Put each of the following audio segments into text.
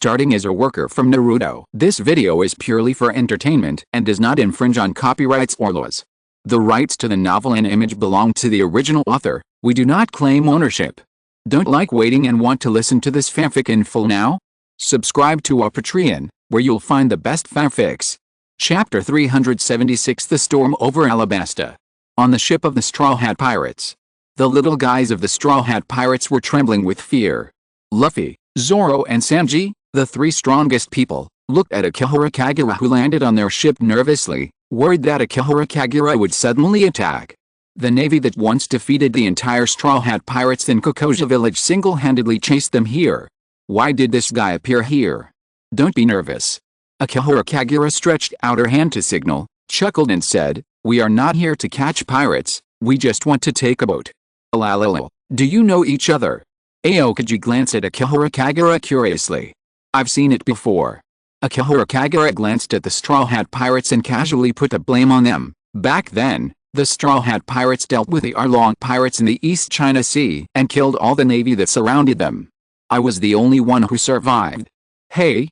starting as a worker from Naruto. This video is purely for entertainment and does not infringe on copyrights or laws. The rights to the novel and image belong to the original author. We do not claim ownership. Don't like waiting and want to listen to this fanfic in full now? Subscribe to our Patreon, where you'll find the best fanfics. Chapter 376, The Storm over Alabasta. On the ship of the Straw Hat Pirates. The little guys of the Straw Hat Pirates were trembling with fear. Luffy, Zoro and Sanji, the three strongest people, looked at Akihara Kagura, who landed on their ship nervously, worried that Akihara Kagura would suddenly attack. The navy that once defeated the entire Straw Hat Pirates in Kokoja village single-handedly chased them here. Why did this guy appear here? Don't be nervous. Akihara Kagura stretched out her hand to signal, chuckled and said, "We are not here to catch pirates, we just want to take a boat." Alalala, do you know each other? Aokiji glanced at Akihara Kagura curiously. I've seen it before. Akihara Kagura glanced at the Straw Hat Pirates and casually put the blame on them. Back then, the Straw Hat Pirates dealt with the Arlong pirates in the East China Sea and killed all the navy that surrounded them. I was the only one who survived. Hey.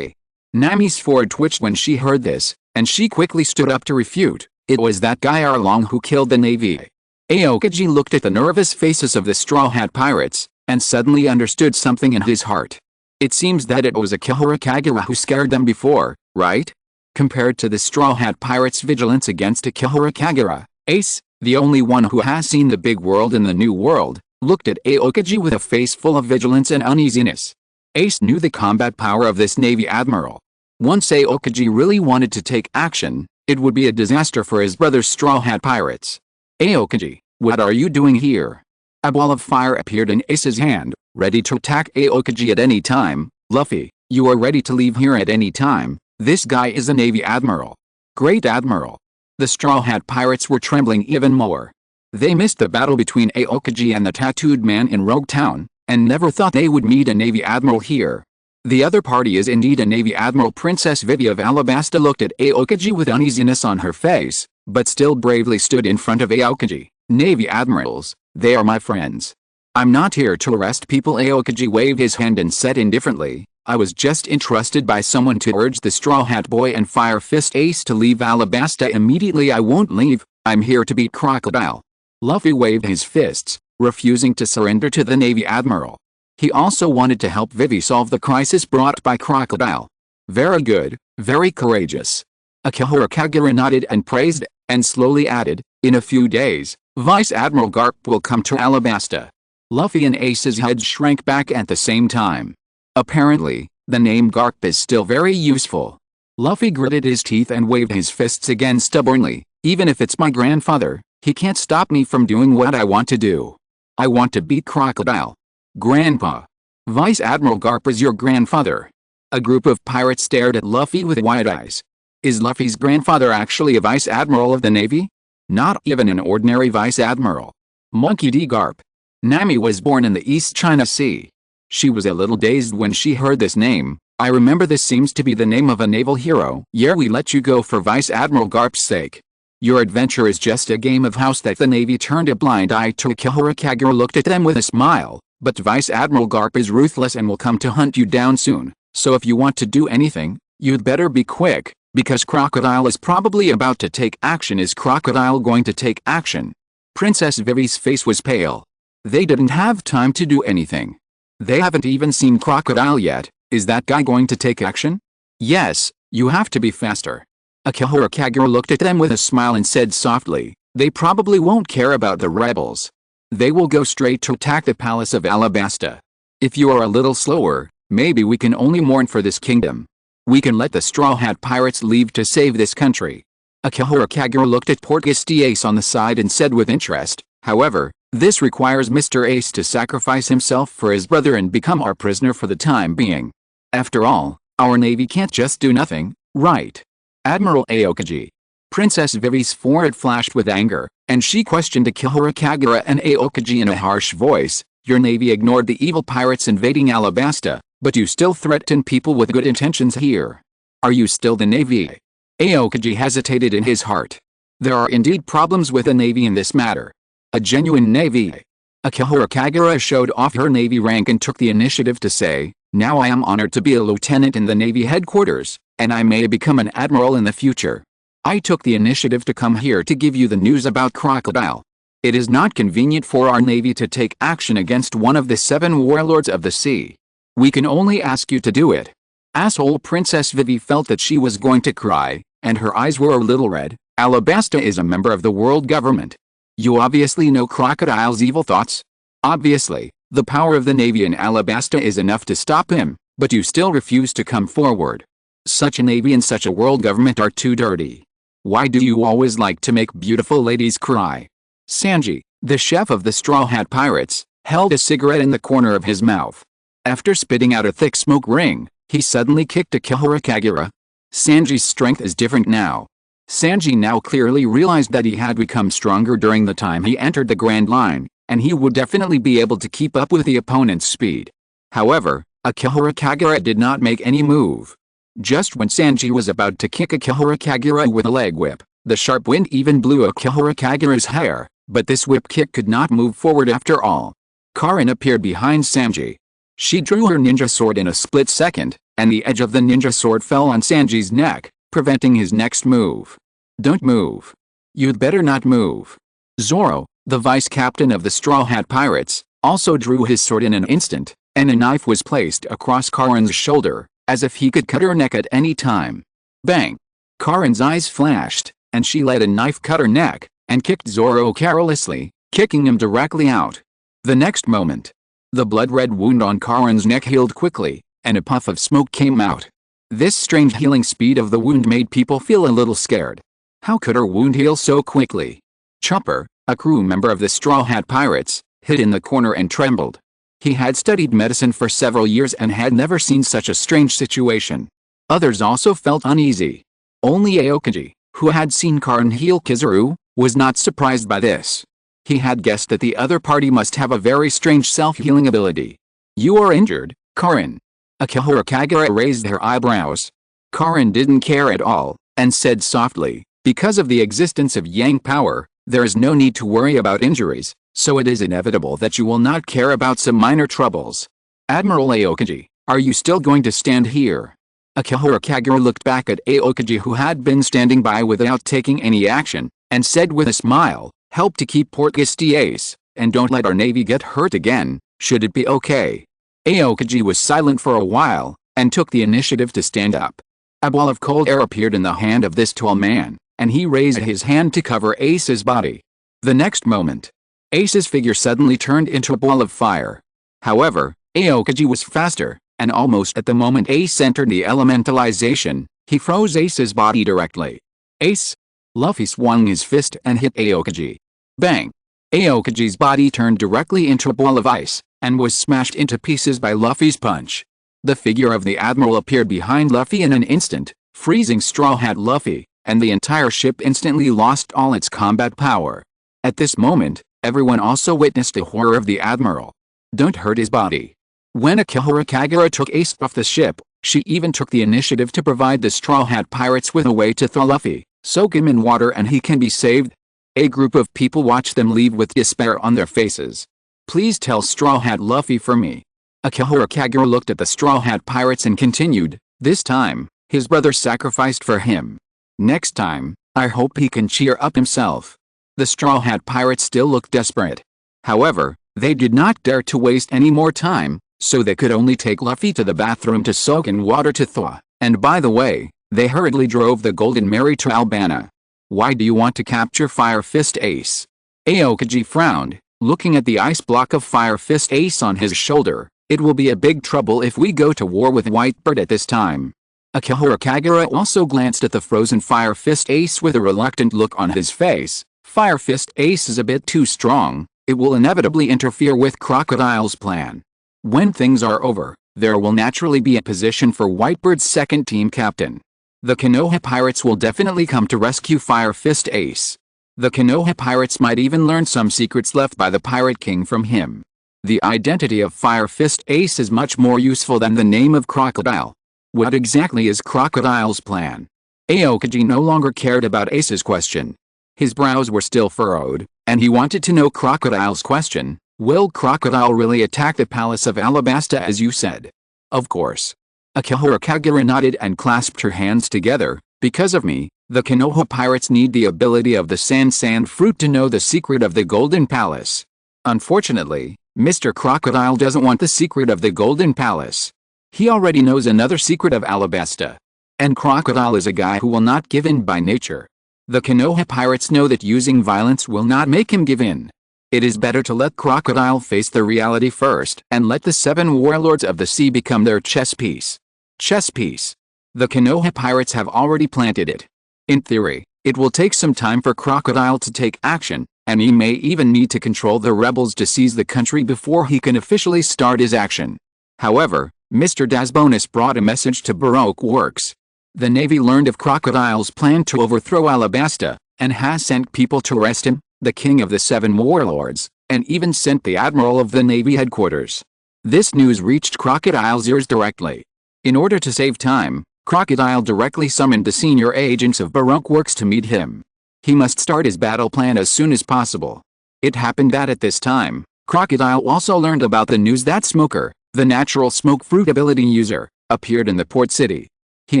Nami's forehead twitched when she heard this, and she quickly stood up to refute. It was that guy Arlong who killed the navy. Aokiji looked at the nervous faces of the Straw Hat Pirates, and suddenly understood something in his heart. It seems that it was Akihara Kagura who scared them before, right? Compared to the Straw Hat Pirates' vigilance against Akihara Kagura, Ace, the only one who has seen the big world in the new world, looked at Aokiji with a face full of vigilance and uneasiness. Ace knew the combat power of this Navy admiral. Once Aokiji really wanted to take action, it would be a disaster for his brother's Straw Hat Pirates. Aokiji, what are you doing here? A ball of fire appeared in Ace's hand, ready to attack Aokiji at any time. Luffy, you are ready to leave here at any time. This guy is a Navy admiral. Great admiral. The Straw Hat Pirates were trembling even more. They missed the battle between Aokiji and the tattooed man in Rogue Town, and never thought they would meet a Navy admiral here. The other party is indeed a Navy admiral. Princess Vivi of Alabasta looked at Aokiji with uneasiness on her face, but still bravely stood in front of Aokiji. Navy admirals, they are my friends. I'm not here to arrest people. Aokiji waved his hand and said indifferently, I was just entrusted by someone to urge the Straw Hat Boy and Fire Fist Ace to leave Alabasta immediately. I won't leave, I'm here to beat Crocodile. Luffy waved his fists, refusing to surrender to the Navy admiral. He also wanted to help Vivi solve the crisis brought by Crocodile. Very good, very courageous. Akihara Kagura nodded and praised, and slowly added, in a few days, Vice Admiral Garp will come to Alabasta. Luffy and Ace's heads shrank back at the same time. Apparently, the name Garp is still very useful. Luffy gritted his teeth and waved his fists again stubbornly. Even if it's my grandfather, he can't stop me from doing what I want to do. I want to beat Crocodile. Grandpa. Vice Admiral Garp is your grandfather. A group of pirates stared at Luffy with wide eyes. Is Luffy's grandfather actually a Vice Admiral of the Navy? Not even an ordinary Vice Admiral. Monkey D. Garp. Nami was born in the East China Sea. She was a little dazed when she heard this name. I remember this seems to be the name of a naval hero. Yeah, we let you go for Vice Admiral Garp's sake. Your adventure is just a game of house that the Navy turned a blind eye to. Akihara Kagura looked at them with a smile. But Vice Admiral Garp is ruthless and will come to hunt you down soon. So if you want to do anything, you'd better be quick, because Crocodile is probably about to take action. Is Crocodile going to take action? Princess Vivi's face was pale. They didn't have time to do anything. They haven't even seen Crocodile yet. Is that guy going to take action? Yes, you have to be faster. Akihara Kagura looked at them with a smile and said softly, they probably won't care about the rebels. They will go straight to attack the palace of Alabasta. If you are a little slower, maybe we can only mourn for this kingdom. We can let the Straw Hat Pirates leave to save this country. Akihara Kagura looked at Portgeist Ace on the side and said with interest, however, this requires Mr. Ace to sacrifice himself for his brother and become our prisoner for the time being. After all, our navy can't just do nothing, right? Admiral Aokiji. Princess Vivi's forehead flashed with anger, and she questioned Akihara Kagura and Aokiji in a harsh voice. Your navy ignored the evil pirates invading Alabasta, but you still threaten people with good intentions here. Are you still the navy? Aokiji hesitated in his heart. There are indeed problems with the navy in this matter. A genuine navy. Akihara Kagura showed off her navy rank and took the initiative to say, Now I am honored to be a lieutenant in the Navy headquarters, and I may become an admiral in the future. I took the initiative to come here to give you the news about Crocodile. It is not convenient for our Navy to take action against one of the 7 warlords of the sea. We can only ask you to do it." Asshole Princess Vivi felt that she was going to cry, and her eyes were a little red. "Alabasta is a member of the world government. You obviously know Crocodile's evil thoughts. Obviously, the power of the Navy in Alabasta is enough to stop him, but you still refuse to come forward. Such a Navy and such a world government are too dirty. Why do you always like to make beautiful ladies cry?" Sanji, the chef of the Straw Hat Pirates, held a cigarette in the corner of his mouth. After spitting out a thick smoke ring, he suddenly kicked Akihara Kagura. Sanji's strength is different now. Sanji now clearly realized that he had become stronger during the time he entered the Grand Line, and he would definitely be able to keep up with the opponent's speed. However, Akihara Kagura did not make any move. Just when Sanji was about to kick Akihara Kagura with a leg whip, the sharp wind even blew Akihara Kagura's hair, but this whip kick could not move forward after all. Karin appeared behind Sanji. She drew her ninja sword in a split second, and the edge of the ninja sword fell on Sanji's neck, preventing his next move. "Don't move. You'd better not move." Zoro, the vice captain of the Straw Hat Pirates, also drew his sword in an instant, and a knife was placed across Karin's shoulder, as if he could cut her neck at any time. Bang! Karin's eyes flashed, and she let a knife cut her neck, and kicked Zoro carelessly, kicking him directly out. The next moment, the blood-red wound on Karin's neck healed quickly, and a puff of smoke came out. This strange healing speed of the wound made people feel a little scared. How could her wound heal so quickly? Chopper, a crew member of the Straw Hat Pirates, hid in the corner and trembled. He had studied medicine for several years and had never seen such a strange situation. Others also felt uneasy. Only Aokiji, who had seen Karin heal Kizaru, was not surprised by this. He had guessed that the other party must have a very strange self-healing ability. "You are injured, Karin." Akihara Kagura raised her eyebrows. Karin didn't care at all, and said softly, "Because of the existence of Yang power, there is no need to worry about injuries, so it is inevitable that you will not care about some minor troubles." "Admiral Aokiji, are you still going to stand here?" Akihara Kagura looked back at Aokiji, who had been standing by without taking any action, and said with a smile, "Help to keep Port Gistiace, and don't let our Navy get hurt again, should it be okay?" Aokiji was silent for a while, and took the initiative to stand up. A ball of cold air appeared in the hand of this tall man, and he raised his hand to cover Ace's body. The next moment, Ace's figure suddenly turned into a ball of fire. However, Aokiji was faster, and almost at the moment Ace entered the elementalization, he froze Ace's body directly. "Ace!" Luffy swung his fist and hit Aokiji. Bang! Aokiji's body turned directly into a ball of ice, and was smashed into pieces by Luffy's punch. The figure of the Admiral appeared behind Luffy in an instant, freezing Straw Hat Luffy, and the entire ship instantly lost all its combat power. At this moment, everyone also witnessed the horror of the Admiral. "Don't hurt his body." When Akihara Kagura took Ace off the ship, she even took the initiative to provide the Straw Hat Pirates with a way to thaw Luffy, soak him in water and he can be saved. A group of people watched them leave with despair on their faces. "Please tell Straw Hat Luffy for me." Akihara Kagura looked at the Straw Hat Pirates and continued, "This time, his brother sacrificed for him. Next time, I hope he can cheer up himself." The Straw Hat Pirates still looked desperate. However, they did not dare to waste any more time, so they could only take Luffy to the bathroom to soak in water to thaw, and by the way, they hurriedly drove the Golden Mary to Albana. "Why do you want to capture Fire Fist Ace?" Aokiji frowned, looking at the ice block of Fire Fist Ace on his shoulder. "It will be a big trouble if we go to war with Whitebird at this time." Akihara Kagura also glanced at the frozen Fire Fist Ace with a reluctant look on his face. "Fire Fist Ace is a bit too strong, it will inevitably interfere with Crocodile's plan. When things are over, there will naturally be a position for Whitebird's second team captain. The Konoha pirates will definitely come to rescue Fire Fist Ace. The Konoha pirates might even learn some secrets left by the Pirate King from him. The identity of Fire Fist Ace is much more useful than the name of Crocodile. What exactly is Crocodile's plan?" Aokiji no longer cared about Ace's question. His brows were still furrowed, and he wanted to know Crocodile's question. "Will Crocodile really attack the palace of Alabasta as you said?" Of course. Akihara Kagura nodded and clasped her hands together. Because of me, the Konoha pirates need the ability of the sand fruit to know the secret of the Golden Palace. Unfortunately, Mr. Crocodile doesn't want the secret of the Golden Palace. He already knows another secret of Alabasta. And Crocodile is a guy who will not give in by nature. The Konoha pirates know that using violence will not make him give in. It is better to let Crocodile face the reality first and let the 7 warlords of the sea become their chess piece. Chess piece. The Konoha pirates have already planted it. In theory, it will take some time for Crocodile to take action, and he may even need to control the rebels to seize the country before he can officially start his action. However, Mr. Dasbonus brought a message to Baroque Works. The Navy learned of Crocodile's plan to overthrow Alabasta, and has sent people to arrest him, the king of the 7 warlords, and even sent the admiral of the Navy headquarters. This news reached Crocodile's ears directly. In order to save time, Crocodile directly summoned the senior agents of Baroque Works to meet him. He must start his battle plan as soon as possible. It happened that at this time, Crocodile also learned about the news that Smoker, the natural smoke fruit ability user, appeared in the port city. He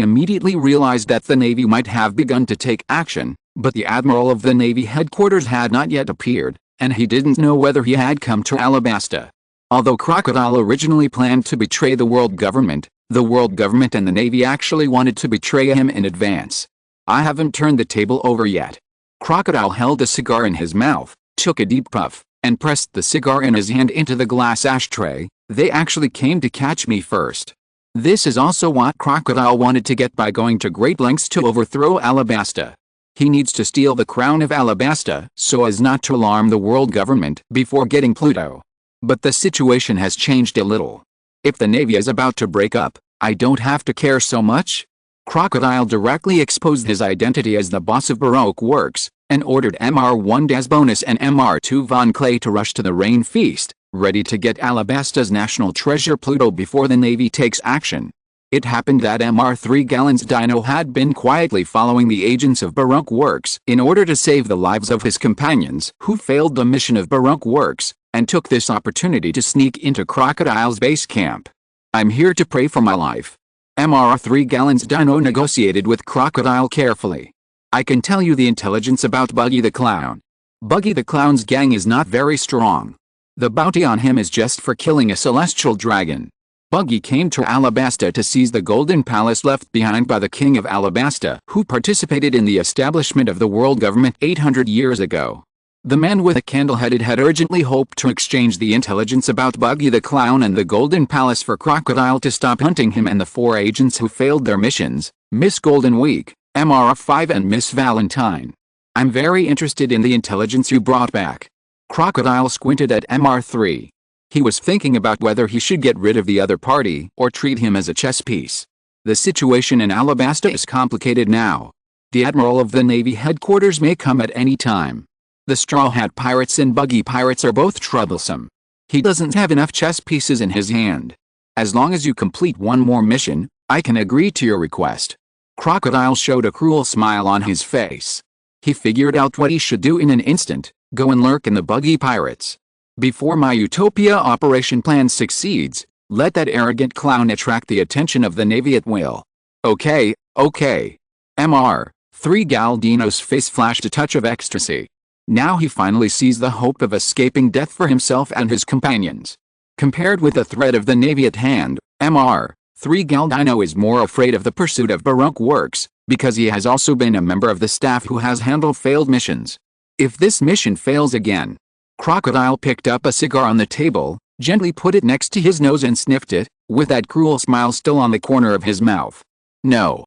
immediately realized that the Navy might have begun to take action, but the admiral of the Navy headquarters had not yet appeared, and he didn't know whether he had come to Alabasta. Although Crocodile originally planned to betray the world government and the Navy actually wanted to betray him in advance. I haven't turned the table over yet. Crocodile held a cigar in his mouth, took a deep puff, and pressed the cigar in his hand into the glass ashtray. They actually came to catch me first. This is also what Crocodile wanted to get by going to great lengths to overthrow Alabasta. He needs to steal the crown of Alabasta so as not to alarm the world government before getting Pluto. But the situation has changed a little. If the Navy is about to break up, I don't have to care so much. Crocodile directly exposed his identity as the boss of Baroque Works, and ordered MR1 Dasbonus and MR2 Von Clay to rush to the Rain Feast, ready to get Alabasta's national treasure Pluto before the Navy takes action. It happened that MR3 Gallon's Dino had been quietly following the agents of Baroque Works in order to save the lives of his companions who failed the mission of Baroque Works, and took this opportunity to sneak into Crocodile's base camp. I'm here to pray for my life. MR3 Gallon's Dino negotiated with Crocodile carefully. I can tell you the intelligence about Buggy the Clown. Buggy the Clown's gang is not very strong. The bounty on him is just for killing a celestial dragon. Buggy came to Alabasta to seize the Golden Palace left behind by the king of Alabasta, who participated in the establishment of the world government 800 years ago. The man with a candle-headed head urgently hoped to exchange the intelligence about Buggy the Clown and the Golden Palace for Crocodile to stop hunting him and the 4 agents who failed their missions, Miss Golden Week, MR5 and Miss Valentine. I'm very interested in the intelligence you brought back. Crocodile squinted at MR3. He was thinking about whether he should get rid of the other party or treat him as a chess piece. The situation in Alabasta is complicated now. The admiral of the Navy headquarters may come at any time. The Straw Hat Pirates and Buggy Pirates are both troublesome. He doesn't have enough chess pieces in his hand. As long as you complete one more mission, I can agree to your request. Crocodile showed a cruel smile on his face. He figured out what he should do in an instant: go and lurk in the Buggy Pirates. Before my Utopia operation plan succeeds, let that arrogant clown attract the attention of the Navy at will. Okay. MR3 Galdino's face flashed a touch of ecstasy. Now he finally sees the hope of escaping death for himself and his companions. Compared with the threat of the Navy at hand, MR3 Galdino is more afraid of the pursuit of Baroque Works, because he has also been a member of the staff who has handled failed missions. If this mission fails again... Crocodile picked up a cigar on the table, gently put it next to his nose and sniffed it, with that cruel smile still on the corner of his mouth. No.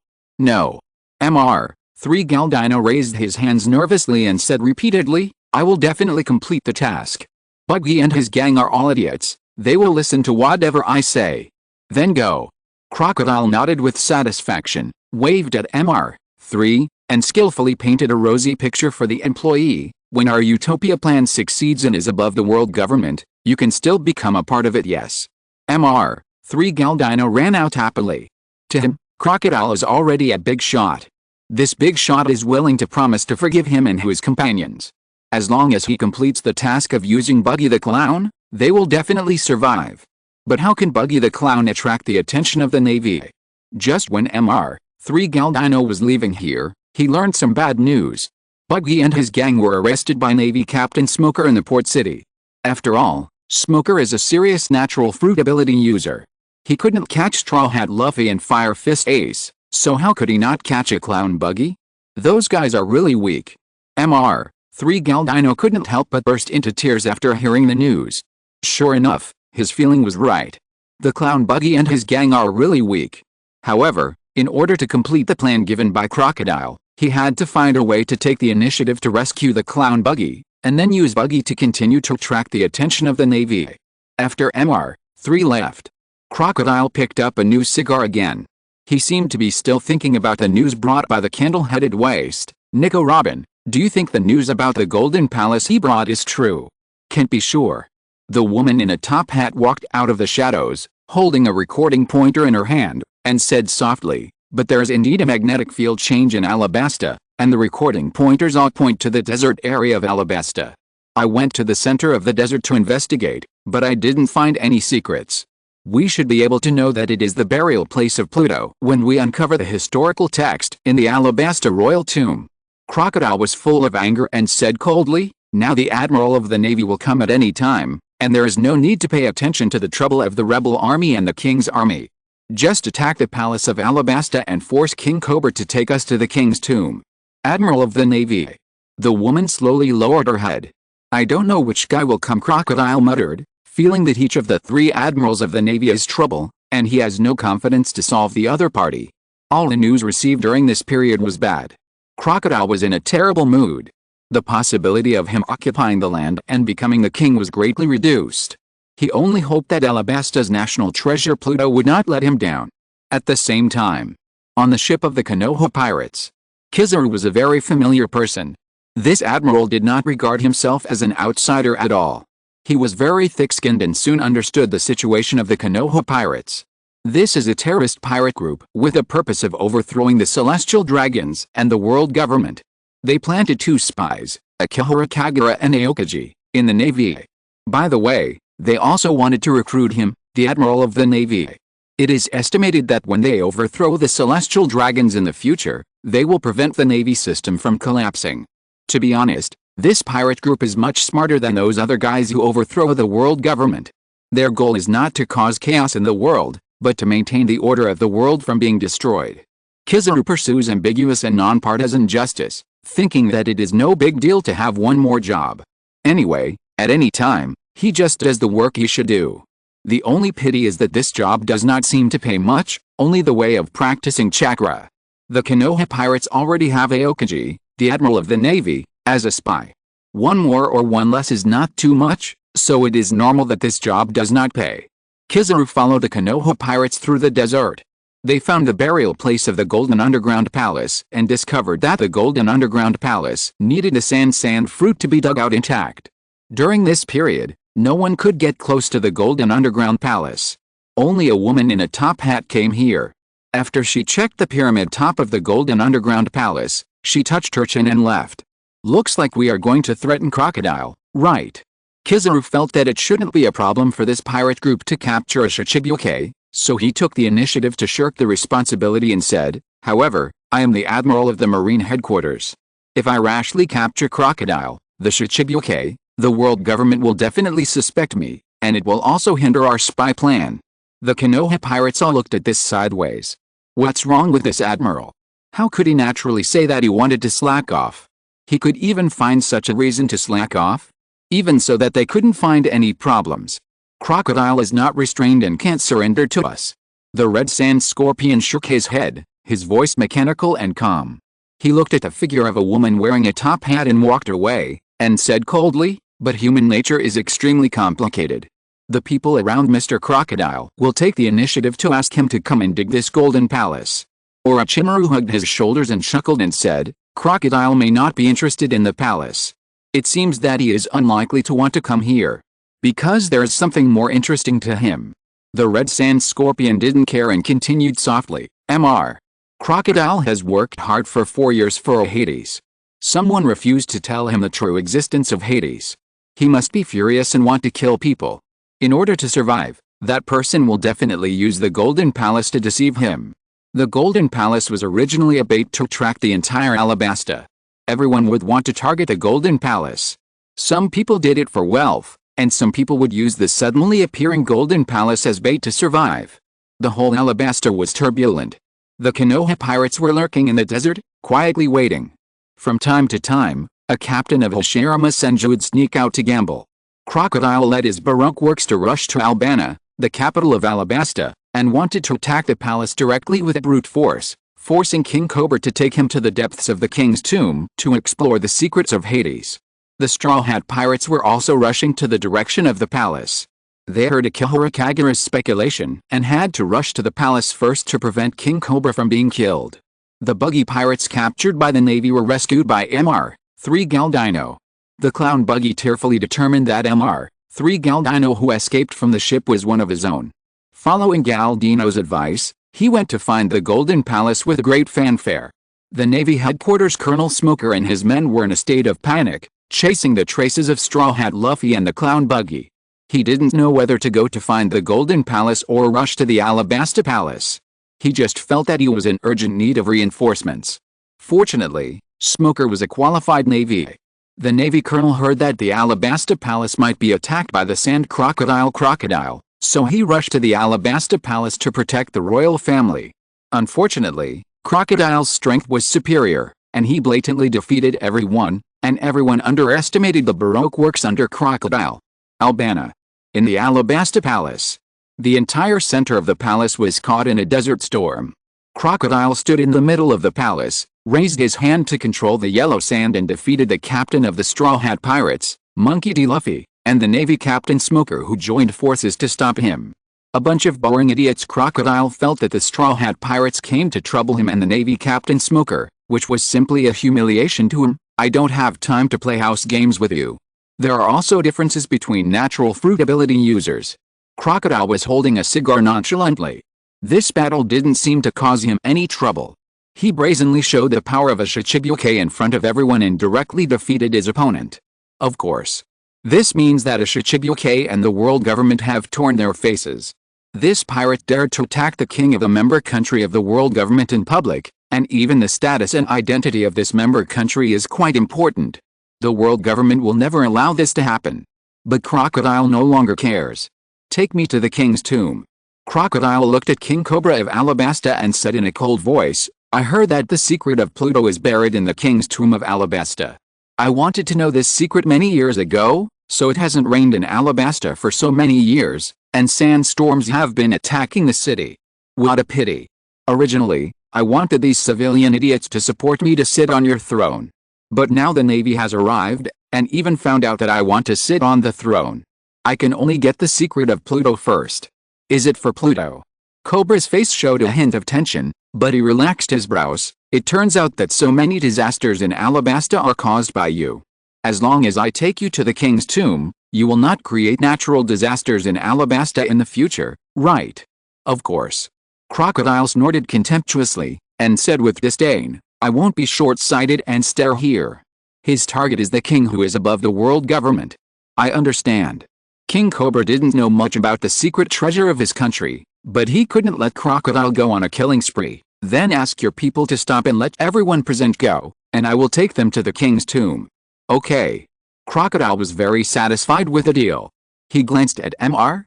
MR3 Galdino raised his hands nervously and said repeatedly, I will definitely complete the task. Buggy and his gang are all idiots. They will listen to whatever I say. Then go. Crocodile nodded with satisfaction, waved at MR3, and skillfully painted a rosy picture for the employee. When our Utopia plan succeeds and is above the world government, you can still become a part of it, yes. MR3 Galdino ran out happily. To him, Crocodile is already a big shot. This big shot is willing to promise to forgive him and his companions. As long as he completes the task of using Buggy the Clown, they will definitely survive. But how can Buggy the Clown attract the attention of the Navy? Just when Mr. Galdino was leaving here, he learned some bad news. Buggy and his gang were arrested by Navy Captain Smoker in the port city. After all, Smoker is a serious natural fruit ability user. He couldn't catch Straw Hat Luffy and Fire Fist Ace, so how could he not catch a clown Buggy? Those guys are really weak. Mr. Galdino couldn't help but burst into tears after hearing the news. Sure enough, his feeling was right. The clown Buggy and his gang are really weak. However, in order to complete the plan given by Crocodile, he had to find a way to take the initiative to rescue the clown Buggy, and then use Buggy to continue to attract the attention of the Navy. After Mr. left, Crocodile picked up a new cigar again. He seemed to be still thinking about the news brought by the candle-headed waste. Nico Robin, do you think the news about the Golden Palace he brought is true? Can't be sure. The woman in a top hat walked out of the shadows, holding a recording pointer in her hand, and said softly, but there is indeed a magnetic field change in Alabasta, and the recording pointers all point to the desert area of Alabasta. I went to the center of the desert to investigate, but I didn't find any secrets. We should be able to know that it is the burial place of Pluto when we uncover the historical text in the Alabasta royal tomb. Crocodile was full of anger and said coldly, now the Admiral of the Navy will come at any time, and there is no need to pay attention to the trouble of the rebel army and the king's army. Just attack the palace of Alabasta and force King Cobra to take us to the king's tomb. Admiral of the Navy. The woman slowly lowered her head. I don't know which guy will come, Crocodile muttered, feeling that each of the three admirals of the Navy is trouble, and he has no confidence to solve the other party. All the news received during this period was bad. Crocodile was in a terrible mood. The possibility of him occupying the land and becoming the king was greatly reduced. He only hoped that Alabasta's national treasure Pluto would not let him down. At the same time, on the ship of the Konoha pirates, Kizaru was a very familiar person. This admiral did not regard himself as an outsider at all. He was very thick-skinned and soon understood the situation of the Konoha pirates. This is a terrorist pirate group with the purpose of overthrowing the celestial dragons and the world government. They planted 2 spies, Akihara Kagura and Aokiji, in the Navy. By the way, they also wanted to recruit him, the Admiral of the Navy. It is estimated that when they overthrow the celestial dragons in the future, they will prevent the Navy system from collapsing. To be honest, this pirate group is much smarter than those other guys who overthrow the world government. Their goal is not to cause chaos in the world, but to maintain the order of the world from being destroyed. Kizaru pursues ambiguous and non-partisan justice, thinking that it is no big deal to have one more job. Anyway, at any time, he just does the work he should do. The only pity is that this job does not seem to pay much, only the way of practicing chakra. The Konoha pirates already have Aokiji, the Admiral of the Navy, as a spy. One more or one less is not too much, so it is normal that this job does not pay. Kizaru followed the Konoha pirates through the desert. They found the burial place of the Golden Underground Palace and discovered that the Golden Underground Palace needed a sand fruit to be dug out intact. During this period, no one could get close to the Golden Underground Palace. Only a woman in a top hat came here. After she checked the pyramid top of the Golden Underground Palace, she touched her chin and left. Looks like we are going to threaten Crocodile, right? Kizaru felt that it shouldn't be a problem for this pirate group to capture a Shichibuke, so he took the initiative to shirk the responsibility and said, however, I am the Admiral of the Marine Headquarters. If I rashly capture Crocodile, the Shichibuke, the world government will definitely suspect me, and it will also hinder our spy plan. The Konoha pirates all looked at this sideways. What's wrong with this admiral? How could he naturally say that he wanted to slack off? He could even find such a reason to slack off? Even so that they couldn't find any problems. Crocodile is not restrained and can't surrender to us. The red sand scorpion shook his head, his voice mechanical and calm. He looked at the figure of a woman wearing a top hat and walked away, and said coldly, but human nature is extremely complicated. The people around Mr. Crocodile will take the initiative to ask him to come and dig this golden palace. Orochimaru hugged his shoulders and chuckled and said, Crocodile may not be interested in the palace. It seems that he is unlikely to want to come here. Because there is something more interesting to him. The red sand scorpion didn't care and continued softly, Mr. Crocodile has worked hard for 4 years for Hades. Someone refused to tell him the true existence of Hades. He must be furious and want to kill people. In order to survive, that person will definitely use the Golden Palace to deceive him. The Golden Palace was originally a bait to attract the entire Alabasta. Everyone would want to target the Golden Palace. Some people did it for wealth, and some people would use the suddenly appearing Golden Palace as bait to survive. The whole Alabasta was turbulent. The Konoha pirates were lurking in the desert, quietly waiting. From time to time, a captain of Hashirama Senju would sneak out to gamble. Crocodile led his Baroque works to rush to Albana, the capital of Alabasta, and wanted to attack the palace directly with brute force, forcing King Cobra to take him to the depths of the king's tomb to explore the secrets of Hades. The Straw Hat Pirates were also rushing to the direction of the palace. They heard Akihara Kagura's speculation and had to rush to the palace first to prevent King Cobra from being killed. The buggy pirates captured by the navy were rescued by Mr. Galdino. The clown buggy tearfully determined that Mr. Galdino who escaped from the ship was one of his own. Following Galdino's advice, he went to find the Golden Palace with great fanfare. The Navy headquarters Colonel Smoker and his men were in a state of panic, chasing the traces of Straw Hat Luffy and the clown buggy. He didn't know whether to go to find the Golden Palace or rush to the Alabasta Palace. He just felt that he was in urgent need of reinforcements. Fortunately, Smoker was a qualified Navy. The Navy colonel heard that the Alabasta Palace might be attacked by the Sand Crocodile, so he rushed to the Alabasta Palace to protect the royal family. Unfortunately, Crocodile's strength was superior, and he blatantly defeated everyone, and everyone underestimated the Baroque works under Crocodile. Albana. In the Alabasta Palace. The entire center of the palace was caught in a desert storm. Crocodile stood in the middle of the palace, raised his hand to control the yellow sand and defeated the captain of the Straw Hat Pirates, Monkey D. Luffy, and the Navy Captain Smoker who joined forces to stop him. A bunch of boring idiots. Crocodile felt that the Straw Hat Pirates came to trouble him and the Navy Captain Smoker, which was simply a humiliation to him. I don't have time to play house games with you. There are also differences between natural fruit ability users. Crocodile was holding a cigar nonchalantly. This battle didn't seem to cause him any trouble. He brazenly showed the power of a Shichibuke in front of everyone and directly defeated his opponent. Of course. This means that a Shichibuke and the world government have torn their faces. This pirate dared to attack the king of a member country of the world government in public, and even the status and identity of this member country is quite important. The world government will never allow this to happen. But Crocodile no longer cares. Take me to the king's tomb. Crocodile looked at King Cobra of Alabasta and said in a cold voice, I heard that the secret of Pluto is buried in the king's tomb of Alabasta. I wanted to know this secret many years ago, so it hasn't rained in Alabasta for so many years, and sandstorms have been attacking the city. What a pity. Originally, I wanted these civilian idiots to support me to sit on your throne. But now the Navy has arrived, and even found out that I want to sit on the throne. I can only get the secret of Pluto first. Is it for Pluto? Cobra's face showed a hint of tension, but he relaxed his brows. It turns out that so many disasters in Alabasta are caused by you. As long as I take you to the king's tomb, you will not create natural disasters in Alabasta in the future, right? Of course. Crocodile snorted contemptuously, and said with disdain, I won't be short-sighted and stare here. His target is the king who is above the world government. I understand. King Cobra didn't know much about the secret treasure of his country, but he couldn't let Crocodile go on a killing spree. Then ask your people to stop and let everyone present go, and I will take them to the king's tomb. Okay. Crocodile was very satisfied with the deal. He glanced at Mr.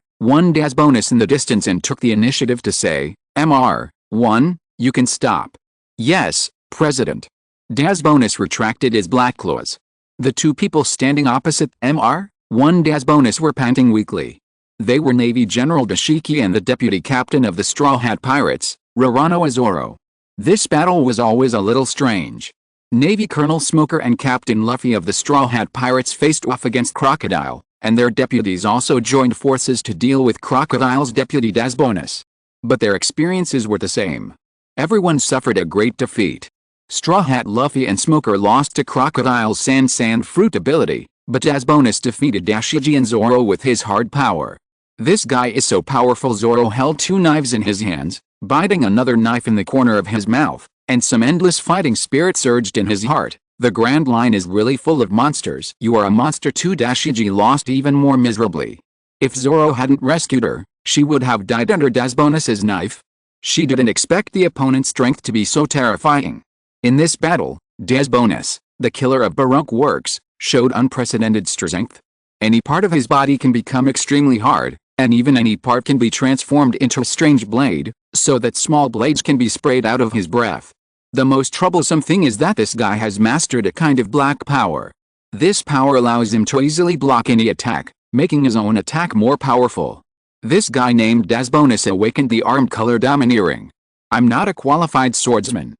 Das Bonus in the distance and took the initiative to say, Mr. You can stop. Yes, President. Das Bonus retracted his black claws. The two people standing opposite Mr. Das Bonus were panting weakly. They were Navy General Dashiki and the deputy captain of the Straw Hat Pirates, Rorano Azoro. This battle was always a little strange. Navy Colonel Smoker and Captain Luffy of the Straw Hat Pirates faced off against Crocodile, and their deputies also joined forces to deal with Crocodile's deputy Das Bonus. But their experiences were the same. Everyone suffered a great defeat. Straw Hat Luffy and Smoker lost to Crocodile's sand fruit ability, but Das Bonus defeated Dashiki and Zoro with his hard power. This guy is so powerful. Zoro held two knives in his hands, biting another knife in the corner of his mouth, and some endless fighting spirit surged in his heart. The Grand Line is really full of monsters. You are a monster too. Dashiki lost even more miserably. If Zoro hadn't rescued her, she would have died under Desbonus's knife. She didn't expect the opponent's strength to be so terrifying. In this battle, Desbonus, the killer of Baroque works, showed unprecedented strength. Any part of his body can become extremely hard, and even any part can be transformed into a strange blade, so that small blades can be sprayed out of his breath. The most troublesome thing is that this guy has mastered a kind of black power. This power allows him to easily block any attack, making his own attack more powerful. This guy named Desbonus awakened the armed color domineering. I'm not a qualified swordsman.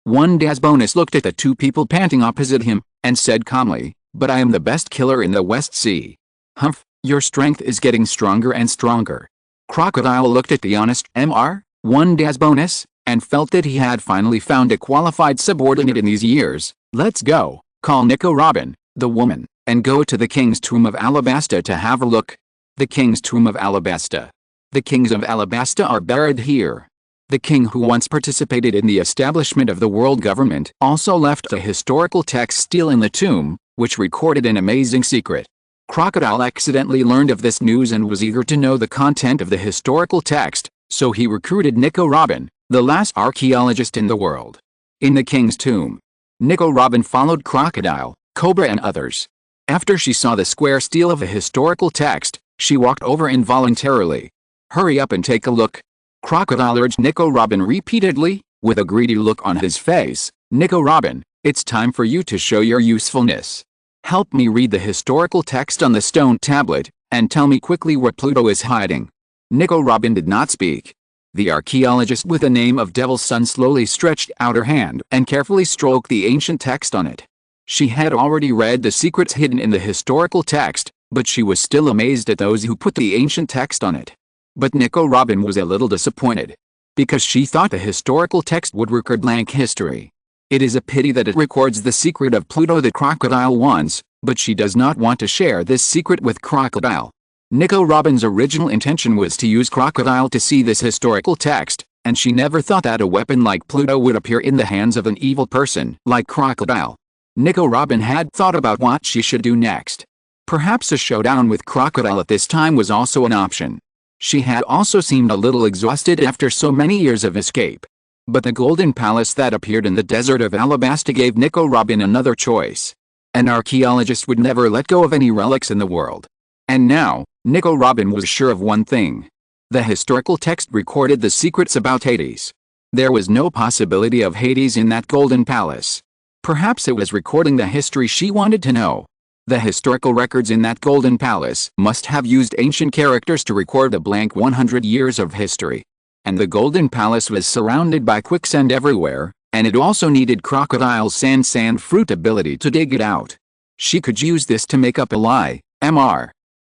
One Desbonus looked at the two people panting opposite him, and said calmly, but I am the best killer in the West Sea. Humph, your strength is getting stronger and stronger. Crocodile looked at the honest One Desbonus, and felt that he had finally found a qualified subordinate in these years. Let's go, call Nico Robin, the woman, and go to the King's Tomb of Alabasta to have a look. The King's Tomb of Alabasta. The kings of Alabasta are buried here. The king who once participated in the establishment of the world government also left a historical text still in the tomb, which recorded an amazing secret. Crocodile accidentally learned of this news and was eager to know the content of the historical text, so he recruited Nico Robin, the last archaeologist in the world. In the king's tomb, Nico Robin followed Crocodile, Cobra and others. After she saw the square stele of a historical text, she walked over involuntarily. Hurry up and take a look. Crocodile urged Nico Robin repeatedly, with a greedy look on his face. Nico Robin, it's time for you to show your usefulness. Help me read the historical text on the stone tablet, and tell me quickly where Pluto is hiding. Nico Robin did not speak. The archaeologist with the name of Devil's Son slowly stretched out her hand and carefully stroked the ancient text on it. She had already read the secrets hidden in the historical text, but she was still amazed at those who put the ancient text on it. But Nico Robin was a little disappointed, because she thought the historical text would record blank history. It is a pity that it records the secret of Pluto that Crocodile wants, but she does not want to share this secret with Crocodile. Nico Robin's original intention was to use Crocodile to see this historical text, and she never thought that a weapon like Pluto would appear in the hands of an evil person like Crocodile. Nico Robin had thought about what she should do next. Perhaps a showdown with Crocodile at this time was also an option. She had also seemed a little exhausted after so many years of escape. But the golden palace that appeared in the desert of Alabasta gave Nico Robin another choice. An archaeologist would never let go of any relics in the world. And now, Nico Robin was sure of one thing. The historical text recorded the secrets about Hades. There was no possibility of Hades in that golden palace. Perhaps it was recording the history she wanted to know. The historical records in that golden palace must have used ancient characters to record a blank 100 years of history. And the golden palace was surrounded by quicksand everywhere, and it also needed Crocodile's sand fruit ability to dig it out. She could use this to make up a lie.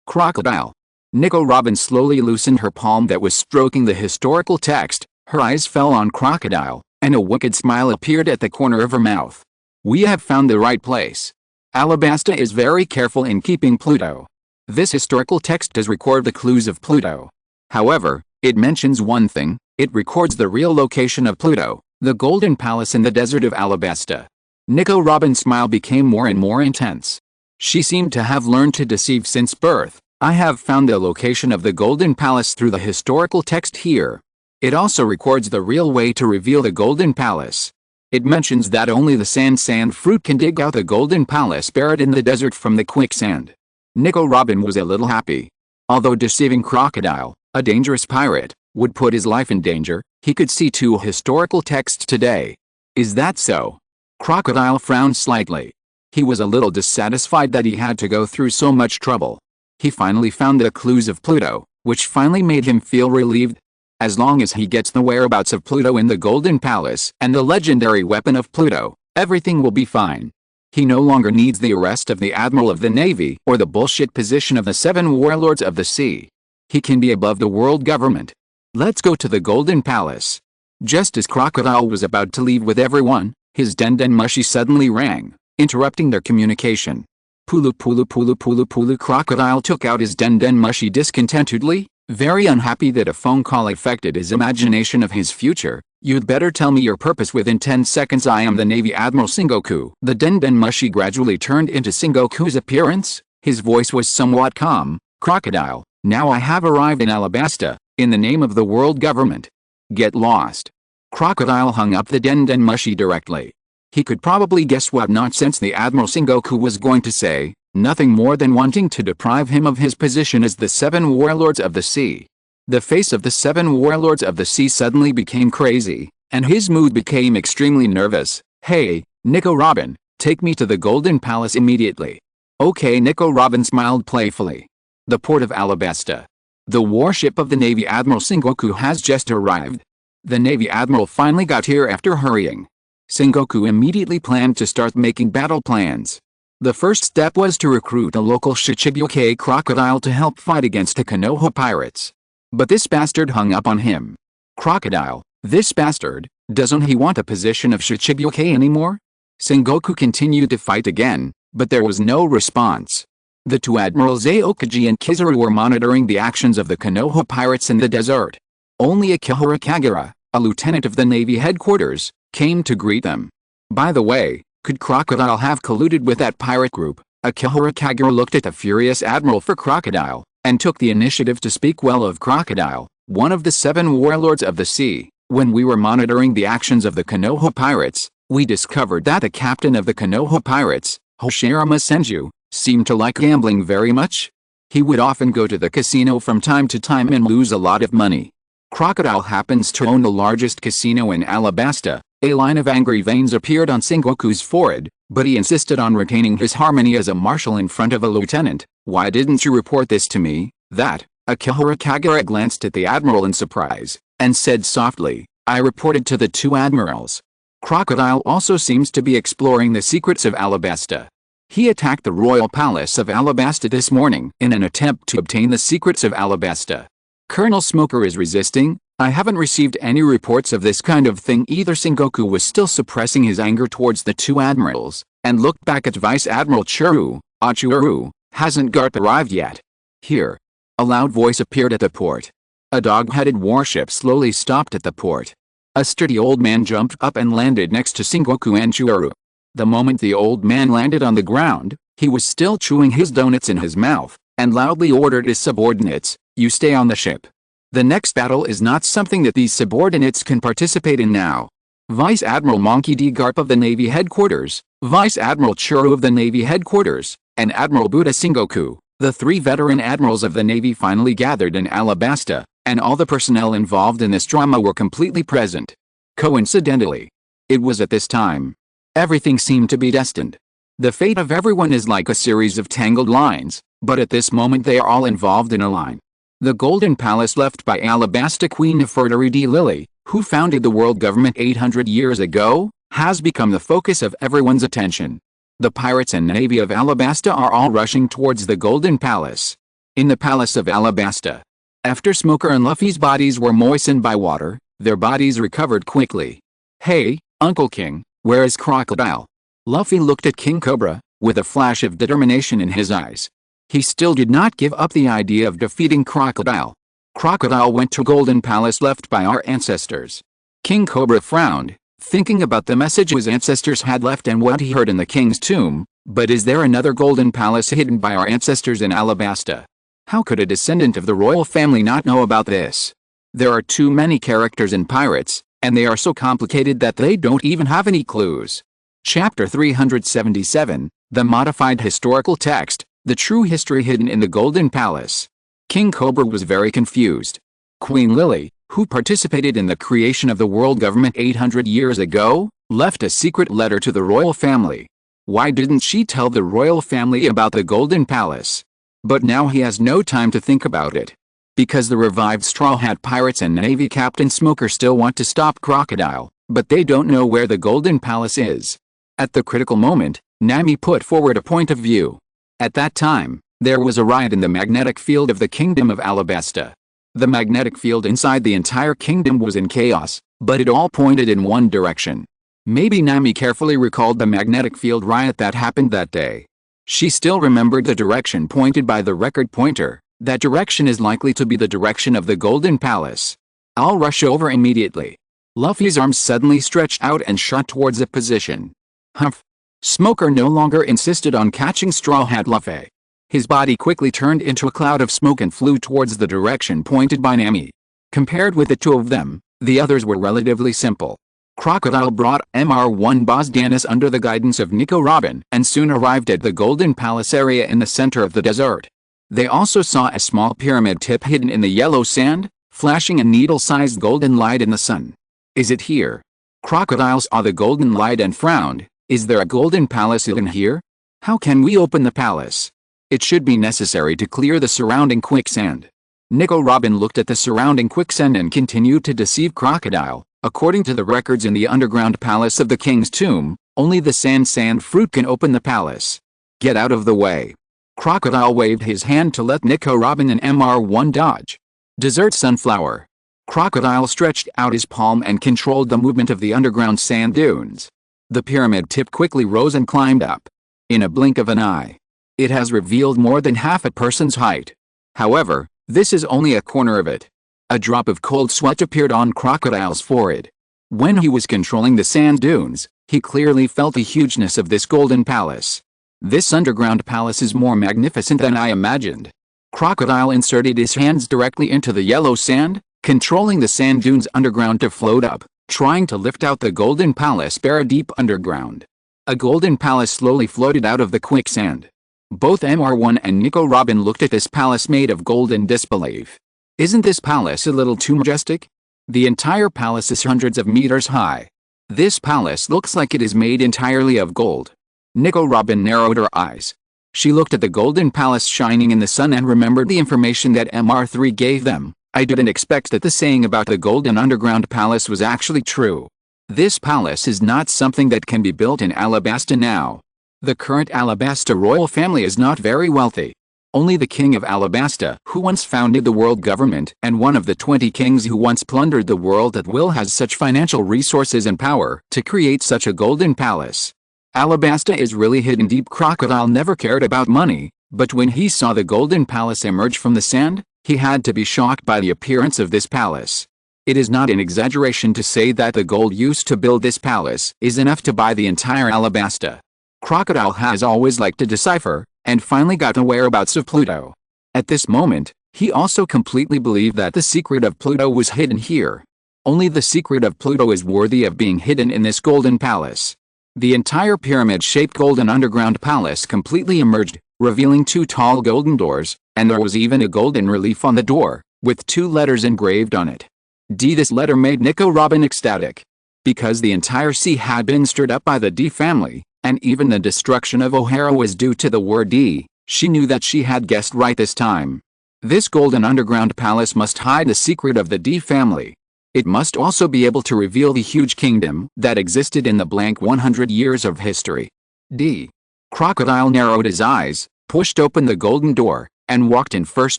Crocodile. Nico Robin slowly loosened her palm that was stroking the historical text. Her eyes fell on Crocodile, and a wicked smile appeared at the corner of her mouth. We have found the right place. Alabasta is very careful in keeping Pluto. This historical text does record the clues of Pluto. However, it mentions one thing: it records the real location of Pluto, the golden palace in the desert of Alabasta. Nico Robin's smile became more and more intense. She seemed to have learned to deceive since birth. I have found the location of the golden palace through the historical text here. It also records the real way to reveal the golden palace. It mentions that only the sand fruit can dig out the golden palace buried in the desert from the quicksand. Nico Robin was a little happy. Although deceiving Crocodile, a dangerous pirate, would put his life in danger, he could see two historical texts today. Is that so? Crocodile frowned slightly. He was a little dissatisfied that he had to go through so much trouble. He finally found the clues of Pluto, which finally made him feel relieved. As long as he gets the whereabouts of Pluto in the Golden Palace and the legendary weapon of Pluto, everything will be fine. He no longer needs the arrest of the Admiral of the Navy or the bullshit position of the 7 Warlords of the Sea. He can be above the world government. Let's go to the Golden Palace. Just as Crocodile was about to leave with everyone, his Den Mushi suddenly rang, interrupting their communication. Pulu Pulu Pulu Pulu Pulu. Crocodile took out his Den Mushi discontentedly, very unhappy that a phone call affected his imagination of his future. You'd better tell me your purpose within 10 seconds. I am the Navy Admiral Sengoku. The Den Mushi gradually turned into Sengoku's appearance. His voice was somewhat calm, Crocodile, now I have arrived in Alabasta, in the name of the world government. Get lost. Crocodile hung up the Den Mushi directly. He could probably guess what nonsense the Admiral Sengoku was going to say, nothing more than wanting to deprive him of his position as the 7 warlords of the sea. The face of the 7 warlords of the sea suddenly became crazy, and his mood became extremely nervous. Hey, Nico Robin, take me to the Golden Palace immediately. Okay, Nico Robin smiled playfully. The port of Alabasta. The warship of the Navy Admiral Sengoku has just arrived. The Navy Admiral finally got here after hurrying. Sengoku immediately planned to start making battle plans. The first step was to recruit a local Shichibukai crocodile to help fight against the Konoha pirates. But this bastard hung up on him. Crocodile, this bastard, doesn't he want a position of Shichibukai anymore? Sengoku continued to fight again, but there was no response. The 2 admirals Aokiji and Kizaru were monitoring the actions of the Konoha pirates in the desert. Only Akihara Kagura, a lieutenant of the Navy headquarters, came to greet them. By the way, could Crocodile have colluded with that pirate group? Akihara Kagura looked at the furious admiral for Crocodile, and took the initiative to speak well of Crocodile, one of the 7 warlords of the sea. When we were monitoring the actions of the Konoha pirates, we discovered that the captain of the Konoha pirates, Hoshirama Senju, seemed to like gambling very much. He would often go to the casino from time to time and lose a lot of money. Crocodile happens to own the largest casino in Alabasta. A line of angry veins appeared on Sengoku's forehead, but he insisted on retaining his harmony as a marshal in front of a lieutenant. Why didn't you report this to me? That, Akihara Kagura glanced at the admiral in surprise, and said softly, I reported to the 2 admirals. Crocodile also seems to be exploring the secrets of Alabasta. He attacked the royal palace of Alabasta this morning in an attempt to obtain the secrets of Alabasta. Colonel Smoker is resisting. I haven't received any reports of this kind of thing either. Sengoku was still suppressing his anger towards the 2 admirals, and looked back at Vice Admiral Churu. Churu, hasn't Garp arrived yet? Here. A loud voice appeared at the port. A dog-headed warship slowly stopped at the port. A sturdy old man jumped up and landed next to Sengoku and Churu. The moment the old man landed on the ground, he was still chewing his donuts in his mouth, and loudly ordered his subordinates, you stay on the ship. The next battle is not something that these subordinates can participate in now. Vice Admiral Monkey D. Garp of the Navy headquarters, Vice Admiral Churu of the Navy headquarters, and Admiral Buddha Sengoku, the 3 veteran admirals of the Navy finally gathered in Alabasta, and all the personnel involved in this drama were completely present. Coincidentally, it was at this time. Everything seemed to be destined. The fate of everyone is like a series of tangled lines, but at this moment they are all involved in a line. The Golden Palace left by Alabasta Queen Nefertari Lily, who founded the world government 800 years ago, has become the focus of everyone's attention. The pirates and navy of Alabasta are all rushing towards the Golden Palace. In the Palace of Alabasta, after Smoker and Luffy's bodies were moistened by water, their bodies recovered quickly. Hey, Uncle King, where is Crocodile? Luffy looked at King Cobra, with a flash of determination in his eyes. He still did not give up the idea of defeating Crocodile. Crocodile went to Golden Palace left by our ancestors. King Cobra frowned, thinking about the message his ancestors had left and what he heard in the king's tomb. But is there another Golden Palace hidden by our ancestors in Alabasta? How could a descendant of the royal family not know about this? There are too many characters in Pirates, and they are so complicated that they don't even have any clues. Chapter 377, The Modified Historical Text, The True History Hidden in the Golden Palace. King Cobra was very confused. Queen Lily, who participated in the creation of the world government 800 years ago, left a secret letter to the royal family. Why didn't she tell the royal family about the Golden Palace? But now he has no time to think about it. Because the revived Straw Hat Pirates and Navy Captain Smoker still want to stop Crocodile, but they don't know where the Golden Palace is. At the critical moment, Nami put forward a point of view. At that time, there was a riot in the magnetic field of the Kingdom of Alabasta. The magnetic field inside the entire kingdom was in chaos, but it all pointed in one direction. Maybe Nami carefully recalled the magnetic field riot that happened that day. She still remembered the direction pointed by the record pointer. That direction is likely to be the direction of the Golden Palace. I'll rush over immediately. Luffy's arms suddenly stretched out and shot towards the position. Humph. Smoker no longer insisted on catching Straw Hat Luffy. His body quickly turned into a cloud of smoke and flew towards the direction pointed by Nami. Compared with the two of them, the others were relatively simple. Crocodile brought Mr. Boss Danis under the guidance of Nico Robin and soon arrived at the Golden Palace area in the center of the desert. They also saw a small pyramid tip hidden in the yellow sand, flashing a needle-sized golden light in the sun. Is it here? Crocodile saw the golden light and frowned. Is there a golden palace hidden here? How can we open the palace? It should be necessary to clear the surrounding quicksand. Nico Robin looked at the surrounding quicksand and continued to deceive Crocodile. According to the records in the underground palace of the king's tomb, only the sand fruit can open the palace. Get out of the way. Crocodile waved his hand to let Nico Robin and Mr. dodge. Desert sunflower. Crocodile stretched out his palm and controlled the movement of the underground sand dunes. The pyramid tip quickly rose and climbed up. In a blink of an eye, it has revealed more than half a person's height. However, this is only a corner of it. A drop of cold sweat appeared on Crocodile's forehead. When he was controlling the sand dunes, he clearly felt the hugeness of this golden palace. This underground palace is more magnificent than I imagined. Crocodile inserted his hands directly into the yellow sand, controlling the sand dunes underground to float up, trying to lift out the golden palace buried deep underground. A golden palace slowly floated out of the quicksand. Both Mr. and Nico Robin looked at this palace made of gold in disbelief. Isn't this palace a little too majestic? The entire palace is hundreds of meters high. This palace looks like it is made entirely of gold. Nico Robin narrowed her eyes. She looked at the golden palace shining in the sun and remembered the information that Mr. gave them. I didn't expect that the saying about the golden underground palace was actually true. This palace is not something that can be built in Alabasta now. The current Alabasta royal family is not very wealthy. Only the king of Alabasta, who once founded the world government, and one of the 20 kings who once plundered the world at will has such financial resources and power to create such a golden palace. Alabasta is really hidden deep. Crocodile never cared about money, but when he saw the golden palace emerge from the sand, he had to be shocked by the appearance of this palace. It is not an exaggeration to say that the gold used to build this palace is enough to buy the entire Alabasta. Crocodile has always liked to decipher, and finally got the whereabouts of Pluto. At this moment, he also completely believed that the secret of Pluto was hidden here. Only the secret of Pluto is worthy of being hidden in this golden palace. The entire pyramid-shaped golden underground palace completely emerged, revealing two tall golden doors, and there was even a golden relief on the door, with two letters engraved on it. D. This letter made Nico Robin ecstatic. Because the entire sea had been stirred up by the D family, and even the destruction of O'Hara was due to the word D, she knew that she had guessed right this time. This golden underground palace must hide the secret of the D family. It must also be able to reveal the huge kingdom that existed in the blank 100 years of history. D. Crocodile narrowed his eyes, pushed open the golden door, and walked in first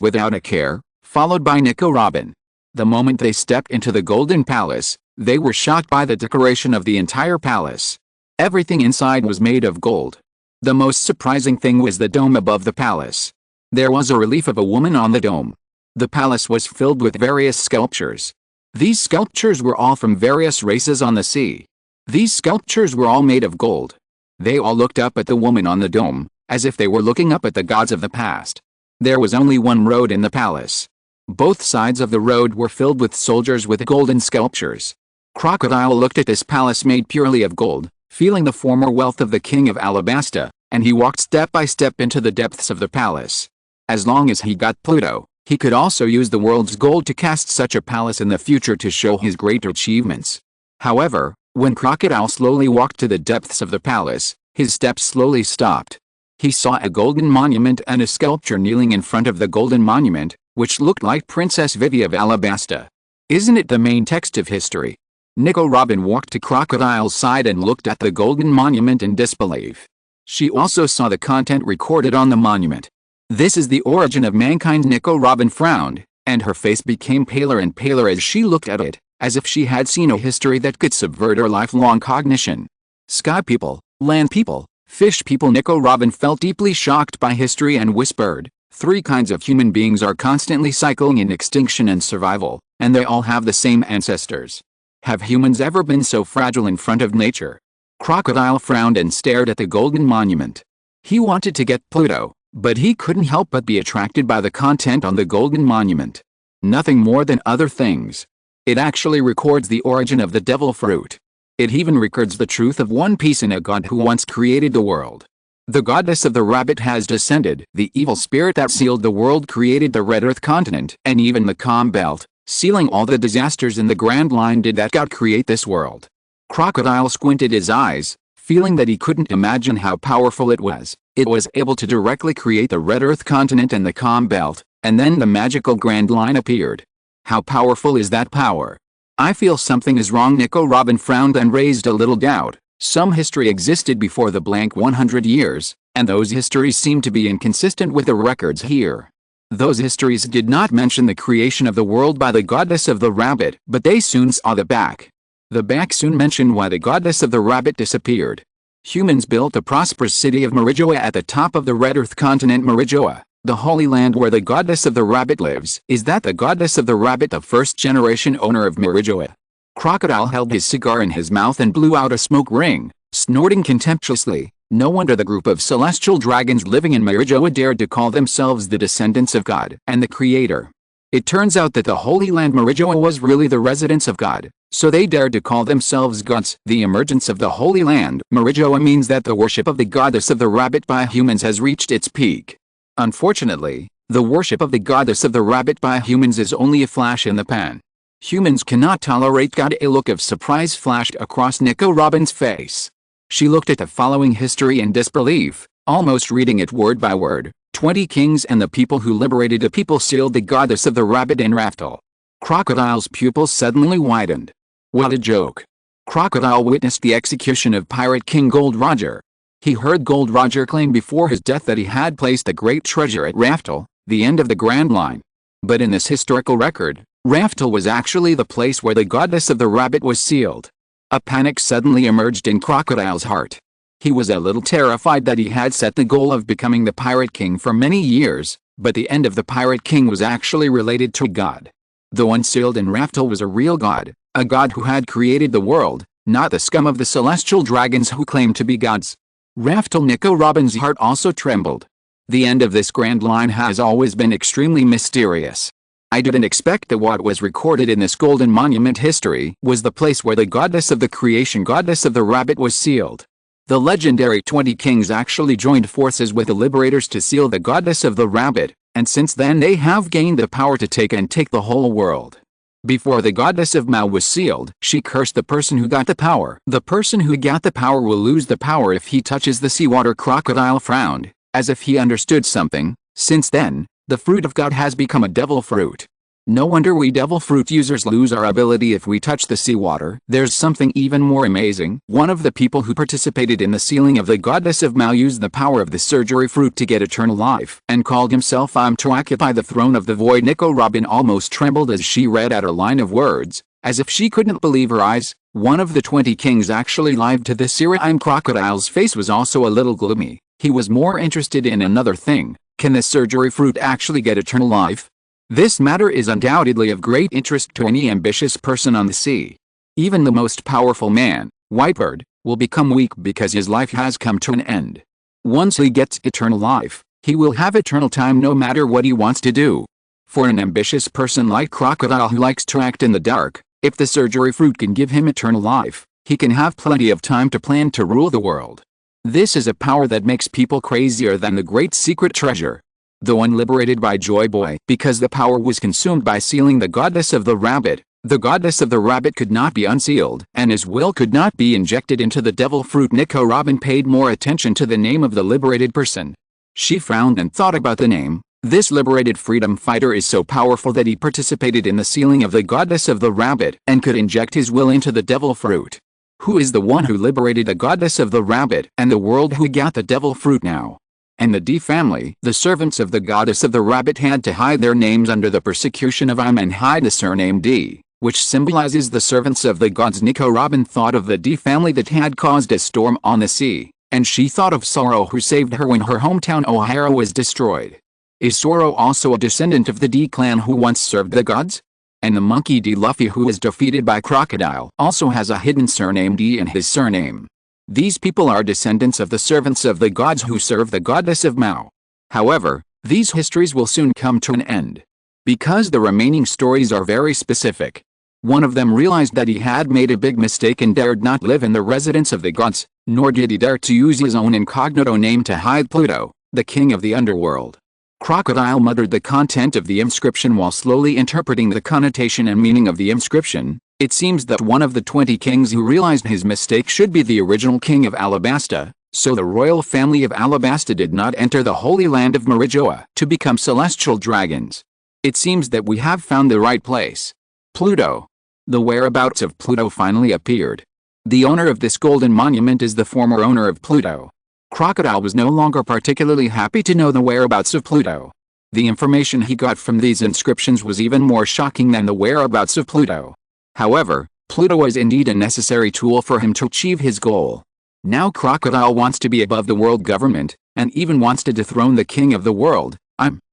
without a care, followed by Nico Robin. The moment they stepped into the golden palace, they were shocked by the decoration of the entire palace. Everything inside was made of gold. The most surprising thing was the dome above the palace. There was a relief of a woman on the dome. The palace was filled with various sculptures. These sculptures were all from various races on the sea. These sculptures were all made of gold. They all looked up at the woman on the dome, as if they were looking up at the gods of the past. There was only one road in the palace. Both sides of the road were filled with soldiers with golden sculptures. Crocodile looked at this palace made purely of gold, feeling the former wealth of the king of Alabasta, and he walked step by step into the depths of the palace. As long as he got Pluto, he could also use the world's gold to cast such a palace in the future to show his great achievements. However, when Crocodile slowly walked to the depths of the palace, his steps slowly stopped. He saw a golden monument and a sculpture kneeling in front of the golden monument, which looked like Princess Vivi of Alabasta. Isn't it the main text of history? Nico Robin walked to Crocodile's side and looked at the golden monument in disbelief. She also saw the content recorded on the monument. This is the origin of mankind. Nico Robin frowned, and her face became paler and paler as she looked at it, as if she had seen a history that could subvert her lifelong cognition. Sky people, land people, fish people. Nico Robin felt deeply shocked by history and whispered, 3 kinds of human beings are constantly cycling in extinction and survival, and they all have the same ancestors. Have humans ever been so fragile in front of nature? Crocodile frowned and stared at the golden monument. He wanted to get Pluto, But he couldn't help but be attracted by the content on the golden monument. Nothing more than other things. It actually records the origin of the devil fruit. It even records the truth of One Piece and a god who once created the world. The goddess of the rabbit has descended. The evil spirit that sealed the world created the Red Earth continent and even the Calm Belt, sealing all the disasters in the Grand Line. Did that god create this world? Crocodile squinted his eyes, feeling that he couldn't imagine how powerful it was. It was able to directly create the Red Earth continent and the Calm Belt, and then the magical Grand Line appeared. How powerful is that power? I feel something is wrong. Nico Robin frowned and raised a little doubt. Some history existed before the blank 100 years, and those histories seem to be inconsistent with the records here. Those histories did not mention the creation of the world by the goddess of the rabbit, but they soon saw the back. The back soon mentioned why the goddess of the rabbit disappeared. Humans built a prosperous city of Marijoa at the top of the Red Earth continent. Marijoa, the holy land where the goddess of the rabbit lives. Is that the goddess of the rabbit, the first generation owner of Marijoa? Crocodile held his cigar in his mouth and blew out a smoke ring, snorting contemptuously. No wonder the group of celestial dragons living in Marijoa dared to call themselves the descendants of God and the Creator. It turns out that the Holy Land Marijoa was really the residence of God, so they dared to call themselves gods. The emergence of the Holy Land Marijoa means that the worship of the goddess of the rabbit by humans has reached its peak. Unfortunately, the worship of the goddess of the rabbit by humans is only a flash in the pan. Humans cannot tolerate God. A look of surprise flashed across Nico Robin's face. She looked at the following history in disbelief, almost reading it word by word. 20 kings and the people who liberated the people sealed the goddess of the rabbit in Raftel. Crocodile's pupils suddenly widened. What a joke. Crocodile witnessed the execution of Pirate King Gold Roger. He heard Gold Roger claim before his death that he had placed the great treasure at Raftel, the end of the Grand Line. But in this historical record, Raftel was actually the place where the goddess of the rabbit was sealed. A panic suddenly emerged in Crocodile's heart. He was a little terrified that he had set the goal of becoming the Pirate King for many years, but the end of the Pirate King was actually related to God. The one sealed in Raftel was a real god, a god who had created the world, not the scum of the celestial dragons who claimed to be gods. Raftel. Nico Robin's heart also trembled. The end of this Grand Line has always been extremely mysterious. I didn't expect that what was recorded in this golden monument history was the place where the goddess of the creation, goddess of the rabbit, was sealed. The legendary 20 kings actually joined forces with the liberators to seal the goddess of the rabbit, and since then they have gained the power to take the whole world. Before the goddess of Mao was sealed, she cursed the person who got the power. The person who got the power will lose the power if he touches the seawater. Crocodile frowned, as if he understood something. Since then, the fruit of God has become a devil fruit. No wonder we devil fruit users lose our ability if we touch the seawater. There's something even more amazing. One of the people who participated in the sealing of the goddess of Mao used the power of the surgery fruit to get eternal life and called himself "I'm to occupy the throne of the void." Nico Robin almost trembled as she read out a line of words, as if she couldn't believe her eyes. One of the 20 kings actually lied to the Siraim. Crocodile's face was also a little gloomy. He was more interested in another thing. Can the surgery fruit actually get eternal life? This matter is undoubtedly of great interest to any ambitious person on the sea. Even the most powerful man, Whitebird, will become weak because his life has come to an end. Once he gets eternal life, he will have eternal time no matter what he wants to do. For an ambitious person like Crocodile who likes to act in the dark, if the surgery fruit can give him eternal life, he can have plenty of time to plan to rule the world. This is a power that makes people crazier than the great secret treasure. The one liberated by Joy Boy, because the power was consumed by sealing the goddess of the rabbit. The goddess of the rabbit could not be unsealed, and his will could not be injected into the devil fruit. Nico Robin paid more attention to the name of the liberated person. She frowned and thought about the name. This liberated freedom fighter is so powerful that he participated in the sealing of the goddess of the rabbit and could inject his will into the devil fruit. Who is the one who liberated the goddess of the rabbit and the world who got the devil fruit now? And the D family, the servants of the goddess of the rabbit, had to hide their names under the persecution of Im and hide the surname D, which symbolizes the servants of the gods. Nico Robin thought of the D family that had caused a storm on the sea, and she thought of Sorrow who saved her when her hometown O'Hara was destroyed. Is Sorrow also a descendant of the D clan who once served the gods? And the monkey D Luffy who was defeated by Crocodile also has a hidden surname D in his surname. These people are descendants of the servants of the gods who serve the goddess of Mao. However, these histories will soon come to an end. Because the remaining stories are very specific. One of them realized that he had made a big mistake and dared not live in the residence of the gods, nor did he dare to use his own incognito name to hide Pluto, the king of the underworld. Crocodile muttered the content of the inscription while slowly interpreting the connotation and meaning of the inscription. It seems that one of the 20 kings who realized his mistake should be the original king of Alabasta, so the royal family of Alabasta did not enter the holy land of Marijoa to become celestial dragons. It seems that we have found the right place. Pluto. The whereabouts of Pluto finally appeared. The owner of this golden monument is the former owner of Pluto. Crocodile was no longer particularly happy to know the whereabouts of Pluto. The information he got from these inscriptions was even more shocking than the whereabouts of Pluto. However, Pluto was indeed a necessary tool for him to achieve his goal. Now Crocodile wants to be above the world government, and even wants to dethrone the king of the world,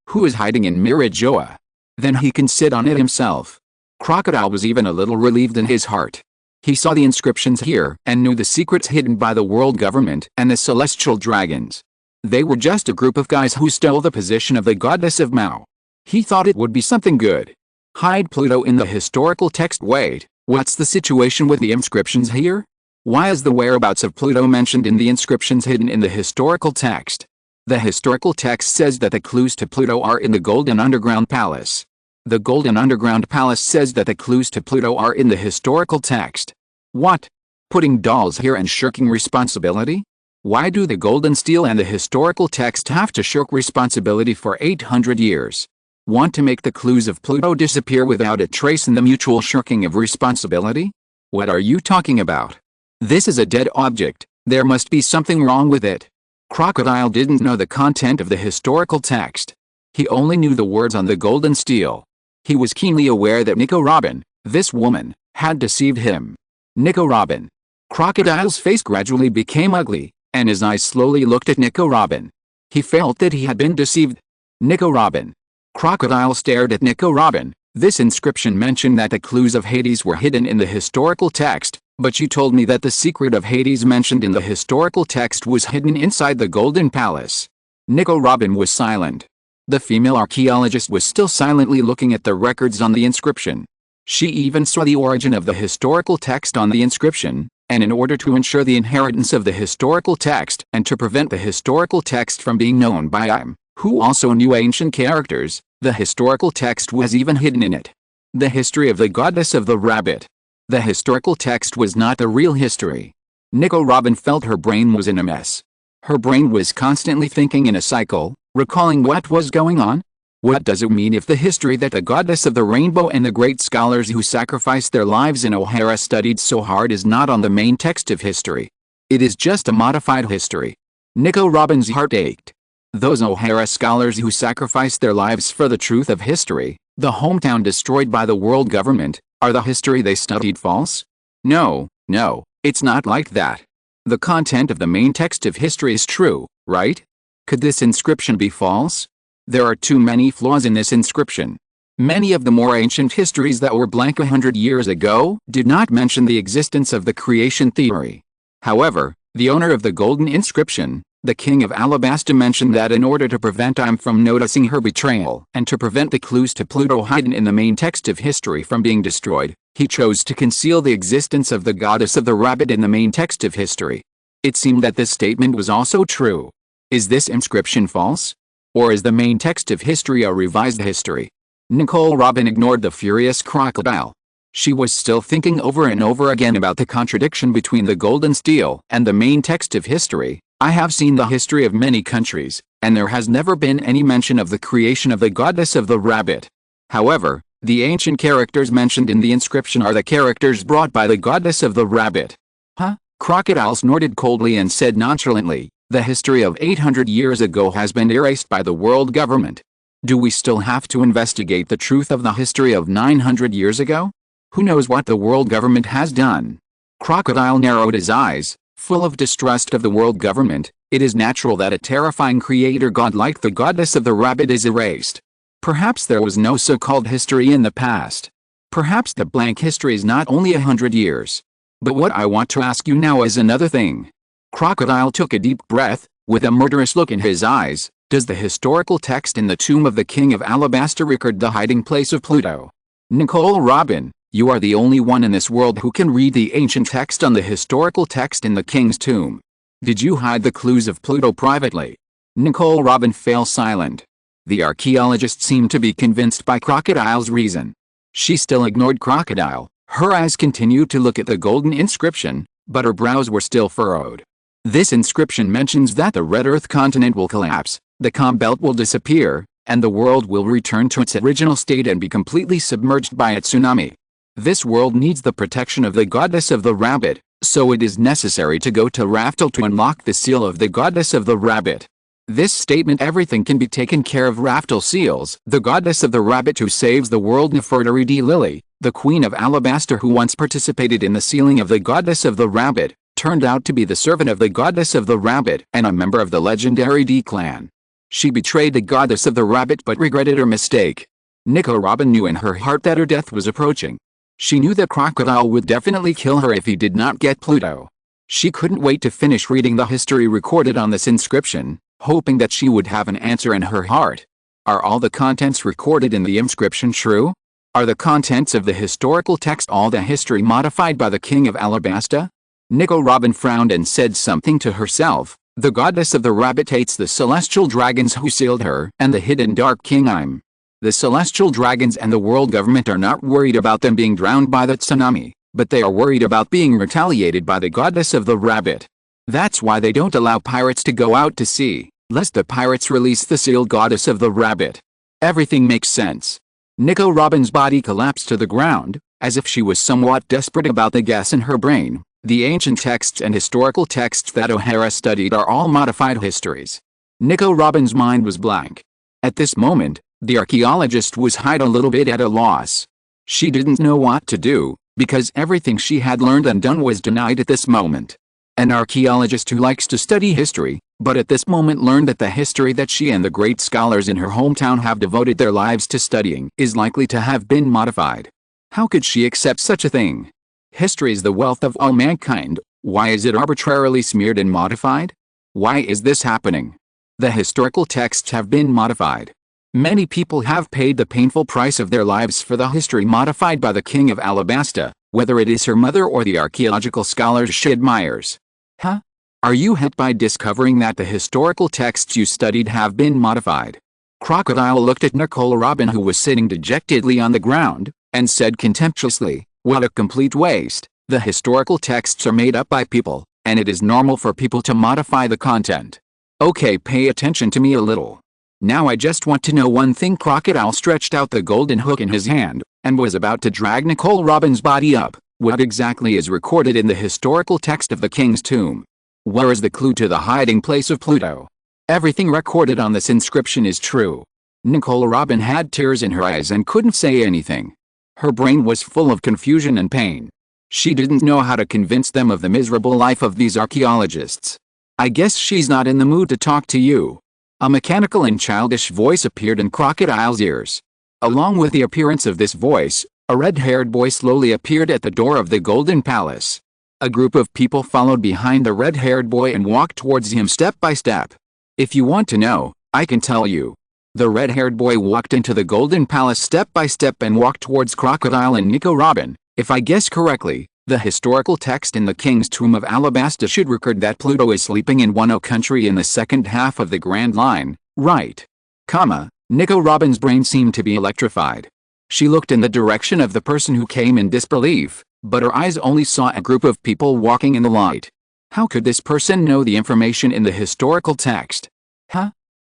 who is hiding in Marijoa. Then he can sit on it himself. Crocodile was even a little relieved in his heart. He saw the inscriptions here and knew the secrets hidden by the world government and the celestial dragons. They were just a group of guys who stole the position of the goddess of Mao. He thought it would be something good. Hide Pluto in the historical text. Wait, what's the situation with the inscriptions here? Why is the whereabouts of Pluto mentioned in the inscriptions hidden in the historical text? The historical text says that the clues to Pluto are in the Golden Underground Palace. The Golden Underground Palace says that the clues to Pluto are in the historical text. What? Putting dolls here and shirking responsibility? Why do the Golden Steel and the historical text have to shirk responsibility for 800 years? Want to make the clues of Pluto disappear without a trace in the mutual shirking of responsibility? What are you talking about? This is a dead object. There must be something wrong with it. Crocodile didn't know the content of the historical text. He only knew the words on the Golden Steel. He was keenly aware that Nico Robin, this woman, had deceived him. Nico Robin. Crocodile's face gradually became ugly, and his eyes slowly looked at Nico Robin. He felt that he had been deceived. Nico Robin. Crocodile stared at Nico Robin. This inscription mentioned that the clues of Hades were hidden in the historical text, but you told me that the secret of Hades mentioned in the historical text was hidden inside the Golden Palace. Nico Robin was silent. The female archaeologist was still silently looking at the records on the inscription. She even saw the origin of the historical text on the inscription, and in order to ensure the inheritance of the historical text and to prevent the historical text from being known by who also knew ancient characters, the historical text was even hidden in it. The history of the goddess of the rabbit. The historical text was not the real history. Nico Robin felt her brain was in a mess. Her brain was constantly thinking in a cycle, recalling what was going on. What does it mean if the history that the goddess of the rainbow and the great scholars who sacrificed their lives in O'Hara studied so hard is not on the main text of history? It is just a modified history. Nico Robin's heart ached. Those O'Hara scholars who sacrificed their lives for the truth of history, the hometown destroyed by the world government, are the history they studied false? No, it's not like that. The content of the main text of history is true, right? Could this inscription be false? There are too many flaws in this inscription. Many of the more ancient histories that were blank 100 years ago did not mention the existence of the creation theory. However, the owner of the golden inscription, the king of Alabasta, mentioned that in order to prevent from noticing her betrayal and to prevent the clues to Pluto hidden in the main text of history from being destroyed, he chose to conceal the existence of the goddess of the rabbit in the main text of history. It seemed that this statement was also true. Is this inscription false? Or is the main text of history a revised history? Nicole Robin ignored the furious crocodile. She was still thinking over and over again about the contradiction between the golden steel and the main text of history. I have seen the history of many countries, and there has never been any mention of the creation of the goddess of the rabbit. However, the ancient characters mentioned in the inscription are the characters brought by the goddess of the rabbit. Huh? Crocodile snorted coldly and said nonchalantly, the history of 800 years ago has been erased by the world government. Do we still have to investigate the truth of the history of 900 years ago? Who knows what the world government has done? Crocodile narrowed his eyes, full of distrust of the world government. It is natural that a terrifying creator god like the goddess of the rabbit is erased. Perhaps there was no so-called history in the past. Perhaps the blank history is not only 100 years. But what I want to ask you now is another thing. Crocodile took a deep breath, with a murderous look in his eyes. Does the historical text in the tomb of the King of Alabasta record the hiding place of Pluto? Nicole Robin, you are the only one in this world who can read the ancient text on the historical text in the king's tomb. Did you hide the clues of Pluto privately? Nicole Robin fell silent. The archaeologist seemed to be convinced by Crocodile's reason. She still ignored Crocodile. Her eyes continued to look at the golden inscription, but her brows were still furrowed. This inscription mentions that the Red Earth continent will collapse, the calm belt will disappear, and the world will return to its original state and be completely submerged by a tsunami. This world needs the protection of the goddess of the rabbit, so it is necessary to go to Raftel to unlock the seal of the goddess of the rabbit. This statement everything can be taken care of. Raftel seals the goddess of the rabbit who saves the world. Nefertari D. Lily, the queen of Alabasta who once participated in the sealing of the goddess of the rabbit, turned out to be the servant of the goddess of the rabbit and a member of the legendary D clan. She betrayed the goddess of the rabbit but regretted her mistake. Nicole Robin knew in her heart that her death was approaching. She knew that Crocodile would definitely kill her if he did not get Pluto. She couldn't wait to finish reading the history recorded on this inscription, hoping that she would have an answer in her heart. Are all the contents recorded in the inscription true? Are the contents of the historical text all the history modified by the King of Alabasta? Nicole Robin frowned and said something to herself. The goddess of the rabbit hates the celestial dragons who sealed her and the hidden dark king. The celestial dragons and the world government are not worried about them being drowned by the tsunami, but they are worried about being retaliated by the goddess of the rabbit. That's why they don't allow pirates to go out to sea, lest the pirates release the sealed goddess of the rabbit. Everything makes sense. Nicole Robin's body collapsed to the ground, as if she was somewhat desperate about the gas in her brain. The ancient texts and historical texts that O'Hara studied are all modified histories. Nicole Robin's mind was blank. At this moment, the archaeologist was a little bit at a loss. She didn't know what to do, because everything she had learned and done was denied at this moment. An archaeologist who likes to study history, but at this moment learned that the history that she and the great scholars in her hometown have devoted their lives to studying is likely to have been modified. How could she accept such a thing? History is the wealth of all mankind. Why is it arbitrarily smeared and modified? Why is this happening? The historical texts have been modified. Many people have paid the painful price of their lives for the history modified by the King of Alabasta, whether it is her mother or the archaeological scholars she admires. Huh? Are you hurt by discovering that the historical texts you studied have been modified? Crocodile looked at Nicole Robin who was sitting dejectedly on the ground, and said contemptuously, "What a complete waste. The historical texts are made up by people, and it is normal for people to modify the content. Okay, pay attention to me a little. Now I just want to know one thing." Crocodile stretched out the golden hook in his hand, and was about to drag Nicole Robin's body up. What exactly is recorded in the historical text of the king's tomb? Where is the clue to the hiding place of Pluto? Everything recorded on this inscription is true. Nicole Robin had tears in her eyes and couldn't say anything. Her brain was full of confusion and pain. She didn't know how to convince them of the miserable life of these archaeologists. "I guess she's not in the mood to talk to you." A mechanical and childish voice appeared in Crocodile's ears. Along with the appearance of this voice, a red-haired boy slowly appeared at the door of the Golden Palace. A group of people followed behind the red-haired boy and walked towards him step by step. "If you want to know, I can tell you." The red-haired boy walked into the Golden Palace step by step and walked towards Crocodile and Nicole Robin. "If I guess correctly, the historical text in the King's Tomb of Alabasta should record that Pluto is sleeping in Wano country in the second half of the Grand Line, right?" Nicole Robin's brain seemed to be electrified. She looked in the direction of the person who came in disbelief, but her eyes only saw a group of people walking in the light. How could this person know the information in the historical text?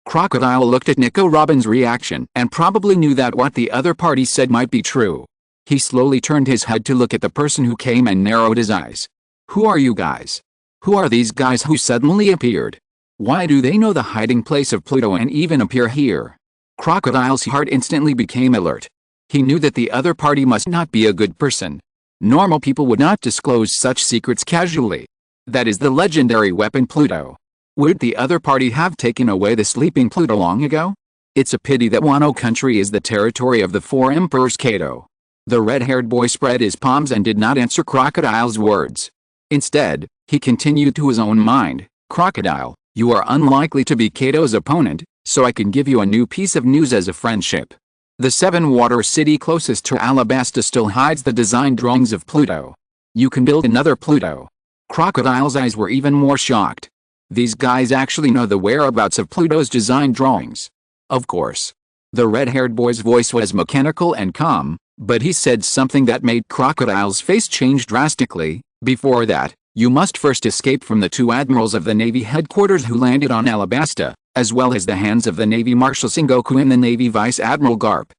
Crocodile looked at Nicole Robin's reaction and probably knew that what the other party said might be true. He slowly turned his head to look at the person who came and narrowed his eyes. "Who are you guys? Who are these guys who suddenly appeared? Why do they know the hiding place of Pluto and even appear here?" Crocodile's heart instantly became alert. He knew that the other party must not be a good person. Normal people would not disclose such secrets casually. That is the legendary weapon Pluto. Would the other party have taken away the sleeping Pluto long ago? It's a pity that Wano country is the territory of the four emperors Kato. The red-haired boy spread his palms and did not answer Crocodile's words. Instead, he continued to his own mind, "Crocodile, you are unlikely to be Kato's opponent, so I can give you a new piece of news as a friendship. The Seven Water City closest to Alabasta still hides the design drawings of Pluto. You can build another Pluto. Crocodile's eyes were even more shocked. These guys actually know the whereabouts of Pluto's design drawings. Of course. The red-haired boy's voice was mechanical and calm, but he said something that made Crocodile's face change drastically. Before that, you must first escape from the two admirals of the Navy headquarters who landed on Alabasta, as well as the hands of the Navy Marshal Sengoku and the Navy Vice Admiral Garp.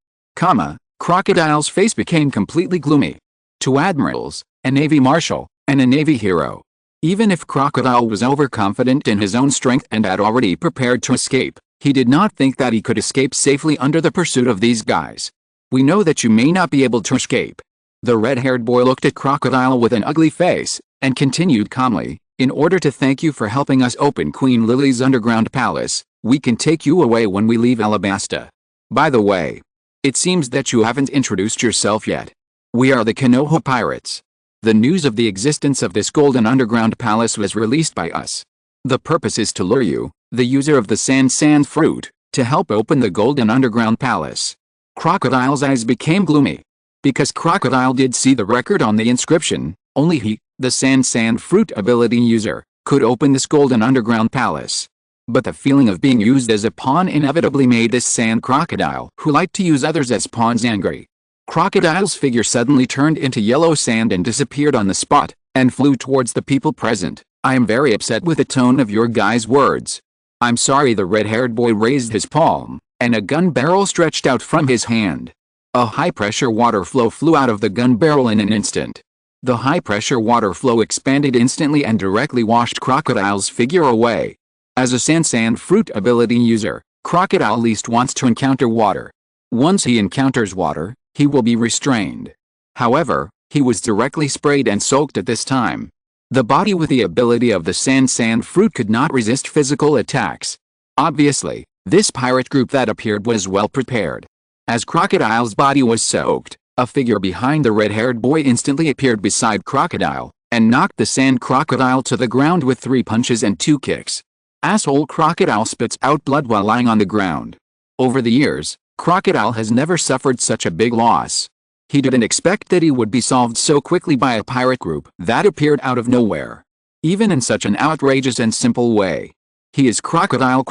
Crocodile's face became completely gloomy. Two admirals, a Navy Marshal, and a Navy hero. Even if Crocodile was overconfident in his own strength and had already prepared to escape, he did not think that he could escape safely under the pursuit of these guys. We know that you may not be able to escape. The red-haired boy looked at Crocodile with an ugly face, and continued calmly, in order to thank you for helping us open Queen Lily's underground palace, we can take you away when we leave Alabasta. By the way, it seems that you haven't introduced yourself yet. We are the Konoha Pirates. The news of the existence of this golden underground palace was released by us. The purpose is to lure you, the user of the sand fruit, to help open the golden underground palace. Crocodile's eyes became gloomy. Because Crocodile did see the record on the inscription, only he, the sand fruit ability user, could open this golden underground palace. But the feeling of being used as a pawn inevitably made this sand crocodile, who liked to use others as pawns, angry. Crocodile's figure suddenly turned into yellow sand and disappeared on the spot, and flew towards the people present. I am very upset with the tone of your guys' words. I'm sorry. The red-haired boy raised his palm, and a gun barrel stretched out from his hand. A high-pressure water flow flew out of the gun barrel in an instant. The high-pressure water flow expanded instantly and directly washed Crocodile's figure away. As a sand fruit ability user, Crocodile least wants to encounter water. Once he encounters water, he will be restrained. However, he was directly sprayed and soaked at this time. The body with the ability of the sand fruit could not resist physical attacks. Obviously, this pirate group that appeared was well prepared. As Crocodile's body was soaked, a figure behind the red-haired boy instantly appeared beside Crocodile, and knocked the sand crocodile to the ground with 3 punches and 2 kicks. Asshole Crocodile spits out blood while lying on the ground. Over the years, Crocodile has never suffered such a big loss. He didn't expect that he would be solved so quickly by a pirate group that appeared out of nowhere. Even in such an outrageous and simple way. He is Crocodile,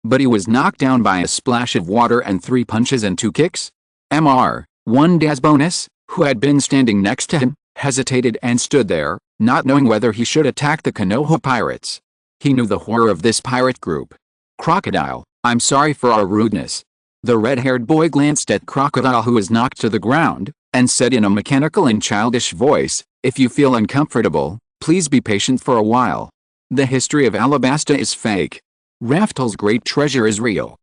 but he was knocked down by a splash of water and 3 punches and 2 kicks? One Daz Bonus, who had been standing next to him, hesitated and stood there, not knowing whether he should attack the Konoha pirates. He knew the horror of this pirate group. Crocodile, I'm sorry for our rudeness. The red-haired boy glanced at Crocodile, who was knocked to the ground, and said in a mechanical and childish voice, if you feel uncomfortable, please be patient for a while. The history of Alabasta is fake. Raftel's great treasure is real.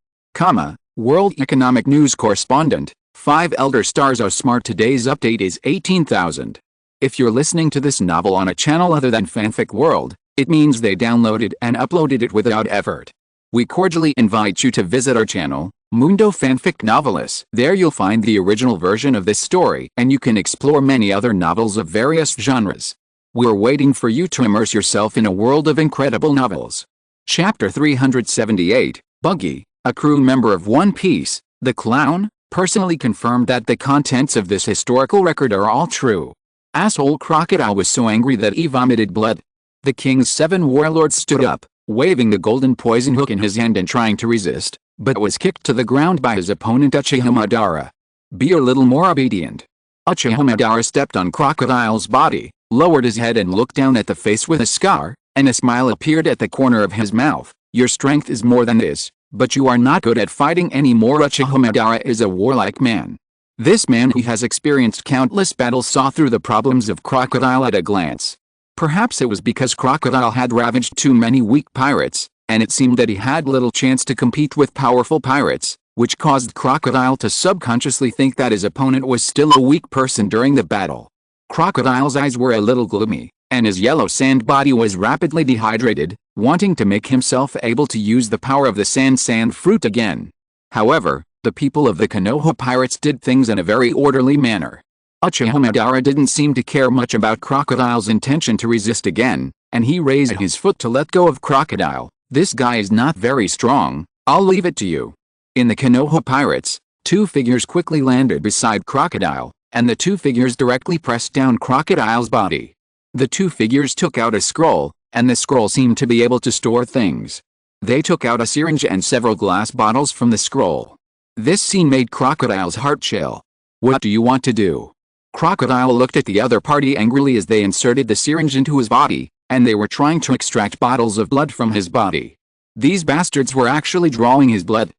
World Economic News Correspondent, 5 Elder Stars are smart. Today's update is 18,000. If you're listening to this novel on a channel other than Fanfic World, it means they downloaded and uploaded it without effort. We cordially invite you to visit our channel, Mundo Fanfic Novelis. There you'll find the original version of this story, and you can explore many other novels of various genres. We're waiting for you to immerse yourself in a world of incredible novels. Chapter 378, Buggy, a crew member of One Piece, the clown, personally confirmed that the contents of this historical record are all true. Asshole Crocodile was so angry that he vomited blood. The king's 7 warlords stood up, waving the golden poison hook in his hand and trying to resist, but was kicked to the ground by his opponent Uchiha Madara. Be a little more obedient. Uchiha Madara stepped on Crocodile's body, lowered his head and looked down at the face with a scar, and a smile appeared at the corner of his mouth. Your strength is more than this, but you are not good at fighting anymore. Uchiha Madara is a warlike man. This man who has experienced countless battles saw through the problems of Crocodile at a glance. Perhaps it was because Crocodile had ravaged too many weak pirates, and it seemed that he had little chance to compete with powerful pirates, which caused Crocodile to subconsciously think that his opponent was still a weak person during the battle. Crocodile's eyes were a little gloomy, and his yellow sand body was rapidly dehydrated, wanting to make himself able to use the power of the sand fruit again. However, the people of the Konoha pirates did things in a very orderly manner. Uchiha Madara didn't seem to care much about Crocodile's intention to resist again, and he raised his foot to let go of Crocodile. This guy is not very strong, I'll leave it to you. In the Konoha pirates, two figures quickly landed beside Crocodile, and the two figures directly pressed down Crocodile's body. The two figures took out a scroll, and the scroll seemed to be able to store things. They took out a syringe and several glass bottles from the scroll. This scene made Crocodile's heart chill. What do you want to do? Crocodile looked at the other party angrily as they inserted the syringe into his body, and they were trying to extract bottles of blood from his body. These bastards were actually drawing his blood.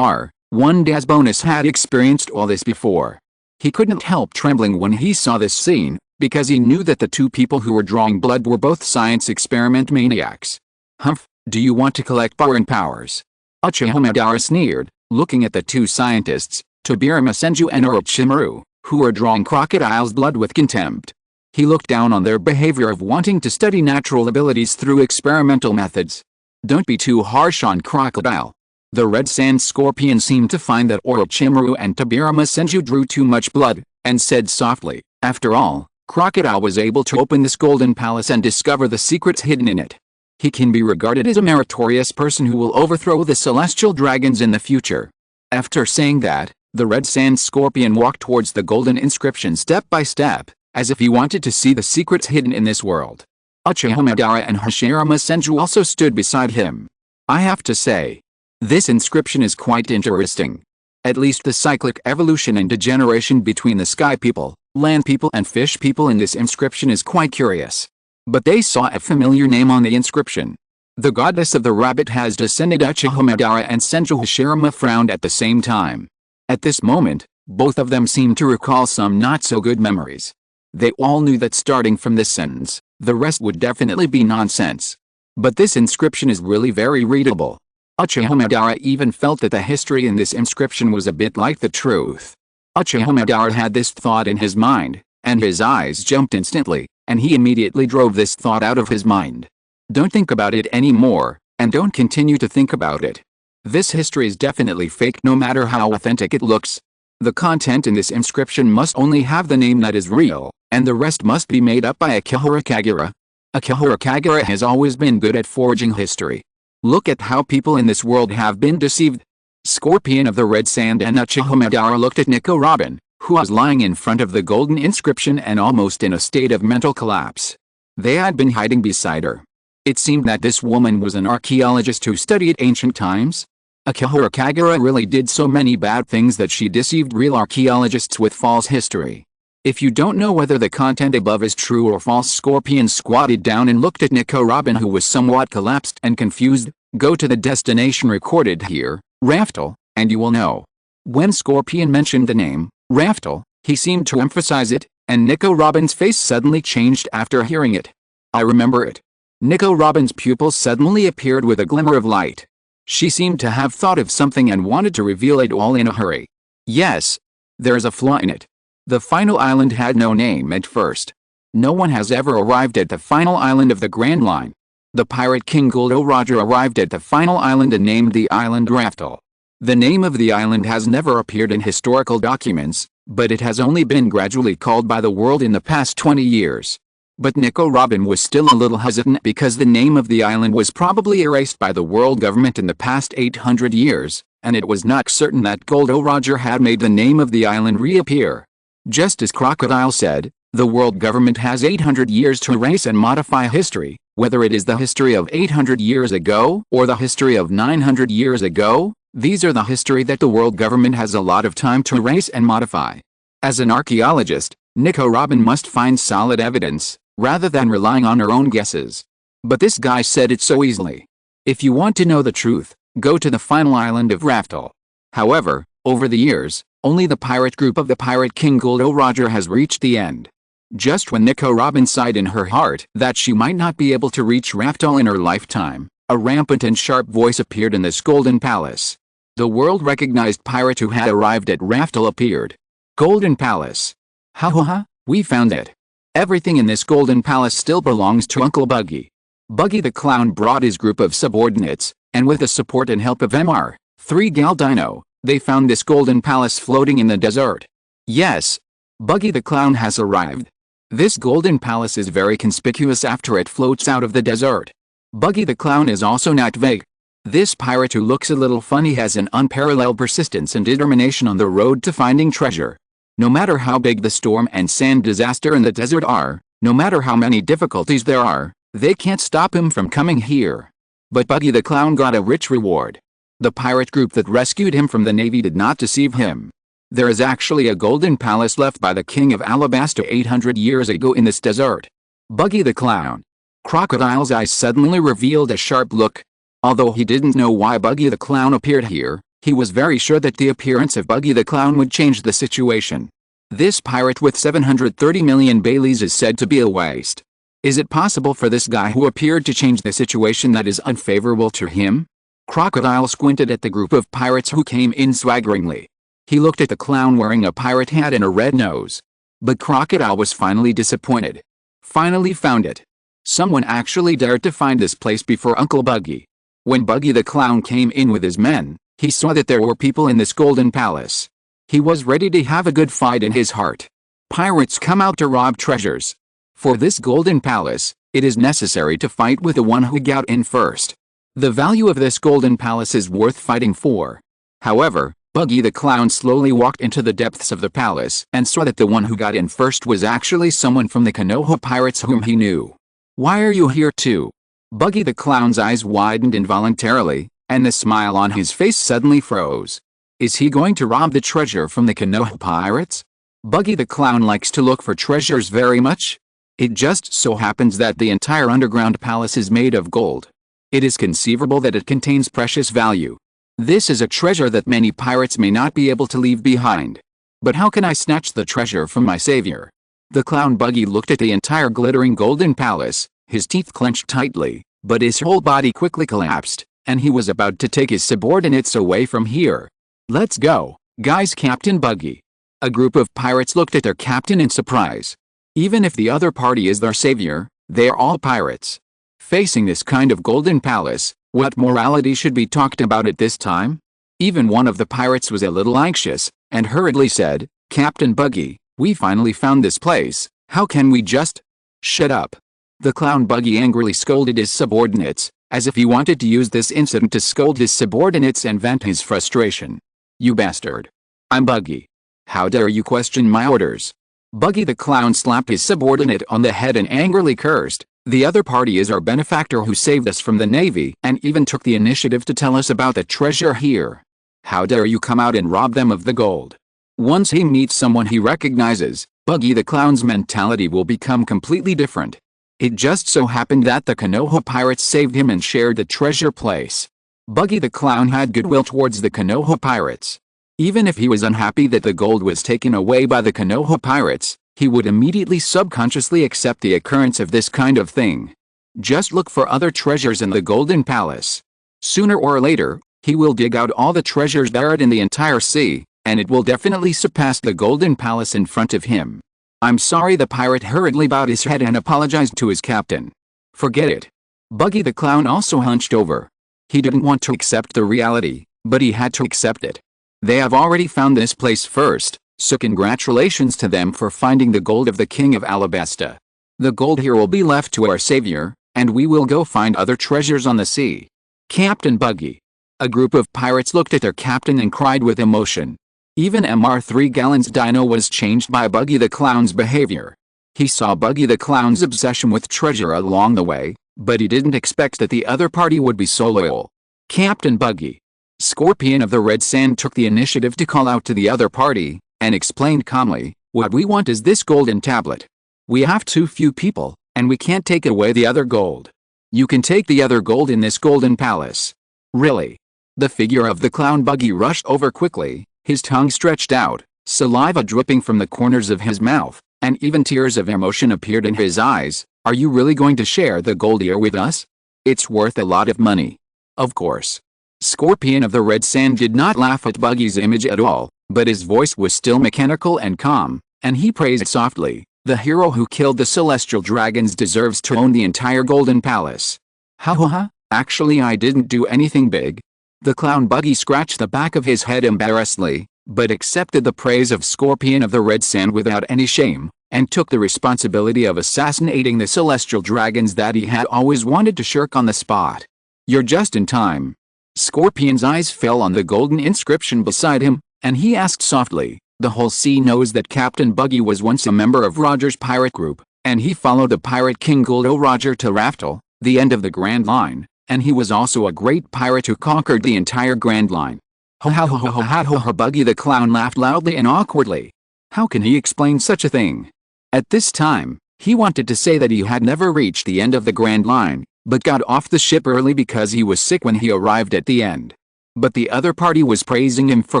One Daz Bonus had experienced all this before. He couldn't help trembling when he saw this scene, because he knew that the two people who were drawing blood were both science experiment maniacs. Humph, do you want to collect foreign powers? Uchiha Madara sneered, looking at the two scientists, Tobirama Senju and Orochimaru, who were drawing Crocodile's blood with contempt. He looked down on their behavior of wanting to study natural abilities through experimental methods. Don't be too harsh on Crocodile. The Red Sand Scorpion seemed to find that Orochimaru and Tobirama Senju drew too much blood, and said softly, after all, Crocodile was able to open this golden palace and discover the secrets hidden in it. He can be regarded as a meritorious person who will overthrow the celestial dragons in the future. After saying that, the Red Sand Scorpion walked towards the golden inscription step by step, as if he wanted to see the secrets hidden in this world. Uchiha Madara and Hashirama Senju also stood beside him. I have to say, this inscription is quite interesting. At least the cyclic evolution and degeneration between the sky people, land people and fish people in this inscription is quite curious. But they saw a familiar name on the inscription. The goddess of the rabbit has descended. Uchiha Madara and Senju Hashirama frowned at the same time. At this moment, both of them seemed to recall some not-so-good memories. They all knew that starting from this sentence, the rest would definitely be nonsense. But this inscription is really very readable. Uchiha Madara even felt that the history in this inscription was a bit like the truth. Uchiha Madara had this thought in his mind, and his eyes jumped instantly, and he immediately drove this thought out of his mind. Don't think about it anymore, and don't continue to think about it. This history is definitely fake no matter how authentic it looks. The content in this inscription must only have the name that is real, and the rest must be made up by Akihara Kagura. Akihara Kagura has always been good at forging history. Look at how people in this world have been deceived. Scorpion of the Red Sand and Uchiha Madara looked at Nico Robin, who was lying in front of the golden inscription and almost in a state of mental collapse. They had been hiding beside her. It seemed that this woman was an archaeologist who studied ancient times. Akihara Kagura really did so many bad things that she deceived real archaeologists with false history. If you don't know whether the content above is true or false, Scorpion squatted down and looked at Nico Robin, who was somewhat collapsed and confused. Go to the destination recorded here, Raftel, and you will know. When Scorpion mentioned the name, Raftel, he seemed to emphasize it, and Nico Robin's face suddenly changed after hearing it. I remember it. Nico Robin's pupils suddenly appeared with a glimmer of light. She seemed to have thought of something and wanted to reveal it all in a hurry. Yes. There's a flaw in it. The final island had no name at first. No one has ever arrived at the final island of the Grand Line. The Pirate King Guldo Roger arrived at the final island and named the island Raftel. The name of the island has never appeared in historical documents, but it has only been gradually called by the world in the past 20 years. But Nico Robin was still a little hesitant because the name of the island was probably erased by the world government in the past 800 years, and it was not certain that Guldo Roger had made the name of the island reappear. Just as Crocodile said, the world government has 800 years to erase and modify history, whether it is the history of 800 years ago or the history of 900 years ago. These are the history that the world government has a lot of time to erase and modify. As an archaeologist, Nico Robin must find solid evidence, rather than relying on her own guesses. But this guy said it so easily. If you want to know the truth, go to the final island of Raftel. However, over the years, only the pirate group of the Pirate King Guldo Roger has reached the end. Just when Nico Robin sighed in her heart that she might not be able to reach Raftel in her lifetime, a rampant and sharp voice appeared in this golden palace. The world-recognized pirate who had arrived at Raftel appeared. Golden Palace. Ha ha ha, we found it. Everything in this golden palace still belongs to Uncle Buggy. Buggy the Clown brought his group of subordinates, and with the support and help of Mr. Gal Dino, they found this golden palace floating in the desert. Yes, Buggy the Clown has arrived. This golden palace is very conspicuous after it floats out of the desert. Buggy the Clown is also not vague. This pirate who looks a little funny has an unparalleled persistence and determination on the road to finding treasure. No matter how big the storm and sand disaster in the desert are, no matter how many difficulties there are, they can't stop him from coming here. But Buggy the Clown got a rich reward. The pirate group that rescued him from the Navy did not deceive him. There is actually a golden palace left by the king of Alabasta 800 years ago in this desert. Buggy the Clown. Crocodile's eyes suddenly revealed a sharp look. Although he didn't know why Buggy the Clown appeared here, he was very sure that the appearance of Buggy the Clown would change the situation. This pirate with 730 million Baileys is said to be a waste. Is it possible for this guy who appeared to change the situation that is unfavorable to him? Crocodile squinted at the group of pirates who came in swaggeringly. He looked at the clown wearing a pirate hat and a red nose. But Crocodile was finally disappointed. Finally found it. Someone actually dared to find this place before Uncle Buggy. When Buggy the Clown came in with his men, he saw that there were people in this golden palace. He was ready to have a good fight in his heart. Pirates come out to rob treasures. For this golden palace, it is necessary to fight with the one who got in first. The value of this golden palace is worth fighting for. However, Buggy the Clown slowly walked into the depths of the palace and saw that the one who got in first was actually someone from the Konoha pirates whom he knew. "Why are you here too?" Buggy the Clown's eyes widened involuntarily, and the smile on his face suddenly froze. Is he going to rob the treasure from the Konoha pirates? Buggy the Clown likes to look for treasures very much. It just so happens that the entire underground palace is made of gold. It is conceivable that it contains precious value. This is a treasure that many pirates may not be able to leave behind. But how can I snatch the treasure from my savior? The clown Buggy looked at the entire glittering golden palace, his teeth clenched tightly, but his whole body quickly collapsed, and he was about to take his subordinates away from here. "Let's go, guys." Captain Buggy. A group of pirates looked at their captain in surprise. Even if the other party is their savior, they are all pirates. Facing this kind of golden palace, what morality should be talked about at this time? Even one of the pirates was a little anxious, and hurriedly said, "Captain Buggy, we finally found this place. How can we just—" "Shut up." The clown Buggy angrily scolded his subordinates, as if he wanted to use this incident to scold his subordinates and vent his frustration. "You bastard. I'm Buggy. How dare you question my orders?" Buggy the Clown slapped his subordinate on the head and angrily cursed, "The other party is our benefactor who saved us from the Navy and even took the initiative to tell us about the treasure here. How dare you come out and rob them of the gold?" Once he meets someone he recognizes, Buggy the Clown's mentality will become completely different. It just so happened that the Konoha pirates saved him and shared the treasure place. Buggy the Clown had goodwill towards the Konoha pirates. Even if he was unhappy that the gold was taken away by the Konoha pirates, he would immediately subconsciously accept the occurrence of this kind of thing. Just look for other treasures in the Golden Palace. Sooner or later, he will dig out all the treasures buried in the entire sea, and it will definitely surpass the Golden Palace in front of him. "I'm sorry." The pirate hurriedly bowed his head and apologized to his captain. "Forget it." Buggy the Clown also hunched over. He didn't want to accept the reality, but he had to accept it. They have already found this place first, so congratulations to them for finding the gold of the King of Alabasta. The gold here will be left to our savior, and we will go find other treasures on the sea. Captain Buggy. A group of pirates looked at their captain and cried with emotion. Even Mr. 3 Gallons Dino was changed by Buggy the Clown's behavior. He saw Buggy the Clown's obsession with treasure along the way, but he didn't expect that the other party would be so loyal. Captain Buggy. Scorpion of the Red Sand took the initiative to call out to the other party, and explained calmly, "What we want is this golden tablet. We have too few people, and we can't take away the other gold. You can take the other gold in this golden palace." "Really?" The figure of the clown Buggy rushed over quickly, his tongue stretched out, saliva dripping from the corners of his mouth, and even tears of emotion appeared in his eyes. "Are you really going to share the gold here with us? It's worth a lot of money." "Of course." Scorpion of the Red Sand did not laugh at Buggy's image at all, but his voice was still mechanical and calm, and he praised softly, "The hero who killed the celestial dragons deserves to own the entire Golden Palace." "Ha ha ha, actually I didn't do anything big." The clown Buggy scratched the back of his head embarrassedly, but accepted the praise of Scorpion of the Red Sand without any shame, and took the responsibility of assassinating the celestial dragons that he had always wanted to shirk on the spot. "You're just in time." Scorpion's eyes fell on the golden inscription beside him, and he asked softly, "The whole sea knows that Captain Buggy was once a member of Roger's pirate group, and he followed the pirate king Goldo Roger to Raftel, the end of the Grand Line, and he was also a great pirate who conquered the entire Grand Line." Ho ha ho ho ho ha ho ho. Buggy the Clown laughed loudly and awkwardly. How can he explain such a thing? At this time, he wanted to say that he had never reached the end of the Grand Line, but got off the ship early because he was sick when he arrived at the end. But the other party was praising him for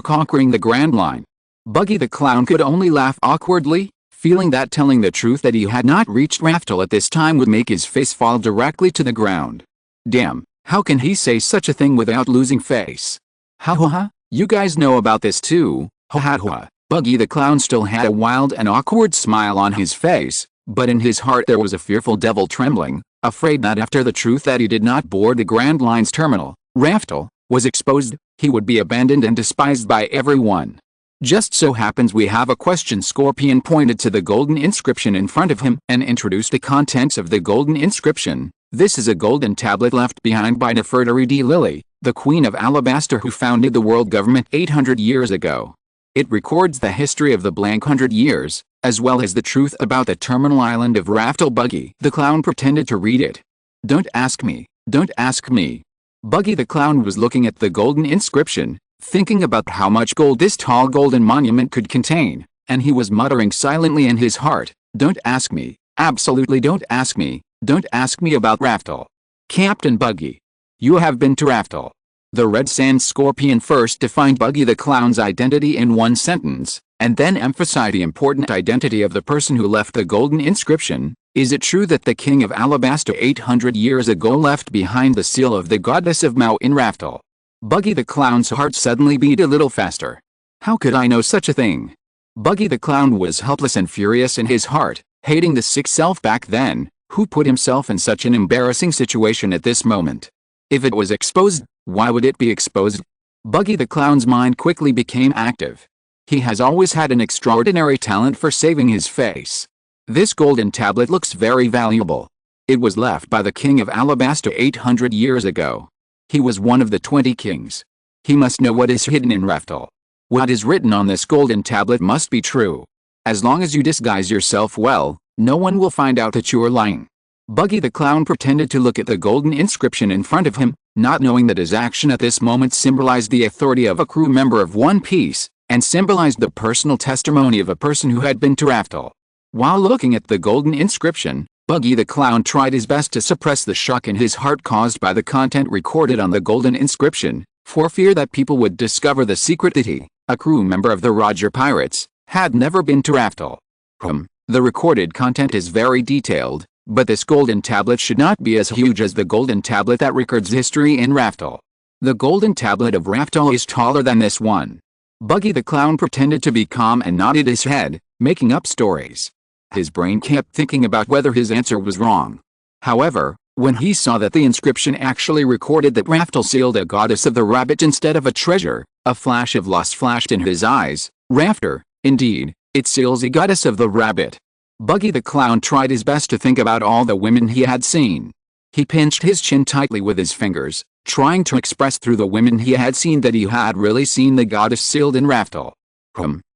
conquering the Grand Line. Buggy the Clown could only laugh awkwardly, feeling that telling the truth that he had not reached Raftel at this time would make his face fall directly to the ground. Damn, how can he say such a thing without losing face? Ha ha ha, you guys know about this too, ha ha ha. Buggy the Clown still had a wild and awkward smile on his face, but in his heart there was a fearful devil trembling, afraid that after the truth that he did not board the Grand Line's terminal, Raftel, was exposed, he would be abandoned and despised by everyone. Just so happens we have a question. Scorpion pointed to the golden inscription in front of him and introduced the contents of the golden inscription. This is a golden tablet left behind by Nefertari D. Lily, the Queen of Alabaster who founded the world government 800 years ago. It records the history of the blank 100 years, as well as the truth about the terminal island of Raftel. Buggy the Clown pretended to read it. Don't ask me, don't ask me. Buggy the Clown was looking at the golden inscription, thinking about how much gold this tall golden monument could contain, and he was muttering silently in his heart, "Don't ask me, absolutely don't ask me about Raftel. Captain Buggy, you have been to Raftel." The Red Sand Scorpion first defined Buggy the Clown's identity in one sentence, and then emphasized the important identity of the person who left the golden inscription. Is it true that the king of Alabaster 800 years ago left behind the seal of the goddess of Mao in Raftel? Buggy the Clown's heart suddenly beat a little faster. How could I know such a thing? Buggy the Clown was helpless and furious in his heart, hating the sick self back then, who put himself in such an embarrassing situation at this moment. If it was exposed, why would it be exposed? Buggy the Clown's mind quickly became active. He has always had an extraordinary talent for saving his face. This golden tablet looks very valuable. It was left by the king of Alabaster 800 years ago. He was one of the 20 kings. He must know what is hidden in Raftel. What is written on this golden tablet must be true. As long as you disguise yourself well, no one will find out that you are lying. Buggy the Clown pretended to look at the golden inscription in front of him, not knowing that his action at this moment symbolized the authority of a crew member of One Piece, and symbolized the personal testimony of a person who had been to Raftel. While looking at the golden inscription, Buggy the Clown tried his best to suppress the shock in his heart caused by the content recorded on the golden inscription, for fear that people would discover the secret that he, a crew member of the Roger Pirates, had never been to Raftel. The recorded content is very detailed, but this golden tablet should not be as huge as the golden tablet that records history in Raftel. The golden tablet of Raftel is taller than this one. Buggy the Clown pretended to be calm and nodded his head, making up stories. His brain kept thinking about whether his answer was wrong. However, when he saw that the inscription actually recorded that Raftel sealed a goddess of the rabbit instead of a treasure, a flash of lust flashed in his eyes. Rafter, indeed, it seals a goddess of the rabbit. Buggy the Clown tried his best to think about all the women he had seen. He pinched his chin tightly with his fingers, trying to express through the women he had seen that he had really seen the goddess sealed in Raftel.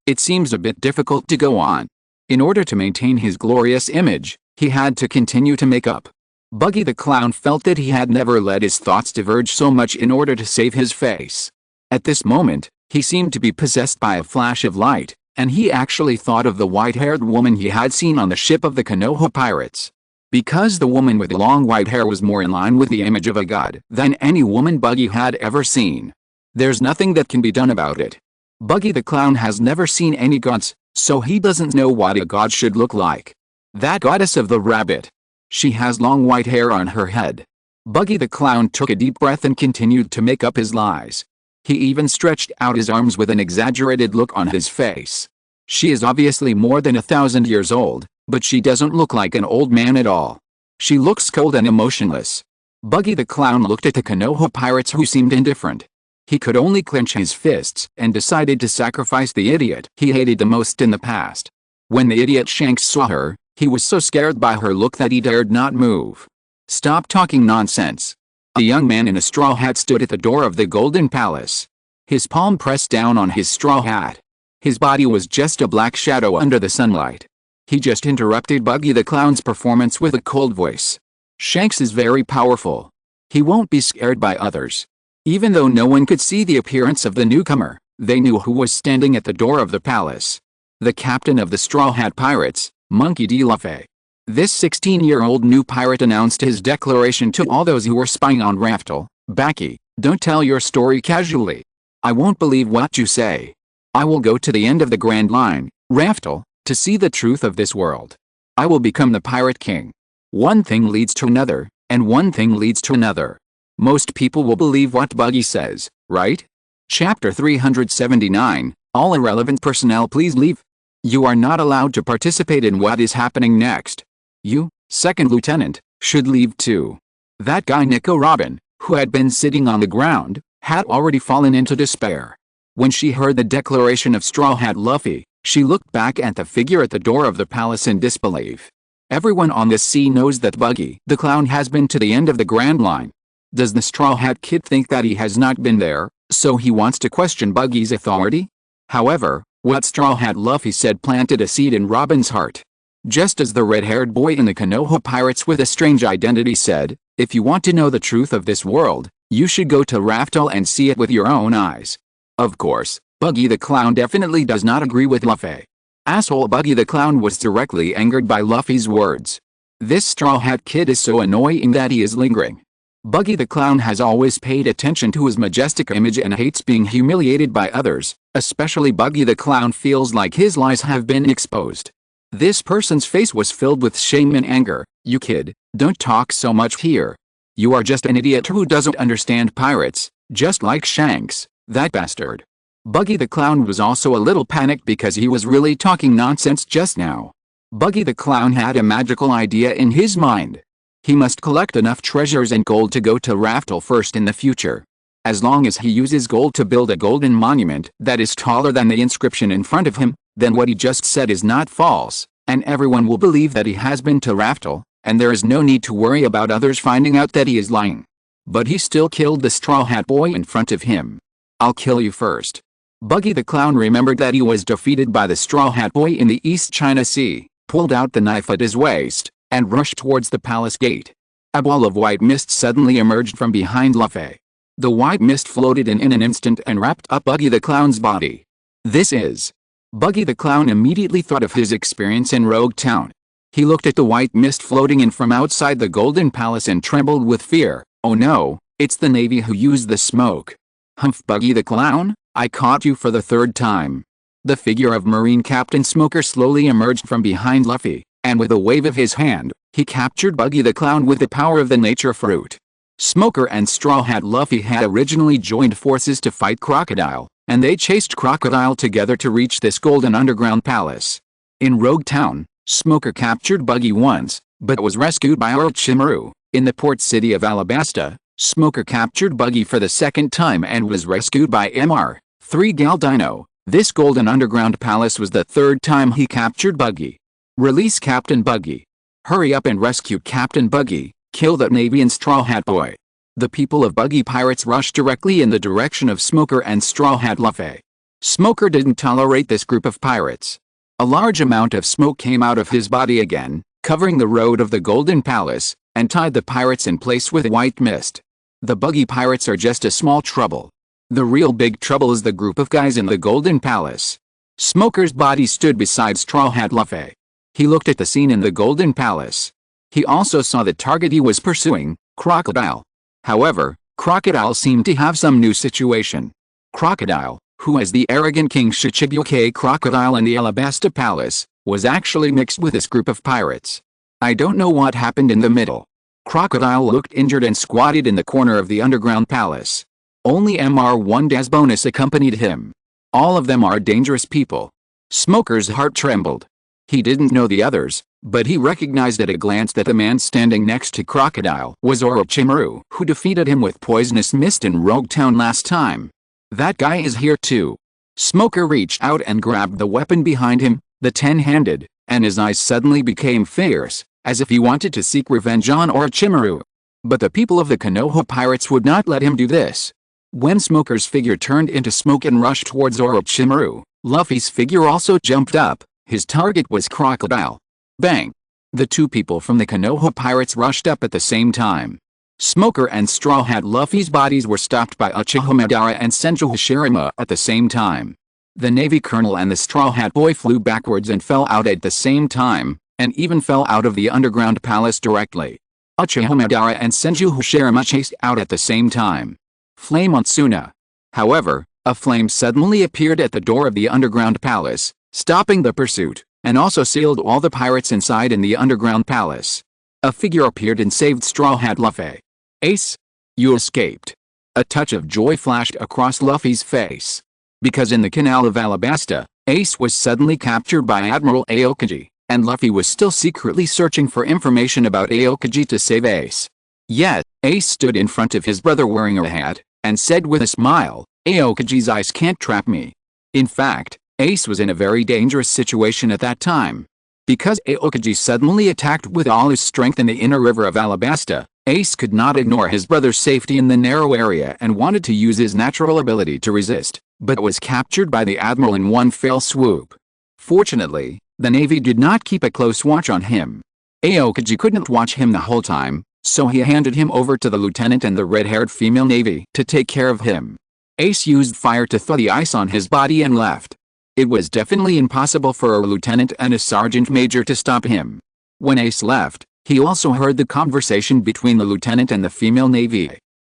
It seems a bit difficult to go on. In order to maintain his glorious image, he had to continue to make up. Buggy the Clown felt that he had never let his thoughts diverge so much in order to save his face. At this moment, he seemed to be possessed by a flash of light, and he actually thought of the white-haired woman he had seen on the ship of the Konoha pirates. Because the woman with the long white hair was more in line with the image of a god than any woman Buggy had ever seen. There's nothing that can be done about it. Buggy the Clown has never seen any gods, so he doesn't know what a god should look like. That goddess of the rabbit. She has long white hair on her head. Buggy the Clown took a deep breath and continued to make up his lies. He even stretched out his arms with an exaggerated look on his face. She is obviously more than 1,000 years old, but she doesn't look like an old man at all. She looks cold and emotionless. Buggy the Clown looked at the Konoha pirates who seemed indifferent. He could only clench his fists and decided to sacrifice the idiot he hated the most in the past. When the idiot Shanks saw her, he was so scared by her look that he dared not move. Stop talking nonsense. The young man in a straw hat stood at the door of the Golden Palace. His palm pressed down on his straw hat. His body was just a black shadow under the sunlight. He just interrupted Buggy the Clown's performance with a cold voice. "Shanks is very powerful. He won't be scared by others." Even though no one could see the appearance of the newcomer, they knew who was standing at the door of the palace. The captain of the Straw Hat Pirates, Monkey D. Luffy. This 16-year-old new pirate announced his declaration to all those who were spying on Raftel. "Baki, don't tell your story casually. I won't believe what you say. I will go to the end of the Grand Line, Raftel, to see the truth of this world. I will become the Pirate King." One thing leads to another, and one thing leads to another. Most people will believe what Buggy says, right? Chapter 379, All irrelevant personnel please leave. You are not allowed to participate in what is happening next. You, second lieutenant, should leave too. That guy Nico Robin, who had been sitting on the ground, had already fallen into despair. When she heard the declaration of Straw Hat Luffy, she looked back at the figure at the door of the palace in disbelief. Everyone on this sea knows that Buggy the Clown has been to the end of the Grand Line. Does the Straw Hat Kid think that he has not been there, so he wants to question Buggy's authority? However, what Straw Hat Luffy said planted a seed in Robin's heart. Just as the red-haired boy in the Konoha Pirates with a strange identity said, "If you want to know the truth of this world, you should go to Raftel and see it with your own eyes." Of course, Buggy the Clown definitely does not agree with Luffy. Asshole Buggy the Clown was directly angered by Luffy's words. This Straw Hat Kid is so annoying that he is lingering. Buggy the Clown has always paid attention to his majestic image and hates being humiliated by others, especially Buggy the Clown feels like his lies have been exposed. This person's face was filled with shame and anger. "You kid, don't talk so much here. You are just an idiot who doesn't understand pirates, just like Shanks, that bastard." Buggy the Clown was also a little panicked because he was really talking nonsense just now. Buggy the Clown had a magical idea in his mind. He must collect enough treasures and gold to go to Raftel first in the future. As long as he uses gold to build a golden monument that is taller than the inscription in front of him, then what he just said is not false, and everyone will believe that he has been to Raftel, and there is no need to worry about others finding out that he is lying. But he still killed the Straw Hat Boy in front of him. "I'll kill you first." Buggy the Clown remembered that he was defeated by the Straw Hat Boy in the East China Sea, pulled out the knife at his waist, and rushed towards the palace gate. A ball of white mist suddenly emerged from behind Luffy. The white mist floated in an instant and wrapped up Buggy the Clown's body. This is... Buggy the Clown immediately thought of his experience in Rogue Town. He looked at the white mist floating in from outside the Golden Palace and trembled with fear. "Oh no, it's the Navy who used the smoke." "Humph, Buggy the Clown, I caught you for the third time." The figure of Marine Captain Smoker slowly emerged from behind Luffy, and with a wave of his hand, he captured Buggy the Clown with the power of the nature fruit. Smoker and Straw Hat Luffy had originally joined forces to fight Crocodile, and they chased Crocodile together to reach this golden underground palace. In Rogue Town, Smoker captured Buggy once, but was rescued by Orochimaru. In the port city of Alabasta, Smoker captured Buggy for the second time and was rescued by Mr. Galdino. This golden underground palace was the third time he captured Buggy. Release Captain Buggy. Hurry up and rescue Captain Buggy. Kill that Navy and Straw Hat Boy. The people of Buggy Pirates rushed directly in the direction of Smoker and Straw Hat Luffy. Smoker didn't tolerate this group of pirates. A large amount of smoke came out of his body again, covering the road of the Golden Palace, and tied the pirates in place with white mist. The Buggy Pirates are just a small trouble. The real big trouble is the group of guys in the Golden Palace. Smoker's body stood beside Straw Hat Luffy. He looked at the scene in the Golden Palace. He also saw the target he was pursuing, Crocodile. However, Crocodile seemed to have some new situation. Crocodile, who as the arrogant King Shichibuke Crocodile in the Alabasta Palace, was actually mixed with this group of pirates. I don't know what happened in the middle. Crocodile looked injured and squatted in the corner of the underground palace. Only Mr. Bonus accompanied him. All of them are dangerous people. Smoker's heart trembled. He didn't know the others, but he recognized at a glance that the man standing next to Crocodile was Orochimaru, who defeated him with poisonous mist in Rogue Town last time. That guy is here too. Smoker reached out and grabbed the weapon behind him, the 10-handed, and his eyes suddenly became fierce, as if he wanted to seek revenge on Orochimaru. But the people of the Konoha pirates would not let him do this. When Smoker's figure turned into smoke and rushed towards Orochimaru, Luffy's figure also jumped up. His target was Crocodile. Bang! The two people from the Konoha pirates rushed up at the same time. Smoker and Straw Hat Luffy's bodies were stopped by Uchiha Madara and Senju Hashirama at the same time. The Navy Colonel and the Straw Hat Boy flew backwards and fell out at the same time, and even fell out of the underground palace directly. Uchiha Madara and Senju Hashirama chased out at the same time. Flame on Tsuna. However, a flame suddenly appeared at the door of the underground palace, stopping the pursuit, and also sealed all the pirates inside in the underground palace. A figure appeared and saved Straw Hat Luffy. Ace, you escaped. A touch of joy flashed across Luffy's face. Because in the Canal of Alabasta, Ace was suddenly captured by Admiral Aokiji, and Luffy was still secretly searching for information about Aokiji to save Ace. Yet, Ace stood in front of his brother wearing a hat, and said with a smile, "Aokiji's eyes can't trap me." In fact, Ace was in a very dangerous situation at that time. Because Aokiji suddenly attacked with all his strength in the inner river of Alabasta, Ace could not ignore his brother's safety in the narrow area and wanted to use his natural ability to resist, but was captured by the Admiral in one fell swoop. Fortunately, the Navy did not keep a close watch on him. Aokiji couldn't watch him the whole time, so he handed him over to the lieutenant and the red-haired female Navy to take care of him. Ace used fire to thaw the ice on his body and left. It was definitely impossible for a lieutenant and a sergeant major to stop him. When Ace left, he also heard the conversation between the lieutenant and the female Navy.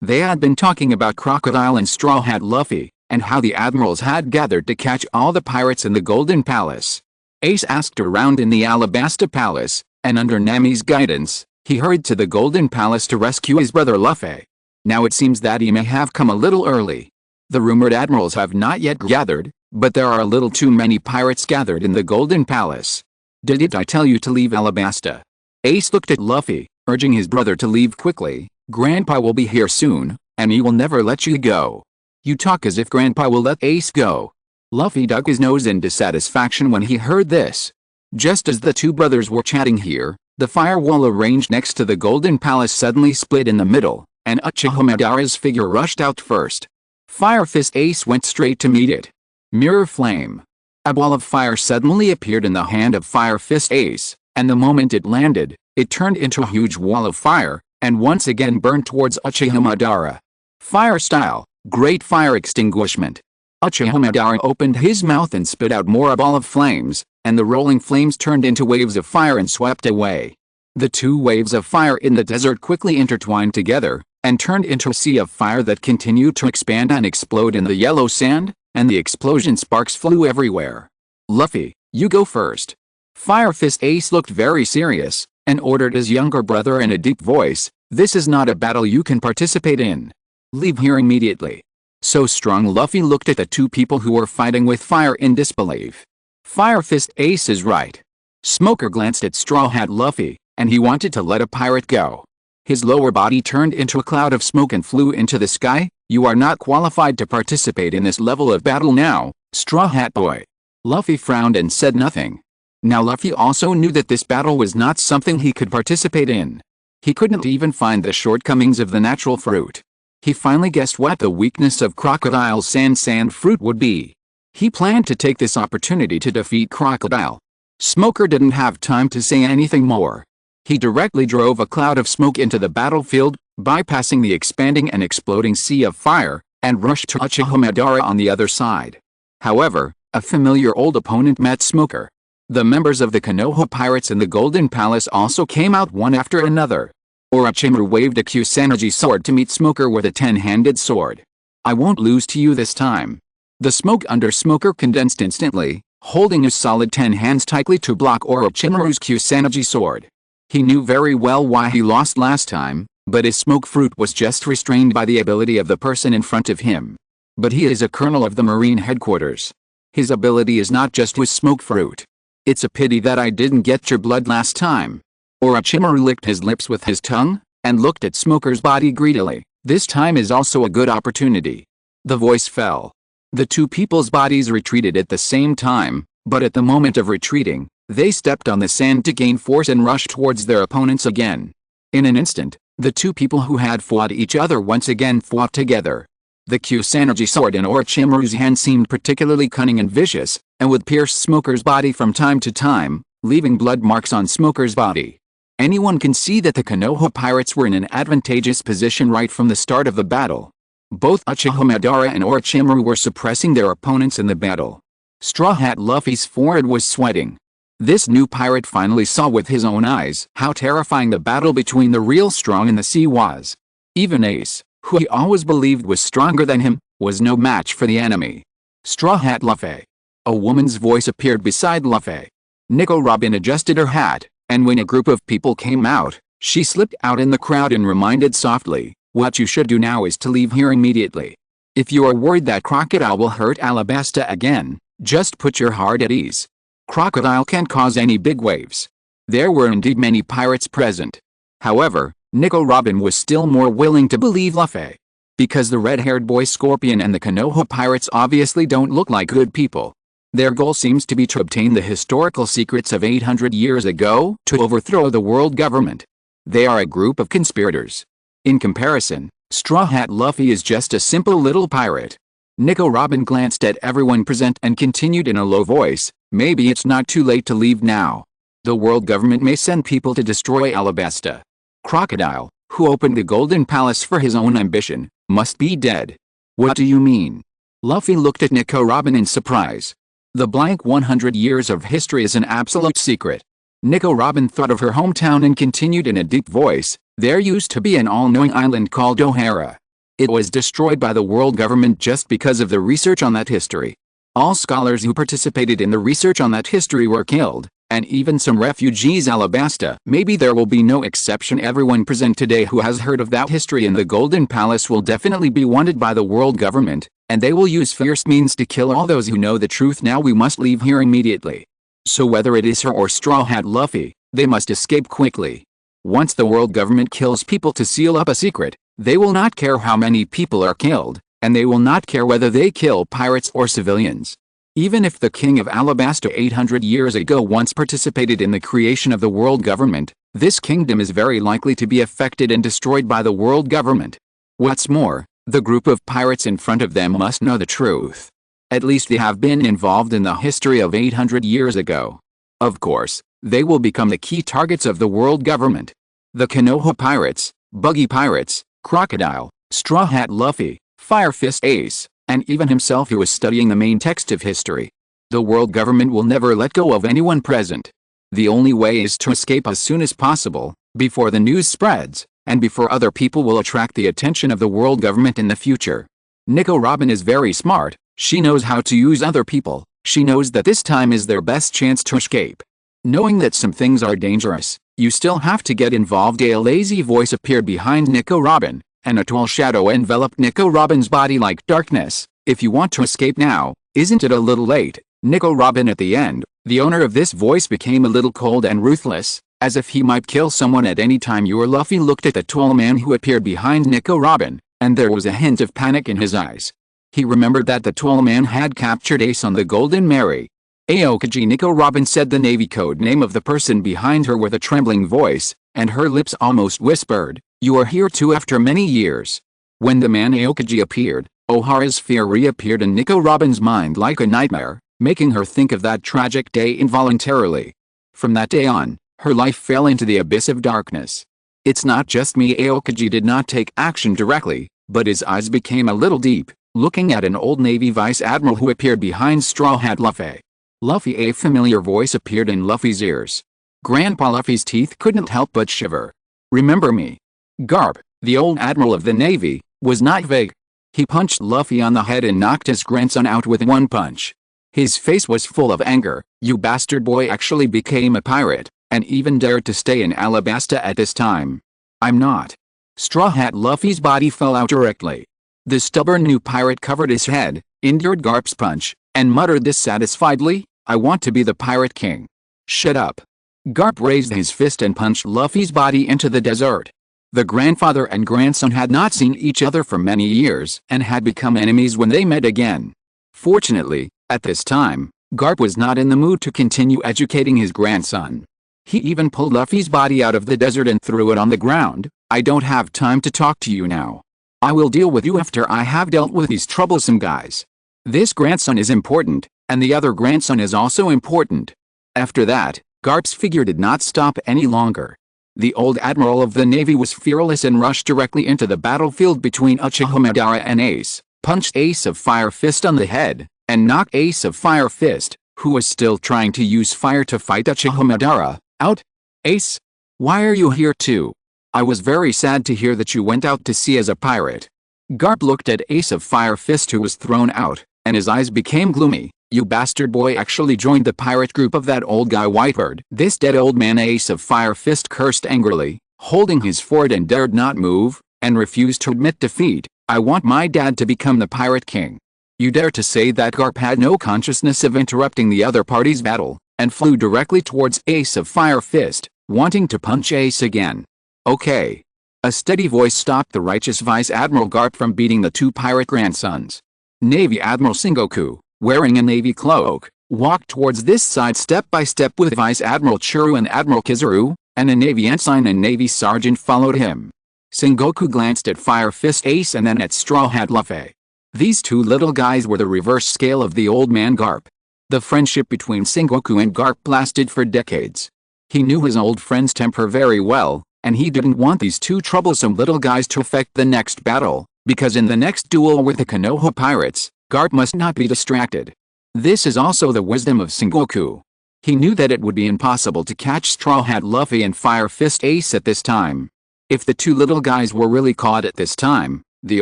They had been talking about Crocodile and Straw Hat Luffy, and how the admirals had gathered to catch all the pirates in the Golden Palace. Ace asked around in the Alabasta Palace, and under Nami's guidance, he hurried to the Golden Palace to rescue his brother Luffy. Now it seems that he may have come a little early. The rumored admirals have not yet gathered, but there are a little too many pirates gathered in the Golden Palace. Didn't I tell you to leave Alabasta? Ace looked at Luffy, urging his brother to leave quickly. Grandpa will be here soon, and he will never let you go. You talk as if Grandpa will let Ace go. Luffy dug his nose in dissatisfaction when he heard this. Just as the two brothers were chatting here, the firewall arranged next to the Golden Palace suddenly split in the middle, and Uchiha Madara's figure rushed out first. Fire Fist Ace went straight to meet it. Mirror Flame. A ball of fire suddenly appeared in the hand of Fire Fist Ace, and the moment it landed, it turned into a huge wall of fire, and once again burned towards Uchiha Madara. Fire Style, Great Fire Extinguishment. Uchiha Madara opened his mouth and spit out more ball of flames, and the rolling flames turned into waves of fire and swept away. The two waves of fire in the desert quickly intertwined together, and turned into a sea of fire that continued to expand and explode in the yellow sand, and the explosion sparks flew everywhere. Luffy, you go first. Fire Fist Ace looked very serious, and ordered his younger brother in a deep voice, "This is not a battle you can participate in. Leave here immediately." So strong Luffy looked at the two people who were fighting with fire in disbelief. Fire Fist Ace is right. Smoker glanced at Straw Hat Luffy, and he wanted to let a pirate go. His lower body turned into a cloud of smoke and flew into the sky. You are not qualified to participate in this level of battle now, Straw Hat Boy. Luffy frowned and said nothing. Now Luffy also knew that this battle was not something he could participate in. He couldn't even find the shortcomings of the natural fruit. He finally guessed what the weakness of Crocodile's sand fruit would be. He planned to take this opportunity to defeat Crocodile. Smoker didn't have time to say anything more. He directly drove a cloud of smoke into the battlefield, bypassing the expanding and exploding sea of fire, and rushed to Uchiha Madara on the other side. However, a familiar old opponent met Smoker. The members of the Konoha pirates in the Golden Palace also came out one after another. Orochimaru waved a Kusanagi sword to meet Smoker with a 10-handed sword. "I won't lose to you this time." The smoke under Smoker condensed instantly, holding his solid 10 hands tightly to block Orochimaru's Kusanagi sword. He knew very well why he lost last time, but his smoke fruit was just restrained by the ability of the person in front of him. But he is a colonel of the Marine headquarters. His ability is not just with smoke fruit. It's a pity that I didn't get your blood last time. Orochimaru licked his lips with his tongue, and looked at Smoker's body greedily. This time is also a good opportunity. The voice fell. The two people's bodies retreated at the same time, but at the moment of retreating, they stepped on the sand to gain force and rushed towards their opponents again. In an instant, The two people who had fought each other once again fought together. The Kusanagi sword in Orochimaru's hand seemed particularly cunning and vicious, and would pierce Smoker's body from time to time, leaving blood marks on Smoker's body. Anyone can see that the Konoha pirates were in an advantageous position right from the start of the battle. Both Uchiha Madara and Orochimaru were suppressing their opponents in the battle. Straw Hat Luffy's forehead was sweating. This new pirate finally saw with his own eyes how terrifying the battle between the real strong in the sea was. Even Ace, who he always believed was stronger than him, was no match for the enemy. Straw Hat Luffy. A woman's voice appeared beside Luffy. Nico Robin adjusted her hat, and when a group of people came out, she slipped out in the crowd and reminded softly, "What you should do now is to leave here immediately. If you are worried that Crocodile will hurt Alabasta again, just put your heart at ease. Crocodile can't cause any big waves." There were indeed many pirates present. However, Nico Robin was still more willing to believe Luffy. Because the red-haired boy Scorpion and the Konoha pirates obviously don't look like good people. Their goal seems to be to obtain the historical secrets of 800 years ago to overthrow the world government. They are a group of conspirators. In comparison, Straw Hat Luffy is just a simple little pirate. Nico Robin glanced at everyone present and continued in a low voice, "Maybe it's not too late to leave now. The world government may send people to destroy Alabasta. Crocodile, who opened the Golden Palace for his own ambition, must be dead." "What do you mean?" Luffy looked at Nico Robin in surprise. The blank 100 years of history is an absolute secret. Nico Robin thought of her hometown and continued in a deep voice, "There used to be an all-knowing island called O'Hara. It was destroyed by the world government just because of the research on that history. All scholars who participated in the research on that history were killed, and even some refugees Alabasta. Maybe there will be no exception. Everyone present today who has heard of that history in the Golden Palace will definitely be wanted by the world government, and they will use fierce means to kill all those who know the truth. Now we must leave here immediately." So whether it is her or Straw Hat Luffy, they must escape quickly. Once the world government kills people to seal up a secret, they will not care how many people are killed, and they will not care whether they kill pirates or civilians. Even if the king of Alabasta 800 years ago once participated in the creation of the world government, this kingdom is very likely to be affected and destroyed by the world government. What's more, the group of pirates in front of them must know the truth. At least they have been involved in the history of 800 years ago. Of course, they will become the key targets of the world government. The Konoha pirates, Buggy Pirates, Crocodile, Straw Hat Luffy, Fire Fist Ace, and even himself who was studying the main text of history. The world government will never let go of anyone present. The only way is to escape as soon as possible, before the news spreads, and before other people will attract the attention of the world government in the future. Nico Robin is very smart. She knows how to use other people. She knows that this time is their best chance to escape. Knowing that some things are dangerous, you still have to get involved. A lazy voice appeared behind Nico Robin, and a tall shadow enveloped Nico Robin's body like darkness. "If you want to escape now, isn't it a little late?" Nico Robin at the end, the owner of this voice became a little cold and ruthless, as if he might kill someone at any time. Luffy looked at the tall man who appeared behind Nico Robin, and there was a hint of panic in his eyes. He remembered that the tall man had captured Ace on the Golden Mary. Aokiji. Nico Robin said the Navy code name of the person behind her with a trembling voice, and her lips almost whispered, "You are here too after many years." When the man Aokiji appeared, O'Hara's fear reappeared in Nico Robin's mind like a nightmare, making her think of that tragic day involuntarily. From that day on, her life fell into the abyss of darkness. "It's not just me." Aokiji did not take action directly, but his eyes became a little deep, looking at an old Navy vice admiral who appeared behind Straw Hat Luffy. "Luffy." A familiar voice appeared in Luffy's ears. Grandpa Luffy's teeth couldn't help but shiver. "Remember me?" Garp, the old admiral of the Navy, was not vague. He punched Luffy on the head and knocked his grandson out with one punch. His face was full of anger. "You bastard boy actually became a pirate, and even dared to stay in Alabasta at this time." "I'm not." Straw Hat Luffy's body fell out directly. The stubborn new pirate covered his head, endured Garp's punch, and muttered dissatisfiedly, "I want to be the Pirate King." "Shut up." Garp raised his fist and punched Luffy's body into the desert. The grandfather and grandson had not seen each other for many years and had become enemies when they met again. Fortunately, at this time, Garp was not in the mood to continue educating his grandson. He even pulled Luffy's body out of the desert and threw it on the ground, I don't have time to talk to you now. I will deal with you after I have dealt with these troublesome guys. This grandson is important, and the other grandson is also important. After that, Garp's figure did not stop any longer. The old admiral of the navy was fearless and rushed directly into the battlefield between Uchiha Madara and Ace, punched Ace of Fire Fist on the head, and knocked Ace of Fire Fist, who was still trying to use fire to fight Uchiha Madara, out. Ace? Why are you here too? I was very sad to hear that you went out to sea as a pirate. Garp looked at Ace of Fire Fist, who was thrown out, and his eyes became gloomy. You bastard boy actually joined the pirate group of that old guy Whitebird. This dead old man. Ace of Fire Fist cursed angrily, holding his sword, and dared not move, and refused to admit defeat. I want my dad to become the pirate king. You dare to say that? Garp had no consciousness of interrupting the other party's battle, and flew directly towards Ace of Fire Fist, wanting to punch Ace again. Okay. A steady voice stopped the righteous Vice Admiral Garp from beating the two pirate grandsons. Navy Admiral Sengoku, wearing a navy cloak, walked towards this side step by step with Vice Admiral Churu and Admiral Kizaru, and a Navy ensign and Navy sergeant followed him. Sengoku glanced at Fire Fist Ace and then at Straw Hat Luffy. These two little guys were the reverse scale of the old man Garp. The friendship between Sengoku and Garp lasted for decades. He knew his old friend's temper very well, and he didn't want these two troublesome little guys to affect the next battle, because in the next duel with the Konoha pirates, Garp must not be distracted. This is also the wisdom of Sengoku. He knew that it would be impossible to catch Straw Hat Luffy and Fire Fist Ace at this time. If the two little guys were really caught at this time, the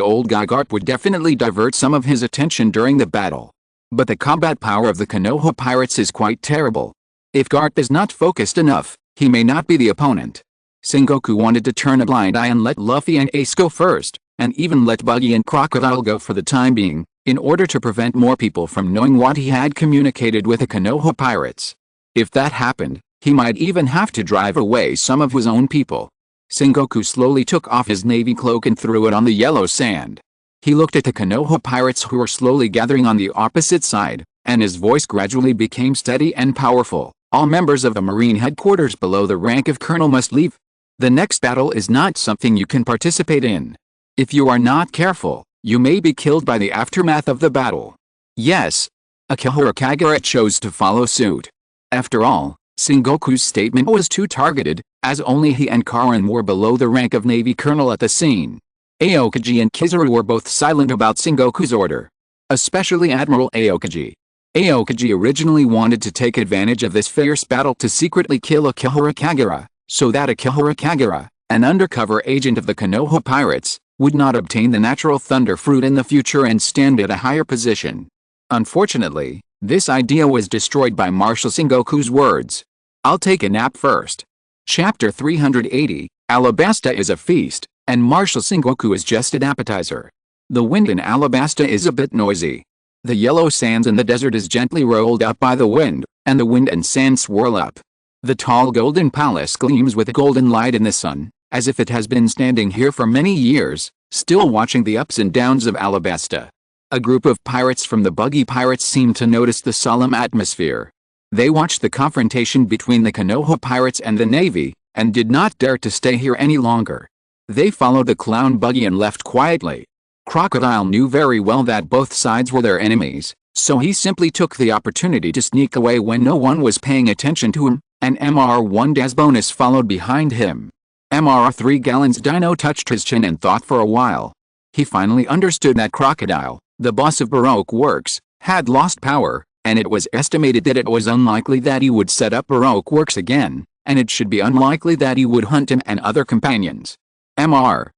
old guy Garp would definitely divert some of his attention during the battle. But the combat power of the Konoha pirates is quite terrible. If Garp is not focused enough, he may not be the opponent. Sengoku wanted to turn a blind eye and let Luffy and Ace go first, and even let Buggy and Crocodile go for the time being, in order to prevent more people from knowing what he had communicated with the Konoha pirates. If that happened, he might even have to drive away some of his own people. Sengoku slowly took off his navy cloak and threw it on the yellow sand. He looked at the Konoha pirates who were slowly gathering on the opposite side, and his voice gradually became steady and powerful. All members of the Marine headquarters below the rank of colonel must leave. The next battle is not something you can participate in. If you are not careful, you may be killed by the aftermath of the battle. Yes. Akihara Kagura chose to follow suit. After all, Sengoku's statement was too targeted, as only he and Karin were below the rank of Navy Colonel at the scene. Aokiji and Kizaru were both silent about Sengoku's order. Especially Admiral Aokiji. Aokiji originally wanted to take advantage of this fierce battle to secretly kill Akihara Kagura, so that Akihara Kagura, an undercover agent of the Konoha pirates, would not obtain the natural thunder fruit in the future and stand at a higher position. Unfortunately, this idea was destroyed by Marshal Sengoku's words. I'll take a nap first. Chapter 380, Alabasta is a feast, and Marshal Sengoku is just an appetizer. The wind in Alabasta is a bit noisy. The yellow sands in the desert is gently rolled up by the wind, and the wind and sand swirl up. The tall golden palace gleams with a golden light in the sun, as if it has been standing here for many years, still watching the ups and downs of Alabasta. A group of pirates from the Buggy Pirates seemed to notice the solemn atmosphere. They watched the confrontation between the Konoha pirates and the Navy, and did not dare to stay here any longer. They followed the clown Buggy and left quietly. Crocodile knew very well that both sides were their enemies, so he simply took the opportunity to sneak away when no one was paying attention to him, and MR1 Dasbonus followed behind him. MR3 Gallons Dino touched his chin and thought for a while. He finally understood that Crocodile, the boss of Baroque Works, had lost power, and it was estimated that it was unlikely that he would set up Baroque Works again, and it should be unlikely that he would hunt him and other companions. MR3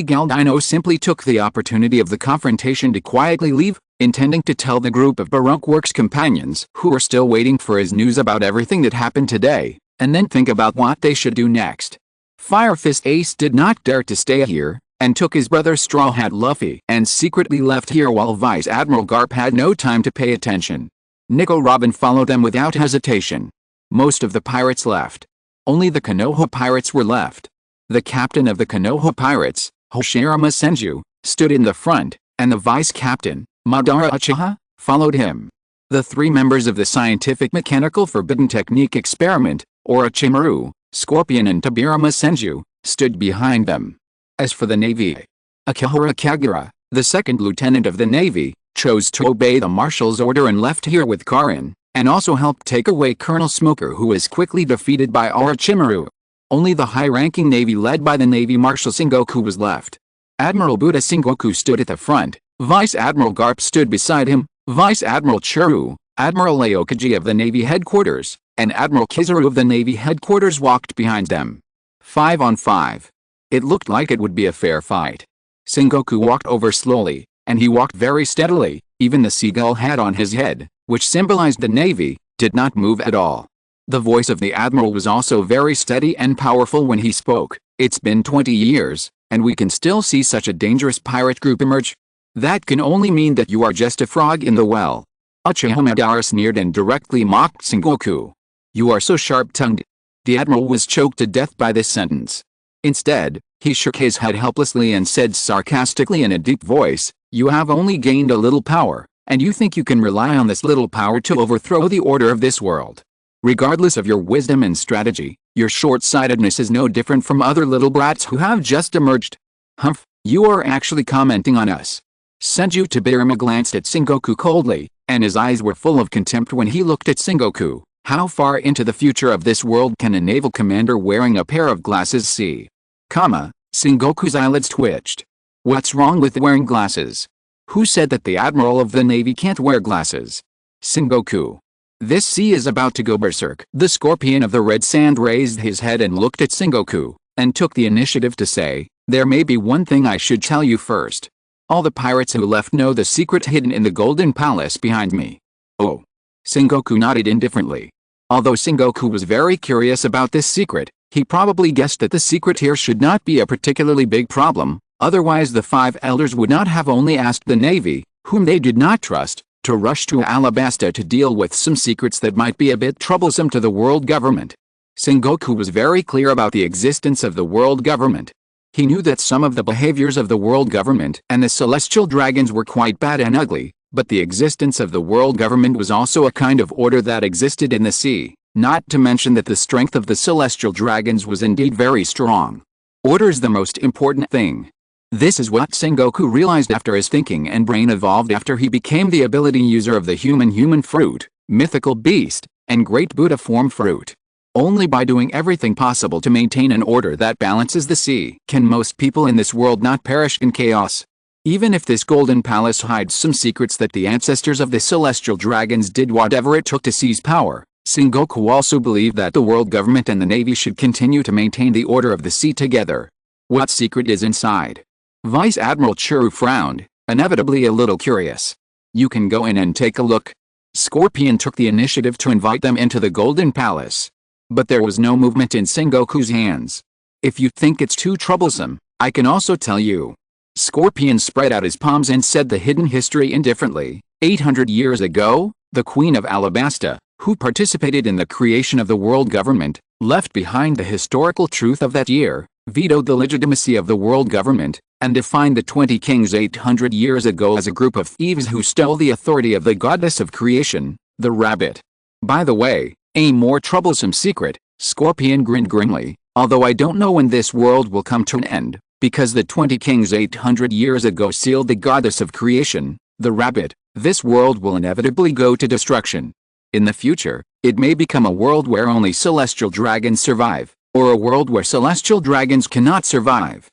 Galdino simply took the opportunity of the confrontation to quietly leave, intending to tell the group of Baroque Works companions who were still waiting for his news about everything that happened today, and then think about what they should do next. Fire Fist Ace did not dare to stay here, and took his brother Straw Hat Luffy and secretly left here while Vice Admiral Garp had no time to pay attention. Nico Robin followed them without hesitation. Most of the pirates left. Only the Konoha pirates were left. The captain of the Konoha pirates, Hoshirama Senju, stood in the front, and the vice captain, Madara Uchiha, followed him. The three members of the Scientific Mechanical Forbidden Technique Experiment, or Orochimaru, Scorpion and Tobirama Senju, stood behind them. As for the Navy, Akihara Kagura, the second lieutenant of the Navy, chose to obey the marshal's order and left here with Karin, and also helped take away Colonel Smoker, who was quickly defeated by Orochimaru. Only the high-ranking Navy led by the Navy Marshal Sengoku was left. Admiral Buddha Sengoku stood at the front, Vice Admiral Garp stood beside him, Vice Admiral Churu, Admiral Aokiji of the Navy headquarters, and Admiral Kizaru of the Navy headquarters walked behind them. 5 on 5. It looked like it would be a fair fight. Sengoku walked over slowly, and he walked very steadily. Even the seagull hat on his head, which symbolized the Navy, did not move at all. The voice of the Admiral was also very steady and powerful when he spoke. It's been 20 years, and we can still see such a dangerous pirate group emerge? That can only mean that you are just a frog in the well. Uchiha Madara sneered and directly mocked Sengoku. You are so sharp-tongued. The Admiral was choked to death by this sentence. Instead, he shook his head helplessly and said sarcastically in a deep voice, you have only gained a little power, and you think you can rely on this little power to overthrow the order of this world. Regardless of your wisdom and strategy, your short-sightedness is no different from other little brats who have just emerged. Humph, you are actually commenting on us. Senju Tobirama glanced at Sengoku coldly, and his eyes were full of contempt when he looked at Sengoku. How far into the future of this world can a naval commander wearing a pair of glasses see? Sengoku's eyelids twitched. What's wrong with wearing glasses? Who said that the Admiral of the Navy can't wear glasses? Sengoku. This sea is about to go berserk. The Scorpion of the Red Sand raised his head and looked at Sengoku, and took the initiative to say, there may be one thing I should tell you first. All the pirates who left know the secret hidden in the Golden Palace behind me. Oh. Sengoku nodded indifferently. Although Sengoku was very curious about this secret, he probably guessed that the secret here should not be a particularly big problem, otherwise the 5 elders would not have only asked the Navy, whom they did not trust, to rush to Alabasta to deal with some secrets that might be a bit troublesome to the world government. Sengoku was very clear about the existence of the world government. He knew that some of the behaviors of the world government and the celestial dragons were quite bad and ugly, but the existence of the world government was also a kind of order that existed in the sea, not to mention that the strength of the celestial dragons was indeed very strong. Order is the most important thing. This is what Sengoku realized after his thinking and brain evolved after he became the ability user of the human fruit, mythical beast, and great Buddha form fruit. Only by doing everything possible to maintain an order that balances the sea can most people in this world not perish in chaos. Even if this golden palace hides some secrets that the ancestors of the celestial dragons did whatever it took to seize power, Sengoku also believed that the world government and the Navy should continue to maintain the order of the sea together. What secret is inside? Vice Admiral Churu frowned, inevitably a little curious. You can go in and take a look. Scorpion took the initiative to invite them into the Golden Palace. But there was no movement in Sengoku's hands. If you think it's too troublesome, I can also tell you. Scorpion spread out his palms and said the hidden history indifferently. 800 years ago, the Queen of Alabasta, who participated in the creation of the world government, left behind the historical truth of that year, vetoed the legitimacy of the world government, and defined the 20 kings 800 years ago as a group of thieves who stole the authority of the goddess of creation, the rabbit. By the way, a more troublesome secret, Scorpion grinned grimly, although I don't know when this world will come to an end, because the 20 kings 800 years ago sealed the goddess of creation, the rabbit, this world will inevitably go to destruction. In the future, it may become a world where only celestial dragons survive, or a world where celestial dragons cannot survive.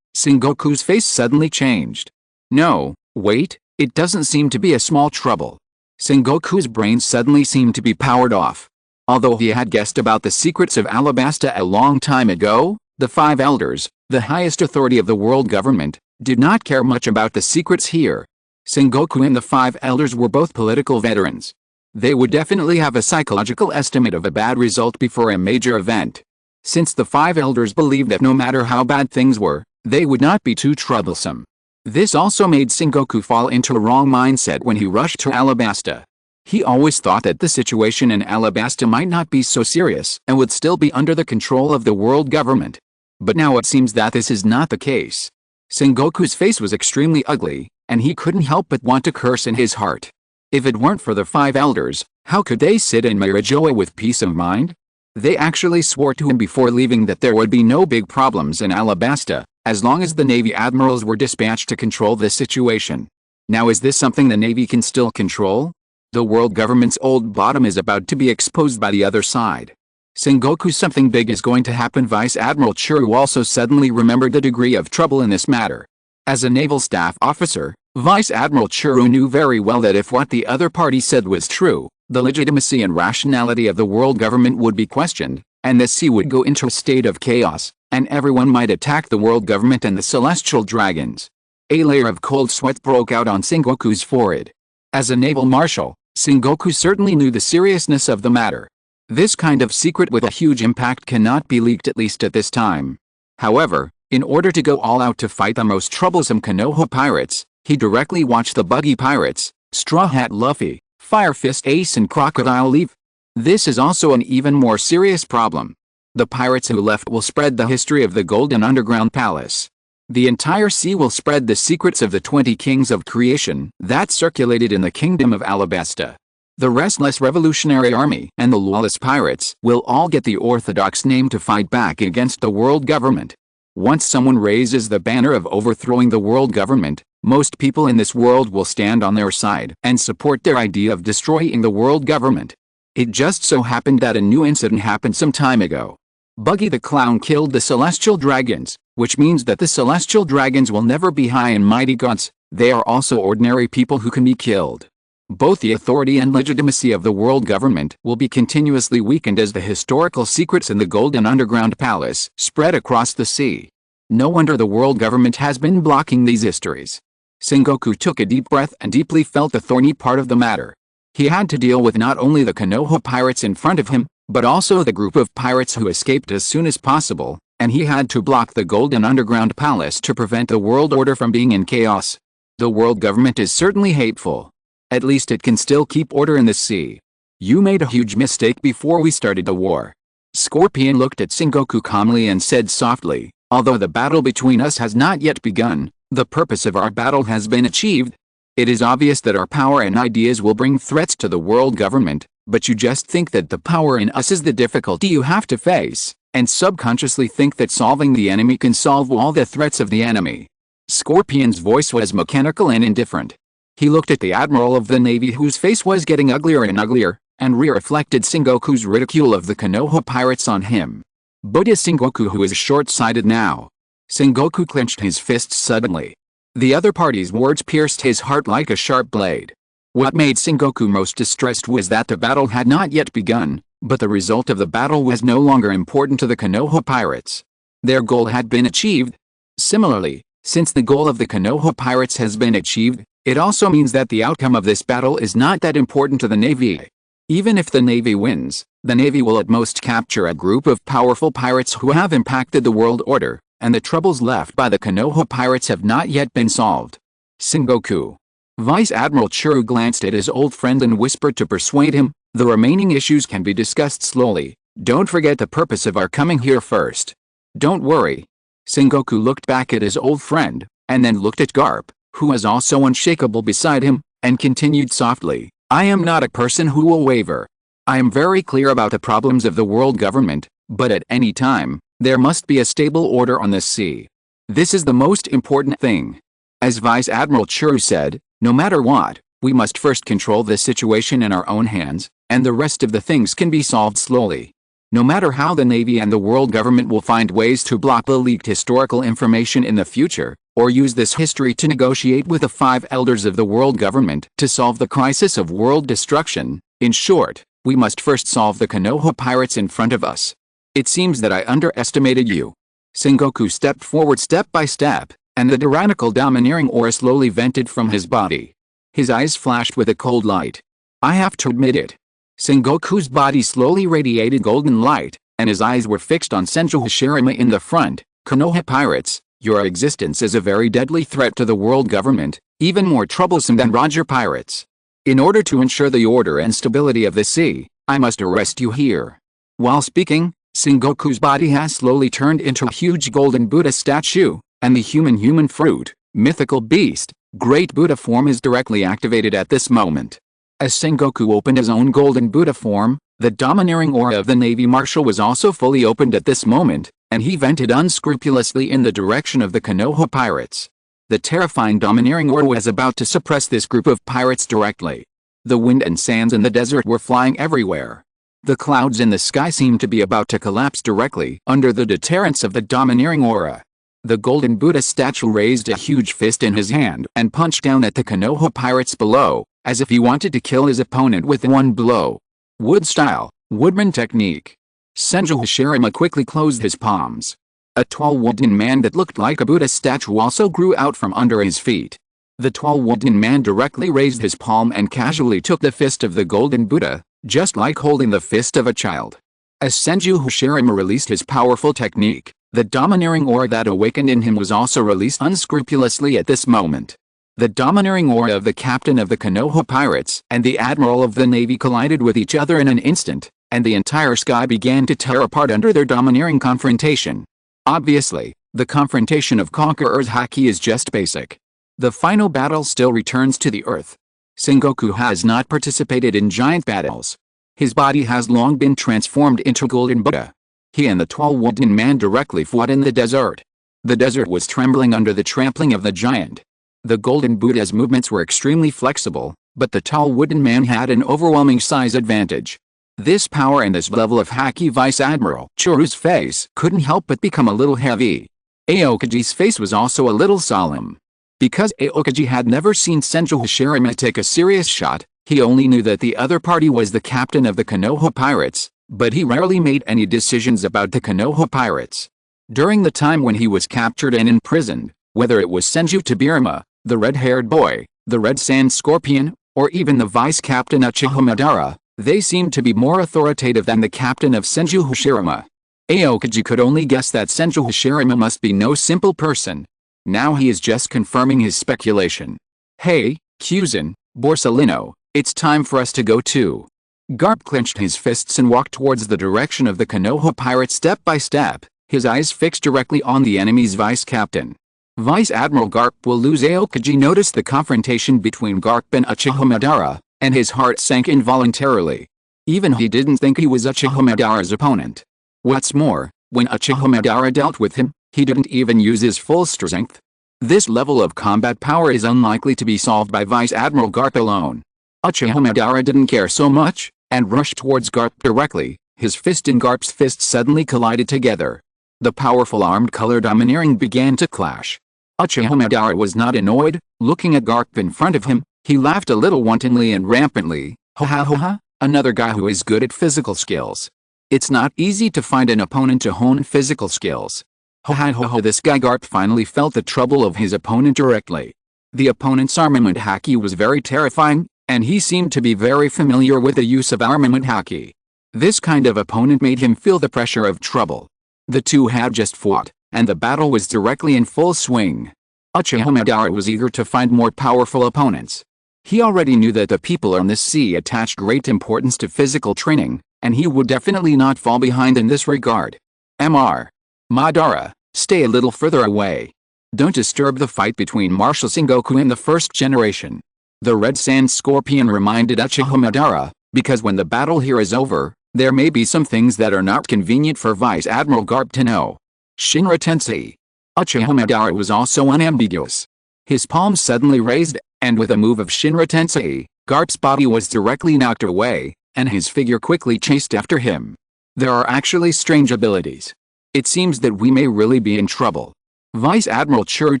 Sengoku's face suddenly changed. No, wait, it doesn't seem to be a small trouble. Sengoku's brain suddenly seemed to be powered off. Although he had guessed about the secrets of Alabasta a long time ago, the 5 elders, the highest authority of the world government, did not care much about the secrets here. Sengoku and the 5 elders were both political veterans. They would definitely have a psychological estimate of a bad result before a major event. Since the 5 elders believed that no matter how bad things were, they would not be too troublesome. This also made Sengoku fall into a wrong mindset when he rushed to Alabasta. He always thought that the situation in Alabasta might not be so serious and would still be under the control of the world government. But now it seems that this is not the case. Sengoku's face was extremely ugly, and he couldn't help but want to curse in his heart. If it weren't for the 5 elders, how could they sit in Marijoa with peace of mind? They actually swore to him before leaving that there would be no big problems in Alabasta, as long as the Navy admirals were dispatched to control this situation. Now is this something the Navy can still control? The world government's old bottom is about to be exposed by the other side. Sengoku, something big is going to happen. Vice Admiral Churu also suddenly remembered the degree of trouble in this matter. As a naval staff officer, Vice Admiral Churu knew very well that if what the other party said was true, the legitimacy and rationality of the world government would be questioned, and the sea would go into a state of chaos, and everyone might attack the world government and the celestial dragons. A layer of cold sweat broke out on Sengoku's forehead. As a naval marshal, Sengoku certainly knew the seriousness of the matter. This kind of secret with a huge impact cannot be leaked, at least at this time. However, in order to go all out to fight the most troublesome Konoha pirates, he directly watched the Buggy Pirates, Straw Hat Luffy, Fire Fist Ace and Crocodile leave. This is also an even more serious problem. The pirates who left will spread the history of the Golden Underground Palace. The entire sea will spread the secrets of the 20 kings of creation that circulated in the kingdom of Alabasta. The restless revolutionary army and the lawless pirates will all get the orthodox name to fight back against the world government. Once someone raises the banner of overthrowing the world government, most people in this world will stand on their side and support their idea of destroying the world government. It just so happened that a new incident happened some time ago. Buggy the Clown killed the celestial dragons, which means that the celestial dragons will never be high and mighty gods. They are also ordinary people who can be killed. Both the authority and legitimacy of the world government will be continuously weakened as the historical secrets in the Golden Underground Palace spread across the sea. No wonder the world government has been blocking these histories. Sengoku took a deep breath and deeply felt the thorny part of the matter. He had to deal with not only the Konoha pirates in front of him, but also the group of pirates who escaped as soon as possible, and he had to block the Golden Underground Palace to prevent the world order from being in chaos. The world government is certainly hateful. At least it can still keep order in the sea. You made a huge mistake before we started the war. Scorpion looked at Sengoku calmly and said softly, although the battle between us has not yet begun, the purpose of our battle has been achieved. It is obvious that our power and ideas will bring threats to the world government, but you just think that the power in us is the difficulty you have to face, and subconsciously think that solving the enemy can solve all the threats of the enemy. Scorpion's voice was mechanical and indifferent. He looked at the Admiral of the Navy, whose face was getting uglier and uglier, and reflected Sengoku's ridicule of the Konoha pirates on him. But is Sengoku who is short-sighted now? Sengoku clenched his fists suddenly. The other party's words pierced his heart like a sharp blade. What made Sengoku most distressed was that the battle had not yet begun, but the result of the battle was no longer important to the Konoha pirates. Their goal had been achieved. Similarly, since the goal of the Konoha pirates has been achieved, it also means that the outcome of this battle is not that important to the Navy. Even if the Navy wins, the Navy will at most capture a group of powerful pirates who have impacted the world order, and the troubles left by the Konoha pirates have not yet been solved. Sengoku. Vice Admiral Churu glanced at his old friend and whispered to persuade him, the remaining issues can be discussed slowly. Don't forget the purpose of our coming here first. Don't worry. Sengoku looked back at his old friend, and then looked at Garp, who was also unshakable beside him, and continued softly, I am not a person who will waver. I am very clear about the problems of the world government, but at any time, there must be a stable order on this sea. This is the most important thing. As Vice Admiral Churu said, no matter what, we must first control this situation in our own hands, and the rest of the things can be solved slowly. No matter how the Navy and the world government will find ways to block the leaked historical information in the future, or use this history to negotiate with the 5 elders of the world government to solve the crisis of world destruction, in short, we must first solve the Konoha pirates in front of us. It seems that I underestimated you. Sengoku stepped forward step by step, and the tyrannical domineering aura slowly vented from his body. His eyes flashed with a cold light. I have to admit it. Sengoku's body slowly radiated golden light, and his eyes were fixed on Senju Hashirama in the front. Konoha pirates, your existence is a very deadly threat to the world government, even more troublesome than Roger pirates. In order to ensure the order and stability of the sea, I must arrest you here. While speaking, Sengoku's body has slowly turned into a huge golden Buddha statue, and the human fruit, mythical beast, great Buddha form is directly activated at this moment. As Sengoku opened his own golden Buddha form, the domineering aura of the Navy Marshal was also fully opened at this moment, and he vented unscrupulously in the direction of the Konoha pirates. The terrifying domineering aura was about to suppress this group of pirates directly. The wind and sands in the desert were flying everywhere. The clouds in the sky seemed to be about to collapse directly under the deterrence of the domineering aura. The golden Buddha statue raised a huge fist in his hand and punched down at the Konoha pirates below, as if he wanted to kill his opponent with one blow. Wood style, woodman technique. Senju Hashirama quickly closed his palms. A tall wooden man that looked like a Buddha statue also grew out from under his feet. The tall wooden man directly raised his palm and casually took the fist of the golden Buddha, just like holding the fist of a child. As Senju Hashirama released his powerful technique, the domineering aura that awakened in him was also released unscrupulously at this moment. The domineering aura of the captain of the Konoha pirates and the admiral of the navy collided with each other in an instant, and the entire sky began to tear apart under their domineering confrontation. Obviously, the confrontation of conquerors' haki is just basic. The final battle still returns to the earth. Sengoku has not participated in giant battles. His body has long been transformed into golden Buddha. He and the tall wooden man directly fought in the desert. The desert was trembling under the trampling of the giant. The golden Buddha's movements were extremely flexible, but the tall wooden man had an overwhelming size advantage. This power and this level of haki, Vice Admiral Choru's face couldn't help but become a little heavy. Aokaji's face was also a little solemn. Because Aokaji had never seen Senju Hashirama take a serious shot, he only knew that the other party was the captain of the Konoha pirates, but he rarely made any decisions about the Konoha pirates. During the time when he was captured and imprisoned, whether it was Senju Tobirama, the red-haired boy, the Red Sand Scorpion, or even the vice-captain Uchiha Madara, they seemed to be more authoritative than the captain of Senju Hashirama. Aokaji could only guess that Senju Hashirama must be no simple person. Now he is just confirming his speculation. Hey, Kuzan, Borsalino, it's time for us to go too. Garp clenched his fists and walked towards the direction of the Konoha pirate step by step, his eyes fixed directly on the enemy's vice-captain. Vice Admiral Garp will lose. Aokaji noticed the confrontation between Garp and Uchiha Madara, and his heart sank involuntarily. Even he didn't think he was Uchiha Madara's opponent. What's more, when Uchiha Madara dealt with him, he didn't even use his full strength. This level of combat power is unlikely to be solved by Vice Admiral Garp alone. Uchiha Madara didn't care so much, and rushed towards Garp directly. His fist and Garp's fist suddenly collided together. The powerful armed color domineering began to clash. Uchiha Madara was not annoyed. Looking at Garp in front of him, he laughed a little wantonly and rampantly. Ha ha ha ha, another guy who is good at physical skills. It's not easy to find an opponent to hone physical skills. Ha ha ha ha. This guy Garp finally felt the trouble of his opponent directly. The opponent's armament haki was very terrifying, and he seemed to be very familiar with the use of armament haki. This kind of opponent made him feel the pressure of trouble. The two had just fought, and the battle was directly in full swing. Uchiha Madara was eager to find more powerful opponents. He already knew that the people on this sea attached great importance to physical training, and he would definitely not fall behind in this regard. Madara, stay a little further away. Don't disturb the fight between Marshal Sengoku and the first generation. The Red Sand Scorpion reminded Uchiha Madara, because when the battle here is over, there may be some things that are not convenient for Vice Admiral Garp to know. Shinra Tensei. Uchiha Madara was also unambiguous. His palms suddenly raised, and with a move of Shinra Tensei, Garp's body was directly knocked away, and his figure quickly chased after him. There are actually strange abilities. It seems that we may really be in trouble. Vice Admiral Churu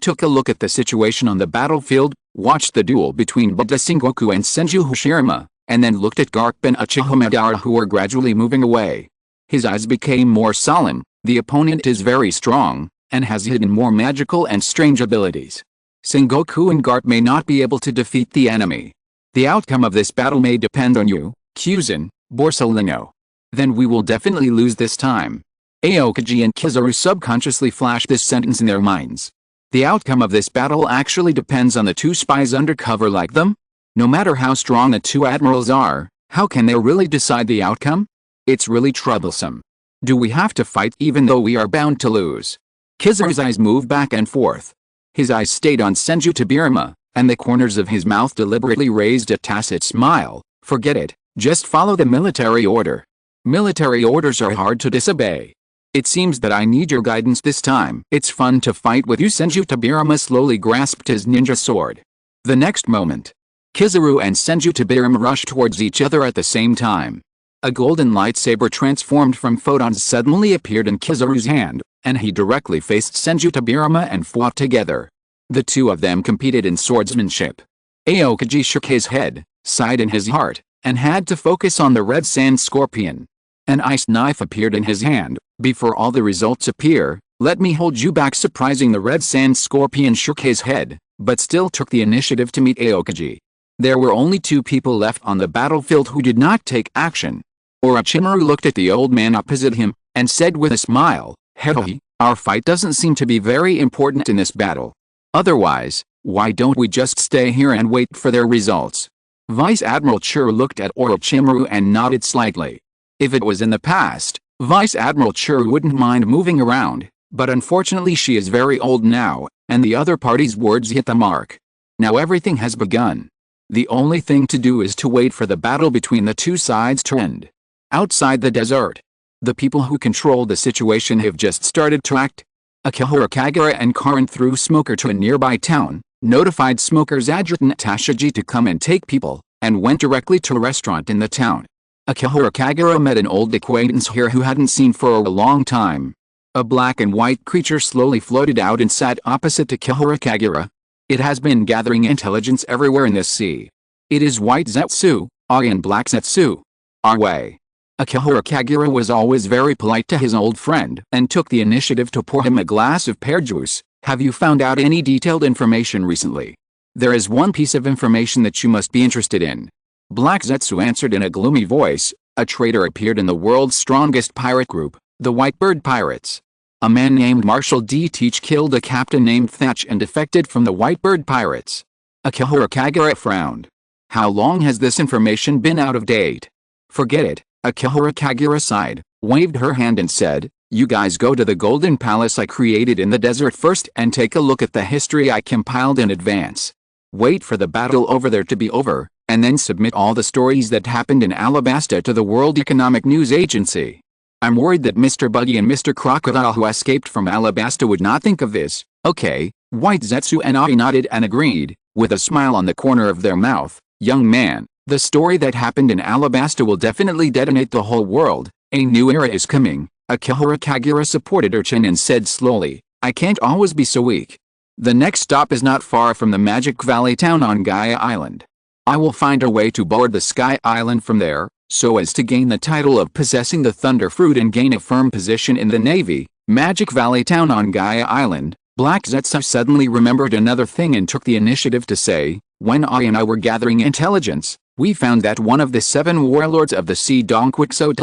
took a look at the situation on the battlefield, watched the duel between Buddha Sengoku and Senju Hashirama, and then looked at Garp and Uchiha Madara, who were gradually moving away. His eyes became more solemn. The opponent is very strong, and has hidden more magical and strange abilities. Sengoku and Garp may not be able to defeat the enemy. The outcome of this battle may depend on you, Kuzan, Borsalino. Then we will definitely lose this time. Aokaji and Kizaru subconsciously flashed this sentence in their minds. The outcome of this battle actually depends on the two spies undercover like them? No matter how strong the two admirals are, how can they really decide the outcome? It's really troublesome. Do we have to fight even though we are bound to lose? Kizaru's eyes moved back and forth. His eyes stayed on Senju Tobirama, and the corners of his mouth deliberately raised a tacit smile. Forget it, just follow the military order. Military orders are hard to disobey. It seems that I need your guidance this time. It's fun to fight with you. Senju Tobirama slowly grasped his ninja sword. The next moment, Kizaru and Senju Tobirama rushed towards each other at the same time. A golden lightsaber transformed from photons suddenly appeared in Kizaru's hand, and he directly faced Senju Tobirama and fought together. The two of them competed in swordsmanship. Aokiji shook his head, sighed in his heart, and had to focus on the red sand scorpion. An ice knife appeared in his hand. Before all the results appear, let me hold you back. Surprising, the red sand scorpion shook his head, but still took the initiative to meet Aokiji. There were only 2 people left on the battlefield who did not take action. Orochimaru looked at the old man opposite him, and said with a smile, "Hehe, our fight doesn't seem to be very important in this battle. Otherwise, why don't we just stay here and wait for their results?" Vice Admiral Churu looked at Orochimaru and nodded slightly. If it was in the past, Vice Admiral Churu wouldn't mind moving around, but unfortunately she is very old now, and the other party's words hit the mark. Now everything has begun. The only thing to do is to wait for the battle between the two sides to end. Outside the desert, the people who control the situation have just started to act. Akihara Kagura and Karin threw Smoker to a nearby town, notified Smoker's adjutant Tashiji to come and take people, and went directly to a restaurant in the town. Akihara Kagura met an old acquaintance here who hadn't seen for a long time. A black and white creature slowly floated out and sat opposite to Akihara Kagura. It has been gathering intelligence everywhere in this sea. It is White Zetsu, and Black Zetsu. Our way. Akihara Kagura was always very polite to his old friend and took the initiative to pour him a glass of pear juice. Have you found out any detailed information recently? There is one piece of information that you must be interested in. Black Zetsu answered in a gloomy voice. A traitor appeared in the world's strongest pirate group, the Whitebird Pirates. A man named Marshall D. Teach killed a captain named Thatch and defected from the Whitebird Pirates. Akihara Kagura frowned. How long has this information been out of date? Forget it. Akihara Kagura sighed, waved her hand and said, "You guys go to the golden palace I created in the desert first and take a look at the history I compiled in advance. Wait for the battle over there to be over, and then submit all the stories that happened in Alabasta to the World Economic News Agency. I'm worried that Mr. Buggy and Mr. Crocodile who escaped from Alabasta would not think of this." "Okay." White Zetsu and Ai nodded and agreed, with a smile on the corner of their mouth. "Young man, the story that happened in Alabasta will definitely detonate the whole world. A new era is coming." Akihara Kagura supported her chin and said slowly, "I can't always be so weak. The next stop is not far from the Magic Valley town on Gaia Island. I will find a way to board the Sky Island from there, so as to gain the title of possessing the Thunder Fruit and gain a firm position in the Navy." Magic Valley town on Gaia Island. Black Zetsu suddenly remembered another thing and took the initiative to say, "When I and I were gathering intelligence, we found that one of the 7 warlords of the sea Don Quixote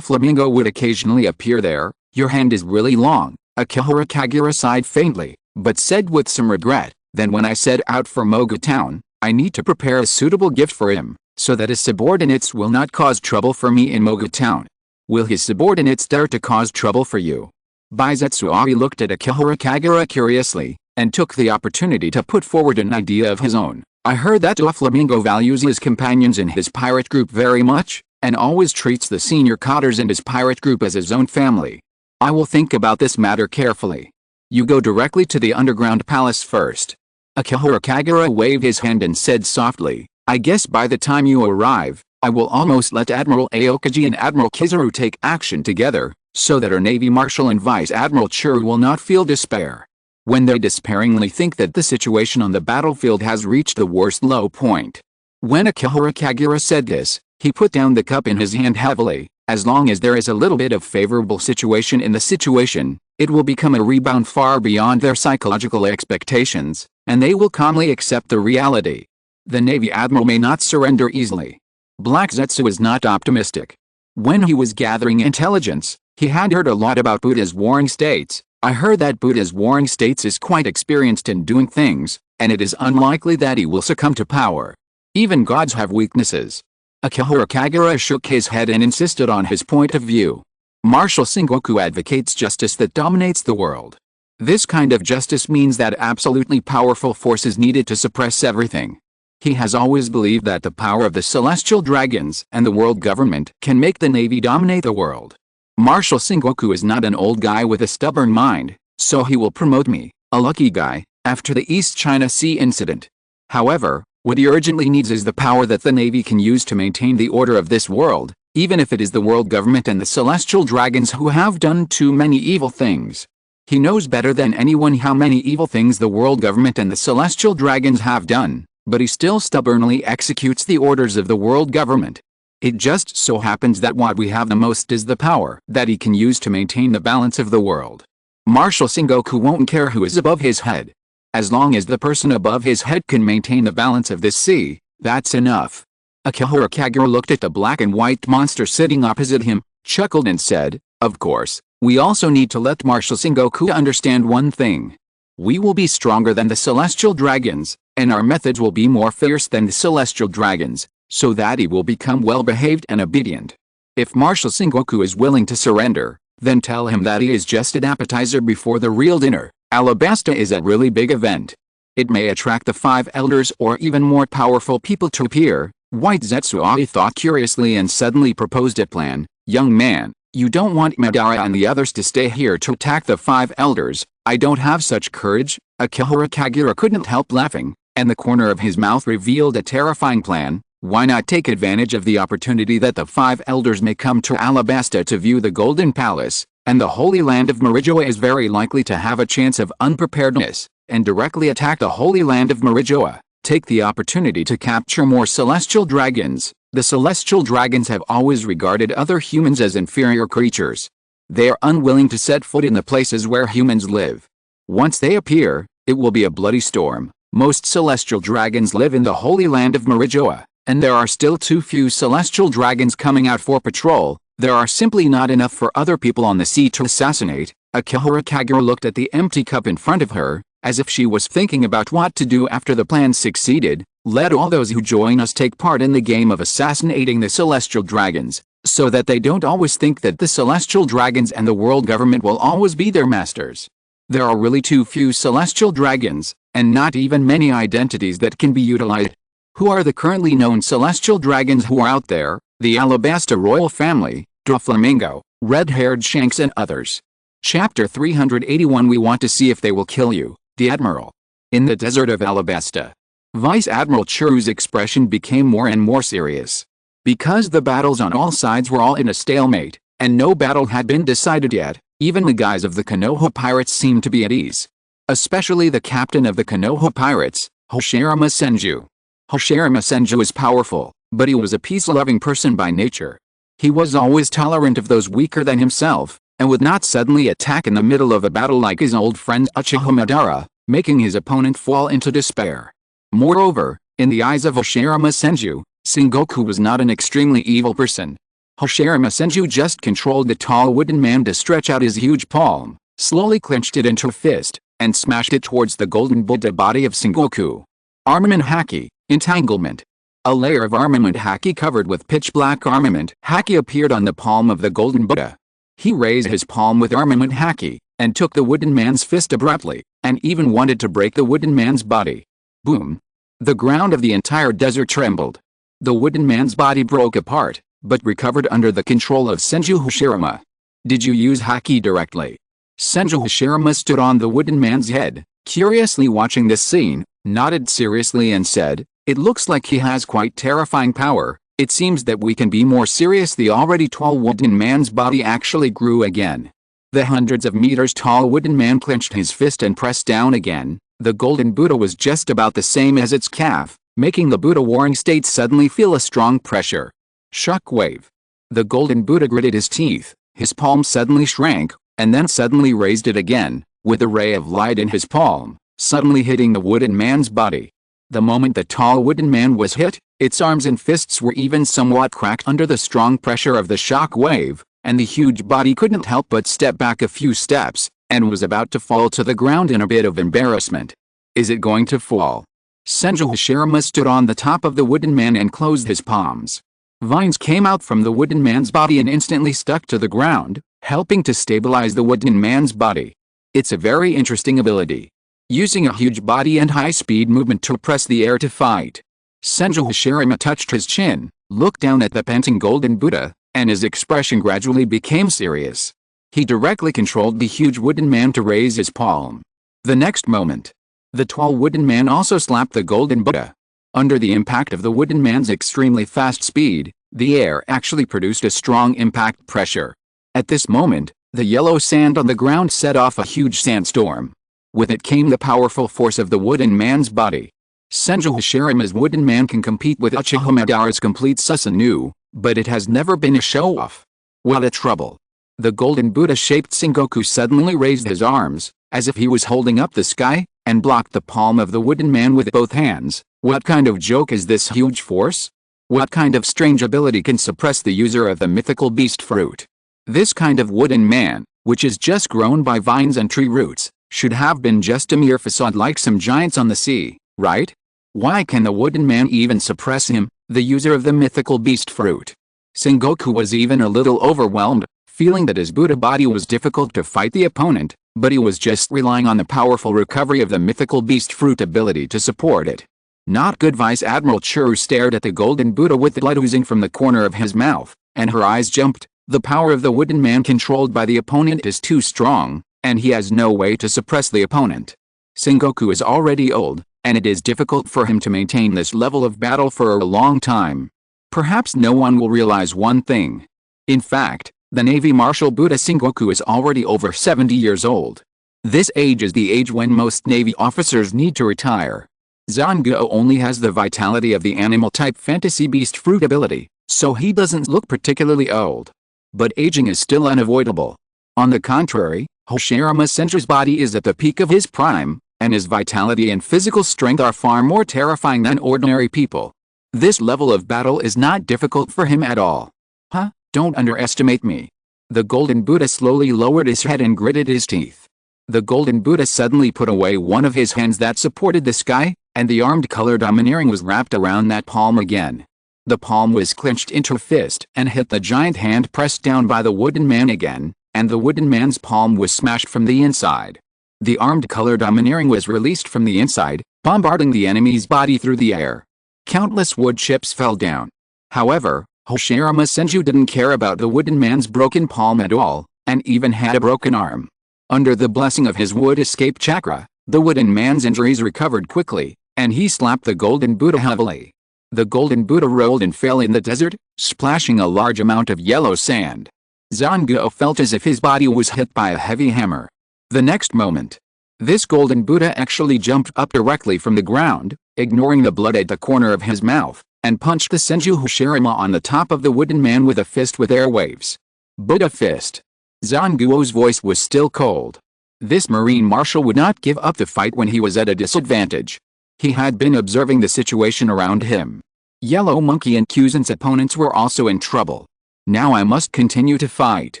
would occasionally appear there. Your hand is really long." Akihara Kagura sighed faintly, but said with some regret, "Then when I set out for Moga Town, I need to prepare a suitable gift for him, so that his subordinates will not cause trouble for me in Moga Town." "Will his subordinates dare to cause trouble for you?" Baizetsu Ari looked at Akihara Kagura curiously, and took the opportunity to put forward an idea of his own. "I heard that Doflamingo values his companions in his pirate group very much, and always treats the senior cotters in his pirate group as his own family. I will think about this matter carefully. You go directly to the underground palace first." Akihara Kagura waved his hand and said softly, "I guess by the time you arrive, I will almost let Admiral Aokiji and Admiral Kizaru take action together, so that our Navy Marshal and Vice Admiral Churu will not feel despair. When they despairingly think that the situation on the battlefield has reached the worst low point." When Akihara Kagura said this, he put down the cup in his hand heavily. As long as there is a little bit of favorable situation in the situation, it will become a rebound far beyond their psychological expectations, and they will calmly accept the reality. The Navy Admiral may not surrender easily. Black Zetsu was not optimistic. When he was gathering intelligence, he had heard a lot about Buddha's warring states. "I heard that Buddha's warring states is quite experienced in doing things, and it is unlikely that he will succumb to power. Even gods have weaknesses." Akihara Kagura shook his head and insisted on his point of view. "Marshal Sengoku advocates justice that dominates the world. This kind of justice means that absolutely powerful force is needed to suppress everything. He has always believed that the power of the celestial dragons and the world government can make the Navy dominate the world. Marshal Sengoku is not an old guy with a stubborn mind, so he will promote me, a lucky guy, after the East China Sea incident. However, what he urgently needs is the power that the Navy can use to maintain the order of this world, even if it is the world government and the celestial dragons who have done too many evil things. He knows better than anyone how many evil things the world government and the celestial dragons have done, but he still stubbornly executes the orders of the world government. It just so happens that what we have the most is the power that he can use to maintain the balance of the world. Marshal Sengoku won't care who is above his head. As long as the person above his head can maintain the balance of this sea, that's enough. Akihiro Kagura looked at the black and white monster sitting opposite him, chuckled and said, "Of course, we also need to let Marshal Sengoku understand one thing. We will be stronger than the celestial dragons, and our methods will be more fierce than the celestial dragons, so that he will become well-behaved and obedient. If Marshal Sengoku is willing to surrender, then tell him that he is just an appetizer before the real dinner. Alabasta is a really big event. It may attract the 5 elders or even more powerful people to appear." White Zetsuai thought curiously and suddenly proposed a plan. "Young man, you don't want Madara and the others to stay here to attack the 5 elders. I don't have such courage." Akihiro Kagura couldn't help laughing, and the corner of his mouth revealed a terrifying plan. Why not take advantage of the opportunity that the 5 elders may come to Alabasta to view the Golden Palace, and the Holy Land of Marijoa is very likely to have a chance of unpreparedness, and directly attack the Holy Land of Marijoa. Take the opportunity to capture more celestial dragons. The celestial dragons have always regarded other humans as inferior creatures. They are unwilling to set foot in the places where humans live. Once they appear, it will be a bloody storm. Most celestial dragons live in the Holy Land of Marijoa, and there are still too few celestial dragons coming out for patrol. There are simply not enough for other people on the sea to assassinate. Akihiro Kagura looked at the empty cup in front of her, as if she was thinking about what to do after the plan succeeded. "Let all those who join us take part in the game of assassinating the celestial dragons, so that they don't always think that the celestial dragons and the world government will always be their masters. There are really too few celestial dragons, and not even many identities that can be utilized. Who are the currently known celestial dragons who are out there? The Alabasta royal family, Doflamingo, red-haired Shanks and others." Chapter 381. We want to see if they will kill you. The Admiral. In the desert of Alabasta, Vice Admiral Chiru's expression became more and more serious. Because the battles on all sides were all in a stalemate, and no battle had been decided yet, even the guys of the Konoha pirates seemed to be at ease. Especially the captain of the Konoha pirates, Hoshirama Senju. Hoshirama Senju is powerful, but he was a peace-loving person by nature. He was always tolerant of those weaker than himself, and would not suddenly attack in the middle of a battle like his old friend Uchiha Madara, making his opponent fall into despair. Moreover, in the eyes of Hoshirama Senju, Sengoku was not an extremely evil person. Hoshirama Senju just controlled the tall wooden man to stretch out his huge palm, slowly clenched it into a fist, and smashed it towards the golden Buddha body of Sengoku. Armament Haki, Entanglement. A layer of armament Haki covered with pitch-black armament Haki appeared on the palm of the golden Buddha. He raised his palm with armament Haki, and took the wooden man's fist abruptly, and even wanted to break the wooden man's body. Boom! The ground of the entire desert trembled. The wooden man's body broke apart, but recovered under the control of Senju Hoshirama. "Did you use Haki directly?" Senju Hoshirama stood on the wooden man's head, curiously watching this scene, nodded seriously and said, "It looks like he has quite terrifying power. It seems that we can be more serious." The already tall wooden man's body actually grew again. The hundreds of meters tall wooden man clenched his fist and pressed down again. The golden Buddha was just about the same as its calf, making the Buddha warring state suddenly feel a strong pressure. Shock wave. The golden Buddha gritted his teeth, his palm suddenly shrank, and then suddenly raised it again, with a ray of light in his palm, suddenly hitting the wooden man's body. The moment the tall wooden man was hit, its arms and fists were even somewhat cracked under the strong pressure of the shock wave, and the huge body couldn't help but step back a few steps, and was about to fall to the ground in a bit of embarrassment. "Is it going to fall?" Senju Hoshirama stood on the top of the wooden man and closed his palms. Vines came out from the wooden man's body and instantly stuck to the ground, helping to stabilize the wooden man's body. It's a very interesting ability. Using a huge body and high-speed movement to press the air to fight. Senju Hoshirama touched his chin, looked down at the panting golden Buddha, and his expression gradually became serious. He directly controlled the huge wooden man to raise his palm. The next moment, the tall wooden man also slapped the golden Buddha. Under the impact of the wooden man's extremely fast speed, the air actually produced a strong impact pressure. At this moment, the yellow sand on the ground set off a huge sandstorm. With it came the powerful force of the wooden man's body. Senju Hashirama's wooden man can compete with Uchiha Madara's complete Susanoo, but it has never been a show-off. What a trouble. The golden Buddha-shaped Sengoku suddenly raised his arms, as if he was holding up the sky, and blocked the palm of the wooden man with both hands. What kind of joke is this huge force? What kind of strange ability can suppress the user of the mythical beast fruit? This kind of wooden man, which is just grown by vines and tree roots, should have been just a mere facade like some giants on the sea, right? Why can the wooden man even suppress him, the user of the mythical beast fruit? Sengoku was even a little overwhelmed, feeling that his Buddha body was difficult to fight the opponent, but he was just relying on the powerful recovery of the mythical beast fruit ability to support it. Not good. Vice Admiral Churu stared at the golden Buddha with blood oozing from the corner of his mouth, and her eyes jumped. The power of the wooden man controlled by the opponent is too strong, and he has no way to suppress the opponent. Sengoku is already old, and it is difficult for him to maintain this level of battle for a long time. Perhaps no one will realize one thing. In fact, the Navy Marshal Buddha Sengoku is already over 70 years old. This age is the age when most Navy officers need to retire. Zanguo only has the vitality of the animal-type fantasy beast fruit ability, so he doesn't look particularly old. But aging is still unavoidable. On the contrary, Hashirama Senju's body is at the peak of his prime, and his vitality and physical strength are far more terrifying than ordinary people. This level of battle is not difficult for him at all. Huh? Don't underestimate me. The golden Buddha slowly lowered his head and gritted his teeth. The golden Buddha suddenly put away one of his hands that supported the sky, and the armed color domineering was wrapped around that palm again. The palm was clenched into a fist and hit the giant hand pressed down by the wooden man again, and the wooden man's palm was smashed from the inside. The armed color domineering was released from the inside, bombarding the enemy's body through the air. Countless wood chips fell down. However, Hashirama Senju didn't care about the wooden man's broken palm at all, and even had a broken arm. Under the blessing of his wood escape chakra, the wooden man's injuries recovered quickly, and he slapped the golden Buddha heavily. The golden Buddha rolled and fell in the desert, splashing a large amount of yellow sand. Zanguo felt as if his body was hit by a heavy hammer. The next moment, this golden Buddha actually jumped up directly from the ground, ignoring the blood at the corner of his mouth, and punched the Senju Hashirama on the top of the wooden man with a fist with air waves. Buddha fist. Zanguo's voice was still cold. This marine marshal would not give up the fight when he was at a disadvantage. He had been observing the situation around him. Yellow Monkey and Kuzan's opponents were also in trouble. Now I must continue to fight.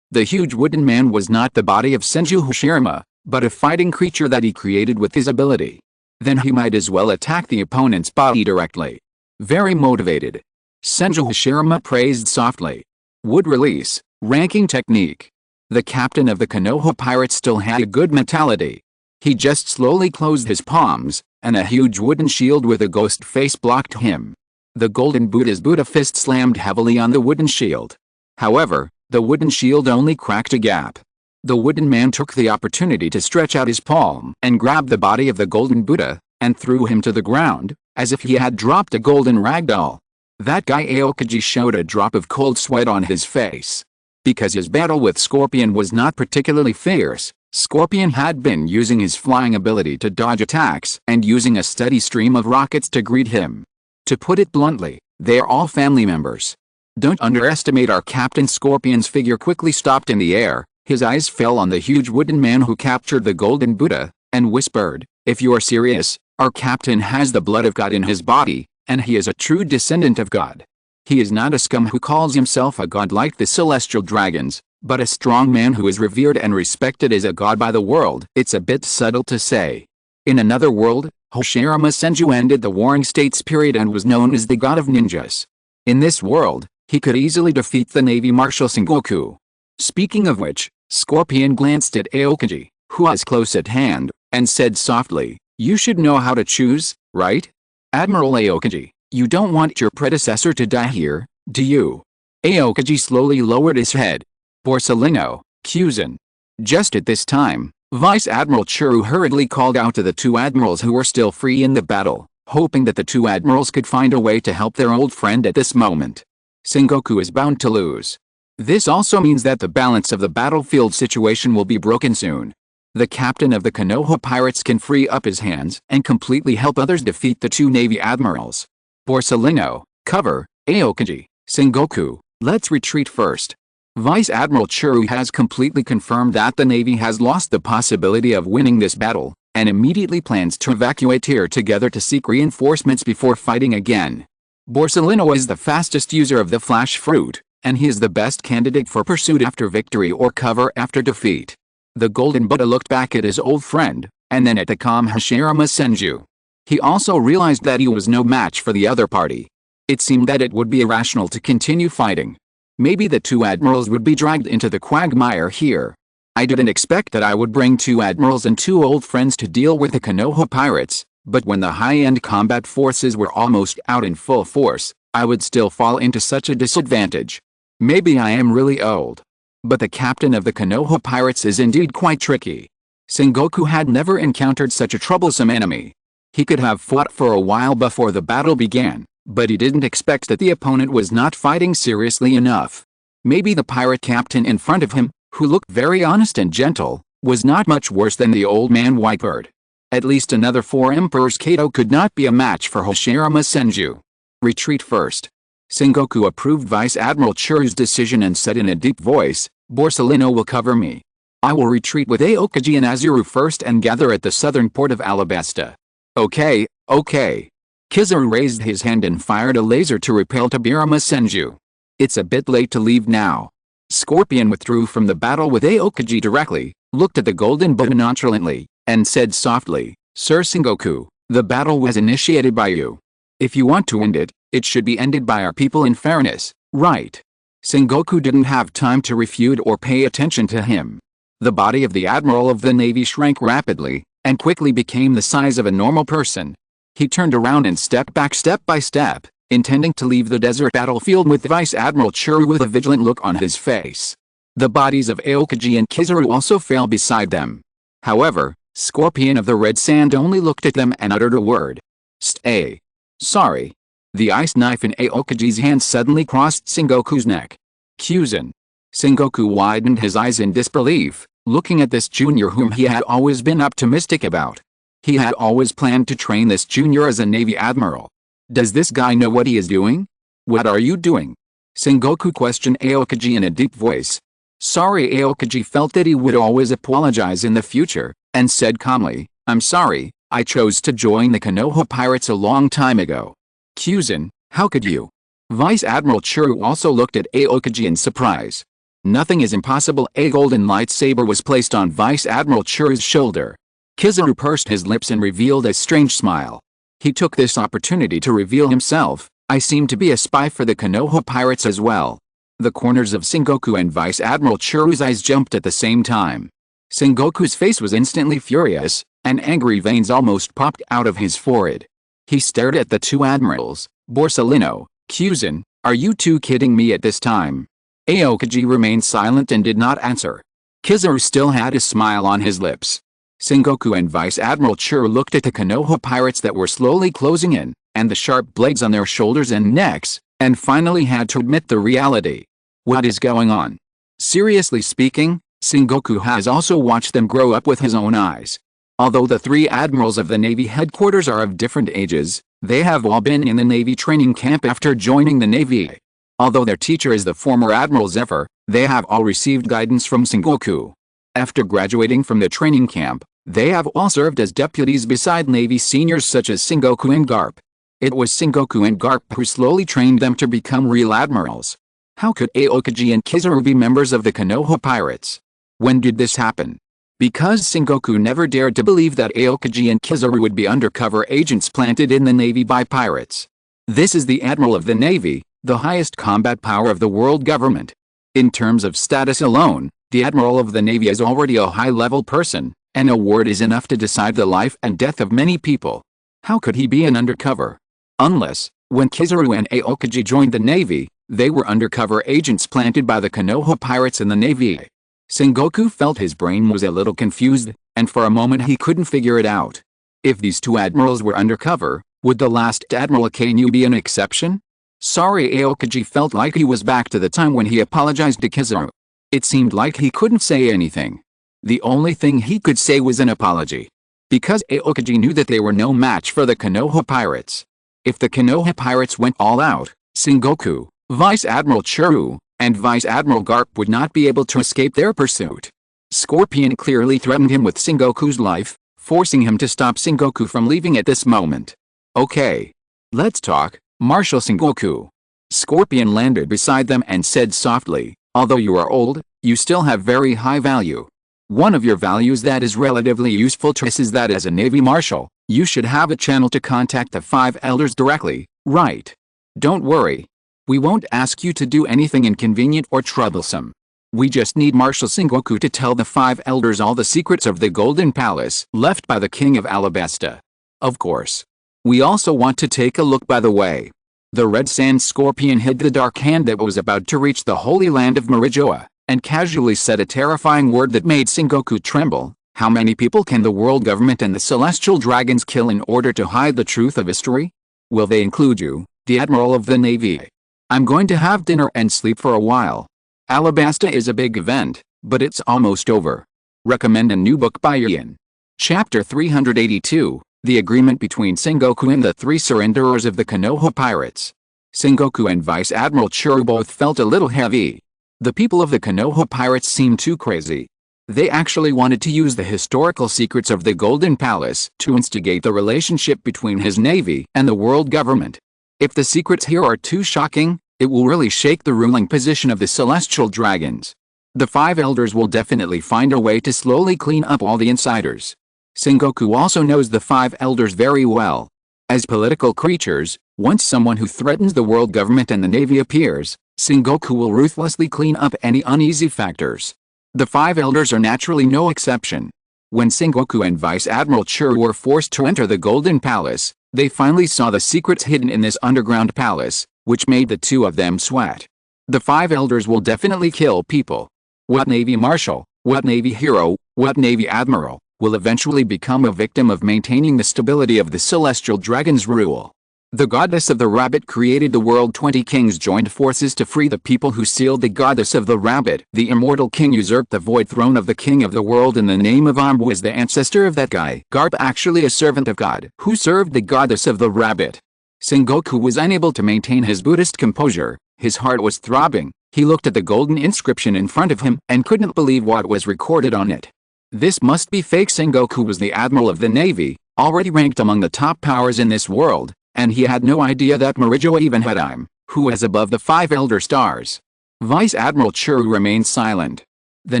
The huge wooden man was not the body of Senju Hashirama, but a fighting creature that he created with his ability. Then he might as well attack the opponent's body directly. Very motivated. Senju Hashirama praised softly. Wood release, ranking technique. The captain of the Konoha pirates still had a good mentality. He just slowly closed his palms, and a huge wooden shield with a ghost face blocked him. The golden Buddha's Buddha fist slammed heavily on the wooden shield. However, the wooden shield only cracked a gap. The wooden man took the opportunity to stretch out his palm and grab the body of the golden Buddha, and threw him to the ground, as if he had dropped a golden ragdoll. That guy Aokiji showed a drop of cold sweat on his face. Because his battle with Scorpion was not particularly fierce, Scorpion had been using his flying ability to dodge attacks and using a steady stream of rockets to greet him. To put it bluntly, they are all family members. Don't underestimate our captain. Scorpion's figure quickly stopped in the air, his eyes fell on the huge wooden man who captured the golden Buddha, and whispered, "If you're serious, our captain has the blood of God in his body, and he is a true descendant of God. He is not a scum who calls himself a god like the celestial dragons, but a strong man who is revered and respected as a god by the world." It's a bit subtle to say. In another world, Hashirama Senju ended the Warring States period and was known as the god of ninjas. In this world, he could easily defeat the Navy Marshal Sengoku. Speaking of which, Scorpion glanced at Aokiji, who was close at hand, and said softly, "You should know how to choose, right? Admiral Aokiji, you don't want your predecessor to die here, do you?" Aokiji slowly lowered his head. Borsellino, Kuzan. Just at this time, Vice Admiral Churu hurriedly called out to the two admirals who were still free in the battle, hoping that the two admirals could find a way to help their old friend at this moment. Sengoku is bound to lose. This also means that the balance of the battlefield situation will be broken soon. The captain of the Konoha pirates can free up his hands and completely help others defeat the two Navy admirals. Borsellino, cover, Aokiji, Sengoku, let's retreat first. Vice Admiral Churu has completely confirmed that the Navy has lost the possibility of winning this battle, and immediately plans to evacuate here together to seek reinforcements before fighting again. Borsellino is the fastest user of the flash fruit, and he is the best candidate for pursuit after victory or cover after defeat. The Golden Buddha looked back at his old friend, and then at the calm Hashirama Senju. He also realized that he was no match for the other party. It seemed that it would be irrational to continue fighting. Maybe the two admirals would be dragged into the quagmire here. I didn't expect that I would bring two admirals and two old friends to deal with the Konoha pirates, but when the high-end combat forces were almost out in full force, I would still fall into such a disadvantage. Maybe I am really old. But the captain of the Konoha pirates is indeed quite tricky. Sengoku had never encountered such a troublesome enemy. He could have fought for a while before the battle began, but he didn't expect that the opponent was not fighting seriously enough. Maybe the pirate captain in front of him, who looked very honest and gentle, was not much worse than the old man Whitebird. At least another 4 Emperors Kato could not be a match for Hashirama Senju. Retreat first. Sengoku approved Vice Admiral Churu's decision and said in a deep voice, Borsellino will cover me. I will retreat with Aokiji and Azuru first and gather at the southern port of Alabasta. Okay, okay. Kizaru raised his hand and fired a laser to repel Tabirama Senju. It's a bit late to leave now. Scorpion withdrew from the battle with Aokiji directly, looked at the Golden Buddha nonchalantly, and said softly, Sir Sengoku, the battle was initiated by you. If you want to end it, it should be ended by our people in fairness, right? Sengoku didn't have time to refute or pay attention to him. The body of the Admiral of the Navy shrank rapidly, and quickly became the size of a normal person. He turned around and stepped back step by step, intending to leave the desert battlefield with Vice Admiral Churu with a vigilant look on his face. The bodies of Aokiji and Kizaru also fell beside them. However, Scorpion of the Red Sand only looked at them and uttered a word. Stay. Sorry. The ice knife in Aokiji's hand suddenly crossed Sengoku's neck. Kuzan. Sengoku widened his eyes in disbelief, looking at this junior whom he had always been optimistic about. He had always planned to train this junior as a Navy admiral. Does this guy know what he is doing? What are you doing? Sengoku questioned Aokiji in a deep voice. Sorry. Aokiji felt that he would always apologize in the future, and said calmly, I'm sorry, I chose to join the Konoha pirates a long time ago. Kuzan, how could you? Vice Admiral Churu also looked at Aokiji in surprise. Nothing is impossible. A golden lightsaber was placed on Vice Admiral Churu's shoulder. Kizaru pursed his lips and revealed a strange smile. He took this opportunity to reveal himself. I seem to be a spy for the Konoha pirates as well. The corners of Sengoku and Vice Admiral Churu's eyes jumped at the same time. Sengoku's face was instantly furious, and angry veins almost popped out of his forehead. He stared at the two admirals. Borsellino, Kuzan, are you two kidding me at this time? Aokiji remained silent and did not answer. Kizaru still had a smile on his lips. Sengoku and Vice Admiral Churu looked at the Konoha pirates that were slowly closing in, and the sharp blades on their shoulders and necks, and finally had to admit the reality. What is going on? Seriously speaking, Sengoku has also watched them grow up with his own eyes. Although the three admirals of the Navy headquarters are of different ages, they have all been in the Navy training camp after joining the Navy. Although their teacher is the former Admiral Zephyr, they have all received guidance from Sengoku. After graduating from the training camp, they have all served as deputies beside Navy seniors such as Sengoku and Garp. It was Sengoku and Garp who slowly trained them to become real admirals. How could Aokiji and Kizaru be members of the Konoha pirates? When did this happen? Because Sengoku never dared to believe that Aokiji and Kizaru would be undercover agents planted in the Navy by pirates. This is the Admiral of the Navy, the highest combat power of the world government. In terms of status alone, the Admiral of the Navy is already a high-level person, and a word is enough to decide the life and death of many people. How could he be an undercover? Unless, when Kizaru and Aokiji joined the Navy, They were undercover agents planted by the Konoha pirates in the Navy. Sengoku felt his brain was a little confused, and for a moment he couldn't figure it out. If these two admirals were undercover, would the last Admiral Akainu be an exception? Sorry, Aokiji felt like he was back to the time when he apologized to Kizaru. It seemed like he couldn't say anything. The only thing he could say was an apology. Because Aokiji knew that they were no match for the Konoha pirates. If the Konoha pirates went all out, Sengoku, Vice Admiral Churu, and Vice Admiral Garp would not be able to escape their pursuit. Scorpion clearly threatened him with Sengoku's life, forcing him to stop Sengoku from leaving at this moment. Okay. Let's talk, Marshal Sengoku. Scorpion landed beside them and said softly, although you are old, you still have very high value. One of your values that is relatively useful to us is that as a Navy Marshal, you should have a channel to contact the 5 elders directly, right? Don't worry. We won't ask you to do anything inconvenient or troublesome. We just need Marshal Sengoku to tell the 5 elders all the secrets of the Golden Palace left by the King of Alabasta. Of course. We also want to take a look by the way. The Red Sand Scorpion hid the dark hand that was about to reach the Holy Land of Marijoa, and casually said a terrifying word that made Sengoku tremble. How many people can the world government and the celestial dragons kill in order to hide the truth of history? Will they include you, the Admiral of the Navy? I'm going to have dinner and sleep for a while. Alabasta is a big event, but it's almost over. Recommend a new book by Ian. Chapter 382, The Agreement between Sengoku and the 3 Surrenderers of the Konoha Pirates. Sengoku and Vice Admiral Churu both felt a little heavy. The people of the Konoha Pirates seemed too crazy. They actually wanted to use the historical secrets of the Golden Palace to instigate the relationship between his navy and the world government. If the secrets here are too shocking, it will really shake the ruling position of the celestial dragons. The 5 elders will definitely find a way to slowly clean up all the insiders. Sengoku also knows the 5 elders very well. As political creatures, once someone who threatens the world government and the navy appears, Sengoku will ruthlessly clean up any uneasy factors. The 5 elders are naturally no exception. When Sengoku and Vice Admiral Churu were forced to enter the Golden Palace, they finally saw the secrets hidden in this underground palace, which made the 2 of them sweat. The 5 elders will definitely kill people. What Navy Marshal, what Navy hero, what Navy Admiral, will eventually become a victim of maintaining the stability of the celestial dragon's rule. The goddess of the rabbit created the world. 20 kings joined forces to free the people who sealed the goddess of the rabbit. The immortal king usurped the void throne of the king of the world in the name of Ambu as the ancestor of that guy. Garp actually a servant of God who served the goddess of the rabbit. Sengoku was unable to maintain his Buddhist composure. His heart was throbbing. He looked at the golden inscription in front of him and couldn't believe what was recorded on it. This must be fake. Sengoku was the admiral of the navy, already ranked among the top powers in this world. And he had no idea that Marijoa even had him, who was above the 5 elder stars. Vice Admiral Churu remained silent. The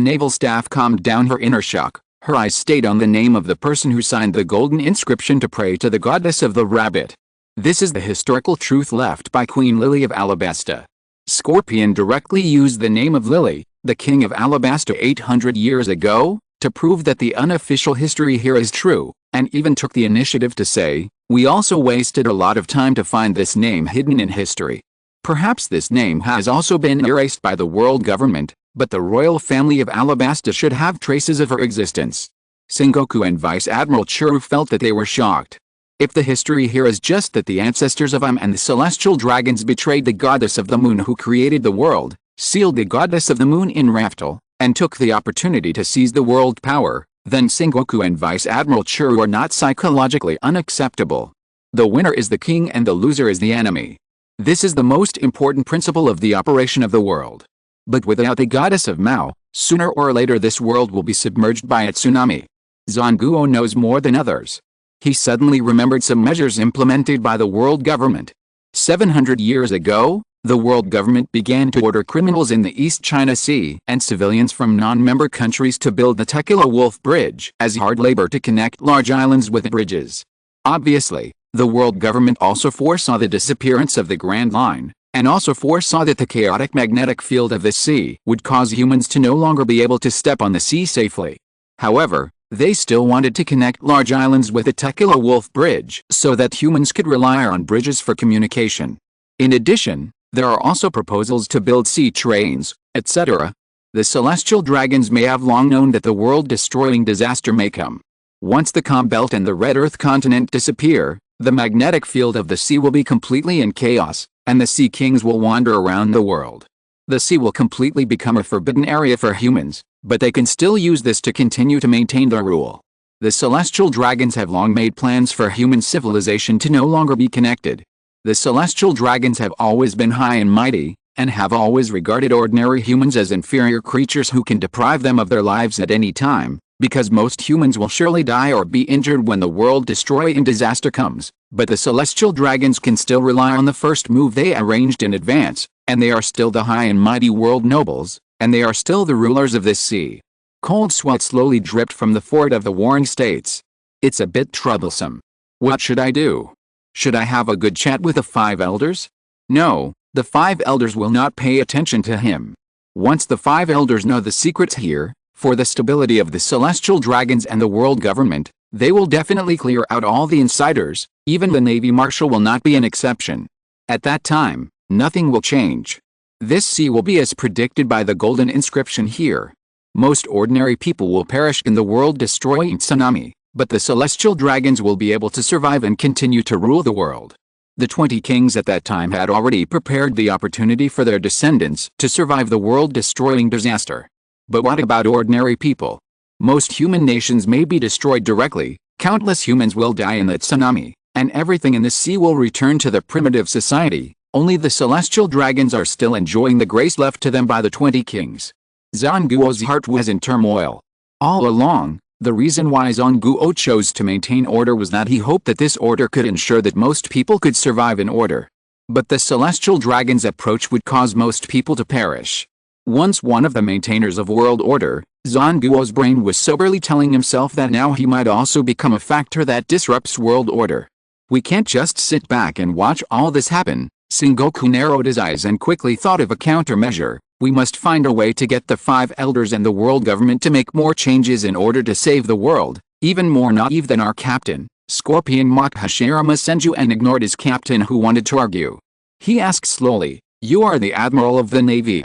naval staff calmed down her inner shock. Her eyes stayed on the name of the person who signed the golden inscription to pray to the goddess of the rabbit. This is the historical truth left by Queen Lily of Alabasta. Scorpion directly used the name of Lily, the king of Alabasta 800 years ago, to prove that the unofficial history here is true, and even took the initiative to say, we also wasted a lot of time to find this name hidden in history. Perhaps this name has also been erased by the world government, but the royal family of Alabasta should have traces of her existence. Sengoku and Vice Admiral Churu felt that they were shocked. If the history here is just that the ancestors of and the celestial dragons betrayed the goddess of the moon who created the world, sealed the goddess of the moon in Raftel, and took the opportunity to seize the world power, then Sengoku and Vice Admiral Churu are not psychologically unacceptable. The winner is the king and the loser is the enemy. This is the most important principle of the operation of the world. But without the goddess of Mao, sooner or later this world will be submerged by a tsunami. Zanguo knows more than others. He suddenly remembered some measures implemented by the world government. 700 years ago, the world government began to order criminals in the East China Sea and civilians from non-member countries to build the Tequila Wolf Bridge as hard labor to connect large islands with bridges. Obviously, the world government also foresaw the disappearance of the Grand Line, and also foresaw that the chaotic magnetic field of the sea would cause humans to no longer be able to step on the sea safely. However, they still wanted to connect large islands with the Tequila Wolf Bridge so that humans could rely on bridges for communication. In addition, There are also proposals to build sea trains, etc. The celestial dragons may have long known that the world-destroying disaster may come. Once the calm belt and the red earth continent disappear, the magnetic field of the sea will be completely in chaos, and the sea kings will wander around the world. The sea will completely become a forbidden area for humans, but they can still use this to continue to maintain their rule. The celestial dragons have long made plans for human civilization to no longer be connected. The celestial dragons have always been high and mighty, and have always regarded ordinary humans as inferior creatures who can deprive them of their lives at any time, because most humans will surely die or be injured when the world-destroying disaster comes. But the celestial dragons can still rely on the first move they arranged in advance, and they are still the high and mighty world nobles, and they are still the rulers of this sea. Cold sweat slowly dripped from the forehead of the warring states. It's a bit troublesome. What should I do? Should I have a good chat with the 5 elders? No, the 5 elders will not pay attention to him. Once the 5 elders know the secrets here, for the stability of the celestial dragons and the world government, they will definitely clear out all the insiders. Even the Navy Marshal will not be an exception. At that time, nothing will change. This sea will be as predicted by the golden inscription here. Most ordinary people will perish in the world-destroying tsunami, but the celestial dragons will be able to survive and continue to rule the world. The 20 kings at that time had already prepared the opportunity for their descendants to survive the world-destroying disaster. But what about ordinary people? Most human nations may be destroyed directly, countless humans will die in that tsunami, and everything in the sea will return to the primitive society. Only the celestial dragons are still enjoying the grace left to them by the 20 kings. Zanguo's heart was in turmoil. All along, the reason why Zanguo chose to maintain order was that he hoped that this order could ensure that most people could survive in order. But the celestial dragon's approach would cause most people to perish. Once one of the maintainers of world order, Zanguo's brain was soberly telling himself that now he might also become a factor that disrupts world order. We can't just sit back and watch all this happen. Sengoku narrowed his eyes and quickly thought of a countermeasure. We must find a way to get the 5 elders and the world government to make more changes in order to save the world. Even more naive than our captain, Scorpion mocked Hashirama Senju and ignored his captain who wanted to argue. He asked slowly, "You are the admiral of the navy.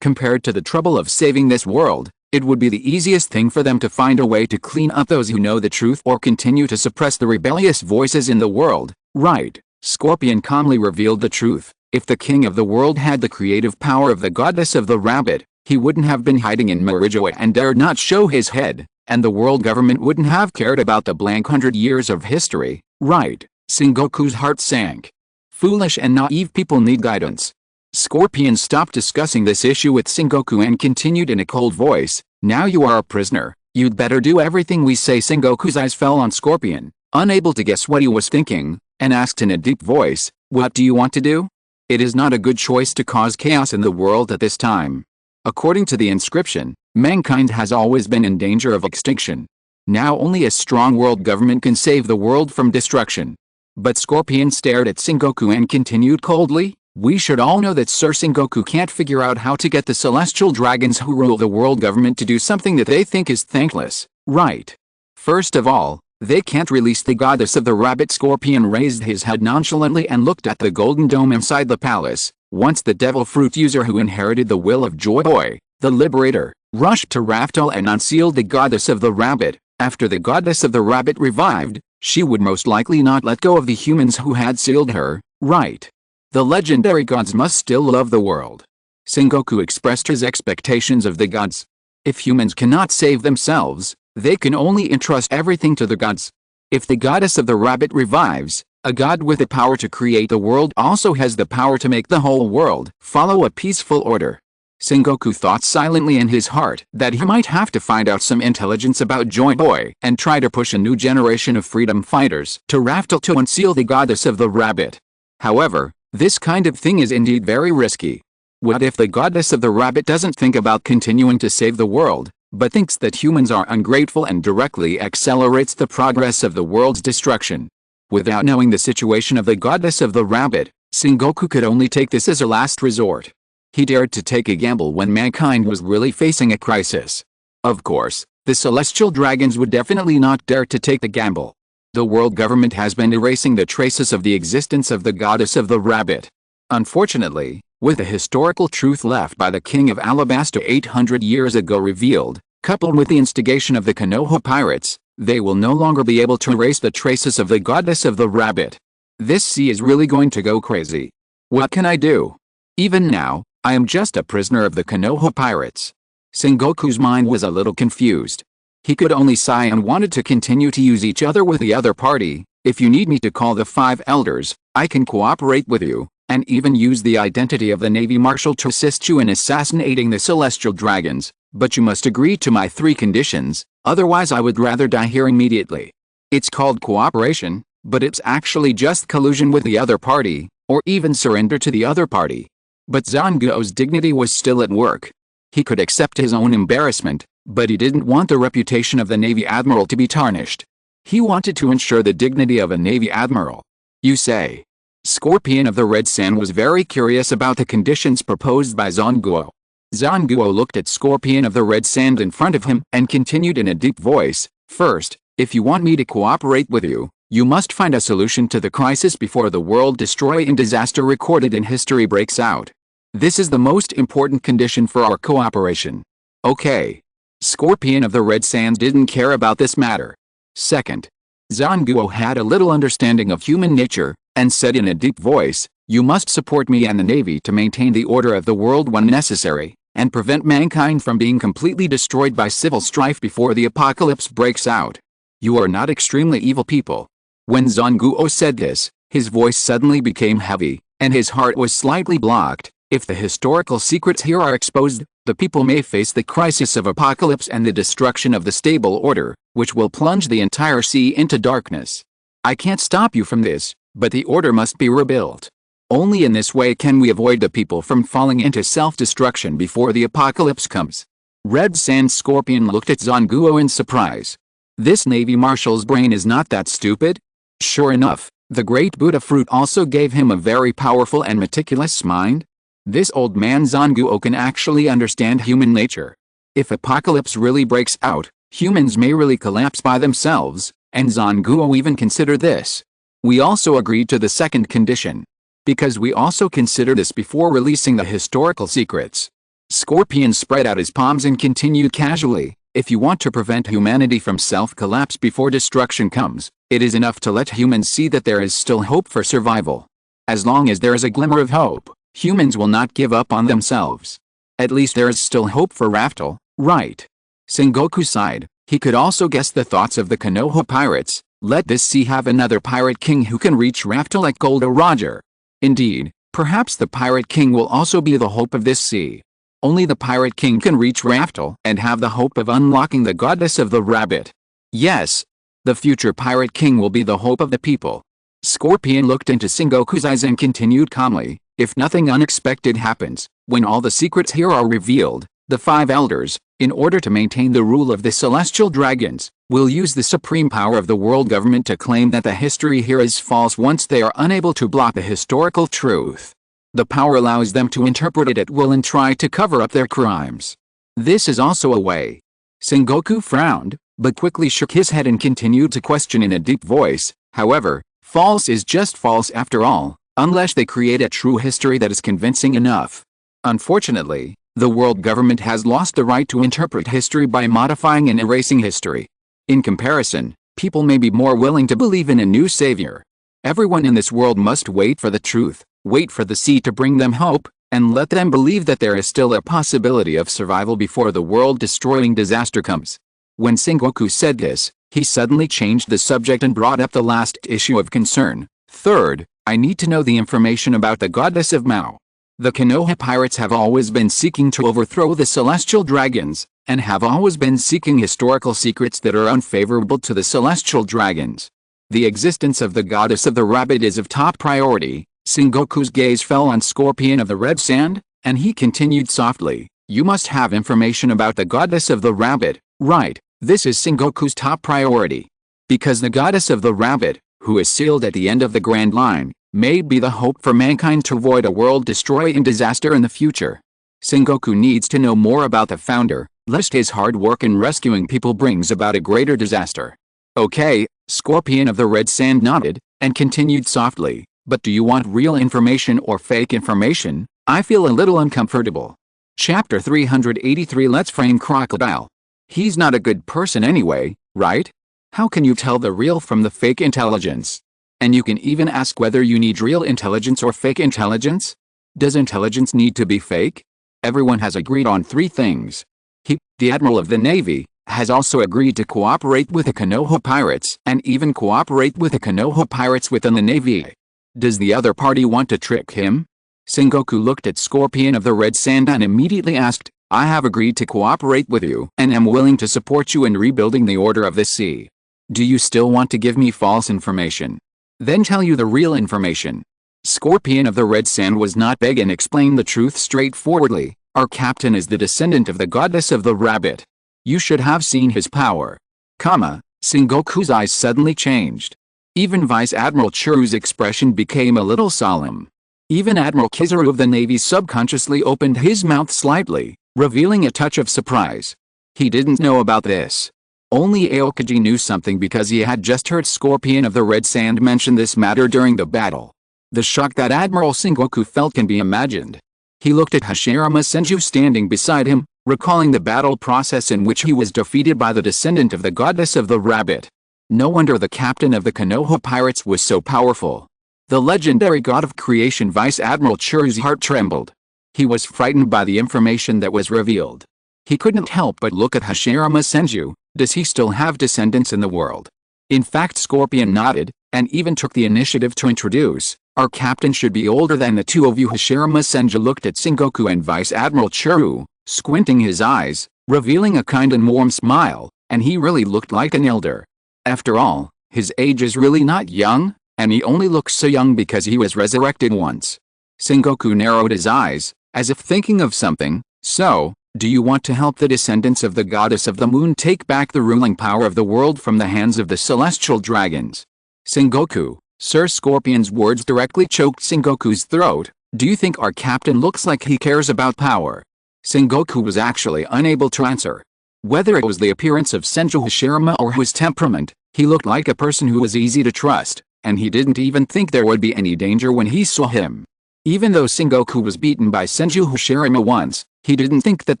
Compared to the trouble of saving this world, it would be the easiest thing for them to find a way to clean up those who know the truth or continue to suppress the rebellious voices in the world, right?" Scorpion calmly revealed the truth. If the king of the world had the creative power of the goddess of the rabbit, he wouldn't have been hiding in Marijoa and dared not show his head, and the world government wouldn't have cared about the blank 100 years of history, right? Sengoku's heart sank. Foolish and naive people need guidance. Scorpion stopped discussing this issue with Sengoku and continued in a cold voice, "Now you are a prisoner. You'd better do everything we say." Sengoku's eyes fell on Scorpion, unable to guess what he was thinking, and asked in a deep voice, "What do you want to do?" It is not a good choice to cause chaos in the world at this time. According to the inscription, mankind has always been in danger of extinction. Now only a strong world government can save the world from destruction. But Scorpion stared at Sengoku and continued coldly, "We should all know that Sir Sengoku can't figure out how to get the celestial dragons who rule the world government to do something that they think is thankless, right? First of all, they can't release the goddess of the rabbit." Scorpion raised his head nonchalantly and looked at the golden dome inside the palace. Once the devil fruit user who inherited the will of Joy Boy, the liberator, rushed to Raftel and unsealed the goddess of the rabbit. After the goddess of the rabbit revived, she would most likely not let go of the humans who had sealed her, right? The legendary gods must still love the world. Sengoku expressed his expectations of the gods. If humans cannot save themselves, they can only entrust everything to the gods. If the goddess of the rabbit revives, a god with the power to create the world also has the power to make the whole world follow a peaceful order. Sengoku thought silently in his heart that he might have to find out some intelligence about Joy Boy and try to push a new generation of freedom fighters to Raftel to unseal the goddess of the rabbit. However, this kind of thing is indeed very risky. What if the goddess of the rabbit doesn't think about continuing to save the world, but thinks that humans are ungrateful and directly accelerates the progress of the world's destruction? Without knowing the situation of the goddess of the rabbit, Sengoku could only take this as a last resort. He dared to take a gamble when mankind was really facing a crisis. Of course, the celestial dragons would definitely not dare to take the gamble. The world government has been erasing the traces of the existence of the goddess of the rabbit. Unfortunately, With the historical truth left by the king of Alabasta 800 years ago revealed, coupled with the instigation of the Konoha pirates, they will no longer be able to erase the traces of the goddess of the rabbit. This sea is really going to go crazy. What can I do? Even now, I am just a prisoner of the Konoha pirates. Sengoku's mind was a little confused. He could only sigh and wanted to continue to use each other with the other party. If you need me to call the 5 elders, I can cooperate with you, and even use the identity of the Navy Marshal to assist you in assassinating the celestial dragons, but you must agree to my 3 conditions, otherwise I would rather die here immediately. It's called cooperation, but it's actually just collusion with the other party, or even surrender to the other party. But Zanguo's dignity was still at work. He could accept his own embarrassment, but he didn't want the reputation of the Navy Admiral to be tarnished. He wanted to ensure the dignity of a Navy Admiral. You say. Scorpion of the Red Sand was very curious about the conditions proposed by Zanguo. Zanguo looked at Scorpion of the Red Sand in front of him and continued in a deep voice, "First, if you want me to cooperate with you, you must find a solution to the crisis before the world-destroying disaster recorded in history breaks out. This is the most important condition for our cooperation." Okay. Scorpion of the Red Sands didn't care about this matter. Second, Zanguo had a little understanding of human nature, and said in a deep voice, "You must support me and the Navy to maintain the order of the world when necessary, and prevent mankind from being completely destroyed by civil strife before the apocalypse breaks out. You are not extremely evil people." When Zanguo said this, his voice suddenly became heavy, and his heart was slightly blocked. If the historical secrets here are exposed, the people may face the crisis of apocalypse and the destruction of the stable order, which will plunge the entire sea into darkness. I can't stop you from this, but the order must be rebuilt. Only in this way can we avoid the people from falling into self-destruction before the apocalypse comes. Red Sand Scorpion looked at Zanguo in surprise. This Navy Marshal's brain is not that stupid. Sure enough, the Great Buddha fruit also gave him a very powerful and meticulous mind. This old man Zanguo can actually understand human nature. If apocalypse really breaks out, humans may really collapse by themselves, and Zanguo even considered this. We also agreed to the second condition, because we also considered this before releasing the historical secrets. Scorpion spread out his palms and continued casually, "If you want to prevent humanity from self-collapse before destruction comes, it is enough to let humans see that there is still hope for survival. As long as there is a glimmer of hope, humans will not give up on themselves. At least there is still hope for Raftel, right?" Sengoku sighed. He could also guess the thoughts of the Konoha pirates. Let this sea have another pirate king who can reach Raftel like Golda Roger. Indeed, perhaps the pirate king will also be the hope of this sea. Only the pirate king can reach Raftel and have the hope of unlocking the goddess of the rabbit. Yes, the future pirate king will be the hope of the people. Scorpion looked into Sengoku's eyes and continued calmly, "If nothing unexpected happens, when all the secrets here are revealed, the 5 elders, in order to maintain the rule of the celestial dragons, will use the supreme power of the world government to claim that the history here is false once they are unable to block the historical truth. The power allows them to interpret it at will and try to cover up their crimes. This is also a way." Sengoku frowned, but quickly shook his head and continued to question in a deep voice, "However, false is just false after all, unless they create a true history that is convincing enough. Unfortunately, the world government has lost the right to interpret history by modifying and erasing history. In comparison, people may be more willing to believe in a new savior. Everyone in this world must wait for the truth, wait for the sea to bring them hope, and let them believe that there is still a possibility of survival before the world-destroying disaster comes." When Sengoku said this, he suddenly changed the subject and brought up the last issue of concern. "Third, I need to know the information about the goddess of Mao. The Konoha pirates have always been seeking to overthrow the celestial dragons, and have always been seeking historical secrets that are unfavorable to the celestial dragons. The existence of the goddess of the rabbit is of top priority." Sengoku's gaze fell on Scorpion of the Red Sand, and he continued softly, "You must have information about the goddess of the rabbit, right? This is Sengoku's top priority. Because the goddess of the rabbit, who is sealed at the end of the Grand Line, may be the hope for mankind to avoid a world-destroying disaster in the future. Sengoku needs to know more about the founder, lest his hard work in rescuing people brings about a greater disaster." "Okay," Scorpion of the Red Sand nodded, and continued softly, "But do you want real information or fake information? I feel a little uncomfortable. Chapter 383. Let's frame Crocodile. He's not a good person anyway, right? How can you tell the real from the fake intelligence? And you can even ask whether you need real intelligence or fake intelligence? Does intelligence need to be fake? Everyone has agreed on 3 things. He, the Admiral of the Navy, has also agreed to cooperate with the Konoha pirates and even cooperate with the Konoha pirates within the Navy. Does the other party want to trick him? Sengoku looked at Scorpion of the Red Sand and immediately asked, I have agreed to cooperate with you and am willing to support you in rebuilding the Order of the Sea. Do you still want to give me false information? Then tell you the real information. Scorpion of the Red Sand was not vague and explained the truth straightforwardly. Our captain is the descendant of the goddess of the rabbit. You should have seen his power. Sengoku's eyes suddenly changed. Even Vice Admiral Churu's expression became a little solemn. Even Admiral Kizaru of the Navy subconsciously opened his mouth slightly, revealing a touch of surprise. He didn't know about this. Only Aokiji knew something because he had just heard Scorpion of the Red Sand mention this matter during the battle. The shock that Admiral Sengoku felt can be imagined. He looked at Hashirama Senju standing beside him, recalling the battle process in which he was defeated by the descendant of the goddess of the rabbit. No wonder the captain of the Konoha pirates was so powerful. The legendary god of creation Vice Admiral Churu's heart trembled. He was frightened by the information that was revealed. He couldn't help but look at Hashirama Senju. Does he still have descendants in the world? In fact, Scorpion nodded, and even took the initiative to introduce, our captain should be older than the 2 of you. Hashirama Senju looked at Sengoku and Vice Admiral Churu, squinting his eyes, revealing a kind and warm smile, and he really looked like an elder. After all, his age is really not young, and he only looks so young because he was resurrected once. Sengoku narrowed his eyes, as if thinking of something. So, do you want to help the descendants of the goddess of the moon take back the ruling power of the world from the hands of the celestial dragons? Sengoku, Sir Scorpion's words directly choked Sengoku's throat. Do you think our captain looks like he cares about power? Sengoku was actually unable to answer. Whether it was the appearance of Senju Hashirama or his temperament, he looked like a person who was easy to trust, and he didn't even think there would be any danger when he saw him. Even though Sengoku was beaten by Senju Hashirama once, he didn't think that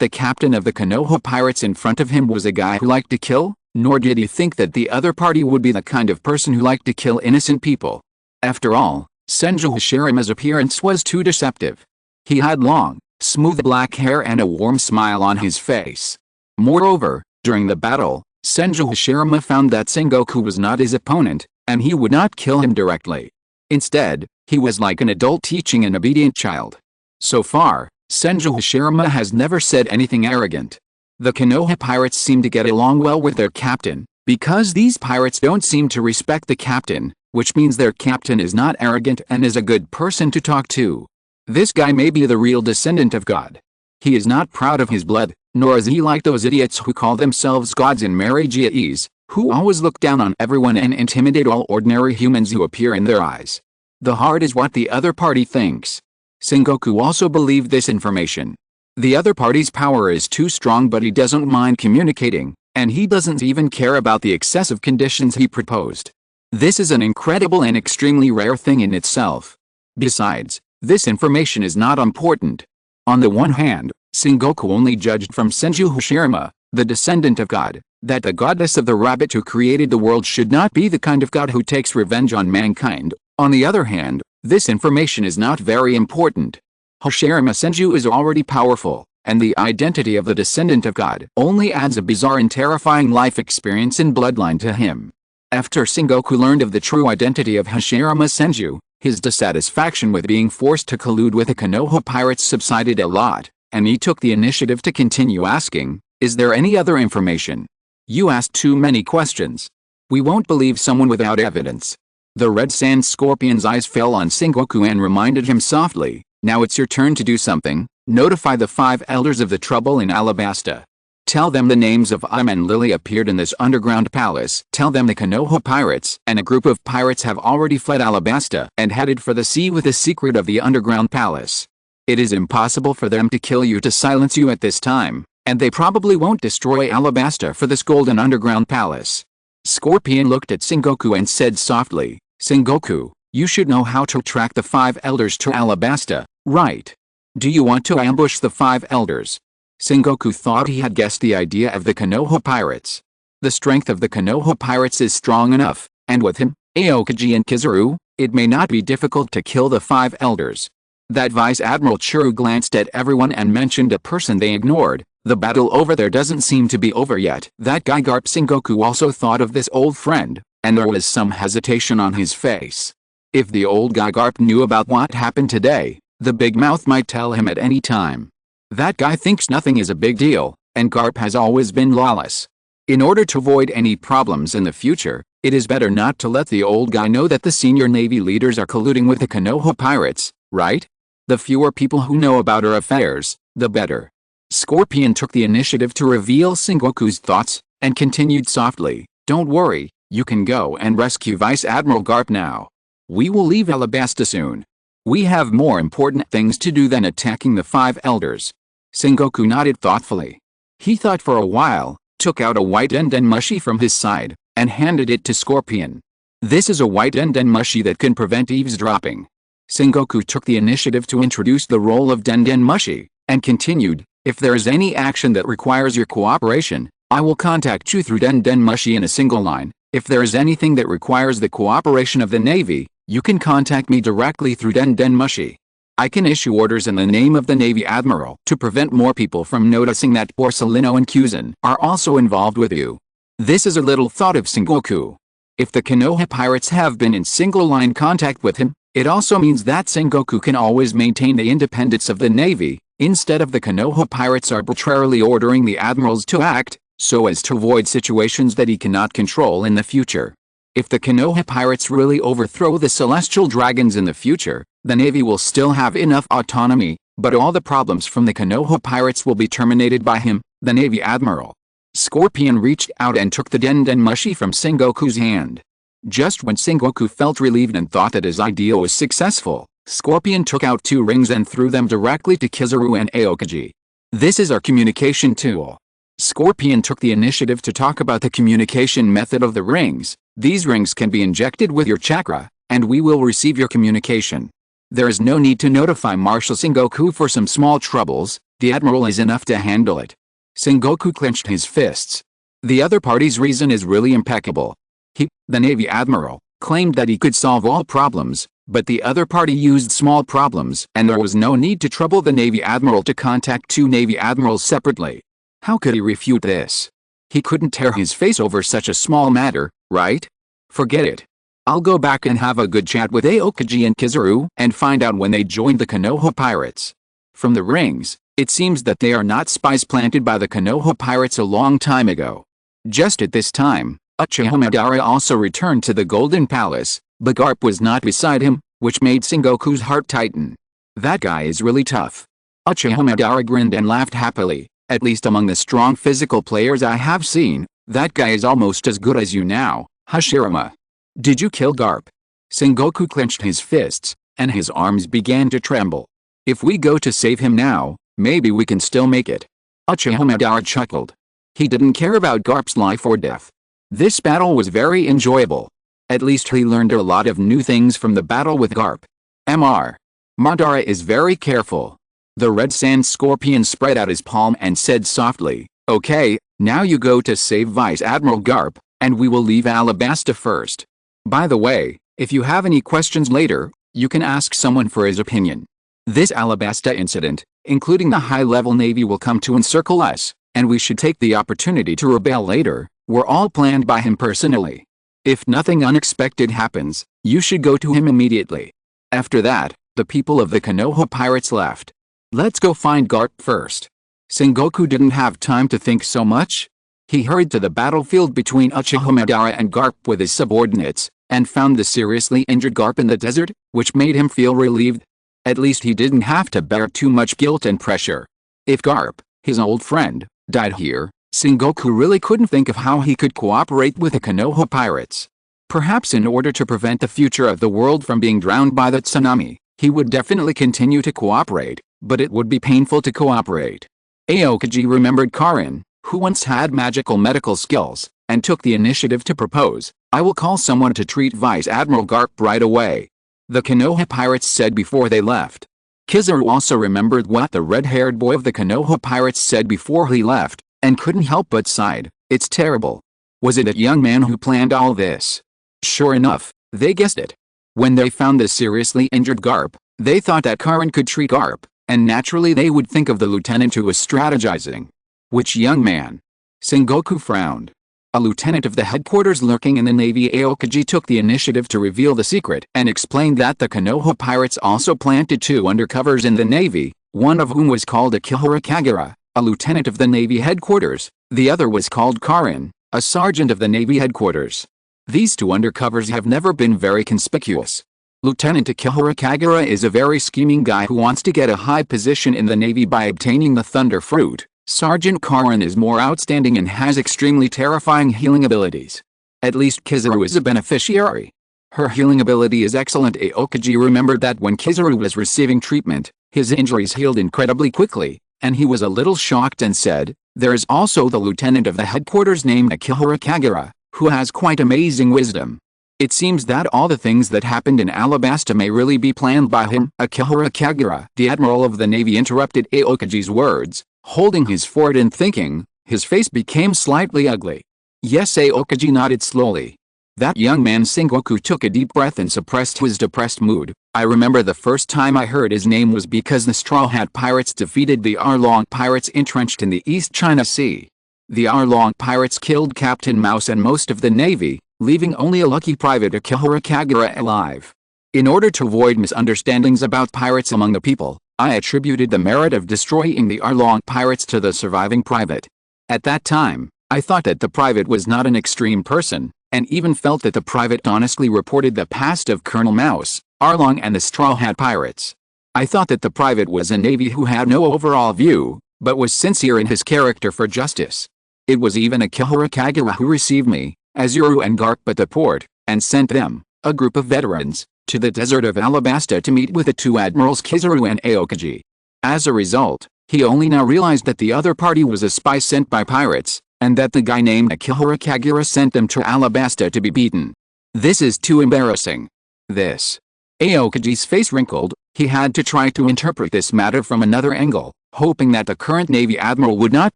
the captain of the Konoha pirates in front of him was a guy who liked to kill, nor did he think that the other party would be the kind of person who liked to kill innocent people. After all, Senju Hashirama's appearance was too deceptive. He had long, smooth black hair and a warm smile on his face. Moreover, during the battle, Senju Hashirama found that Sengoku was not his opponent, and he would not kill him directly. Instead, he was like an adult teaching an obedient child. So far, Senju Hashirama has never said anything arrogant. The Konoha pirates seem to get along well with their captain, because these pirates don't seem to respect the captain, which means their captain is not arrogant and is a good person to talk to. This guy may be the real descendant of God. He is not proud of his blood, nor is he like those idiots who call themselves gods in Marigese, who always look down on everyone and intimidate all ordinary humans who appear in their eyes. The heart is what the other party thinks. Sengoku also believed this information. The other party's power is too strong, but he doesn't mind communicating, and he doesn't even care about the excessive conditions he proposed. This is an incredible and extremely rare thing in itself. Besides, this information is not important. On the one hand, Sengoku only judged from Senju Hashirama, the descendant of God, that the goddess of the rabbit who created the world should not be the kind of god who takes revenge on mankind. On the other hand, this information is not very important. Hashirama Senju is already powerful, and the identity of the descendant of God only adds a bizarre and terrifying life experience and bloodline to him. After Sengoku learned of the true identity of Hashirama Senju, his dissatisfaction with being forced to collude with the Konoha pirates subsided a lot, and he took the initiative to continue asking, is there any other information? You asked too many questions. We won't believe someone without evidence. The Red Sand Scorpion's eyes fell on Sengoku and reminded him softly, now it's your turn to do something. Notify the 5 elders of the trouble in Alabasta. Tell them the names of Im and Lily appeared in this underground palace. Tell them the Konoha pirates and a group of pirates have already fled Alabasta and headed for the sea with the secret of the underground palace. It is impossible for them to kill you to silence you at this time, and they probably won't destroy Alabasta for this golden underground palace. Scorpion looked at Sengoku and said softly, Sengoku, you should know how to track the 5 elders to Alabasta, right? Do you want to ambush the 5 elders? Sengoku thought he had guessed the idea of the Konoha pirates. The strength of the Konoha pirates is strong enough, and with him, Aokiji and Kizaru, it may not be difficult to kill the 5 elders. That Vice Admiral Churu glanced at everyone and mentioned a person they ignored. The battle over there doesn't seem to be over yet. That guy Garp. Sengoku also thought of this old friend, and there was some hesitation on his face. If the old guy Garp knew about what happened today, the big mouth might tell him at any time. That guy thinks nothing is a big deal, and Garp has always been lawless. In order to avoid any problems in the future, it is better not to let the old guy know that the senior Navy leaders are colluding with the Konoha pirates, right? The fewer people who know about our affairs, the better. Scorpion took the initiative to reveal Sengoku's thoughts, and continued softly, "Don't worry, you can go and rescue Vice Admiral Garp now. We will leave Alabasta soon. We have more important things to do than attacking the 5 elders." Sengoku nodded thoughtfully. He thought for a while, took out a white mushi from his side, and handed it to Scorpion. This is a white mushi that can prevent eavesdropping. Sengoku took the initiative to introduce the role of mushi, and continued, "If there is any action that requires your cooperation, I will contact you through mushi in a single line. If there is anything that requires the cooperation of the Navy, you can contact me directly through mushi. I can issue orders in the name of the Navy Admiral to prevent more people from noticing that Borsellino and Kuzan are also involved with you." This is a little thought of Sengoku. If the Konoha pirates have been in single-line contact with him, it also means that Sengoku can always maintain the independence of the Navy, instead of the Konoha pirates arbitrarily ordering the admirals to act, so as to avoid situations that he cannot control in the future. If the Konoha pirates really overthrow the celestial dragons in the future, the Navy will still have enough autonomy, but all the problems from the Konoha pirates will be terminated by him, the Navy Admiral. Scorpion reached out and took the mushi from Sengoku's hand. Just when Sengoku felt relieved and thought that his idea was successful, Scorpion took out 2 rings and threw them directly to Kizaru and Aokiji. "This is our communication tool." Scorpion took the initiative to talk about the communication method of the rings. "These rings can be injected with your chakra, and we will receive your communication. There is no need to notify Marshal Sengoku for some small troubles, the Admiral is enough to handle it." Sengoku clenched his fists. The other party's reason is really impeccable. He, the Navy Admiral, claimed that he could solve all problems, but the other party used small problems and there was no need to trouble the Navy Admiral to contact 2 Navy Admirals separately. How could he refute this? He couldn't tear his face over such a small matter, right? Forget it. I'll go back and have a good chat with Aokiji and Kizaru and find out when they joined the Konoha pirates. From the rings, it seems that they are not spies planted by the Konoha pirates a long time ago. Just at this time, Uchiha Madara also returned to the Golden Palace, but Garp was not beside him, which made Sengoku's heart tighten. That guy is really tough. Uchiha Madara grinned and laughed happily. At least among the strong physical players I have seen, that guy is almost as good as you now, Hashirama. Did you kill Garp? Sengoku clenched his fists, and his arms began to tremble. If we go to save him now, maybe we can still make it. Uchiha Madara chuckled. He didn't care about Garp's life or death. This battle was very enjoyable. At least he learned a lot of new things from the battle with Garp. Madara is very careful. The red sand scorpion spread out his palm and said softly, "Okay, now you go to save Vice Admiral Garp, and we will leave Alabasta first. By the way, if you have any questions later, you can ask someone for his opinion. This Alabasta incident, including the high-level Navy, will come to encircle us, and we should take the opportunity to rebel later. Were all planned by him personally. If nothing unexpected happens, you should go to him immediately." After that, the people of the Konoha pirates left. "Let's go find Garp first." Sengoku didn't have time to think so much. He hurried to the battlefield between Uchiha Madara and Garp with his subordinates, and found the seriously injured Garp in the desert, which made him feel relieved. At least he didn't have to bear too much guilt and pressure. If Garp, his old friend, died here, Sengoku really couldn't think of how he could cooperate with the Konoha pirates. Perhaps in order to prevent the future of the world from being drowned by the tsunami, he would definitely continue to cooperate, but it would be painful to cooperate. Aokiji remembered Karin, who once had magical medical skills, and took the initiative to propose, "I will call someone to treat Vice Admiral Garp right away." The Konoha pirates said before they left. Kizaru also remembered what the red-haired boy of the Konoha pirates said before he left, and couldn't help but sighed. It's terrible. Was it a young man who planned all this? Sure enough, they guessed it. When they found the seriously injured Garp, they thought that Karin could treat Garp, and naturally they would think of the lieutenant who was strategizing. Which young man? Sengoku frowned. A lieutenant of the headquarters lurking in the Navy. Aokiji took the initiative to reveal the secret and explained that the Konoha pirates also planted 2 undercovers in the Navy, one of whom was called Akihara Kagura, a lieutenant of the Navy headquarters, the other was called Karin, a sergeant of the Navy headquarters. These 2 undercovers have never been very conspicuous. Lieutenant Akihara Kagura is a very scheming guy who wants to get a high position in the Navy by obtaining the Thunder Fruit. Sergeant Karin is more outstanding and has extremely terrifying healing abilities. At least Kizaru is a beneficiary. Her healing ability is excellent. Aokiji remembered that when Kizaru was receiving treatment, his injuries healed incredibly quickly, and he was a little shocked and said, "There is also the lieutenant of the headquarters named Akihara Kagura, who has quite amazing wisdom. It seems that all the things that happened in Alabasta may really be planned by him." Akihara Kagura, the admiral of the Navy, interrupted Aokiji's words, holding his fort and thinking. His face became slightly ugly. Yes, Aokiji nodded slowly. That young man. Sengoku took a deep breath and suppressed his depressed mood. I remember the first time I heard his name was because the Straw Hat Pirates defeated the Arlong Pirates entrenched in the East China Sea. The Arlong Pirates killed Captain Mouse and most of the Navy, leaving only a lucky private Akihara Kagura alive. In order to avoid misunderstandings about pirates among the people, I attributed the merit of destroying the Arlong Pirates to the surviving private. At that time, I thought that the private was not an extreme person, and even felt that the private honestly reported the past of Colonel Mouse, Arlong and the Straw Hat Pirates. I thought that the private was a Navy who had no overall view, but was sincere in his character for justice. It was even Akihara Kagura who received me, Azuru and Garp at the port, and sent them, a group of veterans, to the desert of Alabasta to meet with the 2 admirals Kizaru and Aokiji. As a result, he only now realized that the other party was a spy sent by pirates, and that the guy named Akihara Kagura sent them to Alabasta to be beaten. This is too embarrassing. This. Aokiji's face wrinkled. He had to try to interpret this matter from another angle, hoping that the current Navy admiral would not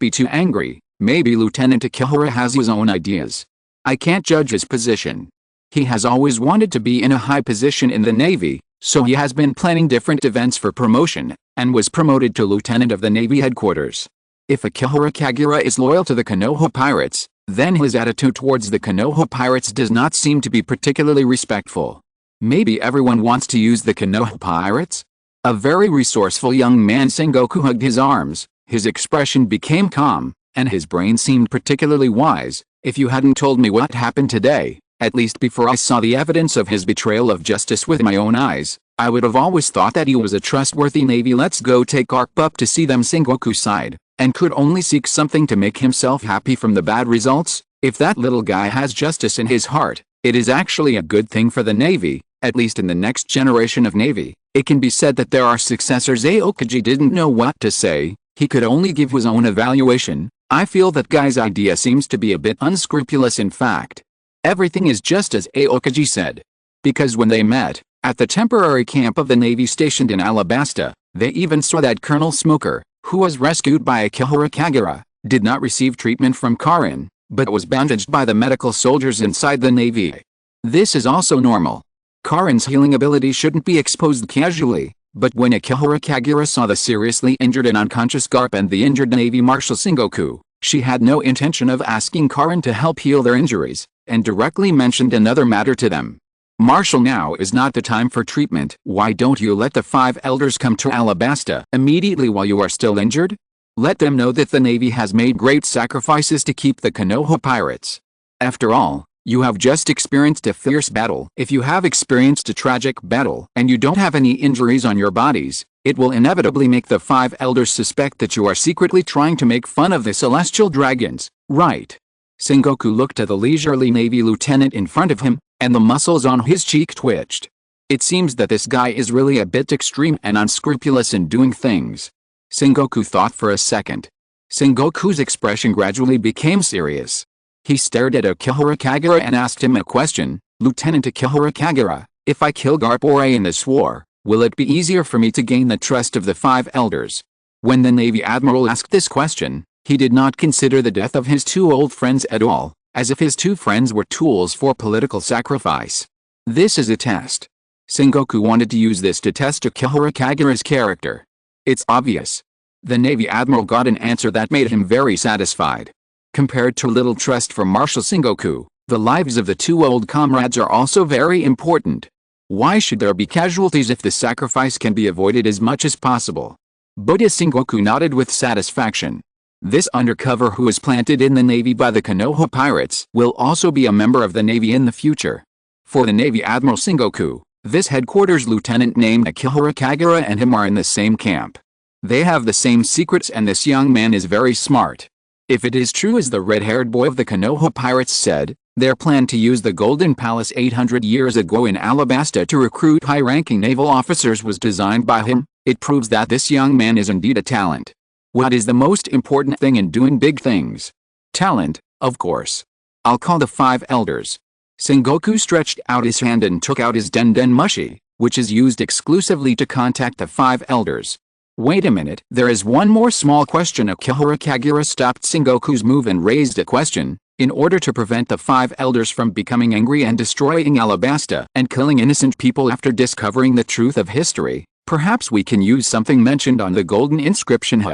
be too angry. Maybe Lieutenant Akihara has his own ideas. I can't judge his position. He has always wanted to be in a high position in the Navy, so he has been planning different events for promotion, and was promoted to lieutenant of the Navy headquarters. If Akihara Kagura is loyal to the Konoha pirates, then his attitude towards the Konoha pirates does not seem to be particularly respectful. Maybe everyone wants to use the Konoha pirates? A very resourceful young man. Sengoku hugged his arms, his expression became calm, and his brain seemed particularly wise. If you hadn't told me what happened today, at least before I saw the evidence of his betrayal of justice with my own eyes, I would have always thought that he was a trustworthy Navy. Let's go take Garp up to see them. Sengoku sighed, and could only seek something to make himself happy from the bad results. If that little guy has justice in his heart, it is actually a good thing for the Navy, at least in the next generation of Navy. It can be said that there are successors. Aokiji didn't know what to say. He could only give his own evaluation. I feel that guy's idea seems to be a bit unscrupulous. In fact, everything is just as Aokiji said. Because when they met, at the temporary camp of the Navy stationed in Alabasta, they even saw that Colonel Smoker, who was rescued by Akihara Kagura, did not receive treatment from Karin, but was bandaged by the medical soldiers inside the Navy. This is also normal. Karin's healing ability shouldn't be exposed casually, but when Akihara Kagura saw the seriously injured and unconscious Garp and the injured Navy Marshal Sengoku, she had no intention of asking Karin to help heal their injuries, and directly mentioned another matter to them. Marshal, now is not the time for treatment. Why don't you let the 5 elders come to Alabasta immediately while you are still injured? Let them know that the Navy has made great sacrifices to keep the Konoha pirates. After all, you have just experienced a fierce battle. If you have experienced a tragic battle and you don't have any injuries on your bodies, it will inevitably make the 5 elders suspect that you are secretly trying to make fun of the celestial dragons, right? Sengoku looked at the leisurely Navy lieutenant in front of him, and the muscles on his cheek twitched. It seems that this guy is really a bit extreme and unscrupulous in doing things. Sengoku thought for a second. Sengoku's expression gradually became serious. He stared at Akihara Kagura and asked him a question. Lieutenant Akihara Kagura, if I kill Garp or in this war, Will it be easier for me to gain the trust of the 5 elders? When the Navy Admiral asked this question, he did not consider the death of his 2 old friends at all, as if his 2 friends were tools for political sacrifice. This is a test. Sengoku wanted to use this to test Akihara Kagura's character. It's obvious. The Navy Admiral got an answer that made him very satisfied. Compared to little trust from Marshal Sengoku, the lives of the 2 old comrades are also very important. Why should there be casualties if the sacrifice can be avoided as much as possible? Buddha Sengoku nodded with satisfaction. This undercover who was planted in the Navy by the Konoha pirates will also be a member of the Navy in the future. For the Navy Admiral Sengoku, this headquarters lieutenant named Akihara Kagura and him are in the same camp. They have the same secrets and this young man is very smart. If it is true as the red-haired boy of the Konoha pirates said, their plan to use the Golden Palace 800 years ago in Alabasta to recruit high-ranking naval officers was designed by him, it proves that this young man is indeed a talent. What is the most important thing in doing big things? Talent, of course. I'll call the 5 elders. Sengoku stretched out his hand and took out his Den Mushi, which is used exclusively to contact the 5 elders. Wait a minute, there is one more small question. Akihara Kagura stopped Sengoku's move and raised a question. In order to prevent the 5 elders from becoming angry and destroying Alabasta and killing innocent people after discovering the truth of history, perhaps we can use something mentioned on the golden inscription.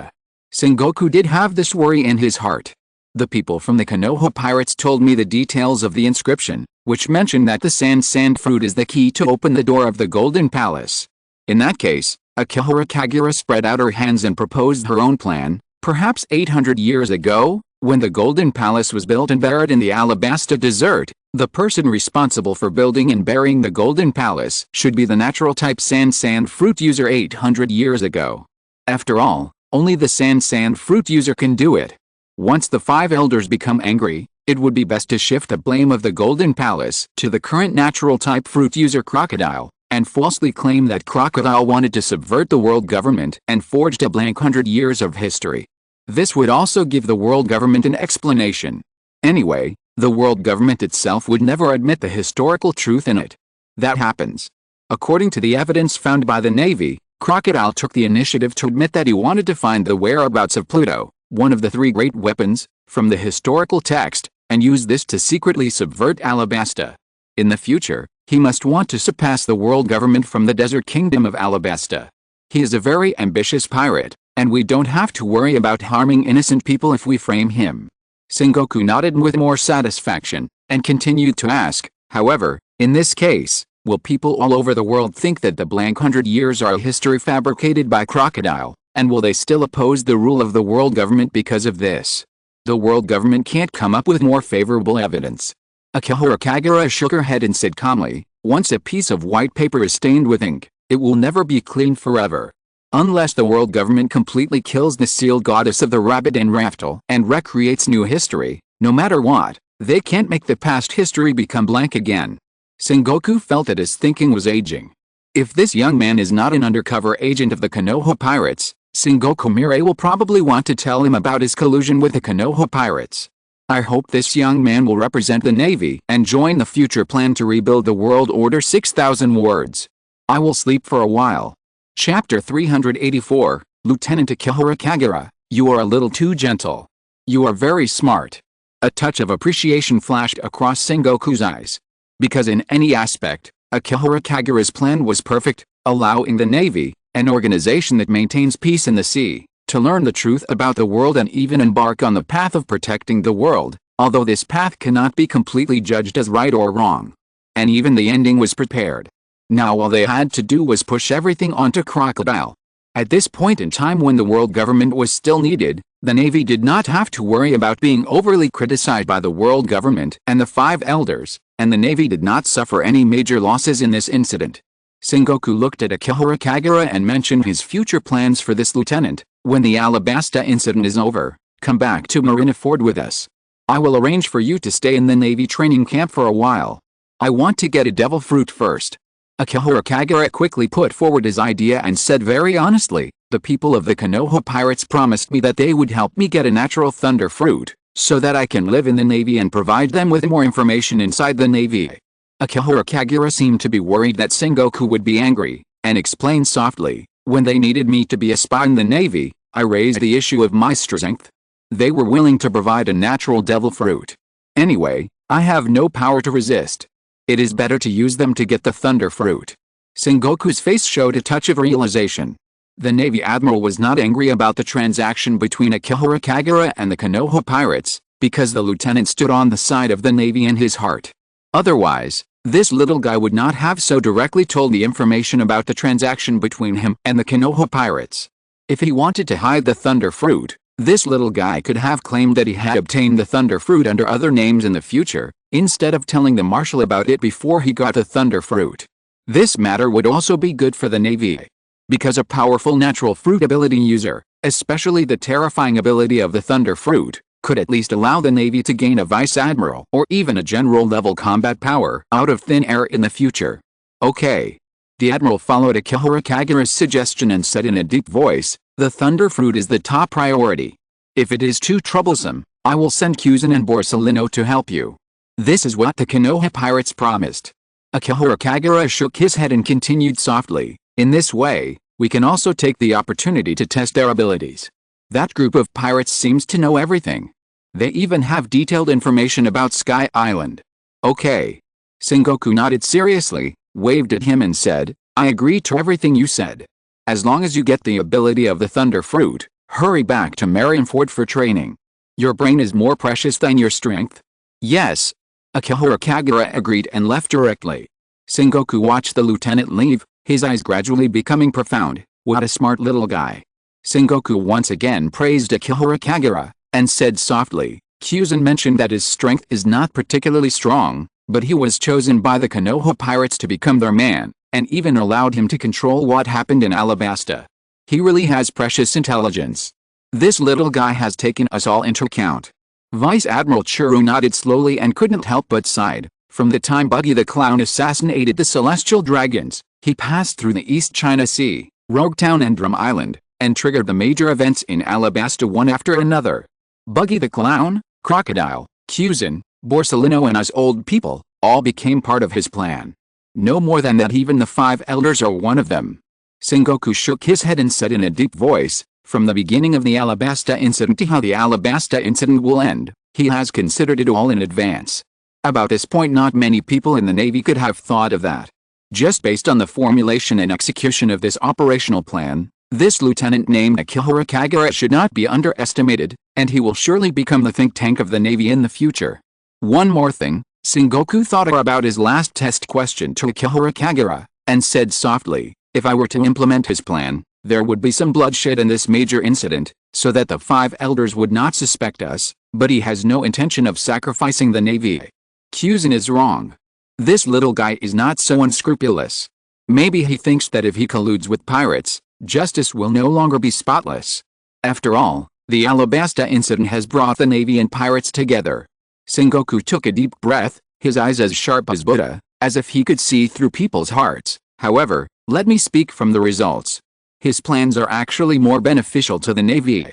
Sengoku did have this worry in his heart. The people from the Konoha pirates told me the details of the inscription, which mentioned that the sand fruit is the key to open the door of the Golden Palace. In that case, Akihara Kagura spread out her hands and proposed her own plan. Perhaps 800 years ago, when the Golden Palace was built and buried in the Alabasta Desert, the person responsible for building and burying the Golden Palace should be the natural type sand fruit user 800 years ago. After all, only the sand fruit user can do it. Once the 5 elders become angry, it would be best to shift the blame of the Golden Palace to the current natural type fruit user Crocodile, and falsely claim that Crocodile wanted to subvert the world government and forged a blank 100 years of history. This would also give the world government an explanation. Anyway, the world government itself would never admit the historical truth in it. That happens. According to the evidence found by the Navy, Crocodile took the initiative to admit that he wanted to find the whereabouts of Pluto, one of the 3 great weapons, from the historical text, and use this to secretly subvert Alabasta. In the future, he must want to surpass the world government from the desert kingdom of Alabasta. He is a very ambitious pirate, and we don't have to worry about harming innocent people if we frame him. Sengoku nodded with more satisfaction, and continued to ask, however, in this case, will people all over the world think that the blank 100 years are a history fabricated by Crocodile, and will they still oppose the rule of the world government because of this? The world government can't come up with more favorable evidence. Akihara Kagura shook her head and said calmly, once a piece of white paper is stained with ink, it will never be clean forever. Unless the world government completely kills the sealed goddess of the rabbit and raftel and recreates new history, no matter what, they can't make the past history become blank again. Sengoku felt that his thinking was aging. If this young man is not an undercover agent of the Konoha pirates, Sengoku Mirai will probably want to tell him about his collusion with the Konoha pirates. I hope this young man will represent the Navy and join the future plan to rebuild the world order. 6,000 words. I will sleep for a while. Chapter 384, Lieutenant Akihara Kagura, you are a little too gentle. You are very smart. A touch of appreciation flashed across Sengoku's eyes. Because in any aspect, Akihara Kagura's plan was perfect, allowing the Navy, an organization that maintains peace in the sea, to learn the truth about the world and even embark on the path of protecting the world, although this path cannot be completely judged as right or wrong. And even the ending was prepared. Now all they had to do was push everything onto Crocodile. At this point in time when the world government was still needed, the Navy did not have to worry about being overly criticized by the world government and the 5 elders, and the Navy did not suffer any major losses in this incident. Sengoku looked at Akihara Kagura and mentioned his future plans for this lieutenant. When the Alabasta incident is over, come back to Marineford with us. I will arrange for you to stay in the Navy training camp for a while. I want to get a devil fruit first. Akihara Kagura quickly put forward his idea and said very honestly, the people of the Konoha pirates promised me that they would help me get a natural thunder fruit, so that I can live in the Navy and provide them with more information inside the Navy. Akihara Kagura seemed to be worried that Sengoku would be angry, and explained softly, "When they needed me to be a spy in the Navy, I raised the issue of my strength. They were willing to provide a natural devil fruit. Anyway, I have no power to resist. It is better to use them to get the thunder fruit." Sengoku's face showed a touch of realization. The Navy admiral was not angry about the transaction between Akihara Kagura and the Konoha pirates, because the lieutenant stood on the side of the Navy in his heart. Otherwise, this little guy would not have so directly told the information about the transaction between him and the Konoha pirates. If he wanted to hide the thunder fruit, this little guy could have claimed that he had obtained the thunder fruit under other names in the future, instead of telling the marshal about it before he got the thunder fruit. This matter would also be good for the Navy, because a powerful natural fruit ability user, especially the terrifying ability of the thunder fruit, could at least allow the Navy to gain a vice admiral or even a general level combat power out of thin air in the future. Okay. The admiral followed Akihara Kagura's suggestion and said in a deep voice, "The thunder fruit is the top priority. If it is too troublesome, I will send Kuzan and Borsalino to help you." This is what the Konoha pirates promised. Akihara Kagura shook his head and continued softly, "In this way, we can also take the opportunity to test their abilities. That group of pirates seems to know everything. They even have detailed information about Sky Island." "Okay." Sengoku nodded seriously, waved at him and said, "I agree to everything you said. As long as you get the ability of the thunder fruit, hurry back to Marineford for training. Your brain is more precious than your strength." "Yes." Akihara Kagura agreed and left directly. Sengoku watched the lieutenant leave, his eyes gradually becoming profound. What a smart little guy. Sengoku once again praised Akihara Kagura, and said softly, "Kuzan mentioned that his strength is not particularly strong, but he was chosen by the Konoha pirates to become their man, and even allowed him to control what happened in Alabasta. He really has precious intelligence. This little guy has taken us all into account." Vice Admiral Churu nodded slowly and couldn't help but sighed. From the time Buggy the Clown assassinated the Celestial Dragons, he passed through the East China Sea, Roguetown and Drum Island, and triggered the major events in Alabasta one after another. Buggy the Clown, Crocodile, Kuzan, Borsalino and us old people, all became part of his plan. No more than that, even the 5 elders are one of them. Sengoku shook his head and said in a deep voice, "From the beginning of the Alabasta incident to how the Alabasta incident will end, he has considered it all in advance. About this point not many people in the Navy could have thought of that. Just based on the formulation and execution of this operational plan, this lieutenant named Akihara Kagura should not be underestimated, and he will surely become the think tank of the Navy in the future." One more thing, Sengoku thought about his last test question to Akihara Kagura, and said softly, "If I were to implement his plan, there would be some bloodshed in this major incident, so that the 5 elders would not suspect us, but he has no intention of sacrificing the Navy. Kuzan is wrong. This little guy is not so unscrupulous. Maybe he thinks that if he colludes with pirates, justice will no longer be spotless. After all, the Alabasta incident has brought the Navy and pirates together." Sengoku took a deep breath, his eyes as sharp as Buddha, as if he could see through people's hearts. "However, let me speak from the results. His plans are actually more beneficial to the Navy.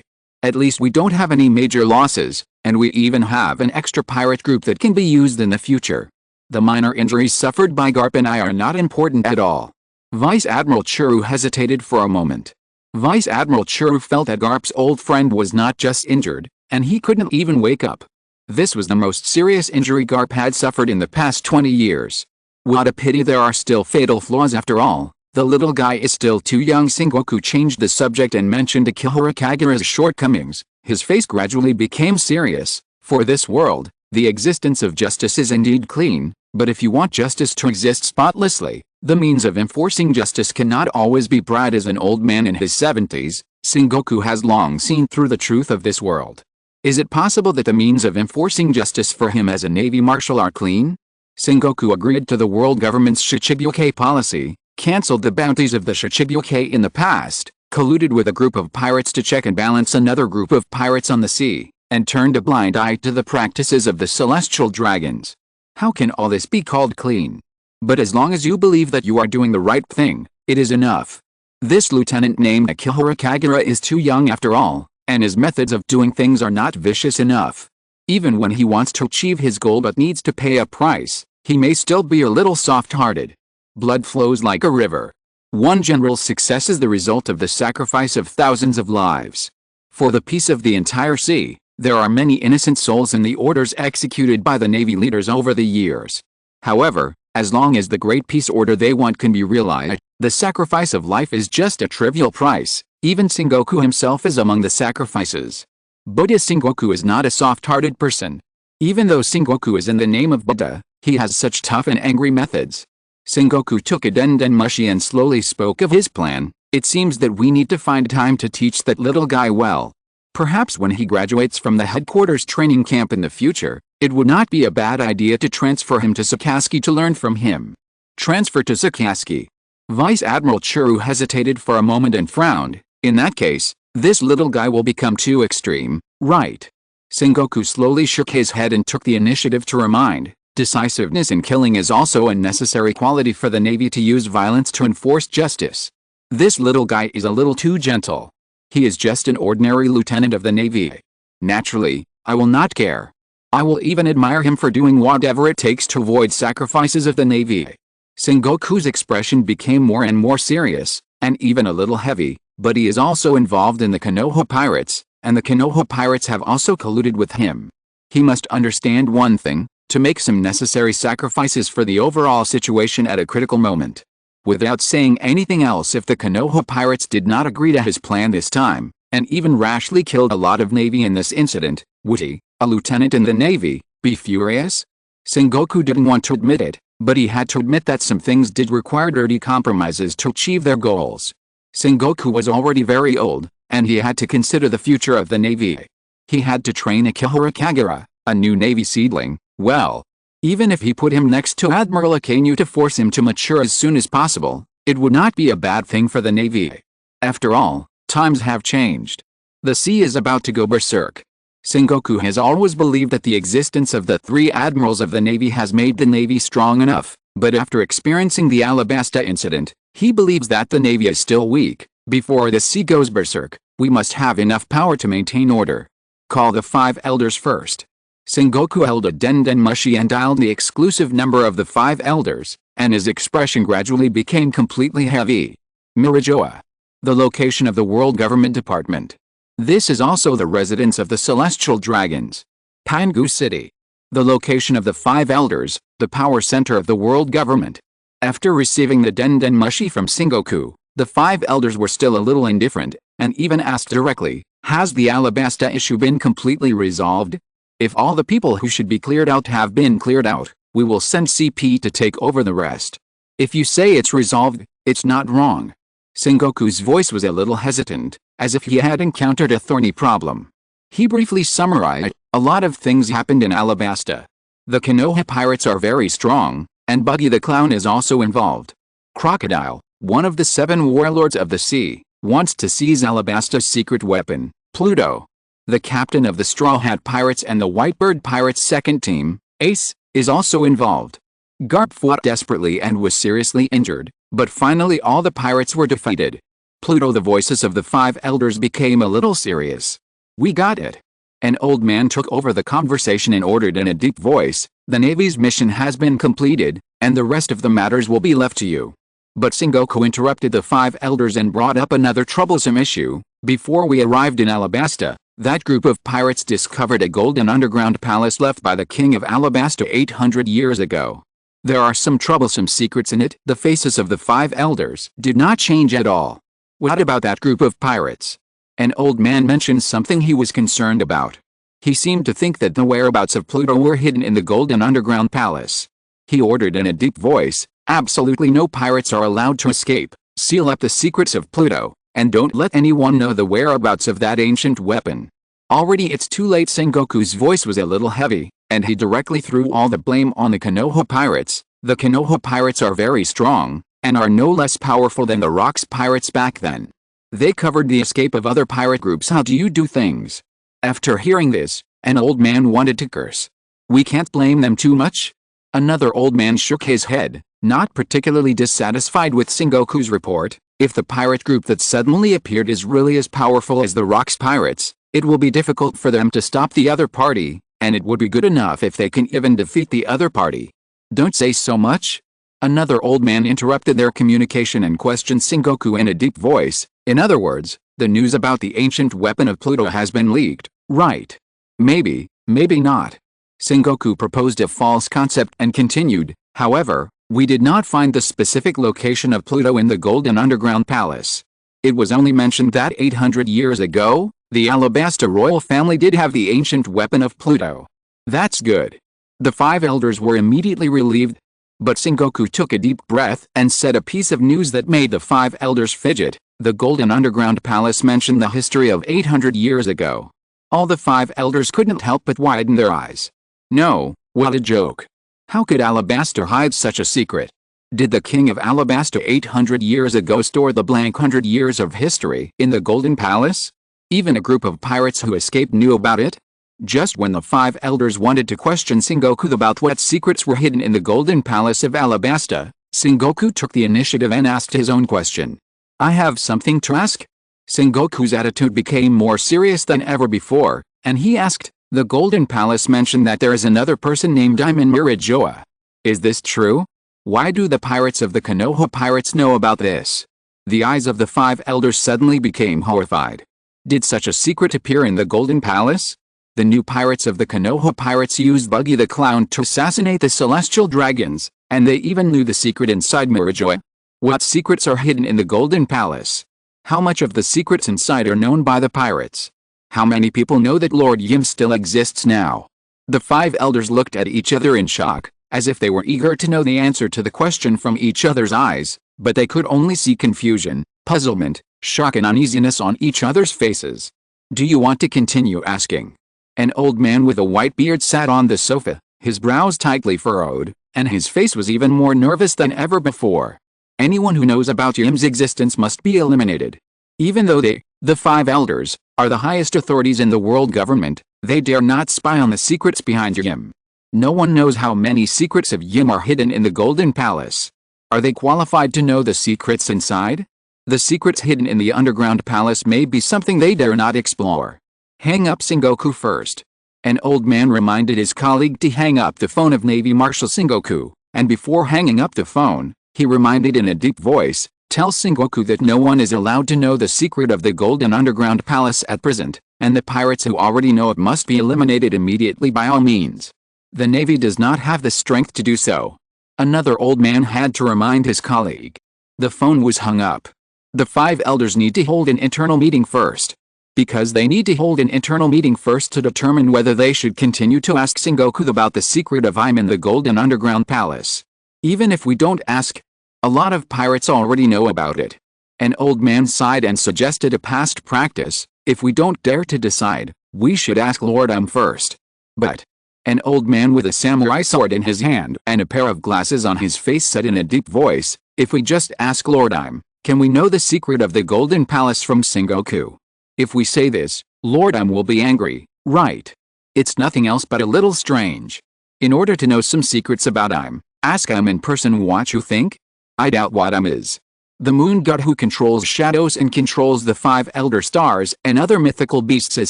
At least we don't have any major losses, and we even have an extra pirate group that can be used in the future. The minor injuries suffered by Garp and I are not important at all." Vice Admiral Churu hesitated for a moment. Vice Admiral Churu felt that Garp's old friend was not just injured, and he couldn't even wake up. This was the most serious injury Garp had suffered in the past 20 years. What a pity there are still fatal flaws after all. The little guy is still too young. Sengoku changed the subject and mentioned Akihara Kagura's shortcomings. His face gradually became serious. "For this world, the existence of justice is indeed clean, but if you want justice to exist spotlessly, the means of enforcing justice cannot always be bright." As an old man in his 70s, Sengoku has long seen through the truth of this world. Is it possible that the means of enforcing justice for him as a Navy Marshal are clean? Sengoku agreed to the world government's Shichibukai policy, cancelled the bounties of the Shichibukai in the past, colluded with a group of pirates to check and balance another group of pirates on the sea, and turned a blind eye to the practices of the Celestial Dragons. How can all this be called clean? But as long as you believe that you are doing the right thing, it is enough. This lieutenant named Akihara Kagura is too young after all, and his methods of doing things are not vicious enough. Even when he wants to achieve his goal but needs to pay a price, he may still be a little soft-hearted. Blood flows like a river. One general's success is the result of the sacrifice of thousands of lives. For the peace of the entire sea, there are many innocent souls in the orders executed by the Navy leaders over the years. However, as long as the great peace order they want can be realized, the sacrifice of life is just a trivial price. Even Sengoku himself is among the sacrifices. Buddha Sengoku is not a soft-hearted person. Even though Sengoku is in the name of Buddha, he has such tough and angry methods. Sengoku took a den mushi and slowly spoke of his plan. It seems that we need to find time to teach that little guy well. Perhaps when he graduates from the headquarters training camp in the future, it would not be a bad idea to transfer him to Sakazuki to learn from him. Transfer to Sakazuki. Vice Admiral Churu hesitated for a moment and frowned. In that case, this little guy will become too extreme, right? Sengoku slowly shook his head and took the initiative to remind. Decisiveness in killing is also a necessary quality for the Navy to use violence to enforce justice. This little guy is a little too gentle. He is just an ordinary lieutenant of the Navy. Naturally, I will not care. I will even admire him for doing whatever it takes to avoid sacrifices of the Navy. Sengoku's expression became more and more serious, and even a little heavy, but he is also involved in the Konoha pirates, and the Konoha pirates have also colluded with him. He must understand one thing, to make some necessary sacrifices for the overall situation at a critical moment. Without saying anything else, if the Konoha pirates did not agree to his plan this time, and even rashly killed a lot of Navy in this incident, would he, a lieutenant in the Navy, be furious? Sengoku didn't want to admit it, but he had to admit that some things did require dirty compromises to achieve their goals. Sengoku was already very old, and he had to consider the future of the Navy. He had to train Akihara Kagura, a new Navy seedling. Well, even if he put him next to Admiral Akainu to force him to mature as soon as possible, it would not be a bad thing for the Navy. After all, times have changed. The sea is about to go berserk. Sengoku has always believed that the existence of the three admirals of the Navy has made the Navy strong enough, but after experiencing the Alabasta incident, he believes that the Navy is still weak. Before the sea goes berserk, we must have enough power to maintain order. Call the 5 elders first. Sengoku held a den mushi and dialed the exclusive number of the 5 elders, and his expression gradually became completely heavy. Mirajoa. The location of the World Government Department. This is also the residence of the Celestial Dragons. Pangu City. The location of the 5 elders, the power center of the world government. After receiving the den mushi from Sengoku, the 5 elders were still a little indifferent, and even asked directly, has the Alabasta issue been completely resolved? If all the people who should be cleared out have been cleared out, we will send CP to take over the rest. If you say it's resolved, it's not wrong. Sengoku's voice was a little hesitant, as if he had encountered a thorny problem. He briefly summarized, a lot of things happened in Alabasta. The Konoha pirates are very strong, and Buggy the Clown is also involved. Crocodile, one of the 7 warlords of the sea, wants to seize Alabasta's secret weapon, Pluto. The captain of the Straw Hat Pirates and the Whitebird Pirates' second team, Ace, is also involved. Garp fought desperately and was seriously injured, but finally all the pirates were defeated. Pluto. The voices of the 5 elders became a little serious. We got it. An old man took over the conversation and ordered in a deep voice, the Navy's mission has been completed, and the rest of the matters will be left to you. But Sengoku interrupted the 5 elders and brought up another troublesome issue. Before we arrived in Alabasta, that group of pirates discovered a golden underground palace left by the king of Alabasta 800 years ago. There are some troublesome secrets in it. The faces of the 5 elders did not change at all. What about that group of pirates? An old man mentioned something he was concerned about. He seemed to think that the whereabouts of Pluto were hidden in the golden underground palace. He ordered in a deep voice, absolutely no pirates are allowed to escape. Seal up the secrets of Pluto, and don't let anyone know the whereabouts of that ancient weapon. Already it's too late. Sengoku's voice was a little heavy, and he directly threw all the blame on the Konoha pirates. The Konoha pirates are very strong, and are no less powerful than the Rocks pirates back then. They covered the escape of other pirate groups. How do you do things? After hearing this, an old man wanted to curse. We can't blame them too much? Another old man shook his head, not particularly dissatisfied with Sengoku's report. If the pirate group that suddenly appeared is really as powerful as the Rocks pirates, it will be difficult for them to stop the other party, and it would be good enough if they can even defeat the other party. Don't say so much. Another old man interrupted their communication and questioned Sengoku in a deep voice. In other words, the news about the ancient weapon of Pluto has been leaked, right? Maybe, maybe not. Sengoku proposed a false concept and continued, however, we did not find the specific location of Pluto in the Golden Underground Palace. It was only mentioned that 800 years ago, the Alabasta royal family did have the ancient weapon of Pluto. That's good. The 5 elders were immediately relieved. But Sengoku took a deep breath and said a piece of news that made the 5 elders fidget. The Golden Underground Palace mentioned the history of 800 years ago. All the 5 elders couldn't help but widen their eyes. No, what a joke. How could Alabasta hide such a secret? Did the king of Alabasta 800 years ago store the blank 100 years of history in the Golden Palace? Even a group of pirates who escaped knew about it? Just when the 5 elders wanted to question Sengoku about what secrets were hidden in the Golden Palace of Alabasta, Sengoku took the initiative and asked his own question. I have something to ask? Sengoku's attitude became more serious than ever before, and he asked, the Golden Palace mentioned that there is another person named Iman Mirijoa. Is this true? Why do the pirates of the Konoha pirates know about this? The eyes of the 5 elders suddenly became horrified. Did such a secret appear in the Golden Palace? The new pirates of the Konoha pirates used Buggy the Clown to assassinate the celestial dragons, and they even knew the secret inside Mirijoa. What secrets are hidden in the Golden Palace? How much of the secrets inside are known by the pirates? How many people know that Lord Yim still exists now? The 5 elders looked at each other in shock, as if they were eager to know the answer to the question from each other's eyes, but they could only see confusion, puzzlement, shock and uneasiness on each other's faces. Do you want to continue asking? An old man with a white beard sat on the sofa, his brows tightly furrowed, and his face was even more nervous than ever before. Anyone who knows about Yim's existence must be eliminated. Even though they, the 5 elders, are the highest authorities in the world government, they dare not spy on the secrets behind Yim. No one knows how many secrets of Yim are hidden in the Golden Palace. Are they qualified to know the secrets inside? The secrets hidden in the underground palace may be something they dare not explore. Hang up Sengoku first. An old man reminded his colleague to hang up the phone of Navy Marshal Sengoku, and before hanging up the phone, he reminded in a deep voice, tell Sengoku that no one is allowed to know the secret of the Golden Underground Palace at present, and the pirates who already know it must be eliminated immediately by all means. The Navy does not have the strength to do so. Another old man had to remind his colleague. The phone was hung up. The 5 elders need to hold an internal meeting first. Because they need to hold an internal meeting first to determine whether they should continue to ask Sengoku about the secret of Im in the Golden Underground Palace. Even if we don't ask, a lot of pirates already know about it. An old man sighed and suggested a past practice, if we don't dare to decide, we should ask Lord Im first. But an old man with a samurai sword in his hand and a pair of glasses on his face said in a deep voice, if we just ask Lord Im, can we know the secret of the Golden Palace from Sengoku? If we say this, Lord Im will be angry, right? It's nothing else but a little strange. In order to know some secrets about Im, ask Im in person what you think? I doubt what Im is. The moon god who controls shadows and controls the 5 elder stars and other mythical beasts as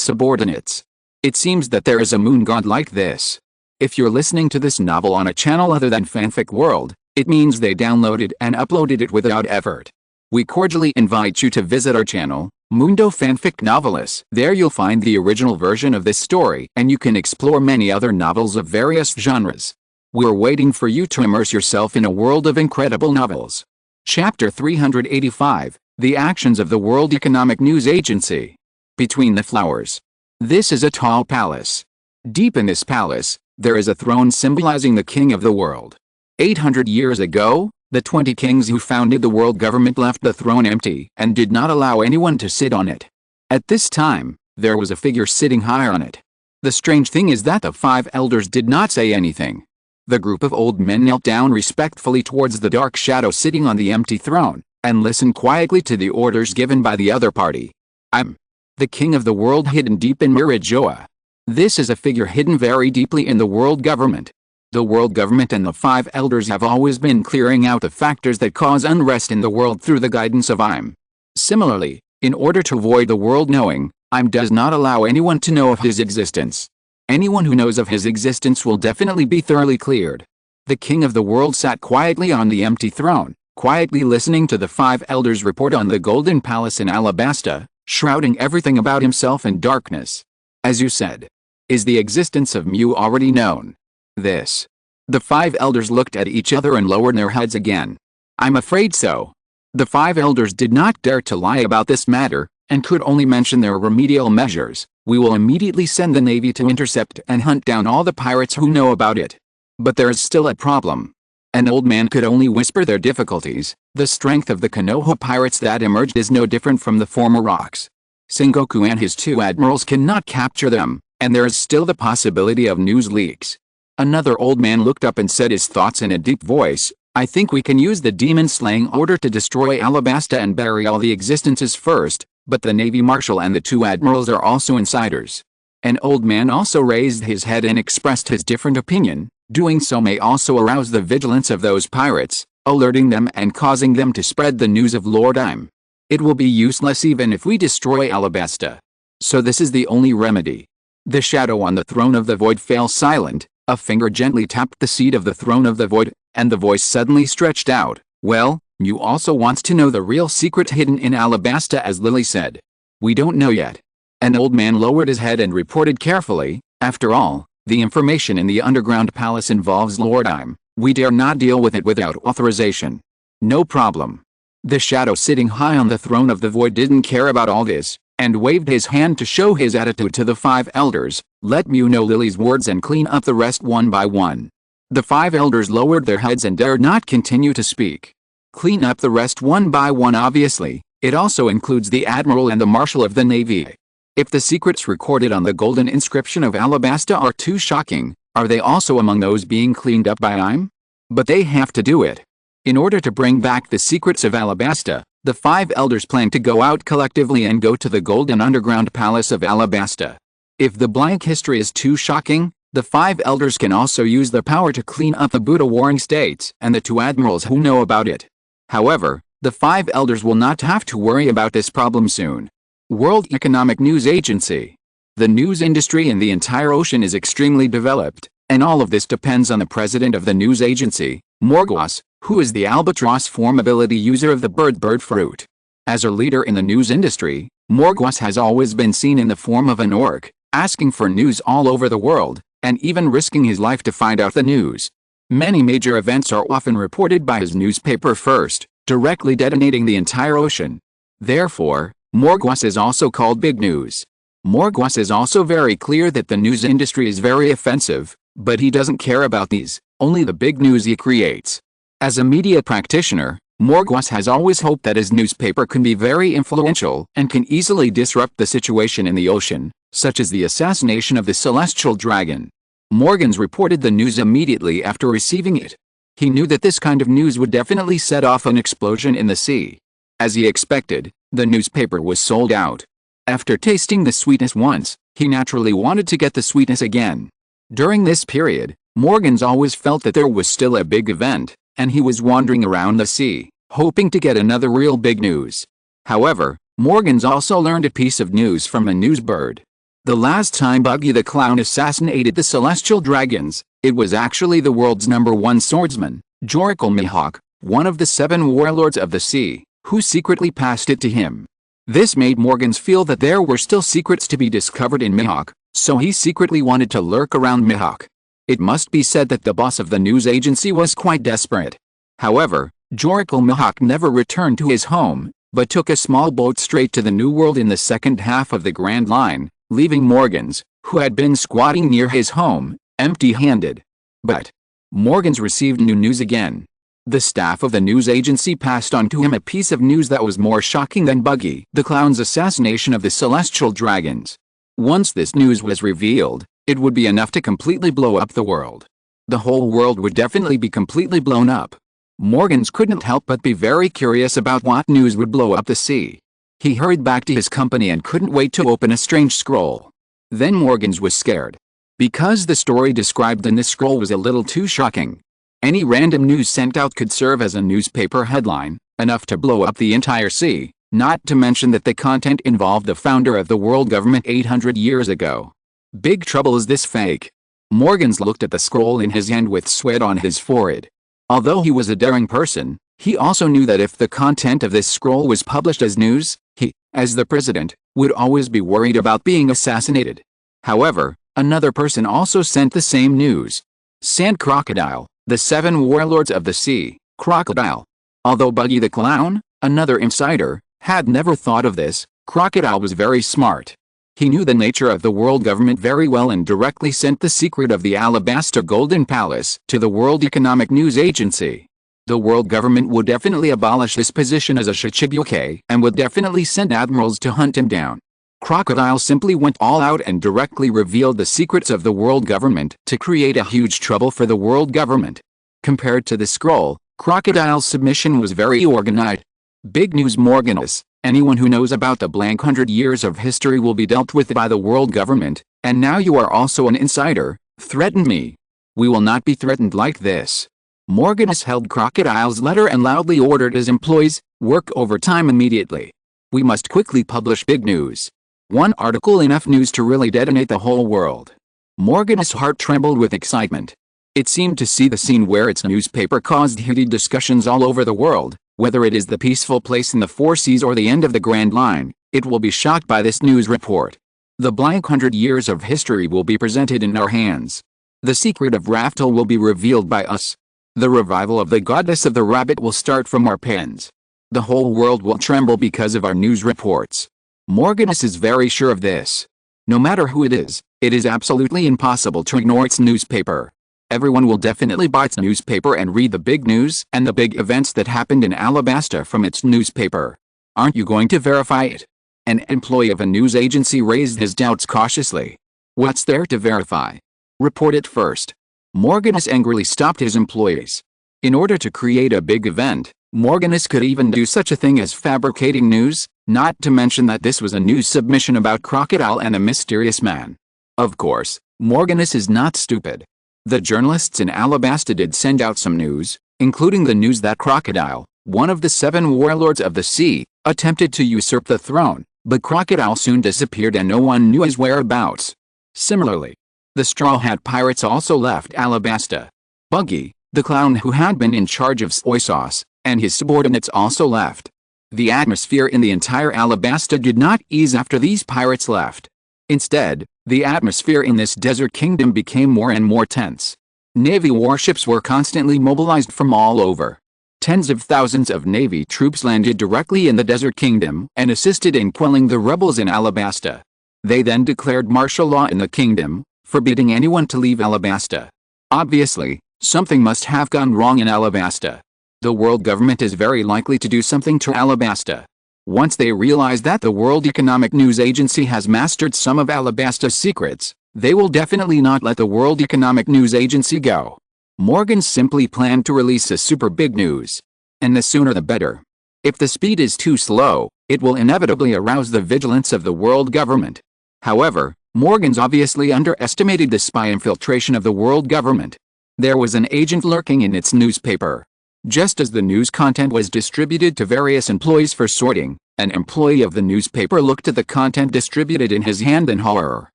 subordinates. It seems that there is a moon god like this. If you're listening to this novel on a channel other than Fanfic World, it means they downloaded and uploaded it without effort. We cordially invite you to visit our channel, Mundo Fanfic Novelis. There you'll find the original version of this story and you can explore many other novels of various genres. We're waiting for you to immerse yourself in a world of incredible novels. Chapter 385, The Actions of the World Economic News Agency. Between the Flowers. This is a tall palace. Deep in this palace, there is a throne symbolizing the king of the world. 800 years ago, the 20 kings who founded the world government left the throne empty and did not allow anyone to sit on it. At this time, there was a figure sitting high on it. The strange thing is that the 5 elders did not say anything. The group of old men knelt down respectfully towards the dark shadow sitting on the empty throne, and listened quietly to the orders given by the other party. I'm the king of the world hidden deep in Mirijoa. This is a figure hidden very deeply in the world government. The world government and the 5 elders have always been clearing out the factors that cause unrest in the world through the guidance of Im. Similarly, in order to avoid the world knowing, Im does not allow anyone to know of his existence. Anyone who knows of his existence will definitely be thoroughly cleared. The king of the world sat quietly on the empty throne, quietly listening to the 5 elders report on the golden palace in Alabasta, shrouding everything about himself in darkness. As you said. Is the existence of Mu already known? This. The 5 elders looked at each other and lowered their heads again. I'm afraid so. The 5 elders did not dare to lie about this matter, and could only mention their remedial measures. We will immediately send the navy to intercept and hunt down all the pirates who know about it. But there is still a problem. An old man could only whisper their difficulties. The strength of the Konoha pirates that emerged is no different from the former rocks. Sengoku and his 2 admirals cannot capture them, and there is still the possibility of news leaks. Another old man looked up and said his thoughts in a deep voice. I think we can use the demon-slaying order to destroy Alabasta and bury all the existences first, but the Navy Marshal and the 2 admirals are also insiders. An old man also raised his head and expressed his different opinion. Doing so may also arouse the vigilance of those pirates, alerting them and causing them to spread the news of Lord Im. It will be useless even if we destroy Alabasta. So this is the only remedy. The shadow on the throne of the void fell silent, a finger gently tapped the seat of the throne of the void, and the voice suddenly stretched out. Well, Mu also wants to know the real secret hidden in Alabasta, as Lily said. We don't know yet. An old man lowered his head and reported carefully. After all, the information in the underground palace involves Lord Im. We dare not deal with it without authorization. No problem. The shadow sitting high on the throne of the void didn't care about all this, and waved his hand to show his attitude to the 5 elders. Let Mu know Lily's words and clean up the rest one by one. The 5 elders lowered their heads and dared not continue to speak. Clean up the rest one by one. Obviously, it also includes the admiral and the marshal of the navy. If the secrets recorded on the golden inscription of Alabasta are too shocking, are they also among those being cleaned up by Im? But they have to do it. In order to bring back the secrets of Alabasta, the 5 elders plan to go out collectively and go to the golden underground palace of Alabasta. If the blank history is too shocking, the 5 elders can also use their power to clean up the Buddha warring states and the 2 admirals who know about it. However, the 5 elders will not have to worry about this problem soon. World Economic News Agency. The news industry in the entire ocean is extremely developed, and all of this depends on the president of the news agency, Morgwas, who is the albatross form ability user of the bird fruit. As a leader in the news industry, Morgwas has always been seen in the form of an orc, asking for news all over the world, and even risking his life to find out the news. Many major events are often reported by his newspaper first, directly detonating the entire ocean. Therefore, Morgwas is also called Big News. Morgwas is also very clear that the news industry is very offensive, but he doesn't care about these, only the big news he creates. As a media practitioner, Morgwas has always hoped that his newspaper can be very influential and can easily disrupt the situation in the ocean, such as the assassination of the celestial dragon. Morgans reported the news immediately after receiving it. He knew that this kind of news would definitely set off an explosion in the sea. As he expected, the newspaper was sold out. After tasting the sweetness once, he naturally wanted to get the sweetness again. During this period, Morgans always felt that there was still a big event, and he was wandering around the sea, hoping to get another real big news. However, Morgans also learned a piece of news from a newsbird. The last time Buggy the Clown assassinated the celestial dragons, it was actually the world's #1 swordsman, Joracle Mihawk, one of the 7 warlords of the sea, who secretly passed it to him. This made Morgans feel that there were still secrets to be discovered in Mihawk, so he secretly wanted to lurk around Mihawk. It must be said that the boss of the news agency was quite desperate. However, Joracle Mihawk never returned to his home, but took a small boat straight to the New World in the second half of the Grand Line, leaving Morgans, who had been squatting near his home, empty-handed. But Morgans received new news again. The staff of the news agency passed on to him a piece of news that was more shocking than Buggy the Clown's assassination of the celestial dragons. Once this news was revealed, it would be enough to completely blow up the world. The whole world would definitely be completely blown up. Morgans couldn't help but be very curious about what news would blow up the sea. He hurried back to his company and couldn't wait to open a strange scroll. Then Morgans was scared. Because the story described in this scroll was a little too shocking. Any random news sent out could serve as a newspaper headline, enough to blow up the entire sea, not to mention that the content involved the founder of the world government 800 years ago. Big trouble. Is this fake? Morgans looked at the scroll in his hand with sweat on his forehead. Although he was a daring person, he also knew that if the content of this scroll was published as news, he, as the president, would always be worried about being assassinated. However, another person also sent the same news. Sand Crocodile, the 7 warlords of the sea, Crocodile. Although Buggy the Clown, another insider, had never thought of this, Crocodile was very smart. He knew the nature of the world government very well and directly sent the secret of the Alabaster Golden Palace to the World Economic News Agency. The world government would definitely abolish his position as a Shichibuke and would definitely send admirals to hunt him down. Crocodile simply went all out and directly revealed the secrets of the world government to create a huge trouble for the world government. Compared to the scroll, Crocodile's submission was very organized. Big news, Morganus. Anyone who knows about the blank 100 years of history will be dealt with by the world government, and now you are also an insider, threatened me. We will not be threatened like this. Morganus held Crocodile's letter and loudly ordered his employees, work overtime immediately. We must quickly publish big news. One article enough news to really detonate the whole world. Morganus' heart trembled with excitement. It seemed to see the scene where its newspaper caused heated discussions all over the world. Whether it is the peaceful place in the Four Seas or the end of the Grand Line, it will be shocked by this news report. The blank 100 years of history will be presented in our hands. The secret of Raftel will be revealed by us. The revival of the goddess of the rabbit will start from our pens. The whole world will tremble because of our news reports. Morganus is very sure of this. No matter who it is absolutely impossible to ignore its newspaper. Everyone will definitely buy its newspaper and read the big news and the big events that happened in Alabasta from its newspaper. Aren't you going to verify it? An employee of a news agency raised his doubts cautiously. What's there to verify? Report it first. Morganus angrily stopped his employees. In order to create a big event, Morganus could even do such a thing as fabricating news, not to mention that this was a news submission about Crocodile and a mysterious man. Of course, Morganus is not stupid. The journalists in Alabasta did send out some news, including the news that Crocodile, one of the 7 warlords of the sea, attempted to usurp the throne, but Crocodile soon disappeared and no one knew his whereabouts. Similarly, the Straw Hat Pirates also left Alabasta. Buggy, the clown who had been in charge of soy sauce, and his subordinates also left. The atmosphere in the entire Alabasta did not ease after these pirates left. Instead, the atmosphere in this desert kingdom became more and more tense. Navy warships were constantly mobilized from all over. Tens of thousands of Navy troops landed directly in the desert kingdom and assisted in quelling the rebels in Alabasta. They then declared martial law in the kingdom, forbidding anyone to leave Alabasta. Obviously, something must have gone wrong in Alabasta. The world government is very likely to do something to Alabasta. Once they realize that the World Economic News Agency has mastered some of Alabasta's secrets, they will definitely not let the World Economic News Agency go. Morgan simply planned to release a super big news. And the sooner the better. If the speed is too slow, it will inevitably arouse the vigilance of the world government. However, Morgan's obviously underestimated the spy infiltration of the world government. There was an agent lurking in its newspaper. Just as the news content was distributed to various employees for sorting, an employee of the newspaper looked at the content distributed in his hand in horror.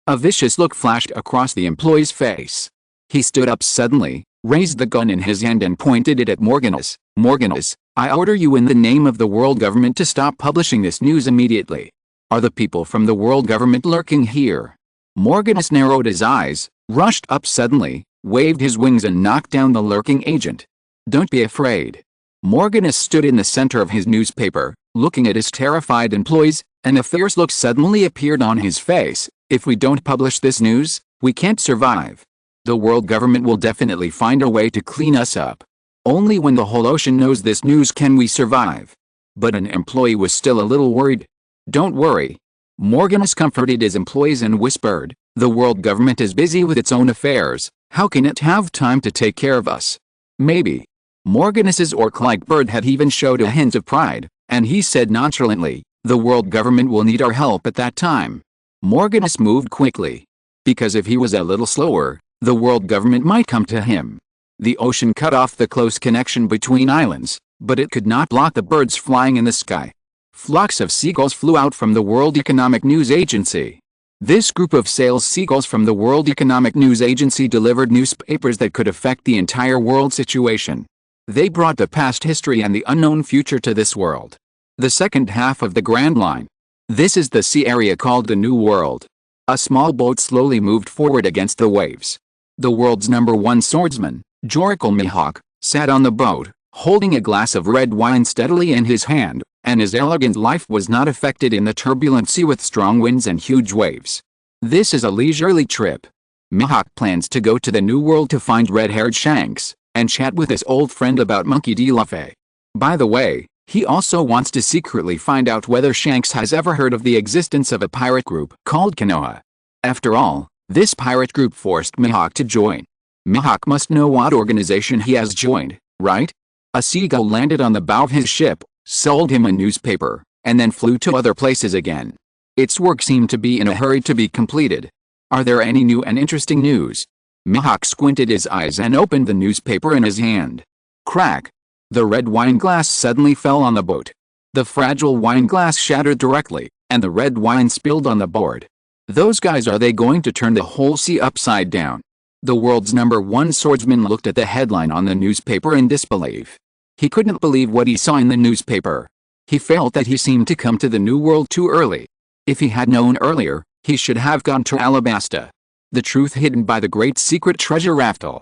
A vicious look flashed across the employee's face. He stood up suddenly, raised the gun in his hand and pointed it at Morganus. Morganus, I order you in the name of the world government to stop publishing this news immediately. Are the people from the world government lurking here? Morganus narrowed his eyes, rushed up suddenly, waved his wings and knocked down the lurking agent. Don't be afraid. Morganus stood in the center of his newspaper, looking at his terrified employees, and a fierce look suddenly appeared on his face. If we don't publish this news, we can't survive. The world government will definitely find a way to clean us up. Only when the whole ocean knows this news can we survive. But an employee was still a little worried. Don't worry. Morganus comforted his employees and whispered, the world government is busy with its own affairs. How can it have time to take care of us? Maybe. Morganus's orc-like bird had even showed a hint of pride, and he said nonchalantly, the world government will need our help at that time. Morganus moved quickly. Because if he was a little slower, the world government might come to him. The ocean cut off the close connection between islands, but it could not block the birds flying in the sky. Flocks of seagulls flew out from the World Economic News Agency. This group of sales seagulls from the World Economic News Agency delivered newspapers that could affect the entire world situation. They brought the past history and the unknown future to this world. The second half of the Grand Line. This is the sea area called the New World. A small boat slowly moved forward against the waves. The world's #1 swordsman, Joracle Mihawk, sat on the boat, holding a glass of red wine steadily in his hand, and his elegant life was not affected in the turbulent sea with strong winds and huge waves. This is a leisurely trip. Mihawk plans to go to the New World to find red-haired Shanks, and chat with his old friend about Monkey D. Luffy. By the way, he also wants to secretly find out whether Shanks has ever heard of the existence of a pirate group called Konoha. After all, this pirate group forced Mihawk to join. Mihawk must know what organization he has joined, right? A seagull landed on the bow of his ship, sold him a newspaper, and then flew to other places again. Its work seemed to be in a hurry to be completed. Are there any new and interesting news? Mihawk squinted his eyes and opened the newspaper in his hand. Crack! The red wine glass suddenly fell on the boat. The fragile wine glass shattered directly, and the red wine spilled on the board. Those guys, are they going to turn the whole sea upside down? The world's #1 swordsman looked at the headline on the newspaper in disbelief. He couldn't believe what he saw in the newspaper. He felt that he seemed to come to the New World too early. If he had known earlier, he should have gone to Alabasta. The truth hidden by the great secret treasure Raftel.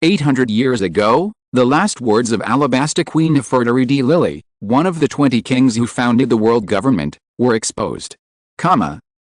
800 years ago, the last words of Alabasta Queen Nefertari D. Lily, one of the 20 kings who founded the world government, were exposed.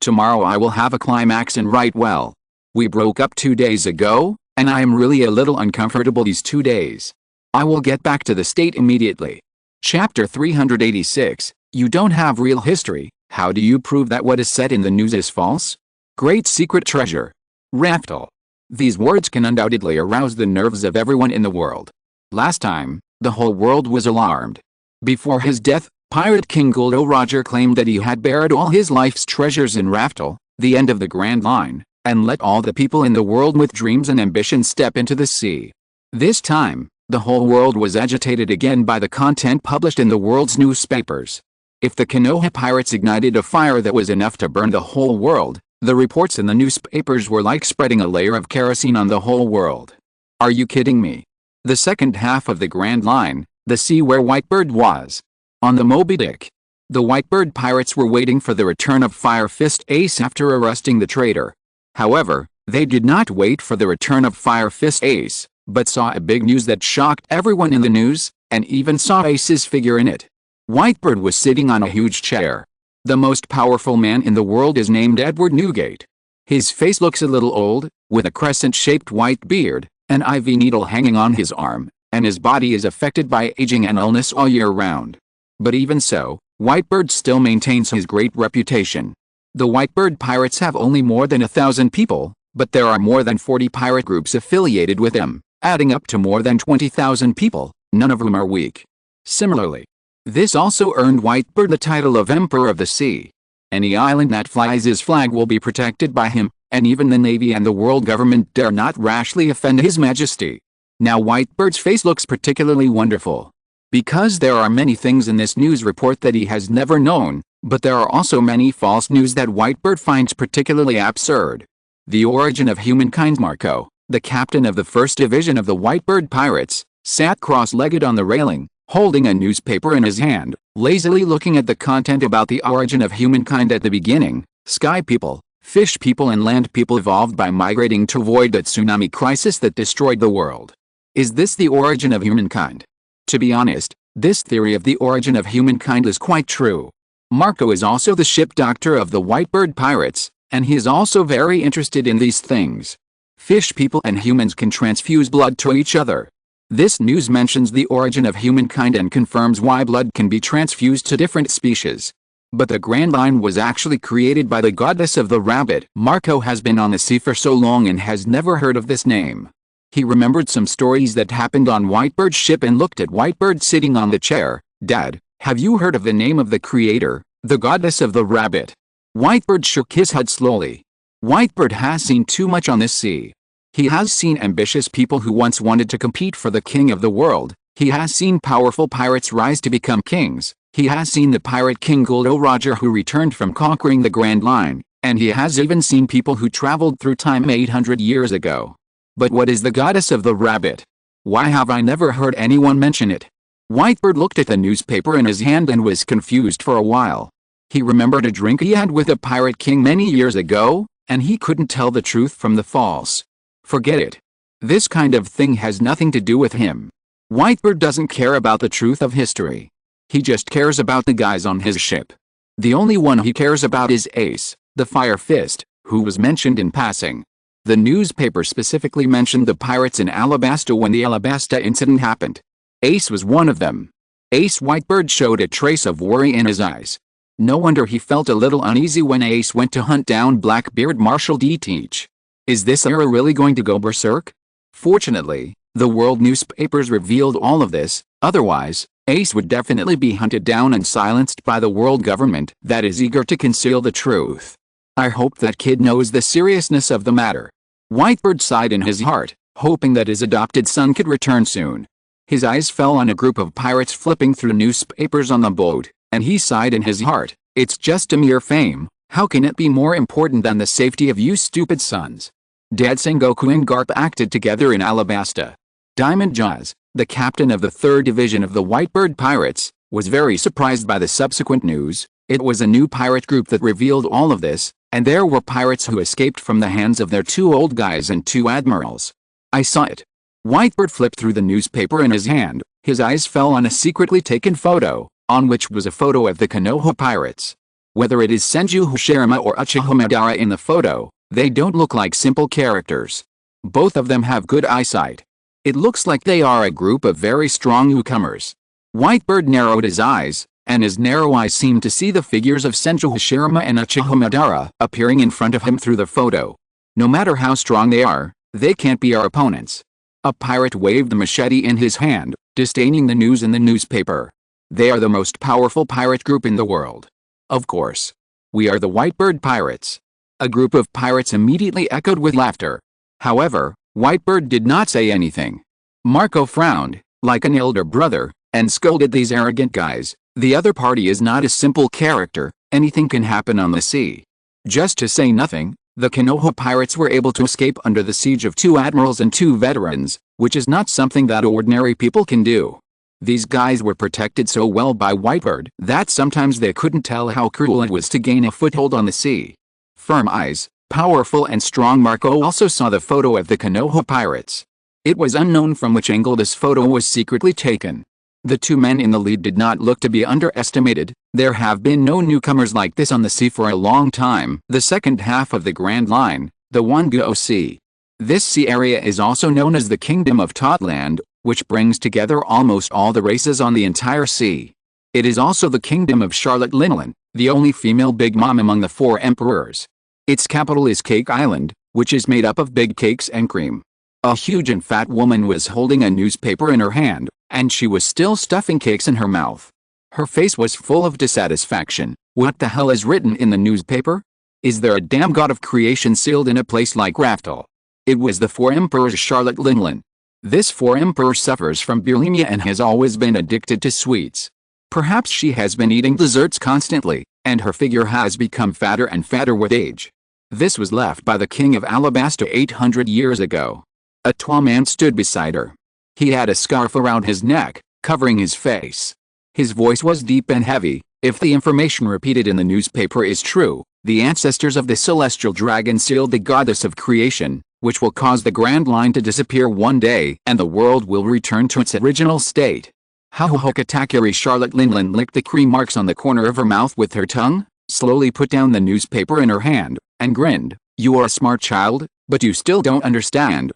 Tomorrow I will have a climax and write well. We broke up 2 days ago, and I am really a little uncomfortable these 2 days. I will get back to the state immediately. Chapter 386, You don't have real history, how do you prove that what is said in the news is false? Great secret treasure. Raftel. These words can undoubtedly arouse the nerves of everyone in the world. Last time, the whole world was alarmed. Before his death, Pirate King Guldo Roger claimed that he had buried all his life's treasures in Raftel, the end of the Grand Line, and let all the people in the world with dreams and ambitions step into the sea. This time, the whole world was agitated again by the content published in the world's newspapers. If the Konoha pirates ignited a fire that was enough to burn the whole world, the reports in the newspapers were like spreading a layer of kerosene on the whole world. Are you kidding me? The second half of the Grand Line, the sea where Whitebird was. On the Moby Dick. The Whitebird pirates were waiting for the return of Fire Fist Ace after arresting the traitor. However, they did not wait for the return of Fire Fist Ace, but saw a big news that shocked everyone in the news, and even saw Ace's figure in it. Whitebird was sitting on a huge chair. The most powerful man in the world is named Edward Newgate. His face looks a little old, with a crescent-shaped white beard, an IV needle hanging on his arm, and his body is affected by aging and illness all year round. But even so, Whitebird still maintains his great reputation. The Whitebird pirates have only more than 1,000 people, but there are more than 40 pirate groups affiliated with them, adding up to more than 20,000 people, none of whom are weak. Similarly, this also earned Whitebird the title of Emperor of the Sea. Any island that flies his flag will be protected by him, and even the Navy and the world government dare not rashly offend His Majesty. Now Whitebird's face looks particularly wonderful. Because there are many things in this news report that he has never known, but there are also many false news that Whitebird finds particularly absurd. The origin of humankind. Marco, the captain of the first division of the Whitebird pirates, sat cross-legged on the railing, holding a newspaper in his hand, lazily looking at the content about the origin of humankind at the beginning. Sky people, fish people and land people evolved by migrating to avoid the tsunami crisis that destroyed the world. Is this the origin of humankind? To be honest, this theory of the origin of humankind is quite true. Marco is also the ship doctor of the Whitebird pirates, and he is also very interested in these things. Fish people and humans can transfuse blood to each other. This news mentions the origin of humankind and confirms why blood can be transfused to different species. But the Grand Line was actually created by the goddess of the rabbit. Marco has been on the sea for so long and has never heard of this name. He remembered some stories that happened on Whitebird's ship and looked at Whitebird sitting on the chair. Dad, have you heard of the name of the creator, the goddess of the rabbit? Whitebird shook his head slowly. Whitebird has seen too much on this sea. He has seen ambitious people who once wanted to compete for the king of the world. He has seen powerful pirates rise to become kings. He has seen the pirate king Guldo Roger who returned from conquering the Grand Line. And he has even seen people who traveled through time 800 years ago. But what is the goddess of the rabbit? Why have I never heard anyone mention it? Whitebird looked at the newspaper in his hand and was confused for a while. He remembered a drink he had with a pirate king many years ago, and he couldn't tell the truth from the false. Forget it. This kind of thing has nothing to do with him. Whitebird doesn't care about the truth of history. He just cares about the guys on his ship. The only one he cares about is Ace, the Fire Fist, who was mentioned in passing. The newspaper specifically mentioned the pirates in Alabasta when the Alabasta incident happened. Ace was one of them. Ace Whitebird showed a trace of worry in his eyes. No wonder he felt a little uneasy when Ace went to hunt down Blackbeard Marshal D. Teach. Is this era really going to go berserk? Fortunately, the world newspapers revealed all of this, otherwise, Ace would definitely be hunted down and silenced by the world government that is eager to conceal the truth. I hope that kid knows the seriousness of the matter. Whitebird sighed in his heart, hoping that his adopted son could return soon. His eyes fell on a group of pirates flipping through newspapers on the boat, and he sighed in his heart, it's just a mere fame, how can it be more important than the safety of you stupid sons? Dad Sengoku and Garp acted together in Alabasta. Diamond Jaws, the captain of the 3rd Division of the Whitebird Pirates, was very surprised by the subsequent news. It was a new pirate group that revealed all of this, and there were pirates who escaped from the hands of their 2 old guys and 2 admirals. I saw it. Whitebird flipped through the newspaper in his hand. His eyes fell on a secretly taken photo, on which was a photo of the Konoha pirates. Whether it is Senju Hashirama or Uchiha Madara in the photo, they don't look like simple characters. Both of them have good eyesight. It looks like they are a group of very strong newcomers. Whitebird narrowed his eyes, and his narrow eyes seemed to see the figures of Senju Hashirama and Uchiha Madara appearing in front of him through the photo. No matter how strong they are, they can't be our opponents. A pirate waved the machete in his hand, disdaining the news in the newspaper. They are the most powerful pirate group in the world. Of course. We are the Whitebird Pirates. A group of pirates immediately echoed with laughter. However, Whitebird did not say anything. Marco frowned, like an elder brother, and scolded these arrogant guys. The other party is not a simple character, anything can happen on the sea. Just to say nothing, the Konoha pirates were able to escape under the siege of 2 admirals and 2 veterans, which is not something that ordinary people can do. These guys were protected so well by Whitebird that sometimes they couldn't tell how cruel it was to gain a foothold on the sea. Firm eyes, powerful and strong Marco also saw the photo of the Konoha pirates. It was unknown from which angle this photo was secretly taken. The 2 men in the lead did not look to be underestimated. There have been no newcomers like this on the sea for a long time. The second half of the Grand Line, the Wongo Sea. This sea area is also known as the Kingdom of Totland, which brings together almost all the races on the entire sea. It is also the Kingdom of Charlotte Linlin, the only female Big Mom among the 4 emperors. Its capital is Cake Island, which is made up of big cakes and cream. A huge and fat woman was holding a newspaper in her hand, and she was still stuffing cakes in her mouth. Her face was full of dissatisfaction. What the hell is written in the newspaper? Is there a damn god of creation sealed in a place like Raftel? It was the 4 emperors Charlotte Linlin. This 4 emperor suffers from bulimia and has always been addicted to sweets. Perhaps she has been eating desserts constantly, and her figure has become fatter and fatter with age. This was left by the king of Alabasta 800 years ago. A tall man stood beside her. He had a scarf around his neck, covering his face. His voice was deep and heavy. If the information repeated in the newspaper is true, the ancestors of the celestial dragon sealed the goddess of creation, which will cause the Grand Line to disappear one day and the world will return to its original state. Katakuri Charlotte Linlin licked the cream marks on the corner of her mouth with her tongue, slowly put down the newspaper in her hand, and grinned. You are a smart child, but you still don't understand.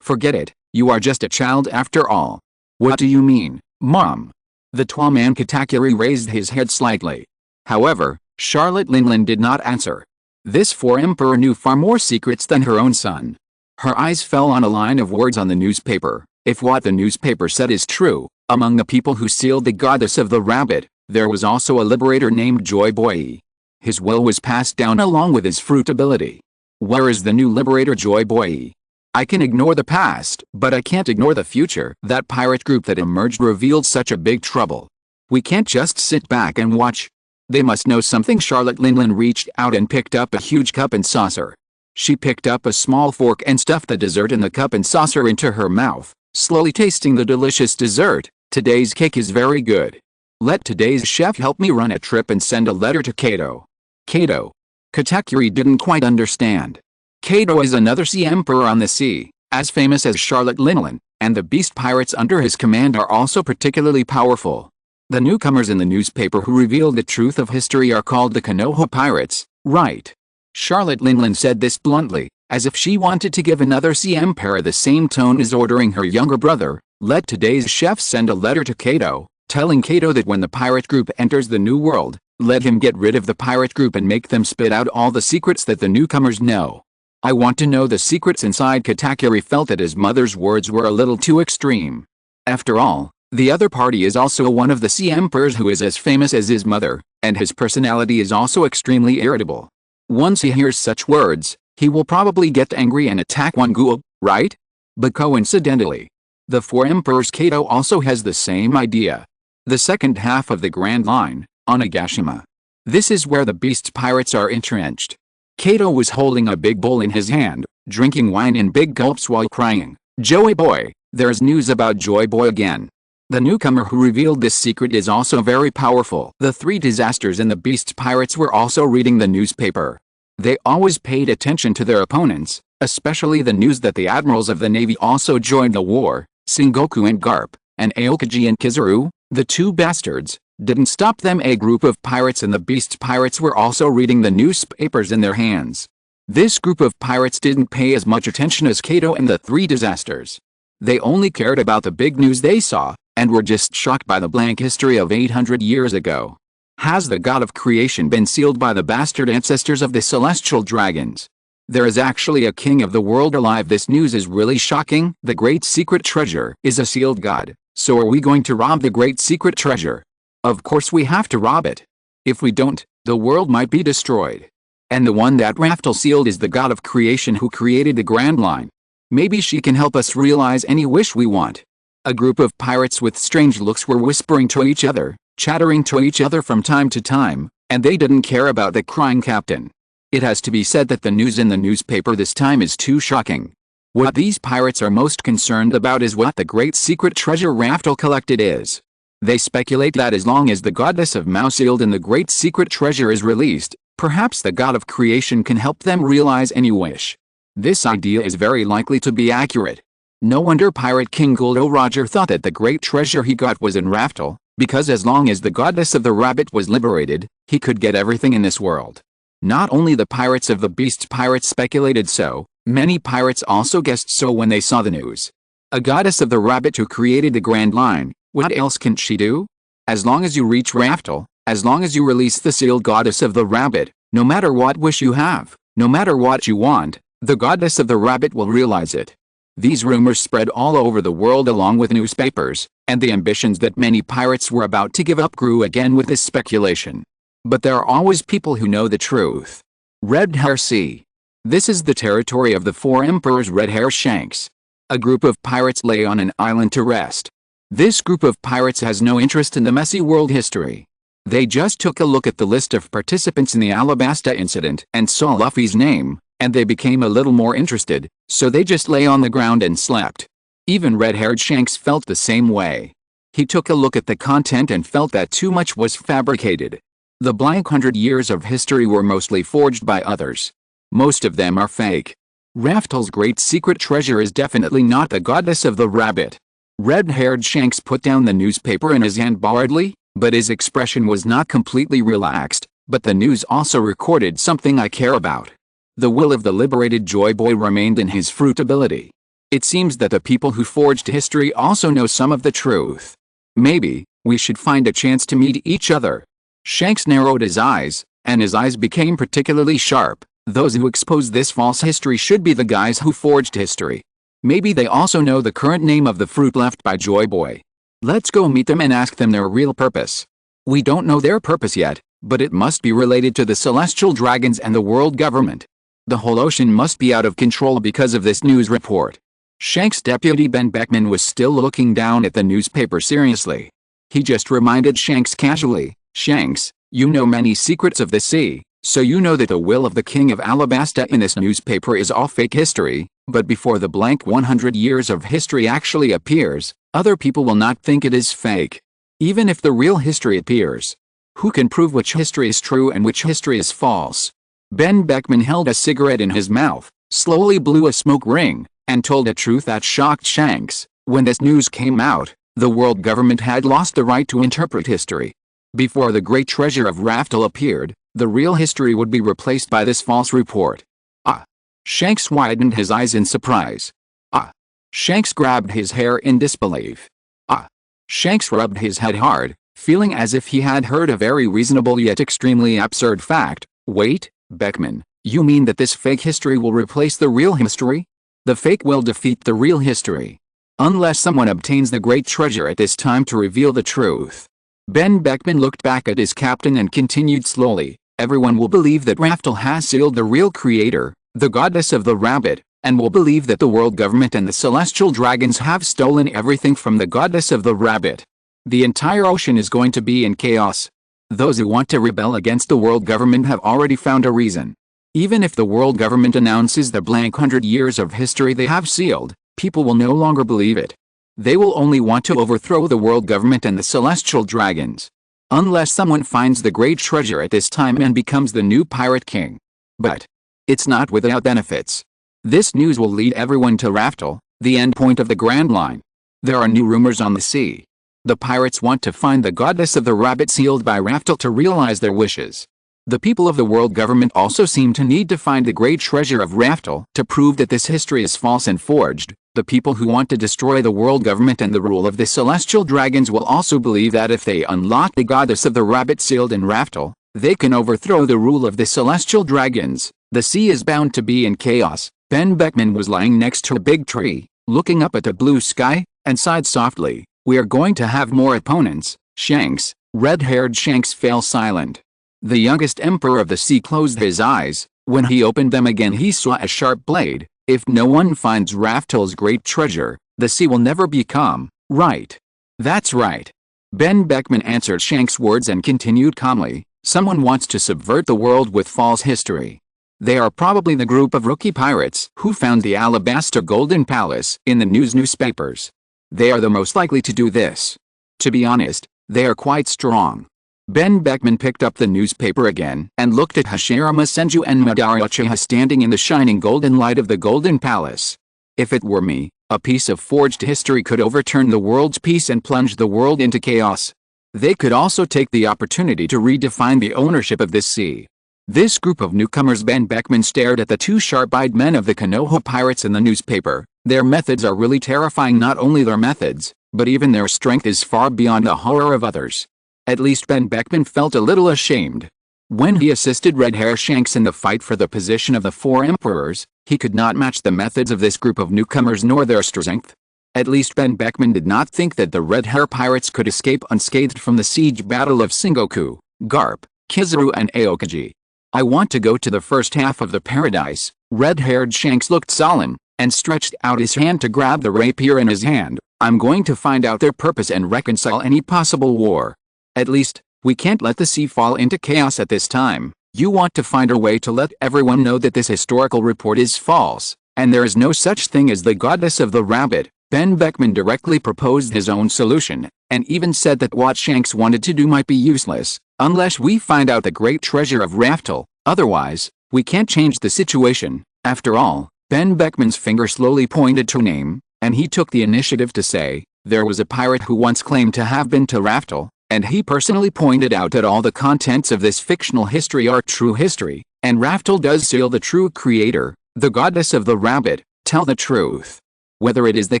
Forget it, you are just a child after all. What do you mean, Mom? The tall man Katakuri raised his head slightly. However, Charlotte Linlin did not answer. This 4 emperor knew far more secrets than her own son. Her eyes fell on a line of words on the newspaper. If what the newspaper said is true, among the people who sealed the goddess of the rabbit, there was also a liberator named Joy Boy. His will was passed down along with his fruit ability. Where is the new liberator Joy Boy? I can ignore the past, but I can't ignore the future. That pirate group that emerged revealed such a big trouble. We can't just sit back and watch. They must know something. Charlotte Linlin reached out and picked up a huge cup and saucer. She picked up a small fork and stuffed the dessert in the cup and saucer into her mouth, slowly tasting the delicious dessert. Today's cake is very good. Let today's chef help me run a trip and send a letter to Kato. Kato. Katakuri didn't quite understand. Kato is another sea emperor on the sea, as famous as Charlotte Linlin, and the beast pirates under his command are also particularly powerful. The newcomers in the newspaper who revealed the truth of history are called the Konoha pirates, right? Charlotte Linlin said this bluntly, as if she wanted to give another sea emperor the same tone as ordering her younger brother. Let today's chef send a letter to Kato, telling Kato that when the pirate group enters the new world, let him get rid of the pirate group and make them spit out all the secrets that the newcomers know. I want to know the secrets inside. Katakuri felt that his mother's words were a little too extreme. After all, the other party is also one of the sea emperors who is as famous as his mother, and his personality is also extremely irritable. Once he hears such words, he will probably get angry and attack one ghoul, right? But coincidentally, the four emperors Kato also has the same idea. The second half of the Grand Line, Onigashima. This is where the beast pirates are entrenched. Kato was holding a big bowl in his hand, drinking wine in big gulps while crying, "Joy Boy, there's news about Joy Boy again." The newcomer who revealed this secret is also very powerful. The three disasters and the beast pirates were also reading the newspaper. They always paid attention to their opponents, especially the news that the admirals of the navy also joined the war. Sengoku and Garp, and Aokiji and Kizaru, the two bastards, didn't stop them. A group of pirates and the beast pirates were also reading the newspapers in their hands. This group of pirates didn't pay as much attention as Kato and the three disasters. They only cared about the big news they saw, and were just shocked by the blank history of 800 years ago. Has the god of creation been sealed by the bastard ancestors of the celestial dragons? There is actually a king of the world alive. This news is really shocking. The great secret treasure is a sealed god. So are we going to rob the great secret treasure? Of course we have to rob it. If we don't, the world might be destroyed. And the one that Raftel sealed is the god of creation who created the Grand Line. Maybe she can help us realize any wish we want. A group of pirates with strange looks were whispering to each other, chattering to each other from time to time, and they didn't care about the crying captain. It has to be said that the news in the newspaper this time is too shocking. What these pirates are most concerned about is what the great secret treasure Raftel collected is. They speculate that as long as the goddess of Mao sealed in the great secret treasure is released, perhaps the god of creation can help them realize any wish. This idea is very likely to be accurate. No wonder Pirate King Guldo Roger thought that the great treasure he got was in Raftel, because as long as the goddess of the rabbit was liberated, he could get everything in this world. Not only the pirates of the beast pirates speculated so, many pirates also guessed so when they saw the news. A goddess of the rabbit who created the Grand Line, what else can she do? As long as you reach Raftel, as long as you release the sealed goddess of the rabbit, no matter what wish you have, no matter what you want, the goddess of the rabbit will realize it. These rumors spread all over the world along with newspapers, and the ambitions that many pirates were about to give up grew again with this speculation. But there are always people who know the truth. Red Hair Sea. This is the territory of the four emperors Red Hair Shanks. A group of pirates lay on an island to rest. This group of pirates has no interest in the messy world history. They just took a look at the list of participants in the Alabasta incident and saw Luffy's name, and they became a little more interested, so they just lay on the ground and slept. Even red-haired Shanks felt the same way. He took a look at the content and felt that too much was fabricated. The blank 100 years of history were mostly forged by others. Most of them are fake. Raftel's great secret treasure is definitely not the goddess of the rabbit. Red-haired Shanks put down the newspaper in his hand boredly, but his expression was not completely relaxed. But the news also recorded something I care about. The will of the liberated Joy Boy remained in his fruitability. It seems that the people who forged history also know some of the truth. Maybe we should find a chance to meet each other. Shanks narrowed his eyes, and his eyes became particularly sharp. Those who expose this false history should be the guys who forged history. Maybe they also know the current name of the fruit left by Joy Boy. Let's go meet them and ask them their real purpose. We don't know their purpose yet, but it must be related to the celestial dragons and the world government. The whole ocean must be out of control because of this news report. Shanks' deputy Ben Beckman was still looking down at the newspaper seriously. He just reminded Shanks casually, "Shanks, You know many secrets of the sea, so you know that the will of the king of Alabasta in this newspaper is all fake history, but before the blank 100 years of history actually appears, other people will not think it is fake. Even if the real history appears. Who can prove which history is true and which history is false? Ben Beckman held a cigarette in his mouth, slowly blew a smoke ring, and told a truth that shocked Shanks. When this news came out, the world government had lost the right to interpret history. Before the great treasure of Raftel appeared, the real history would be replaced by this false report. Ah! Shanks widened his eyes in surprise. Ah! Shanks grabbed his hair in disbelief. Ah! Shanks rubbed his head hard, feeling as if he had heard a very reasonable yet extremely absurd fact. Wait, Beckman, you mean that this fake history will replace the real history? The fake will defeat the real history. Unless someone obtains the great treasure at this time to reveal the truth. Ben Beckman looked back at his captain and continued slowly. Everyone will believe that Raftel has sealed the real creator, the goddess of the rabbit, and will believe that the world government and the celestial dragons have stolen everything from the goddess of the rabbit. The entire ocean is going to be in chaos. Those who want to rebel against the world government have already found a reason. Even if the world government announces the blank 100 years of history they have sealed, people will no longer believe it. They will only want to overthrow the world government and the celestial dragons. Unless someone finds the great treasure at this time and becomes the new pirate king. But it's not without benefits. This news will lead everyone to Raftel, the end point of the Grand Line. There are new rumors on the sea. The pirates want to find the goddess of the rabbit sealed by Raftel to realize their wishes. The people of the world government also seem to need to find the great treasure of Raftel to prove that this history is false and forged. The people who want to destroy the world government and the rule of the celestial dragons will also believe that if they unlock the goddess of the rabbit sealed in Raftel, they can overthrow the rule of the celestial dragons. The sea is bound to be in chaos. Ben Beckman was lying next to a big tree, looking up at the blue sky, and sighed softly. We are going to have more opponents. Shanks, red-haired Shanks, fell silent. The youngest emperor of the sea closed his eyes. When he opened them again he saw a sharp blade. If no one finds Raftel's great treasure, the sea will never be calm, right? That's right. Ben Beckman answered Shanks' words and continued calmly. Someone wants to subvert the world with false history. They are probably the group of rookie pirates who found the Alabaster Golden Palace in the newspapers. They are the most likely to do this. To be honest, they are quite strong. Ben Beckman picked up the newspaper again and looked at Hashirama Senju and Madara Uchiha standing in the shining golden light of the Golden Palace. If it were me, a piece of forged history could overturn the world's peace and plunge the world into chaos. They could also take the opportunity to redefine the ownership of this sea. This group of newcomers. Ben Beckman stared at the two sharp-eyed men of the Konoha pirates in the newspaper. Their methods are really terrifying. Not only their methods, but even their strength is far beyond the horror of others. At least Ben Beckman felt a little ashamed. When he assisted Red Hair Shanks in the fight for the position of the four emperors, he could not match the methods of this group of newcomers nor their strength. At least Ben Beckman did not think that the Red Hair pirates could escape unscathed from the siege battle of Sengoku, Garp, Kizaru and Aokiji. I want to go to the first half of the paradise. Red-haired Shanks looked solemn, and stretched out his hand to grab the rapier in his hand. I'm going to find out their purpose and reconcile any possible war. At least, we can't let the sea fall into chaos at this time. You want to find a way to let everyone know that this historical report is false, and there is no such thing as the goddess of the rabbit. Ben Beckman directly proposed his own solution, and even said that what Shanks wanted to do might be useless, unless we find out the great treasure of Raftel. Otherwise, we can't change the situation. After all, Ben Beckman's finger slowly pointed to a name, and he took the initiative to say, there was a pirate who once claimed to have been to Raftel. And he personally pointed out that all the contents of this fictional history are true history, and Raftel does seal the true creator, the goddess of the rabbit. Tell the truth. Whether it is the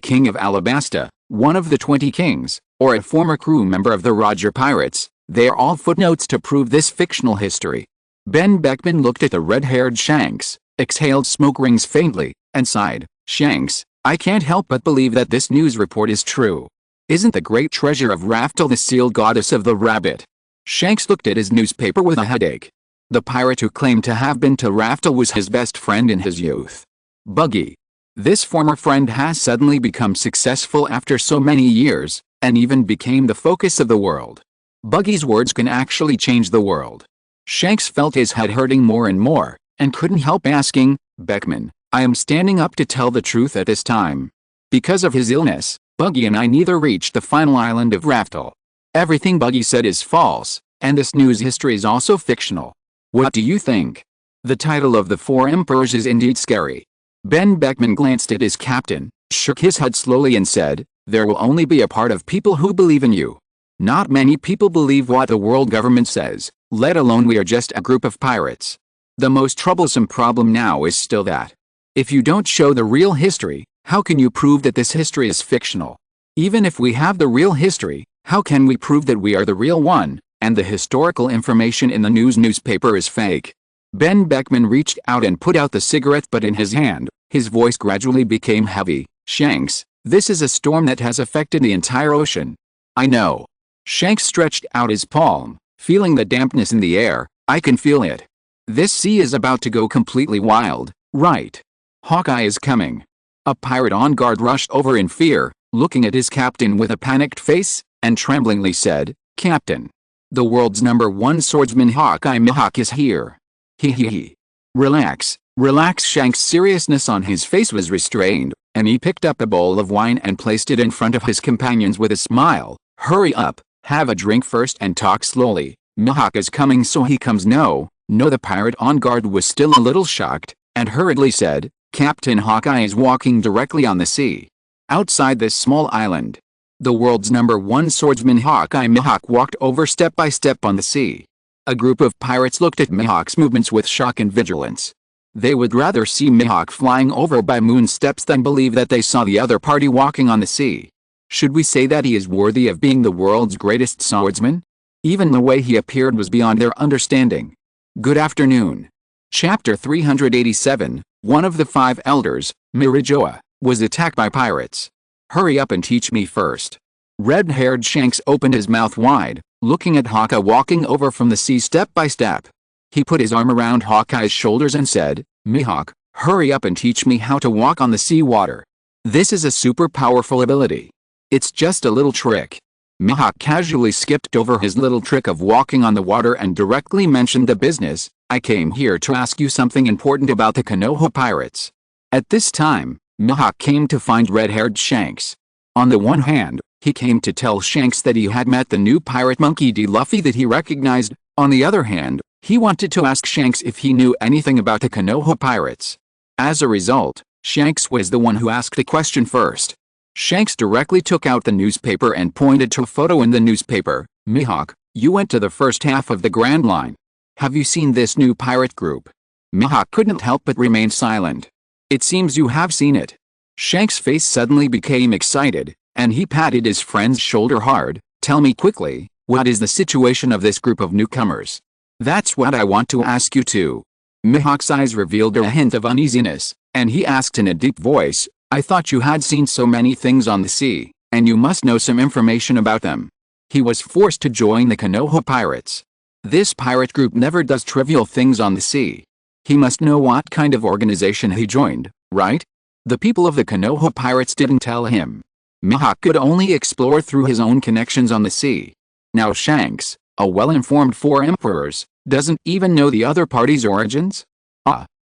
king of Alabasta, one of the 20 kings, or a former crew member of the Roger Pirates, they are all footnotes to prove this fictional history. Ben Beckman looked at the red-haired Shanks, exhaled smoke rings faintly, and sighed. Shanks, I can't help but believe that this news report is true. Isn't the great treasure of Raftel the sealed goddess of the rabbit? Shanks looked at his newspaper with a headache. The pirate who claimed to have been to Raftel was his best friend in his youth. Buggy. This former friend has suddenly become successful after so many years, and even became the focus of the world. Buggy's words can actually change the world. Shanks felt his head hurting more and more, and couldn't help asking, Beckman, I am standing up to tell the truth at this time. Because of his illness, Buggy and I neither reached the final island of Raftel. Everything Buggy said is false, and this news history is also fictional. What do you think? The title of the Four Emperors is indeed scary. Ben Beckman glanced at his captain, shook his head slowly and said, there will only be a part of people who believe in you. Not many people believe what the world government says, let alone we are just a group of pirates. The most troublesome problem now is still that. If you don't show the real history, how can you prove that this history is fictional? Even if we have the real history, how can we prove that we are the real one, and the historical information in the newspaper is fake? Ben Beckman reached out and put out the cigarette butt in his hand. His voice gradually became heavy. Shanks, this is a storm that has affected the entire ocean. I know. Shanks stretched out his palm, feeling the dampness in the air. I can feel it. This sea is about to go completely wild, right? Hawkeye is coming. A pirate on guard rushed over in fear, looking at his captain with a panicked face, and tremblingly said, Captain. The world's #1 swordsman Hawkeye Mihawk is here. He. Relax, relax. Shanks' seriousness on his face was restrained, and he picked up a bowl of wine and placed it in front of his companions with a smile. Hurry up, have a drink first and talk slowly. Mihawk is coming, so he comes. No, the pirate on guard was still a little shocked, and hurriedly said, Captain Hawkeye is walking directly on the sea. Outside this small island. The world's #1 swordsman Hawkeye Mihawk walked over step by step on the sea. A group of pirates looked at Mihawk's movements with shock and vigilance. They would rather see Mihawk flying over by moon steps than believe that they saw the other party walking on the sea. Should we say that he is worthy of being the world's greatest swordsman? Even the way he appeared was beyond their understanding. Good afternoon. Chapter 387, one of the 5 elders, Mirijoa, was attacked by pirates. Hurry up and teach me first. Red-haired Shanks opened his mouth wide, looking at Hawkeye walking over from the sea step by step. He put his arm around Hawkeye's shoulders and said, Mihawk, hurry up and teach me how to walk on the sea water. This is a super powerful ability. It's just a little trick. Mihawk casually skipped over his little trick of walking on the water and directly mentioned the business. I came here to ask you something important about the Konoha pirates. At this time, Mihawk came to find red-haired Shanks. On the one hand, he came to tell Shanks that he had met the new pirate monkey D. Luffy that he recognized. On the other hand, he wanted to ask Shanks if he knew anything about the Konoha pirates. As a result, Shanks was the one who asked the question first. Shanks directly took out the newspaper and pointed to a photo in the newspaper. Mihawk, you went to the first half of the Grand Line. Have you seen this new pirate group? Mihawk couldn't help but remain silent. It seems you have seen it. Shanks' face suddenly became excited, and he patted his friend's shoulder hard. Tell me quickly, what is the situation of this group of newcomers? That's what I want to ask you too. Mihawk's eyes revealed a hint of uneasiness, and he asked in a deep voice, I thought you had seen so many things on the sea, and you must know some information about them. He was forced to join the Konoha pirates. This pirate group never does trivial things on the sea. He must know what kind of organization he joined, right? The people of the Konoha pirates didn't tell him. Mihawk could only explore through his own connections on the sea. Now Shanks, a well-informed 4 emperors, doesn't even know the other party's origins?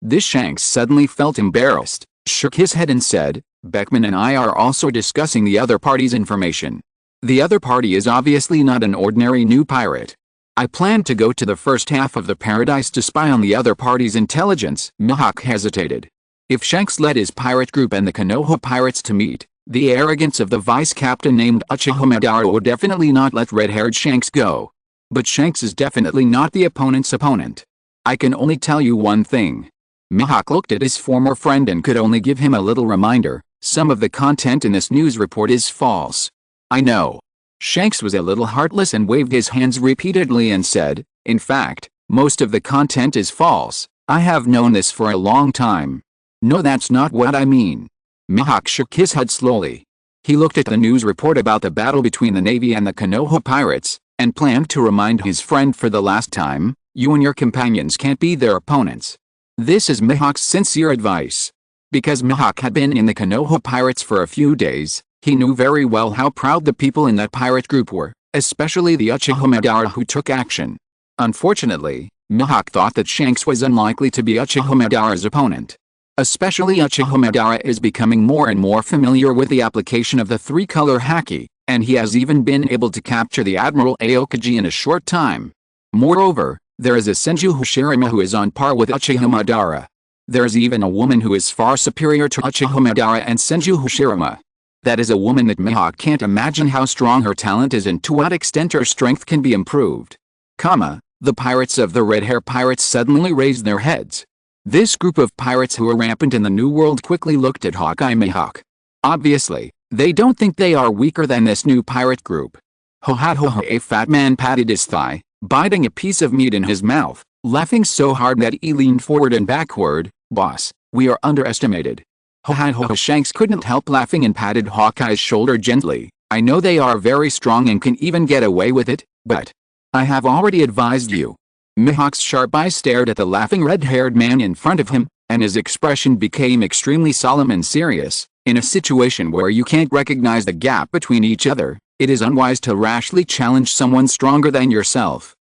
This Shanks suddenly felt embarrassed, shook his head and said, Beckman and I are also discussing the other party's information. The other party is obviously not an ordinary new pirate. I planned to go to the first half of the paradise to spy on the other party's intelligence. Mihawk hesitated. If Shanks led his pirate group and the Konoha pirates to meet, the arrogance of the vice captain named Uchiha Madara would definitely not let red-haired Shanks go. But Shanks is definitely not the opponent's opponent. I can only tell you one thing. Mihawk looked at his former friend and could only give him a little reminder. Some of the content in this news report is false. I know. Shanks was a little heartless and waved his hands repeatedly and said, in fact, most of the content is false. I have known this for a long time. No, that's not what I mean. Mihawk shook his head slowly. He looked at the news report about the battle between the Navy and the Konoha pirates, and planned to remind his friend for the last time, you and your companions can't be their opponents. This is Mihawk's sincere advice. Because Mihawk had been in the Konoha pirates for a few days, he knew very well how proud the people in that pirate group were. especially the Uchiha Madara who took action. Unfortunately, Mihawk thought that Shanks was unlikely to be Uchiha Madara's opponent. Especially Uchiha Madara is becoming more and more familiar with the application of the three-color haki, and he has even been able to capture the Admiral Aokiji in a short time. Moreover, there is a Senju Hashirama who is on par with Uchiha Madara. There is even a woman who is far superior to Uchiha Madara and Senju Hashirama. That is a woman that Mihawk can't imagine how strong her talent is and to what extent her strength can be improved. The pirates of the Red Hair Pirates suddenly raised their heads. This group of pirates who are rampant in the New World quickly looked at Hawkeye Mihawk. Obviously, they don't think they are weaker than this new pirate group. A fat man patted his thigh, biting a piece of meat in his mouth, laughing so hard that he leaned forward and backward. Boss, we are underestimated. Shanks couldn't help laughing and patted Hawkeye's shoulder gently. I know they are very strong and can even get away with it, but I have already advised you. Mihawk's sharp eyes stared at the laughing red-haired man in front of him, and his expression became extremely solemn and serious. In a situation where you can't recognize the gap between each other, it is unwise to rashly challenge someone stronger than yourself.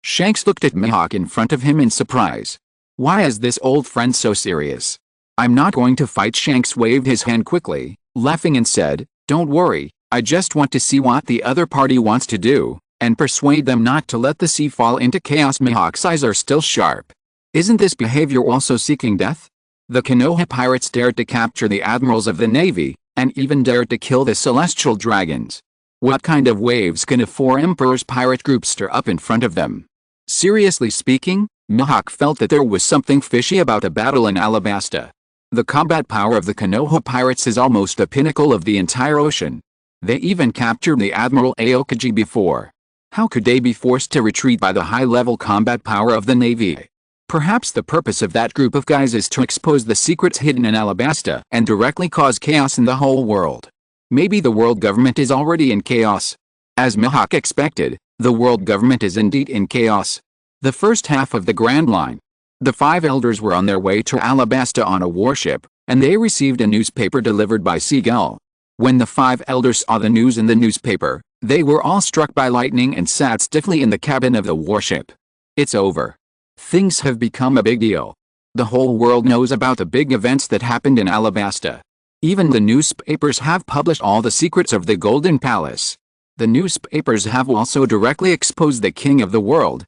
Shanks looked at Mihawk in front of him in surprise. Why is this old friend so serious? I'm not going to fight. Shanks waved his hand quickly, laughing and said, don't worry, I just want to see what the other party wants to do, and persuade them not to let the sea fall into chaos. Mihawk's eyes are still sharp. Isn't this behavior also seeking death? The Konoha pirates dared to capture the admirals of the navy, and even dared to kill the celestial dragons. What kind of waves can a four emperors pirate group stir up in front of them? Seriously speaking, Mihawk felt that there was something fishy about the battle in Alabasta. The combat power of the Konoha pirates is almost the pinnacle of the entire ocean. They even captured the Admiral Aokiji before. How could they be forced to retreat by the high-level combat power of the navy? Perhaps the purpose of that group of guys is to expose the secrets hidden in Alabasta and directly cause chaos in the whole world. Maybe the world government is already in chaos. As Mihawk expected, the world government is indeed in chaos. The first half of the Grand Line. The five elders were on their way to Alabasta on a warship, and they received a newspaper delivered by Seagull. When the five elders saw the news in the newspaper, they were all struck by lightning and sat stiffly in the cabin of the warship. It's over. Things have become a big deal. The whole world knows about the big events that happened in Alabasta. Even the newspapers have published all the secrets of the Golden Palace. The newspapers have also directly exposed the king of the world,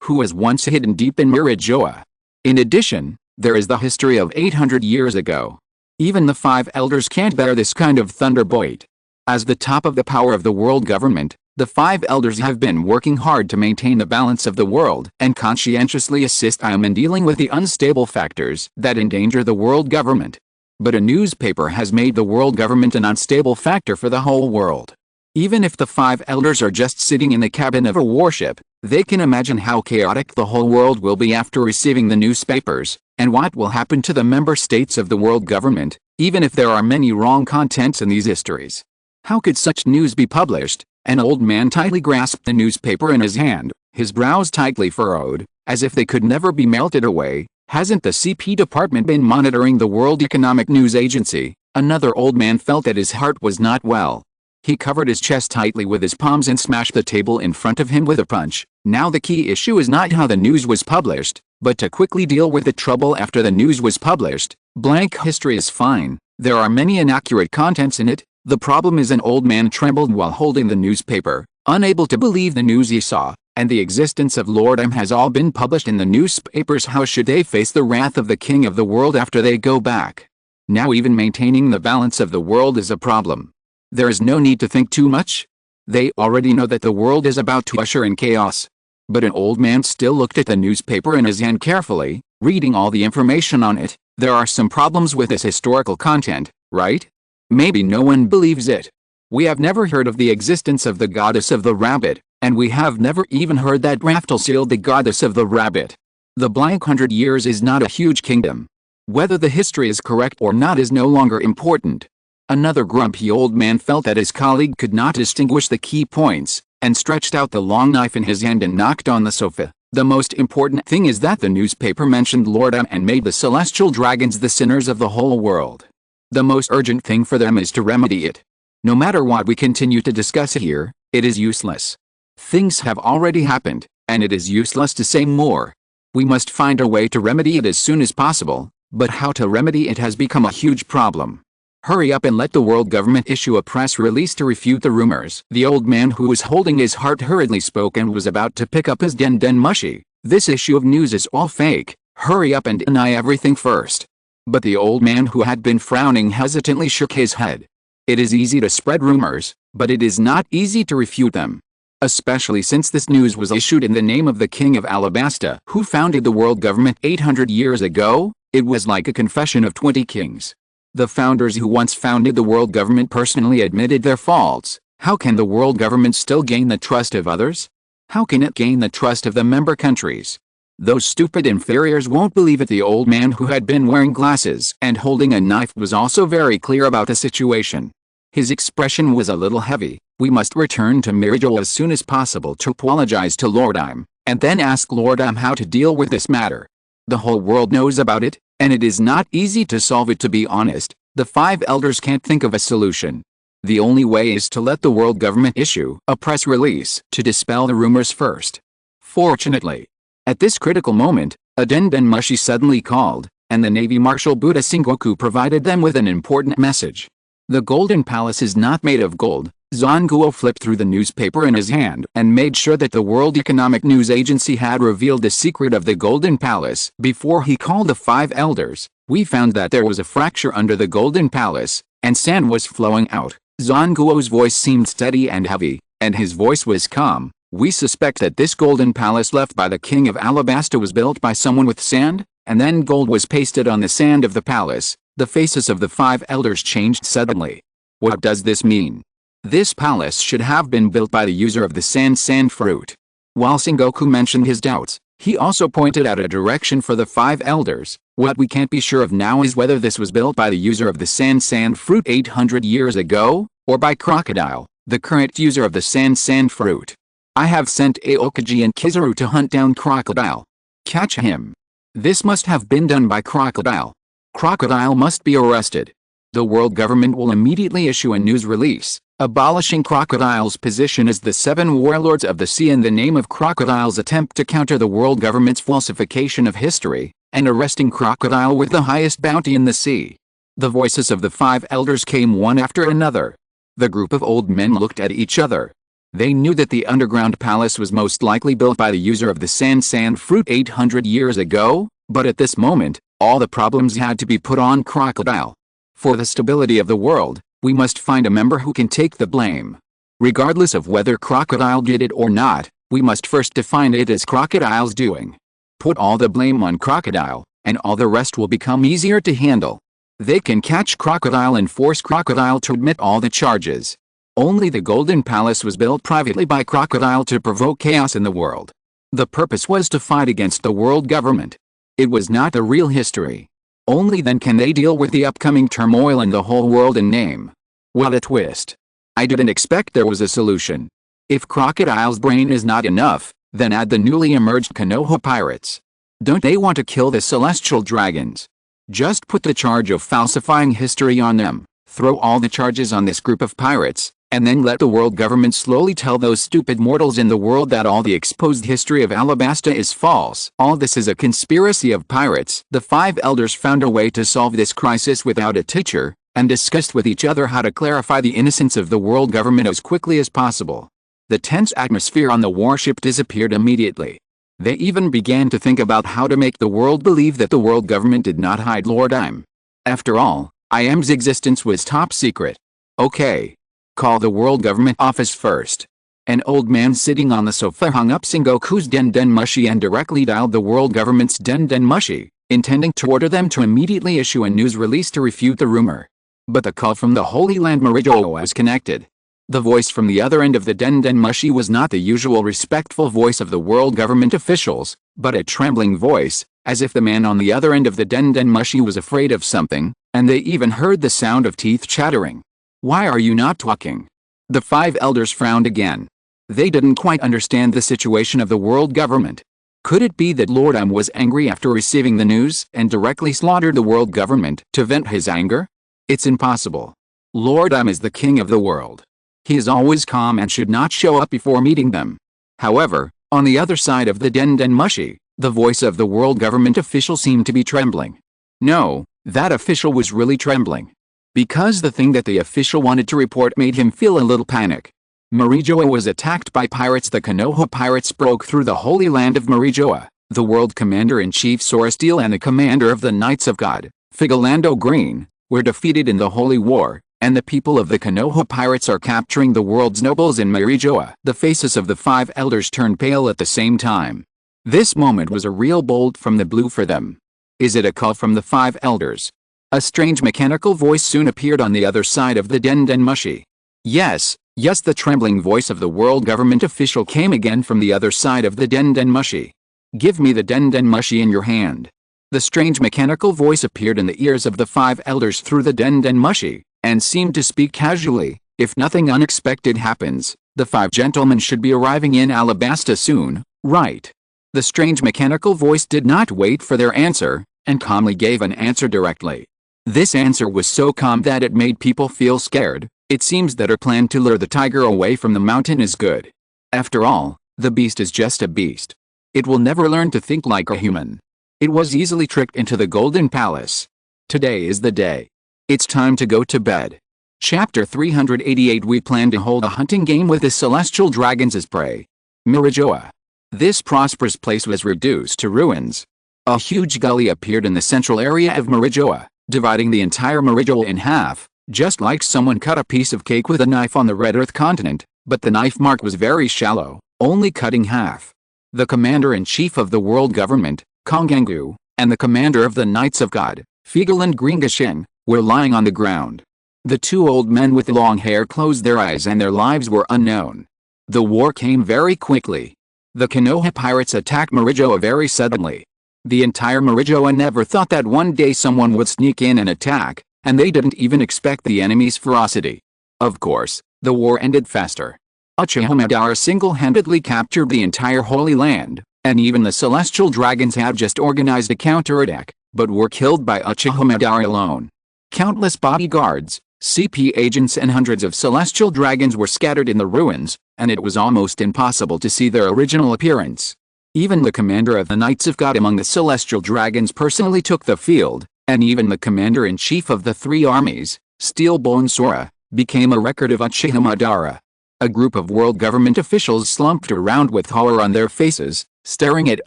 who was once hidden deep in Mirajoa. In addition, there is the history of 800 years ago. Even the five elders can't bear this kind of thunderbolt. As the top of the power of the world government, the five elders have been working hard to maintain the balance of the world and conscientiously assist them in dealing with the unstable factors that endanger the world government. But a newspaper has made the world government an unstable factor for the whole world. Even if the five elders are just sitting in the cabin of a warship, they can imagine how chaotic the whole world will be after receiving the newspapers, and what will happen to the member states of the world government, even if there are many wrong contents in these histories. How could such news be published? An old man tightly grasped the newspaper in his hand, his brows tightly furrowed, as if they could never be melted away. Hasn't the CP department been monitoring the World Economic News Agency? Another old man felt that his heart was not well. He covered his chest tightly with his palms and smashed the table in front of him with a punch. Now the key issue is not how the news was published, but to quickly deal with the trouble after the news was published. Blank history is fine. There are many inaccurate contents in it. The problem is an old man trembled while holding the newspaper, unable to believe the news he saw, and the existence of Lord M has all been published in the newspapers. How should they face the wrath of the king of the world after they go back? Now even maintaining the balance of the world is a problem. There is no need to think too much. They already know that the world is about to usher in chaos. But an old man still looked at the newspaper in his hand carefully, reading all the information on it. There are some problems with this historical content, right? Maybe no one believes it. We have never heard of the existence of the goddess of the rabbit, and we have never even heard that Raftel sealed the goddess of the rabbit. The blank 100 years is not a huge kingdom. Whether the history is correct or not is no longer important. Another grumpy old man felt that his colleague could not distinguish the key points, and stretched out the long knife in his hand and knocked on the sofa. The most important thing is that the newspaper mentioned Lord M and made the celestial dragons the sinners of the whole world. The most urgent thing for them is to remedy it. No matter what we continue to discuss here, It is useless. Things have already happened, and it is useless to say more. We must find a way to remedy it as soon as possible, but how to remedy it has become a huge problem. Hurry up and let the world government issue a press release to refute the rumors. The old man who was holding his heart hurriedly spoke and was about to pick up his den mushi. This issue of news is all fake. Hurry up and deny everything first. But the old man who had been frowning hesitantly shook his head. It is easy to spread rumors, but it is not easy to refute them. Especially since this news was issued in the name of the king of Alabasta, who founded the world government 800 years ago. It was like a confession of 20 kings. The founders who once founded the world government personally admitted their faults. How can the world government still gain the trust of others? How can it gain the trust of the member countries? Those stupid inferiors won't believe it. The old man who had been wearing glasses and holding a knife was also very clear about the situation. His expression was a little heavy. We must return to Mirijo as soon as possible to apologize to Lord Im, and then ask Lord Im how to deal with this matter. The whole world knows about it, and it is not easy to solve it. To be honest, the 5 elders can't think of a solution. The only way is to let the world government issue a press release to dispel the rumors first. Fortunately, at this critical moment, a den mushi suddenly called, and the Navy Marshal Buddha Sengoku provided them with an important message. The Golden Palace is not made of gold. Zanguo flipped through the newspaper in his hand and made sure that the World Economic News Agency had revealed the secret of the Golden Palace before he called the 5 elders. We found that there was a fracture under the Golden Palace, and sand was flowing out. Zanguo's voice seemed steady and heavy, and his voice was calm. We suspect that this Golden Palace left by the King of Alabasta was built by someone with sand, and then gold was pasted on the sand of the palace. The faces of the 5 elders changed suddenly. What does this mean? This palace should have been built by the user of the sand fruit. While Sengoku mentioned his doubts, he also pointed out a direction for the 5 elders. What we can't be sure of now is whether this was built by the user of the sand fruit 800 years ago, or by Crocodile, the current user of the sand fruit. I have sent Aokiji and Kizaru to hunt down Crocodile. Catch him. This must have been done by Crocodile. Crocodile must be arrested. The world government will immediately issue a news release, abolishing Crocodile's position as the 7 warlords of the sea in the name of Crocodile's attempt to counter the world government's falsification of history, and arresting Crocodile with the highest bounty in the sea. The voices of the 5 elders came one after another. The group of old men looked at each other. They knew that the underground palace was most likely built by the user of the sand fruit 800 years ago, but at this moment, all the problems had to be put on Crocodile. For the stability of the world, we must find a member who can take the blame. Regardless of whether Crocodile did it or not, we must first define it as Crocodile's doing. Put all the blame on Crocodile, and all the rest will become easier to handle. They can catch Crocodile and force Crocodile to admit all the charges. Only the Golden Palace was built privately by Crocodile to provoke chaos in the world. The purpose was to fight against the world government. It was not the real history. Only then can they deal with the upcoming turmoil in the whole world in name. What a twist. I didn't expect there was a solution. If Crocodile's brain is not enough, then add the newly emerged Konoha pirates. Don't they want to kill the celestial dragons? Just put the charge of falsifying history on them. Throw all the charges on this group of pirates, and then let the world government slowly tell those stupid mortals in the world that all the exposed history of Alabasta is false. All this is a conspiracy of pirates. The 5 elders found a way to solve this crisis without a teacher, and discussed with each other how to clarify the innocence of the world government as quickly as possible. The tense atmosphere on the warship disappeared immediately. They even began to think about how to make the world believe that the world government did not hide Lord Im. After all, Im's existence was top secret. Okay. Call the world government office first. An old man sitting on the sofa hung up Sengoku's den mushi and directly dialed the world government's den mushi, intending to order them to immediately issue a news release to refute the rumor. But the call from the Holy Land Merijo was connected. The voice from the other end of the den mushi was not the usual respectful voice of the world government officials, but a trembling voice, as if the man on the other end of the den mushi was afraid of something, and they even heard the sound of teeth chattering. Why are you not talking? The 5 elders frowned again. They didn't quite understand the situation of the world government. Could it be that Lord Im was angry after receiving the news and directly slaughtered the world government to vent his anger? It's impossible. Lord Im is the king of the world. He is always calm and should not show up before meeting them. However, on the other side of the Den Mushi, the voice of the world government official seemed to be trembling. No, that official was really trembling. Because the thing that the official wanted to report made him feel a little panic. Marijoa was attacked by pirates. The Konoha pirates broke through the holy land of Marijoa. The world commander-in-chief Sora Steel and the commander of the Knights of God, Figolando Green, were defeated in the Holy War, and the people of the Konoha pirates are capturing the world's nobles in Marijoa. The faces of the 5 elders turned pale at the same time. This moment was a real bolt from the blue for them. Is it a call from the 5 elders? A strange mechanical voice soon appeared on the other side of the Den Mushi. Yes, the trembling voice of the world government official came again from the other side of the Den Mushi. Give me the Den Mushi in your hand. The strange mechanical voice appeared in the ears of the 5 elders through the Den Mushi, and seemed to speak casually. If nothing unexpected happens, the 5 gentlemen should be arriving in Alabasta soon, right? The strange mechanical voice did not wait for their answer, and calmly gave an answer directly. This answer was so calm that it made people feel scared. It seems that our plan to lure the tiger away from the mountain is good. After all, the beast is just a beast. It will never learn to think like a human. It was easily tricked into the Golden Palace. Today is the day. It's time to go to bed. Chapter 388. We plan to hold a hunting game with the celestial dragons as prey. Marijoa. This prosperous place was reduced to ruins. A huge gully appeared in the central area of Marijoa, dividing the entire Marijoa in half, just like someone cut a piece of cake with a knife on the Red Earth continent, but the knife mark was very shallow, only cutting half. The commander-in-chief of the world government, Kongangu, and the commander of the Knights of God, Figeland Gringashin, were lying on the ground. The 2 old men with long hair closed their eyes and their lives were unknown. The war came very quickly. The Konoha pirates attacked Marijoa very suddenly. The entire Marijoa never thought that one day someone would sneak in and attack, and they didn't even expect the enemy's ferocity. Of course, the war ended faster. Uchiha Madara single-handedly captured the entire Holy Land, and even the celestial dragons had just organized a counterattack, but were killed by Uchiha Madara alone. Countless bodyguards, CP agents and hundreds of celestial dragons were scattered in the ruins, and it was almost impossible to see their original appearance. Even the commander of the Knights of God among the celestial dragons personally took the field, and even the commander-in-chief of the 3 armies, Steelbone Sora, became a record of Uchiha Madara. A group of world government officials slumped around with horror on their faces, staring at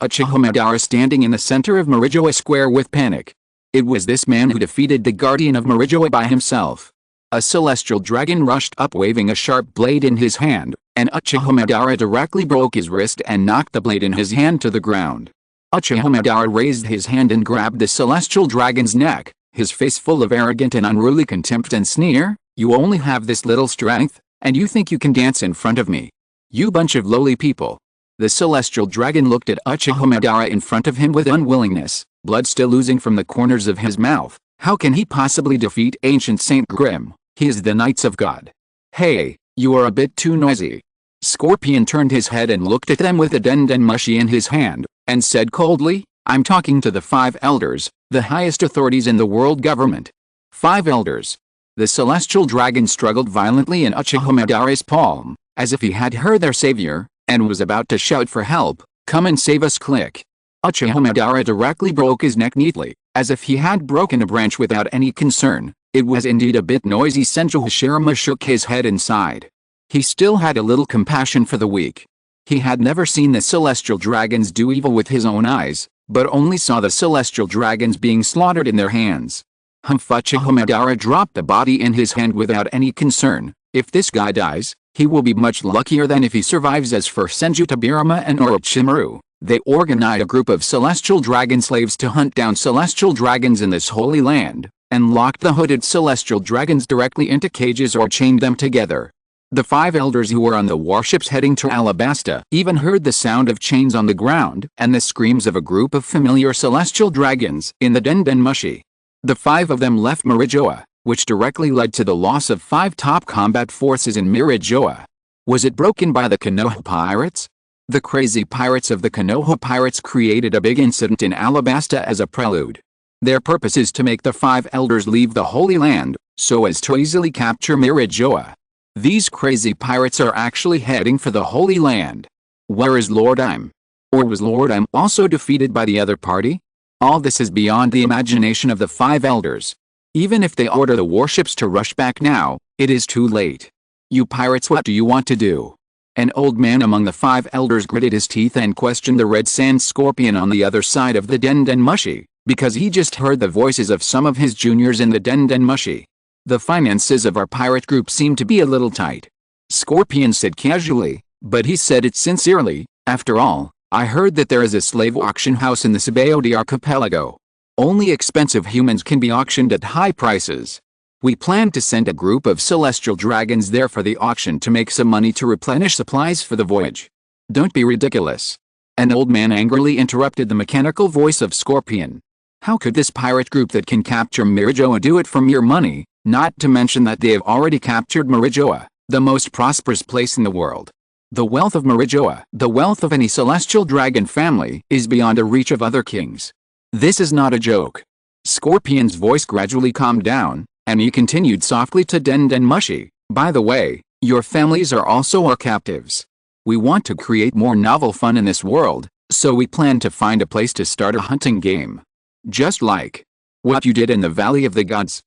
Uchiha Madara standing in the center of Marijoa Square with panic. It was this man who defeated the guardian of Marijoa by himself. A celestial dragon rushed up waving a sharp blade in his hand, and Uchiha Madara directly broke his wrist and knocked the blade in his hand to the ground. Uchiha Madara raised his hand and grabbed the celestial dragon's neck, his face full of arrogant and unruly contempt and sneer. You only have this little strength, and you think you can dance in front of me? You bunch of lowly people. The celestial dragon looked at Uchiha Madara in front of him with unwillingness, blood still oozing from the corners of his mouth. How can he possibly defeat ancient Saint Grim? He is the Knights of God. Hey, you are a bit too noisy. Scorpion turned his head and looked at them with the Den Mushi in his hand, and said coldly, I'm talking to the 5 elders, the highest authorities in the world government. 5 elders. The celestial dragon struggled violently in Uchiha Madara's palm, as if he had heard their savior, and was about to shout for help. Come and save us. Click. Uchiha Madara directly broke his neck neatly, as if he had broken a branch without any concern. It was indeed a bit noisy. Senju Hashirama shook his head and sighed. He still had a little compassion for the weak. He had never seen the celestial dragons do evil with his own eyes, but only saw the celestial dragons being slaughtered in their hands. Uchiha Madara dropped the body in his hand without any concern. If this guy dies, he will be much luckier than if he survives. As for Senju Tabirama and Orochimaru, they organized a group of celestial dragon slaves to hunt down celestial dragons in this holy land, and locked the hooded celestial dragons directly into cages or chained them together. The 5 elders who were on the warships heading to Alabasta even heard the sound of chains on the ground and the screams of a group of familiar celestial dragons in the Den Mushi. The 5 of them left Marijoa, which directly led to the loss of 5 top combat forces in Marijoa. Was it broken by the Konoha pirates? The crazy pirates of the Konoha pirates created a big incident in Alabasta as a prelude. Their purpose is to make the 5 elders leave the Holy Land, so as to easily capture Marijoa. These crazy pirates are actually heading for the Holy Land. Where is Lord Im? Or was Lord Im also defeated by the other party? All this is beyond the imagination of the five elders. Even if they order the warships to rush back now, it is too late. You pirates, what do you want to do? An old man among the five elders gritted his teeth and questioned the red sand scorpion on the other side of the Den Mushi, because he just heard the voices of some of his juniors in the Den Mushi. The finances of our pirate group seem to be a little tight. Scorpion said casually, but he said it sincerely. After all, I heard that there is a slave auction house in the Sabaody archipelago. Only expensive humans can be auctioned at high prices. We plan to send a group of celestial dragons there for the auction to make some money to replenish supplies for the voyage. Don't be ridiculous. An old man angrily interrupted the mechanical voice of Scorpion. How could this pirate group that can capture Mirijoa do it for mere money, not to mention that they have already captured Mirijoa, the most prosperous place in the world? The wealth of Mirijoa, the wealth of any celestial dragon family, is beyond the reach of other kings. This is not a joke. Scorpion's voice gradually calmed down, and he continued softly to Den Mushi. By the way, your families are also our captives. We want to create more novel fun in this world, so we plan to find a place to start a hunting game. Just like what you did in the Valley of the Gods.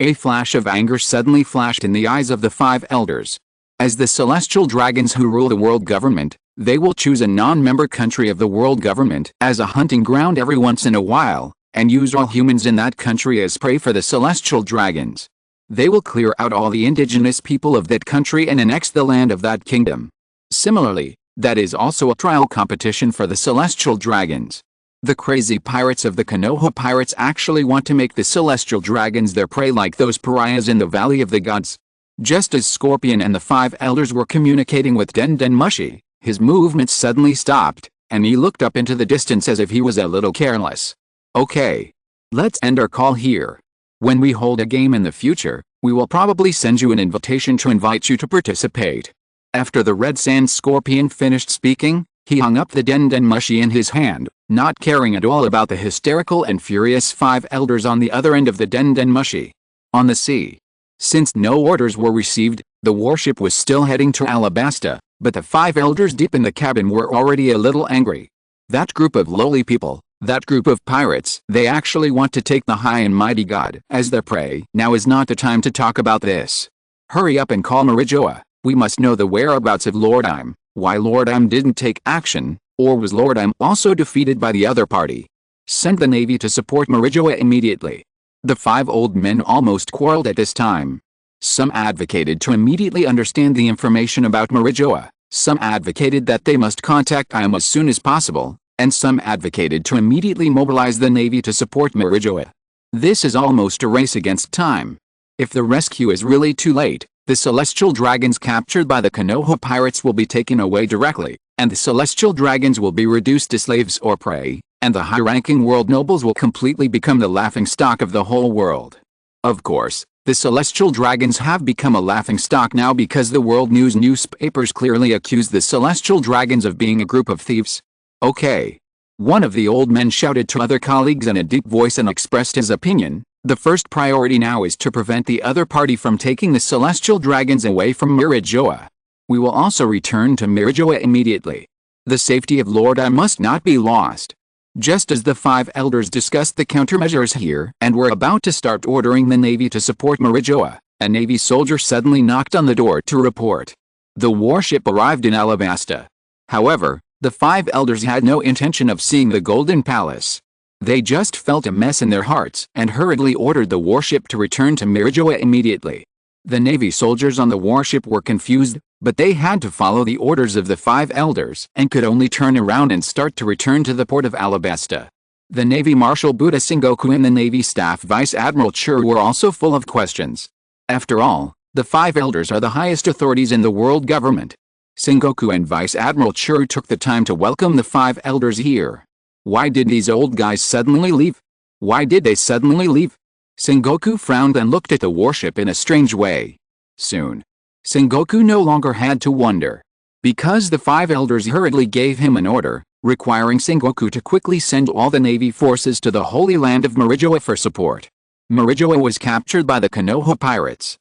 A flash of anger suddenly flashed in the eyes of the five elders. As the celestial dragons who rule the world government, they will choose a non-member country of the world government as a hunting ground every once in a while, and use all humans in that country as prey for the celestial dragons. They will clear out all the indigenous people of that country and annex the land of that kingdom. Similarly, that is also a trial competition for the celestial dragons. The crazy pirates of the Konoha pirates actually want to make the celestial dragons their prey like those pariahs in the Valley of the Gods. Just as Scorpion and the five elders were communicating with Den Mushi, his movements suddenly stopped, and he looked up into the distance as if he was a little careless. Okay. Let's end our call here. When we hold a game in the future, we will probably send you an invitation to invite you to participate. After the red sand scorpion finished speaking, he hung up the Den Mushi in his hand, not caring at all about the hysterical and furious five elders on the other end of the Den Mushi. On the sea. Since no orders were received, the warship was still heading to Alabasta, but the five elders deep in the cabin were already a little angry. That group of lowly people, that group of pirates, they actually want to take the high and mighty god as their prey. Now is not the time to talk about this. Hurry up and call Mirijoa. We must know the whereabouts of Lord Im, why Lord Im didn't take action, or was Lord Im also defeated by the other party? Send the navy to support Mirijoa immediately. The five old men almost quarreled at this time. Some advocated to immediately understand the information about Mirijoa, some advocated that they must contact Im as soon as possible, and some advocated to immediately mobilize the navy to support Mirijoa. This is almost a race against time. If the rescue is really too late, the celestial dragons captured by the Konoha pirates will be taken away directly, and the celestial dragons will be reduced to slaves or prey, and the high-ranking world nobles will completely become the laughingstock of the whole world. Of course, the celestial dragons have become a laughingstock now because the world news newspapers clearly accuse the celestial dragons of being a group of thieves. Okay. One of the old men shouted to other colleagues in a deep voice and expressed his opinion. The first priority now is to prevent the other party from taking the celestial dragons away from Mirijoa. We will also return to Mirijoa immediately. The safety of Lord Im must not be lost. Just as the five elders discussed the countermeasures here and were about to start ordering the navy to support Mirijoa, a navy soldier suddenly knocked on the door to report. The warship arrived in Alabasta. However, the five elders had no intention of seeing the Golden Palace. They just felt a mess in their hearts and hurriedly ordered the warship to return to Mirijoa immediately. The navy soldiers on the warship were confused, but they had to follow the orders of the five elders and could only turn around and start to return to the port of Alabasta. The Navy Marshal Buddha Sengoku and the Navy Staff Vice Admiral Churu were also full of questions. After all, the five elders are the highest authorities in the world government. Sengoku and Vice Admiral Churu took the time to welcome the five elders here. Why did these old guys suddenly leave? Why did they suddenly leave? Sengoku frowned and looked at the warship in a strange way. Soon, Sengoku no longer had to wonder. Because the five elders hurriedly gave him an order, requiring Sengoku to quickly send all the navy forces to the Holy Land of Mirijoa for support. Mirijoa was captured by the Konoha pirates.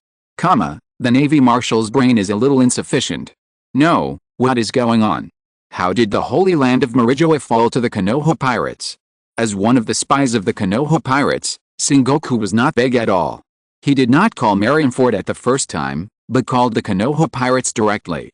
The Navy Marshal's brain is a little insufficient. No, what is going on? How did the Holy Land of Marijoa fall to the Konoha pirates? As one of the spies of the Konoha pirates, Sengoku was not vague at all. He did not call Marineford at the first time, but called the Konoha pirates directly.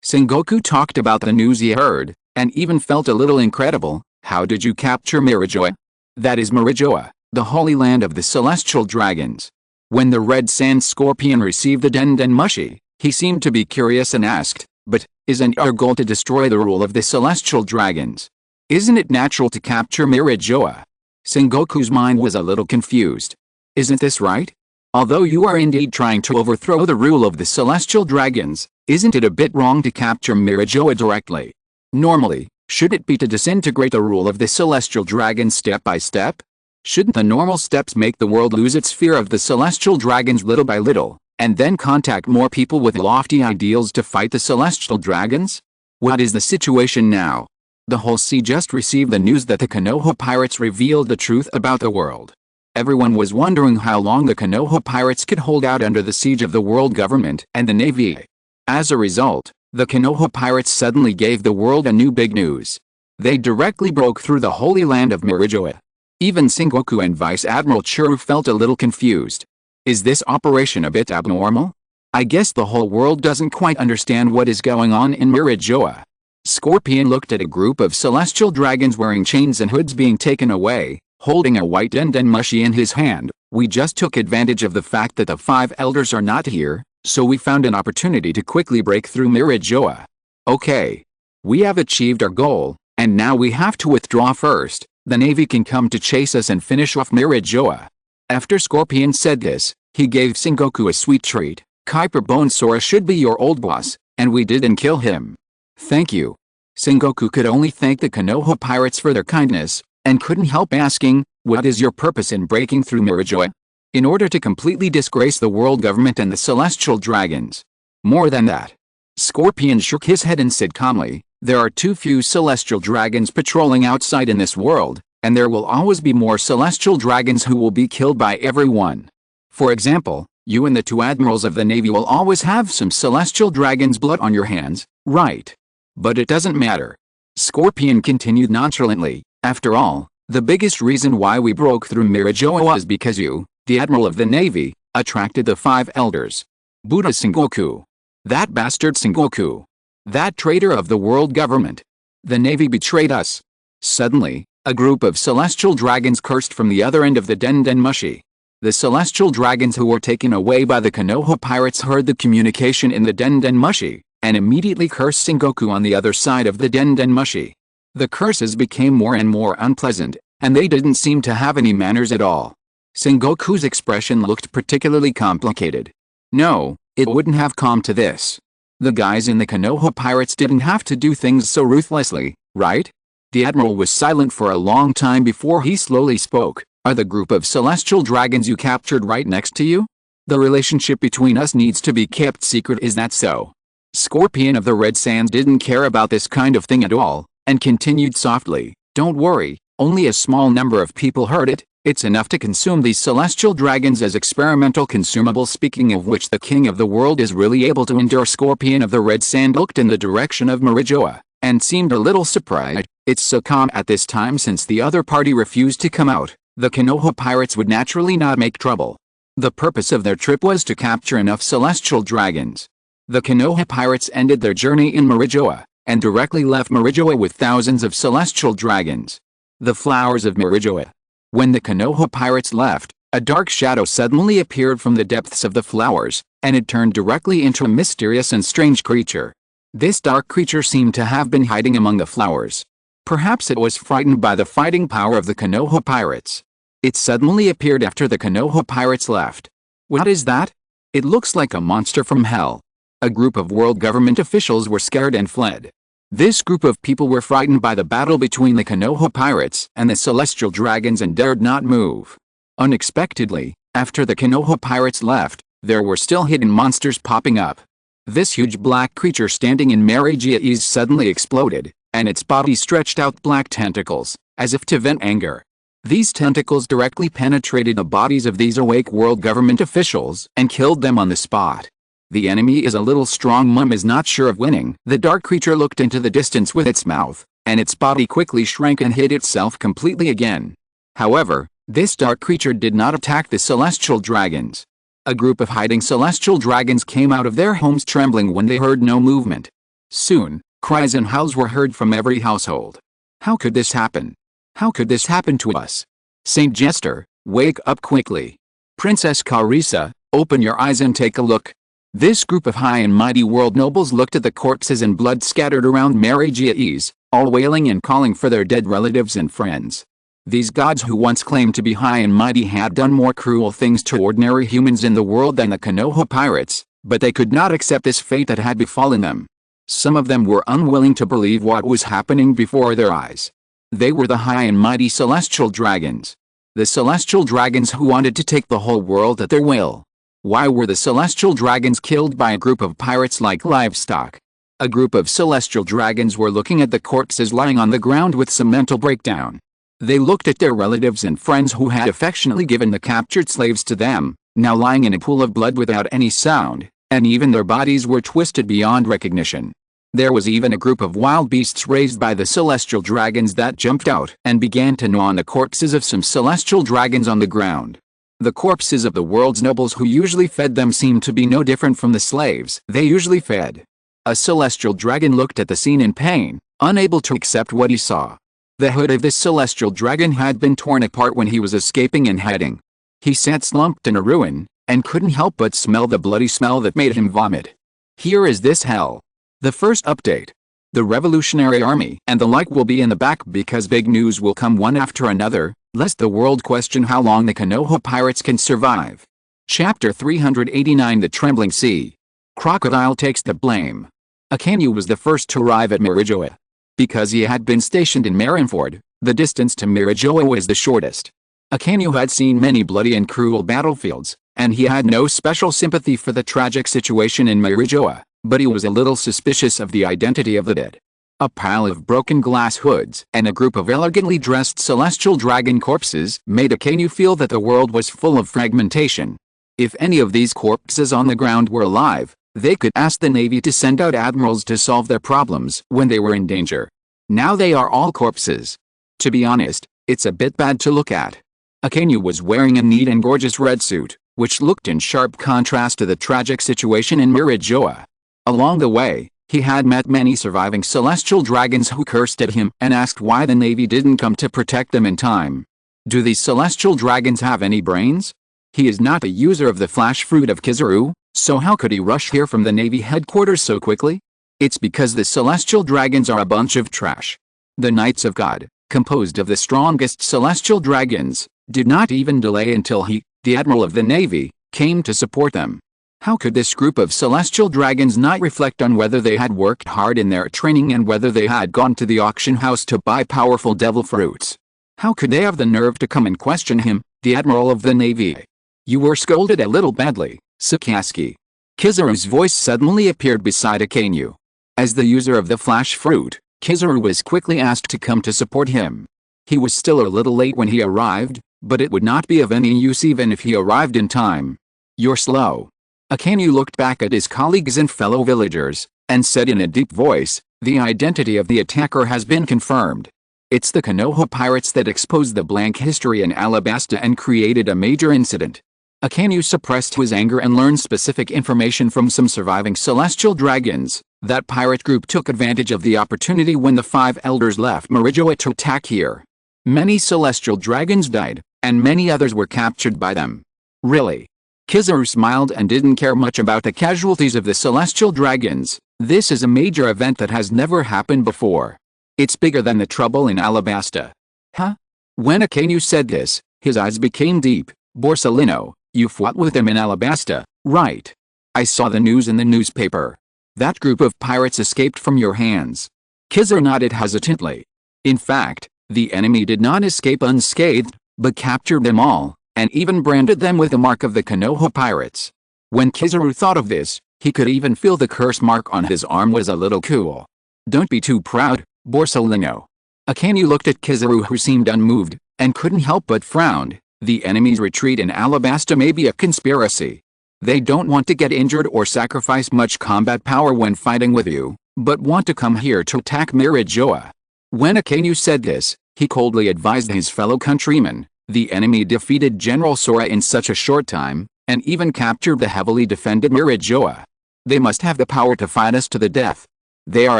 Sengoku talked about the news he heard, and even felt a little incredible. How did you capture Marijoa? That is Marijoa, the Holy Land of the Celestial Dragons. When the Red Sand Scorpion received the Den Mushi, he seemed to be curious and asked, but, isn't our goal to destroy the rule of the Celestial Dragons? Isn't it natural to capture Marijoa? Sengoku's mind was a little confused. Isn't this right? Although you are indeed trying to overthrow the rule of the Celestial Dragons, isn't it a bit wrong to capture Marijoa directly? Normally, should it be to disintegrate the rule of the Celestial Dragons step by step? Shouldn't the normal steps make the world lose its fear of the Celestial Dragons little by little, and then contact more people with lofty ideals to fight the Celestial Dragons? What is the situation now? The whole sea just received the news that the Konoha pirates revealed the truth about the world. Everyone was wondering how long the Konoha pirates could hold out under the siege of the world government and the Navy. As a result, the Konoha pirates suddenly gave the world a new big news. They directly broke through the Holy Land of Marijoa. Even Sengoku and Vice Admiral Churu felt a little confused. Is this operation a bit abnormal? I guess the whole world doesn't quite understand what is going on in Marijoa. Scorpion looked at a group of celestial dragons wearing chains and hoods being taken away, holding a white Den Mushi in his hand. We just took advantage of the fact that the 5 elders are not here, so we found an opportunity to quickly break through Marijoa. Okay. We have achieved our goal, and now we have to withdraw first. The Navy can come to chase us and finish off Marijoa. After Scorpion said this, he gave Sengoku a sweet treat. Kuiper Bone Sora should be your old boss, and we didn't kill him. Thank you. Sengoku could only thank the Konoha pirates for their kindness, and couldn't help asking, what is your purpose in breaking through Marijoa? In order to completely disgrace the world government and the Celestial Dragons. More than that. Scorpion shook his head and said calmly, there are too few Celestial Dragons patrolling outside in this world, and there will always be more Celestial Dragons who will be killed by everyone. For example, you and the 2 admirals of the Navy will always have some Celestial Dragon's blood on your hands, right? But it doesn't matter. Scorpion continued nonchalantly, after all, the biggest reason why we broke through Marijoa was because you, the Admiral of the Navy, attracted the 5 elders. Buddha Sengoku. That bastard Sengoku. That traitor of the world government. The Navy betrayed us. Suddenly, a group of celestial dragons cursed from the other end of the Den Mushi. The celestial dragons who were taken away by the Konoha pirates heard the communication in the Den Mushi, and immediately cursed Sengoku on the other side of the Den Mushi. The curses became more and more unpleasant, and they didn't seem to have any manners at all. Sengoku's expression looked particularly complicated. No, it wouldn't have come to this. The guys in the Konoha pirates didn't have to do things so ruthlessly, right? The admiral was silent for a long time before he slowly spoke. Are the group of celestial dragons you captured right next to you? The relationship between us needs to be kept secret, is that so? Scorpion of the Red Sands didn't care about this kind of thing at all, and continued softly, don't worry, only a small number of people heard it. It's enough to consume these celestial dragons as experimental consumables, speaking of which the king of the world is really able to endure. Scorpion of the Red Sand looked in the direction of Marijoa, and seemed a little surprised. It's so calm at this time since the other party refused to come out. The Konoha pirates would naturally not make trouble. The purpose of their trip was to capture enough celestial dragons. The Konoha pirates ended their journey in Marijoa, and directly left Marijoa with thousands of celestial dragons. The flowers of Marijoa. When the Konoha pirates left, a dark shadow suddenly appeared from the depths of the flowers, and it turned directly into a mysterious and strange creature. This dark creature seemed to have been hiding among the flowers. Perhaps it was frightened by the fighting power of the Konoha pirates. It suddenly appeared after the Konoha pirates left. What is that? It looks like a monster from hell. A group of world government officials were scared and fled. This group of people were frightened by the battle between the Konoha pirates and the celestial dragons and dared not move. Unexpectedly, after the Konoha pirates left, there were still hidden monsters popping up. This huge black creature standing in Marijoa suddenly exploded, and its body stretched out black tentacles, as if to vent anger. These tentacles directly penetrated the bodies of these awake world government officials and killed them on the spot. The enemy is a little strong. Mum is not sure of winning. The dark creature looked into the distance with its mouth, and its body quickly shrank and hid itself completely again. However, this dark creature did not attack the celestial dragons. A group of hiding celestial dragons came out of their homes trembling when they heard no movement. Soon, cries and howls were heard from every household. How could this happen? How could this happen to us? Saint Jester, wake up quickly. Princess Carissa, open your eyes and take a look. This group of high and mighty world nobles looked at the corpses and blood scattered around Marigia's, all wailing and calling for their dead relatives and friends. These gods who once claimed to be high and mighty had done more cruel things to ordinary humans in the world than the Konoha pirates, but they could not accept this fate that had befallen them. Some of them were unwilling to believe what was happening before their eyes. They were the high and mighty celestial dragons. The celestial dragons who wanted to take the whole world at their will. Why were the celestial dragons killed by a group of pirates like livestock? A group of celestial dragons were looking at the corpses lying on the ground with some mental breakdown. They looked at their relatives and friends who had affectionately given the captured slaves to them, now lying in a pool of blood without any sound, and even their bodies were twisted beyond recognition. There was even a group of wild beasts raised by the celestial dragons that jumped out and began to gnaw on the corpses of some celestial dragons on the ground. The corpses of the world's nobles who usually fed them seemed to be no different from the slaves they usually fed. A celestial dragon looked at the scene in pain, unable to accept what he saw. The hood of this celestial dragon had been torn apart when he was escaping and hiding. He sat slumped in a ruin, and couldn't help but smell the bloody smell that made him vomit. Here is this hell. The first update. The Revolutionary Army and the like will be in the back because big news will come one after another, lest the world question how long the Konoha pirates can survive. Chapter 389 The Trembling Sea. Crocodile takes the blame. Akainu was the first to arrive at Marijoa. Because he had been stationed in Marineford, the distance to Marijoa was the shortest. Akainu had seen many bloody and cruel battlefields, and he had no special sympathy for the tragic situation in Marijoa, but he was a little suspicious of the identity of the dead. A pile of broken glass hoods and a group of elegantly dressed celestial dragon corpses made Akainu feel that the world was full of fragmentation. If any of these corpses on the ground were alive, they could ask the Navy to send out admirals to solve their problems when they were in danger. Now they are all corpses. To be honest, it's a bit bad to look at. Akainu was wearing a neat and gorgeous red suit, which looked in sharp contrast to the tragic situation in Marijoa. Along the way, he had met many surviving celestial dragons who cursed at him and asked why the Navy didn't come to protect them in time. Do these celestial dragons have any brains? He is not a user of the flash fruit of Kizaru, so how could he rush here from the Navy headquarters so quickly? It's because the celestial dragons are a bunch of trash. The Knights of God, composed of the strongest celestial dragons, did not even delay until he, the Admiral of the Navy, came to support them. How could this group of celestial dragons not reflect on whether they had worked hard in their training and whether they had gone to the auction house to buy powerful devil fruits? How could they have the nerve to come and question him, the Admiral of the Navy? You were scolded a little badly, Sakazuki. Kizaru's voice suddenly appeared beside Akainu. As the user of the flash fruit, Kizaru was quickly asked to come to support him. He was still a little late when he arrived, but it would not be of any use even if he arrived in time. You're slow. Akainu looked back at his colleagues and fellow villagers, and said in a deep voice, the identity of the attacker has been confirmed. It's the Konoha pirates that exposed the blank history in Alabasta and created a major incident. Akainu suppressed his anger and learned specific information from some surviving celestial dragons. That pirate group took advantage of the opportunity when the 5 elders left Marijoa to attack here. Many celestial dragons died, and many others were captured by them. Really? Kizaru smiled and didn't care much about the casualties of the celestial dragons. This is a major event that has never happened before. It's bigger than the trouble in Alabasta. Huh? When Akainu said this, his eyes became deep. Borsalino, you fought with them in Alabasta, right? I saw the news in the newspaper. That group of pirates escaped from your hands. Kizaru nodded hesitantly. In fact, the enemy did not escape unscathed, but captured them all, and even branded them with the mark of the Konoha pirates. When Kizaru thought of this, he could even feel the curse mark on his arm was a little cool. Don't be too proud, Borsalino. Akainu looked at Kizaru who seemed unmoved, and couldn't help but frown. The enemy's retreat in Alabasta may be a conspiracy. They don't want to get injured or sacrifice much combat power when fighting with you, but want to come here to attack Mirajoa. When Akainu said this, he coldly advised his fellow countrymen. The enemy defeated General Sora in such a short time, and even captured the heavily defended Mirajoa. They must have the power to fight us to the death. They are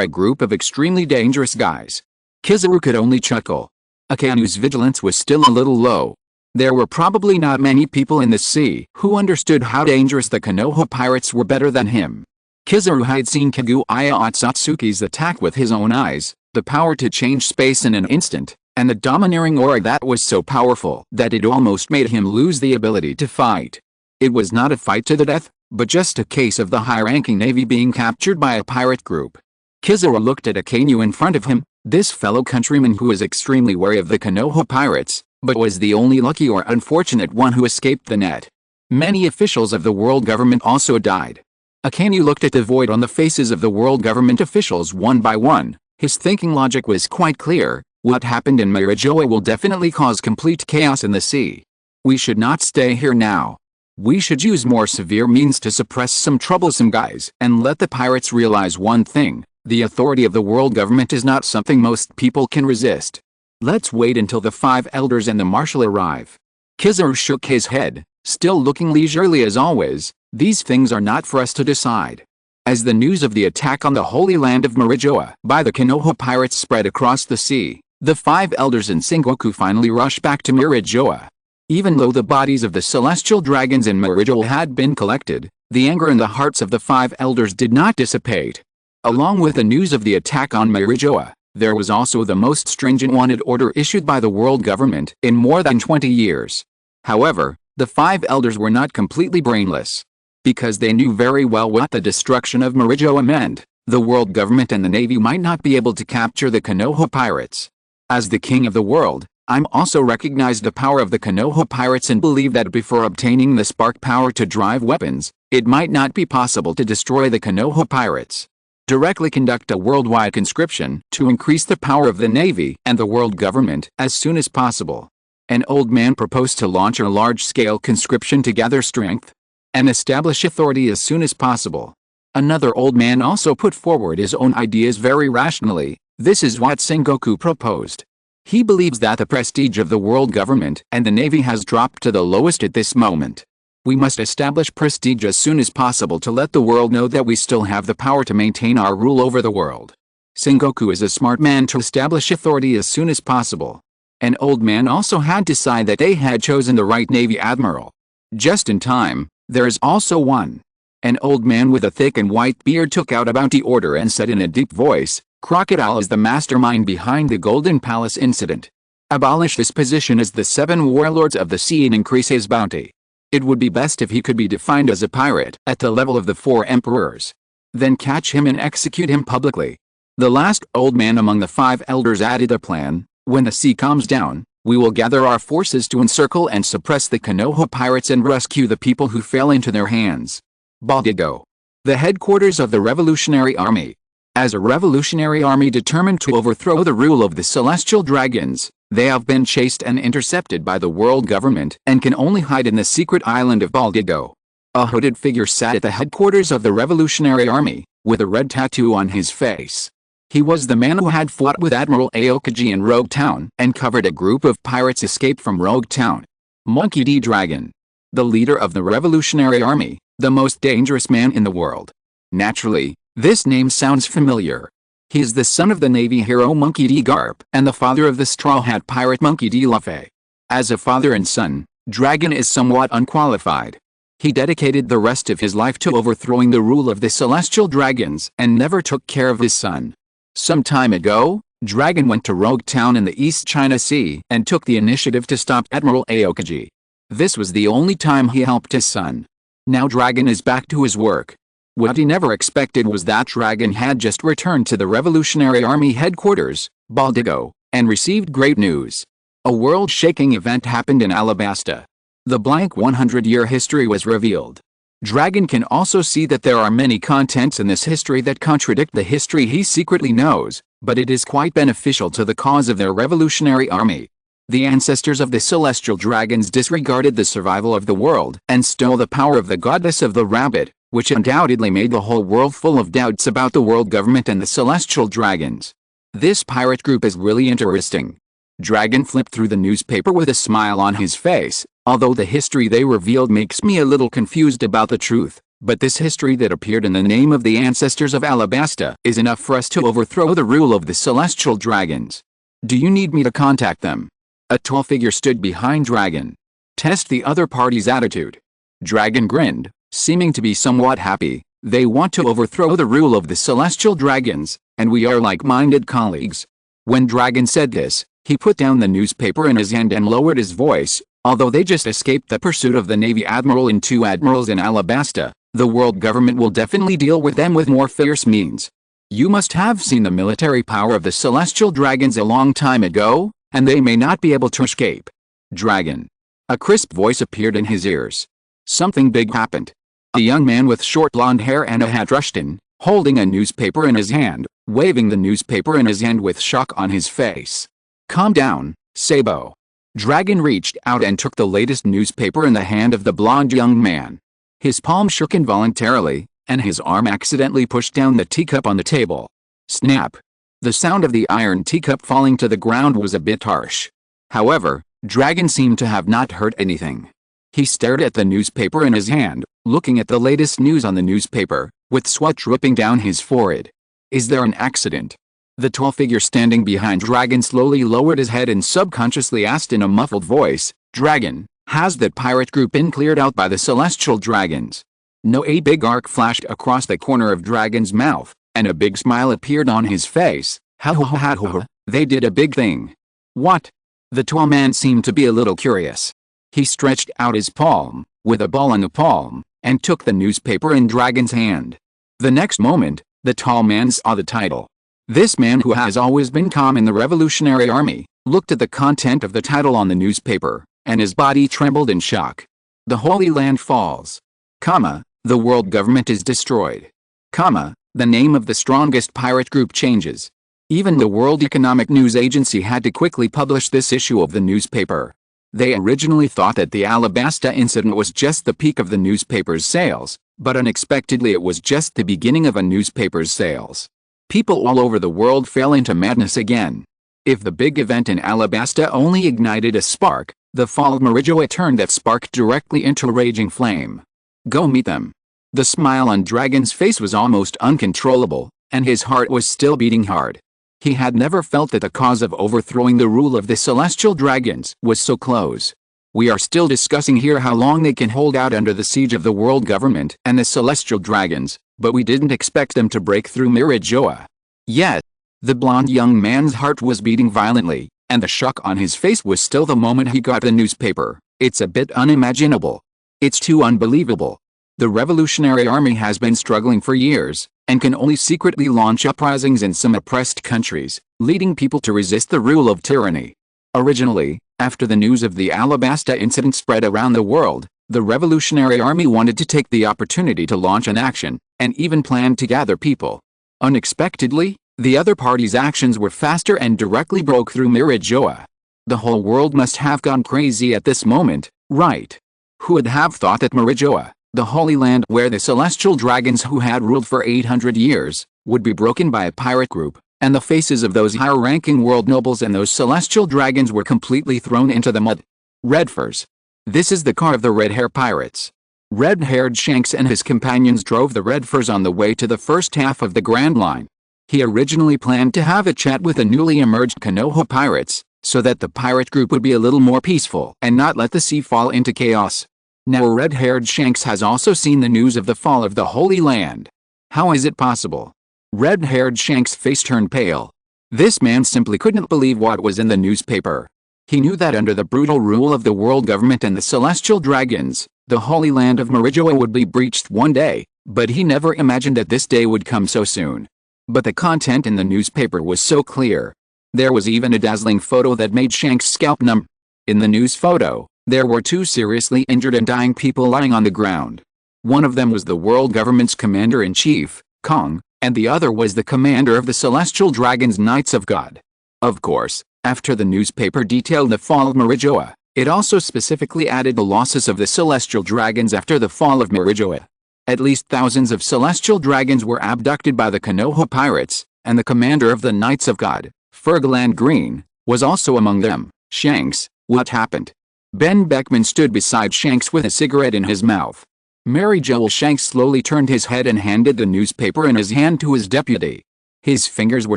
a group of extremely dangerous guys. Kizaru could only chuckle. Akainu's vigilance was still a little low. There were probably not many people in the sea who understood how dangerous the Konoha pirates were better than him. Kizaru had seen Kaguya Akatsuki's attack with his own eyes, the power to change space in an instant, and the domineering aura that was so powerful that it almost made him lose the ability to fight. It was not a fight to the death, but just a case of the high-ranking navy being captured by a pirate group. Kizaru looked at Akainu in front of him, this fellow countryman who was extremely wary of the Konoha pirates, but was the only lucky or unfortunate one who escaped the net. Many officials of the world government also died. Akainu looked at the void on the faces of the world government officials one by one. His thinking logic was quite clear. What happened in Mirajoa will definitely cause complete chaos in the sea. We should not stay here now. We should use more severe means to suppress some troublesome guys and let the pirates realize one thing. The authority of the world government is not something most people can resist. Let's wait until the 5 elders and the marshal arrive. Kizaru shook his head, still looking leisurely as always. These things are not for us to decide. As the news of the attack on the holy land of Mirajoa by the Konoha pirates spread across the sea, the 5 elders and Sengoku finally rushed back to Mirajoa. Even though the bodies of the celestial dragons in Mirajoa had been collected, the anger in the hearts of the 5 elders did not dissipate. Along with the news of the attack on Mirajoa, there was also the most stringent wanted order issued by the world government in more than 20 years. However, the 5 elders were not completely brainless. Because they knew very well what the destruction of Mirajoa meant, the world government and the navy might not be able to capture the Konoha pirates. As the king of the world, I'm also recognize the power of the Konoha pirates and believe that before obtaining the spark power to drive weapons, it might not be possible to destroy the Konoha pirates. Directly conduct a worldwide conscription to increase the power of the navy and the world government as soon as possible. An old man proposed to launch a large-scale conscription to gather strength and establish authority as soon as possible. Another old man also put forward his own ideas very rationally. This is what Sengoku proposed. He believes that the prestige of the world government and the navy has dropped to the lowest at this moment. We must establish prestige as soon as possible to let the world know that we still have the power to maintain our rule over the world. Sengoku is a smart man to establish authority as soon as possible. An old man also had to decide that they had chosen the right navy admiral. Just in time, there is also one. An old man with a thick and white beard took out a bounty order and said in a deep voice, "Crocodile is the mastermind behind the Golden Palace incident. Abolish this position as the 7 warlords of the sea and increase his bounty. It would be best if he could be defined as a pirate at the level of the 4 emperors. Then catch him and execute him publicly." The last old man among the 5 elders added a plan. When the sea calms down, we will gather our forces to encircle and suppress the Konoha pirates and rescue the people who fell into their hands. Baldigo. The headquarters of the Revolutionary Army. As a revolutionary army determined to overthrow the rule of the celestial dragons, they have been chased and intercepted by the world government and can only hide in the secret island of Baldigo. A hooded figure sat at the headquarters of the Revolutionary Army, with a red tattoo on his face. He was the man who had fought with Admiral Aokiji in Rogue Town and covered a group of pirates escaped from Rogue Town. Monkey D. Dragon. The leader of the Revolutionary Army, the most dangerous man in the world. Naturally, this name sounds familiar. He is the son of the Navy hero Monkey D. Garp and the father of the Straw Hat pirate Monkey D. Luffy. As a father and son, Dragon is somewhat unqualified. He dedicated the rest of his life to overthrowing the rule of the celestial dragons and never took care of his son. Some time ago, Dragon went to Rogue Town in the East China Sea and took the initiative to stop Admiral Aokiji. This was the only time he helped his son. Now Dragon is back to his work. What he never expected was that Dragon had just returned to the Revolutionary Army headquarters, Baldigo, and received great news. A world-shaking event happened in Alabasta. The blank 100-year history was revealed. Dragon can also see that there are many contents in this history that contradict the history he secretly knows, but it is quite beneficial to the cause of their Revolutionary Army. The ancestors of the celestial dragons disregarded the survival of the world and stole the power of the goddess of the rabbit, which undoubtedly made the whole world full of doubts about the world government and the celestial dragons. This pirate group is really interesting. Dragon flipped through the newspaper with a smile on his face. Although the history they revealed makes me a little confused about the truth, but this history that appeared in the name of the ancestors of Alabasta is enough for us to overthrow the rule of the celestial dragons. Do you need me to contact them? A tall figure stood behind Dragon. Test the other party's attitude. Dragon grinned, seeming to be somewhat happy. They want to overthrow the rule of the celestial dragons, and we are like-minded colleagues. When Dragon said this, he put down the newspaper in his hand and lowered his voice. Although they just escaped the pursuit of the Navy Admiral and 2 admirals in Alabasta, the world government will definitely deal with them with more fierce means. You must have seen the military power of the celestial dragons a long time ago, and they may not be able to escape. Dragon. A crisp voice appeared in his ears. Something big happened. A young man with short blonde hair and a hat rushed in, holding a newspaper in his hand, waving the newspaper in his hand with shock on his face. Calm down, Sabo. Dragon reached out and took the latest newspaper in the hand of the blonde young man. His palm shook involuntarily, and his arm accidentally pushed down the teacup on the table. Snap! The sound of the iron teacup falling to the ground was a bit harsh. However, Dragon seemed to have not heard anything. He stared at the newspaper in his hand, looking at the latest news on the newspaper, with sweat dripping down his forehead. Is there an accident? The tall figure standing behind Dragon slowly lowered his head and subconsciously asked in a muffled voice, Dragon, has that pirate group been cleared out by the celestial dragons? No. A big arc flashed across the corner of Dragon's mouth, and a big smile appeared on his face. Ha ha ha ha, they did a big thing. What? The tall man seemed to be a little curious. He stretched out his palm, with a ball in the palm, and took the newspaper in Dragon's hand. The next moment, the tall man saw the title. This man, who has always been calm in the Revolutionary Army, looked at the content of the title on the newspaper, and his body trembled in shock. The Holy Land falls. Comma, the world government is destroyed. Comma, the name of the strongest pirate group changes. Even the World Economic News Agency had to quickly publish this issue of the newspaper. They originally thought that the Alabasta incident was just the peak of the newspaper's sales, but unexpectedly it was just the beginning of a newspaper's sales. People all over the world fell into madness again. If the big event in Alabasta only ignited a spark, the fall of Marijoa turned that spark directly into a raging flame. Go meet them. The smile on Dragon's face was almost uncontrollable, and his heart was still beating hard. He had never felt that the cause of overthrowing the rule of the celestial dragons was so close. We are still discussing here how long they can hold out under the siege of the world government and the celestial dragons, but we didn't expect them to break through Marijoa. Yet, the blonde young man's heart was beating violently, and the shock on his face was still the moment he got the newspaper. It's a bit unimaginable. It's too unbelievable. The Revolutionary Army has been struggling for years, and can only secretly launch uprisings in some oppressed countries, leading people to resist the rule of tyranny. Originally, after the news of the Alabasta incident spread around the world, the Revolutionary Army wanted to take the opportunity to launch an action, and even planned to gather people. Unexpectedly, the other party's actions were faster and directly broke through Marijoa. The whole world must have gone crazy at this moment, right? Who would have thought that Marijoa, the Holy Land where the celestial dragons who had ruled for 800 years, would be broken by a pirate group, and the faces of those higher-ranking world nobles and those celestial dragons were completely thrown into the mud. Redfurs. This is the car of the red-hair pirates. Red-haired Shanks and his companions drove the Redfurs on the way to the first half of the Grand Line. He originally planned to have a chat with the newly emerged Konoha pirates, so that the pirate group would be a little more peaceful and not let the sea fall into chaos. Now red-haired Shanks has also seen the news of the fall of the Holy Land. How is it possible? Red-haired Shanks' face turned pale. This man simply couldn't believe what was in the newspaper. He knew that under the brutal rule of the world government and the celestial dragons, the Holy Land of Marijoa would be breached one day, but he never imagined that this day would come so soon. But the content in the newspaper was so clear. There was even a dazzling photo that made Shanks' scalp numb. In the news photo, there were 2 seriously injured and dying people lying on the ground. One of them was the world government's commander-in-chief, Kong, and the other was the commander of the Celestial Dragons Knights of God. Of course, After the newspaper detailed the fall of Marijoa, it also specifically added the losses of the celestial dragons after the fall of Marijoa. At least thousands of celestial dragons were abducted by the Konoha pirates, and the commander of the Knights of God, Fergaland Green, was also among them. Shanks, what happened? Ben Beckman stood beside Shanks with a cigarette in his mouth. Mary Joel Shanks slowly turned his head and handed the newspaper in his hand to his deputy. His fingers were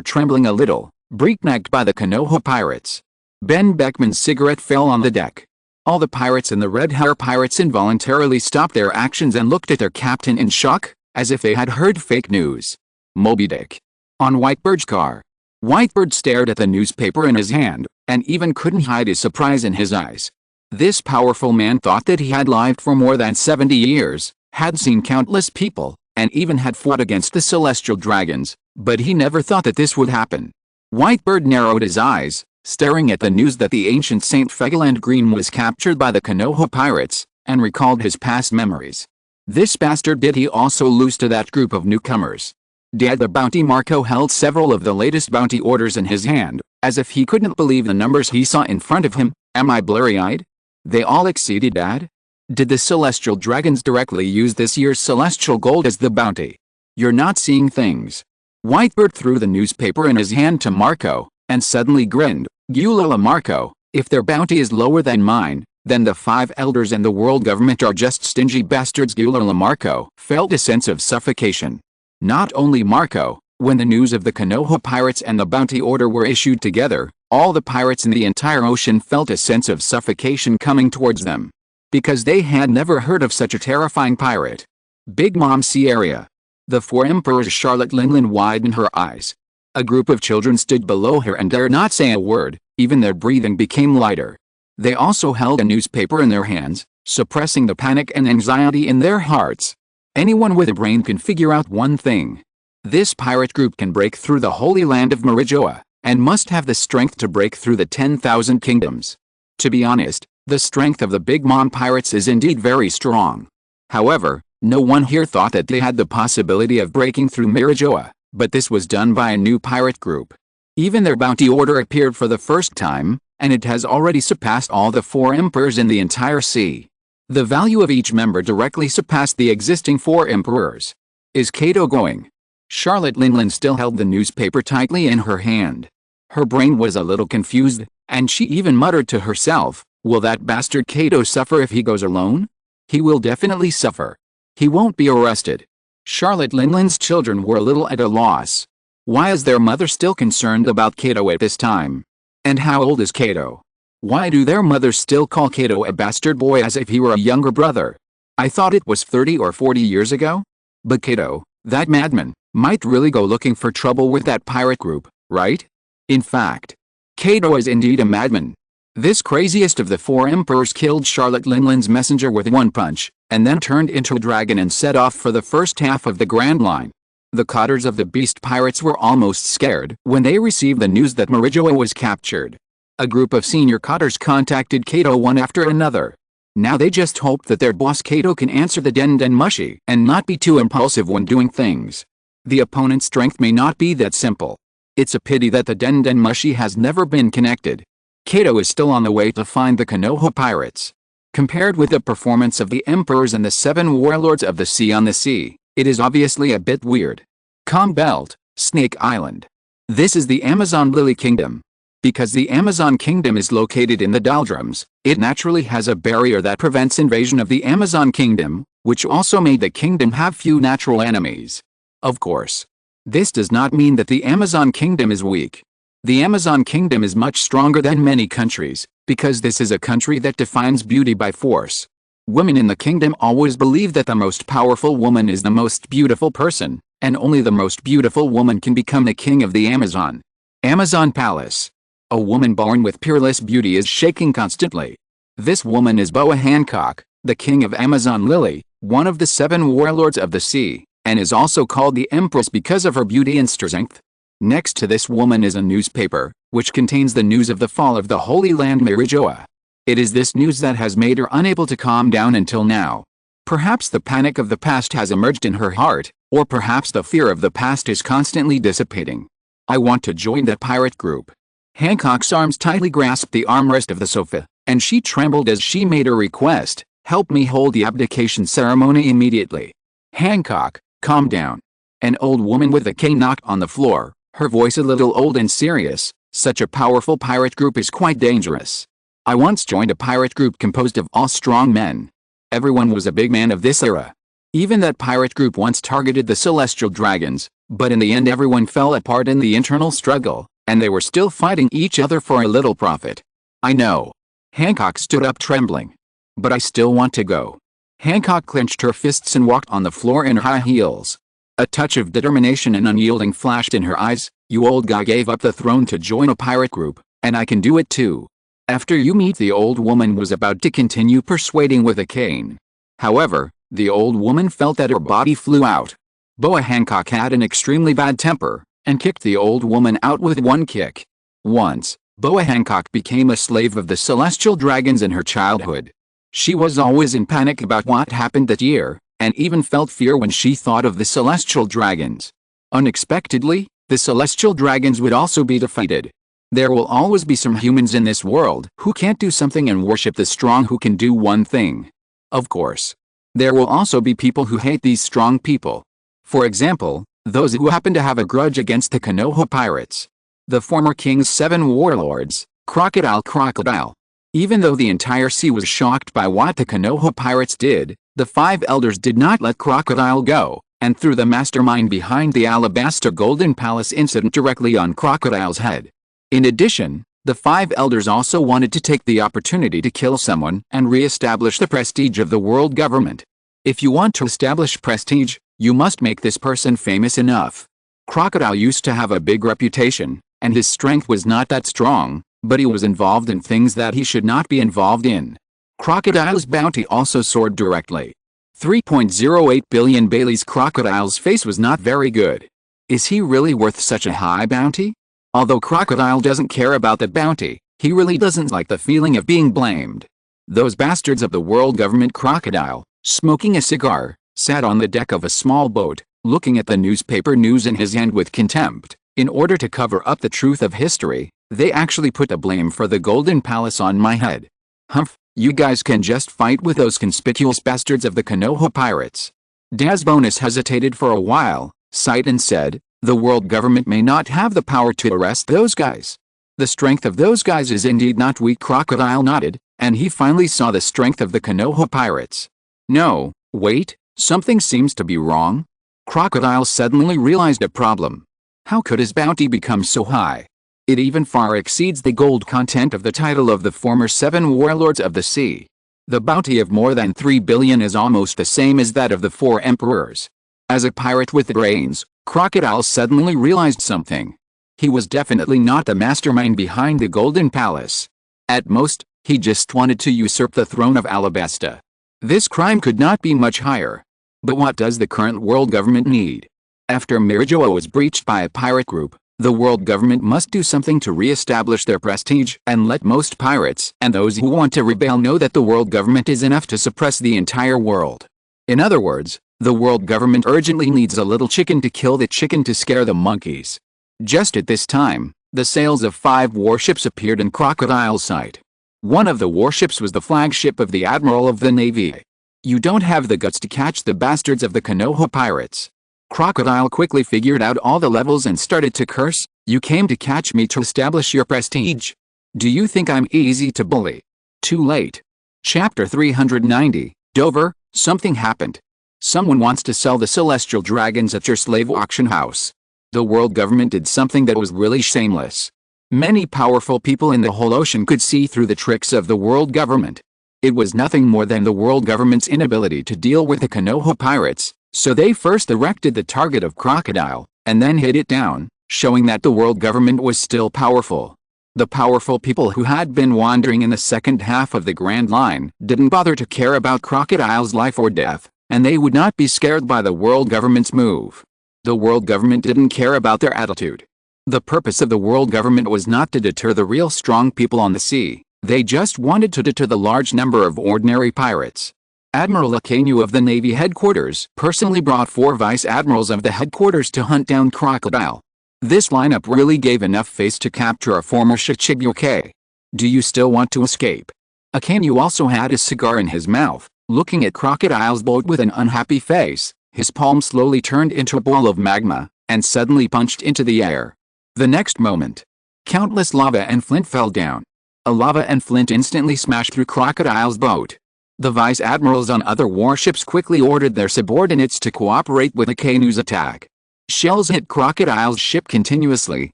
trembling a little, breaknecked by the Konoha pirates. Ben Beckman's cigarette fell on the deck. All the pirates and the Red Hair pirates involuntarily stopped their actions and looked at their captain in shock, as if they had heard fake news. Moby Dick. On Whitebird's car. Whitebird stared at the newspaper in his hand, and even couldn't hide his surprise in his eyes. This powerful man thought that he had lived for more than 70 years, had seen countless people, and even had fought against the celestial dragons, but he never thought that this would happen. Whitebird narrowed his eyes, staring at the news that the ancient Saint Fergaland Green was captured by the Konoha pirates, and recalled his past memories. This bastard, did he also lose to that group of newcomers? Dad the bounty Marco held several of the latest bounty orders in his hand, as if he couldn't believe the numbers he saw in front of him. Am I blurry-eyed? They all exceeded Dad? Did the celestial dragons directly use this year's celestial gold as the bounty? You're not seeing things. Whitebird threw the newspaper in his hand to Marco, and suddenly grinned. Gulala Marco, if their bounty is lower than mine, then the 5 elders and the world government are just stingy bastards. Gulala Marco felt a sense of suffocation. Not only Marco, when the news of the Konoha pirates and the bounty order were issued together, all the pirates in the entire ocean felt a sense of suffocation coming towards them. Because they had never heard of such a terrifying pirate. Big Mom Sierra. The 4 emperors. Charlotte Linlin widened her eyes. A group of children stood below her and dared not say a word, even their breathing became lighter. They also held a newspaper in their hands, suppressing the panic and anxiety in their hearts. Anyone with a brain can figure out one thing. This pirate group can break through the holy land of Marijoa, and must have the strength to break through the 10,000 kingdoms. To be honest, the strength of the Big Mom pirates is indeed very strong. However, no one here thought that they had the possibility of breaking through Marijoa, but this was done by a new pirate group. Even their bounty order appeared for the first time, and it has already surpassed all the 4 emperors in the entire sea. The value of each member directly surpassed the existing 4 emperors. Is Kato going? Charlotte Linlin still held the newspaper tightly in her hand. Her brain was a little confused, and she even muttered to herself, will that bastard Kato suffer if he goes alone? He will definitely suffer. He won't be arrested. Charlotte Linlin's children were a little at a loss. Why is their mother still concerned about Kato at this time? And how old is Kato? Why do their mothers still call Kato a bastard boy as if he were a younger brother? I thought it was 30 or 40 years ago? But Kato, that madman, might really go looking for trouble with that pirate group, right? In fact, Kato is indeed a madman. This craziest of the 4 emperors killed Charlotte Linlin's messenger with one punch, and then turned into a dragon and set off for the first half of the Grand Line. The cotters of the beast pirates were almost scared when they received the news that Marijoa was captured. A group of senior cotters contacted Kato one after another. Now they just hope that their boss Kato can answer the Den Den Mushi and not be too impulsive when doing things. The opponent's strength may not be that simple. It's a pity that the Den Den Mushi has never been connected. Kato is still on the way to find the Konoha pirates. Compared with the performance of the emperors and the 7 warlords of the sea on the sea, it is obviously a bit weird. Calm Belt, Snake Island. This is the Amazon Lily Kingdom. Because the Amazon Kingdom is located in the doldrums, it naturally has a barrier that prevents invasion of the Amazon Kingdom, which also made the kingdom have few natural enemies. Of course. This does not mean that the Amazon Kingdom is weak. The Amazon Kingdom is much stronger than many countries, because this is a country that defines beauty by force. Women in the kingdom always believe that the most powerful woman is the most beautiful person, and only the most beautiful woman can become the king of the Amazon. Amazon Palace. A woman born with peerless beauty is shaking constantly. This woman is Boa Hancock, the king of Amazon Lily, one of the 7 warlords of the sea, and is also called the Empress because of her beauty and strength. Next to this woman is a newspaper, which contains the news of the fall of the Holy Land Marijoa. It is this news that has made her unable to calm down until now. Perhaps the panic of the past has emerged in her heart, or perhaps the fear of the past is constantly dissipating. I want to join that pirate group. Hancock's arms tightly grasped the armrest of the sofa, and she trembled as she made her request, "Help me hold the abdication ceremony immediately." "Hancock, calm down." An old woman with a cane knocked on the floor, her voice a little old and serious. "Such a powerful pirate group is quite dangerous. I once joined a pirate group composed of all strong men. Everyone was a big man of this era. Even that pirate group once targeted the celestial dragons, but in the end everyone fell apart in the internal struggle, and they were still fighting each other for a little profit." "I know." Hancock stood up trembling. "But I still want to go." Hancock clenched her fists and walked on the floor in her high heels. A touch of determination and unyielding flashed in her eyes. "You old guy gave up the throne to join a pirate group, and I can do it too." After you meet, the old woman was about to continue persuading with a cane. However, the old woman felt that her body flew out. Boa Hancock had an extremely bad temper, and kicked the old woman out with one kick. Once, Boa Hancock became a slave of the celestial dragons in her childhood. She was always in panic about what happened that year, and even felt fear when she thought of the celestial dragons. Unexpectedly, the celestial dragons would also be defeated. There will always be some humans in this world who can't do something and worship the strong who can do one thing. Of course, there will also be people who hate these strong people. For example, those who happen to have a grudge against the Konoha pirates. The former king's 7 warlords, Crocodile. Even though the entire sea was shocked by what the Konoha pirates did, the 5 elders did not let Crocodile go, and threw the mastermind behind the Alabasta Golden Palace incident directly on Crocodile's head. In addition, the 5 elders also wanted to take the opportunity to kill someone and re-establish the prestige of the world government. If you want to establish prestige, you must make this person famous enough. Crocodile used to have a big reputation, and his strength was not that strong, but he was involved in things that he should not be involved in. Crocodile's bounty also soared directly. 3.08 billion Baileys. Crocodile's face was not very good. Is he really worth such a high bounty? Although Crocodile doesn't care about the bounty, he really doesn't like the feeling of being blamed. Those bastards of the world government. Crocodile, smoking a cigar, sat on the deck of a small boat, looking at the newspaper news in his hand with contempt. In order to cover up the truth of history, they actually put the blame for the Golden Palace on my head. Humph, you guys can just fight with those conspicuous bastards of the Konoha pirates. Dasbonus hesitated for a while, sighed and said, "The world government may not have the power to arrest those guys. The strength of those guys is indeed not weak." Crocodile nodded, and he finally saw the strength of the Konoha pirates. "No, wait, something seems to be wrong." Crocodile suddenly realized a problem. How could his bounty become so high? It even far exceeds the gold content of the title of the former 7 warlords of the sea. The bounty of more than 3 billion is almost the same as that of the 4 emperors. As a pirate with brains, Crocodile suddenly realized something. He was definitely not the mastermind behind the Golden Palace. At most, he just wanted to usurp the throne of Alabasta. This crime could not be much higher. But what does the current world government need? After Mirajoa was breached by a pirate group, the world government must do something to re-establish their prestige and let most pirates and those who want to rebel know that the world government is enough to suppress the entire world. In other words, the world government urgently needs a little chicken to kill the chicken to scare the monkeys. Just at this time, the sails of 5 warships appeared in Crocodile's sight. One of the warships was the flagship of the Admiral of the Navy. "You don't have the guts to catch the bastards of the Konoha pirates." Crocodile quickly figured out all the levels and started to curse. "You came to catch me to establish your prestige. Do you think I'm easy to bully?" Too late. Chapter 390, Dover, something happened. Someone wants to sell the celestial dragons at your slave auction house. The world government did something that was really shameless. Many powerful people in the whole ocean could see through the tricks of the world government. It was nothing more than the world government's inability to deal with the Konoha pirates, so they first erected the target of Crocodile, and then hit it down, showing that the world government was still powerful. The powerful people who had been wandering in the second half of the Grand Line didn't bother to care about Crocodile's life or death, and they would not be scared by the world government's move. The world government didn't care about their attitude. The purpose of the world government was not to deter the real strong people on the sea, they just wanted to deter the large number of ordinary pirates. Admiral Akenu of the Navy headquarters personally brought 4 vice admirals of the headquarters to hunt down Crocodile. This lineup really gave enough face to capture a former Shichibuke. Do you still want to escape? Akainu also had a cigar in his mouth, looking at Crocodile's boat with an unhappy face. His palm slowly turned into a ball of magma, and suddenly punched into the air. The next moment, countless lava and flint fell down. A lava and flint instantly smashed through Crocodile's boat. The vice admirals on other warships quickly ordered their subordinates to cooperate with Akainu's attack. Shells hit Crocodile's ship continuously,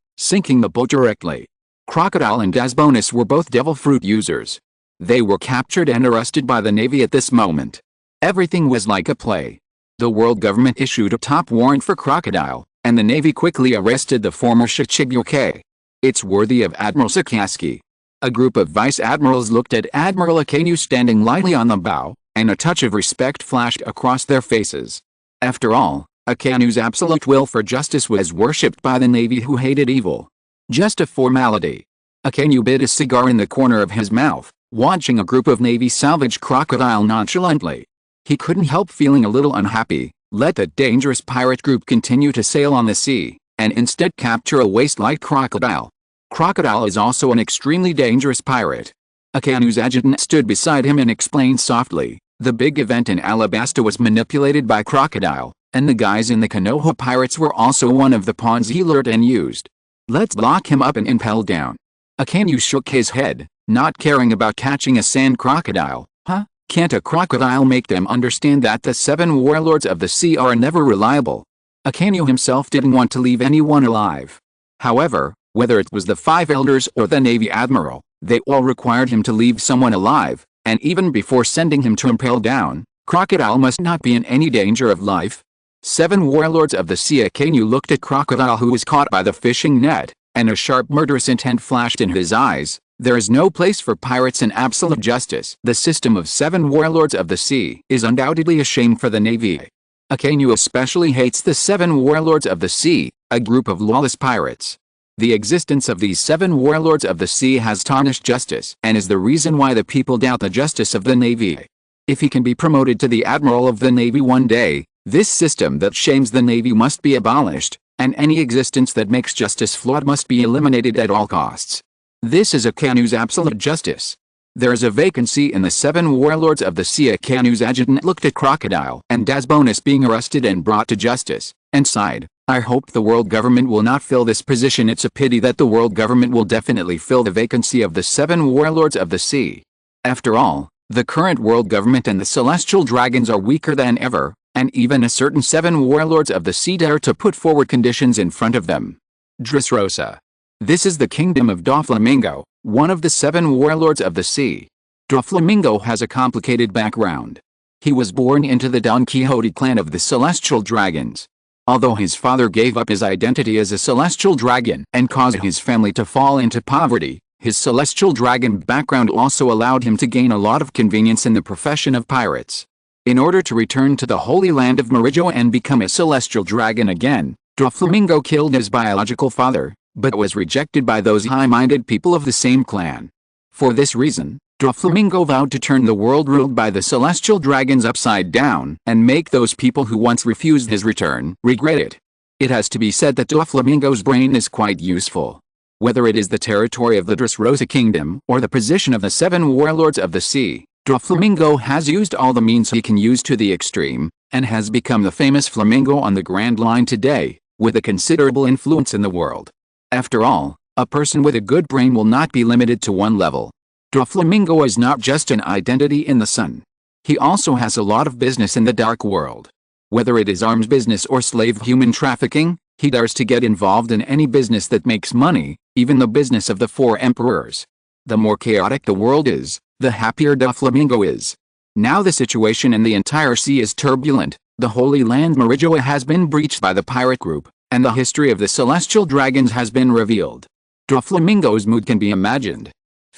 sinking the boat directly. Crocodile and Dasbonus were both devil fruit users. They were captured and arrested by the Navy at this moment. Everything was like a play. The world government issued a top warrant for Crocodile, and the Navy quickly arrested the former Shichibuke. It's worthy of Admiral Sakazuki. A group of vice admirals looked at Admiral Akainu standing lightly on the bow, and a touch of respect flashed across their faces. After all, Akainu's absolute will for justice was worshipped by the Navy, who hated evil. Just a formality. Akainu bit a cigar in the corner of his mouth, watching a group of Navy salvage Crocodile nonchalantly. He couldn't help feeling a little unhappy. Let the dangerous pirate group continue to sail on the sea, and instead capture a waste like Crocodile. Crocodile is also an extremely dangerous pirate. Akainu's adjutant stood beside him and explained softly, the big event in Alabasta was manipulated by Crocodile, and the guys in the Konoha pirates were also one of the pawns he lured and used. Let's lock him up and impel down. Akainu shook his head, not caring about catching a sand crocodile. Huh? Can't a crocodile make them understand that the 7 warlords of the sea are never reliable? Akainu himself didn't want to leave anyone alive. However, whether it was the 5 elders or the Navy admiral, they all required him to leave someone alive, and even before sending him to impel down, Crocodile must not be in any danger of life. 7 warlords of the sea. Akainu looked at Crocodile, who was caught by the fishing net, and a sharp murderous intent flashed in his eyes. There is no place for pirates in absolute justice. The system of 7 warlords of the sea is undoubtedly a shame for the Navy. Akainu especially hates the 7 warlords of the sea, a group of lawless pirates. The existence of these 7 warlords of the sea has tarnished justice, and is the reason why the people doubt the justice of the Navy. If he can be promoted to the Admiral of the Navy one day, this system that shames the Navy must be abolished, and any existence that makes justice flawed must be eliminated at all costs. This is Akainu's absolute justice. There is a vacancy in the 7 warlords of the sea. Akainu's adjutant looked at Crocodile and Dasbonus being arrested and brought to justice, and sighed, I hope the world government will not fill this position. It's a pity that the world government will definitely fill the vacancy of the 7 warlords of the sea. After all, the current world government and the celestial dragons are weaker than ever, and even a certain 7 warlords of the sea dare to put forward conditions in front of them. Dressrosa. This is the kingdom of Doflamingo, one of the 7 warlords of the sea. Doflamingo has a complicated background. He was born into the Don Quixote clan of the celestial dragons. Although his father gave up his identity as a celestial dragon and caused his family to fall into poverty, his celestial dragon background also allowed him to gain a lot of convenience in the profession of pirates. In order to return to the holy land of Marijo and become a celestial dragon again, Doflamingo killed his biological father, but was rejected by those high-minded people of the same clan. For this reason, Doflamingo vowed to turn the world ruled by the celestial dragons upside down and make those people who once refused his return regret it. It has to be said that Doflamingo's brain is quite useful. Whether it is the territory of the Dressrosa kingdom or the position of the 7 warlords of the sea, Doflamingo has used all the means he can use to the extreme, and has become the famous flamingo on the Grand Line today, with a considerable influence in the world. After all, a person with a good brain will not be limited to one level. Doflamingo is not just an identity in the sun. He also has a lot of business in the dark world. Whether it is arms business or slave human trafficking, he dares to get involved in any business that makes money, even the business of the 4 emperors. The more chaotic the world is, the happier Doflamingo is. Now the situation in the entire sea is turbulent. The Holy Land Marijoa has been breached by the pirate group, and the history of the celestial dragons has been revealed. Doflamingo's mood can be imagined.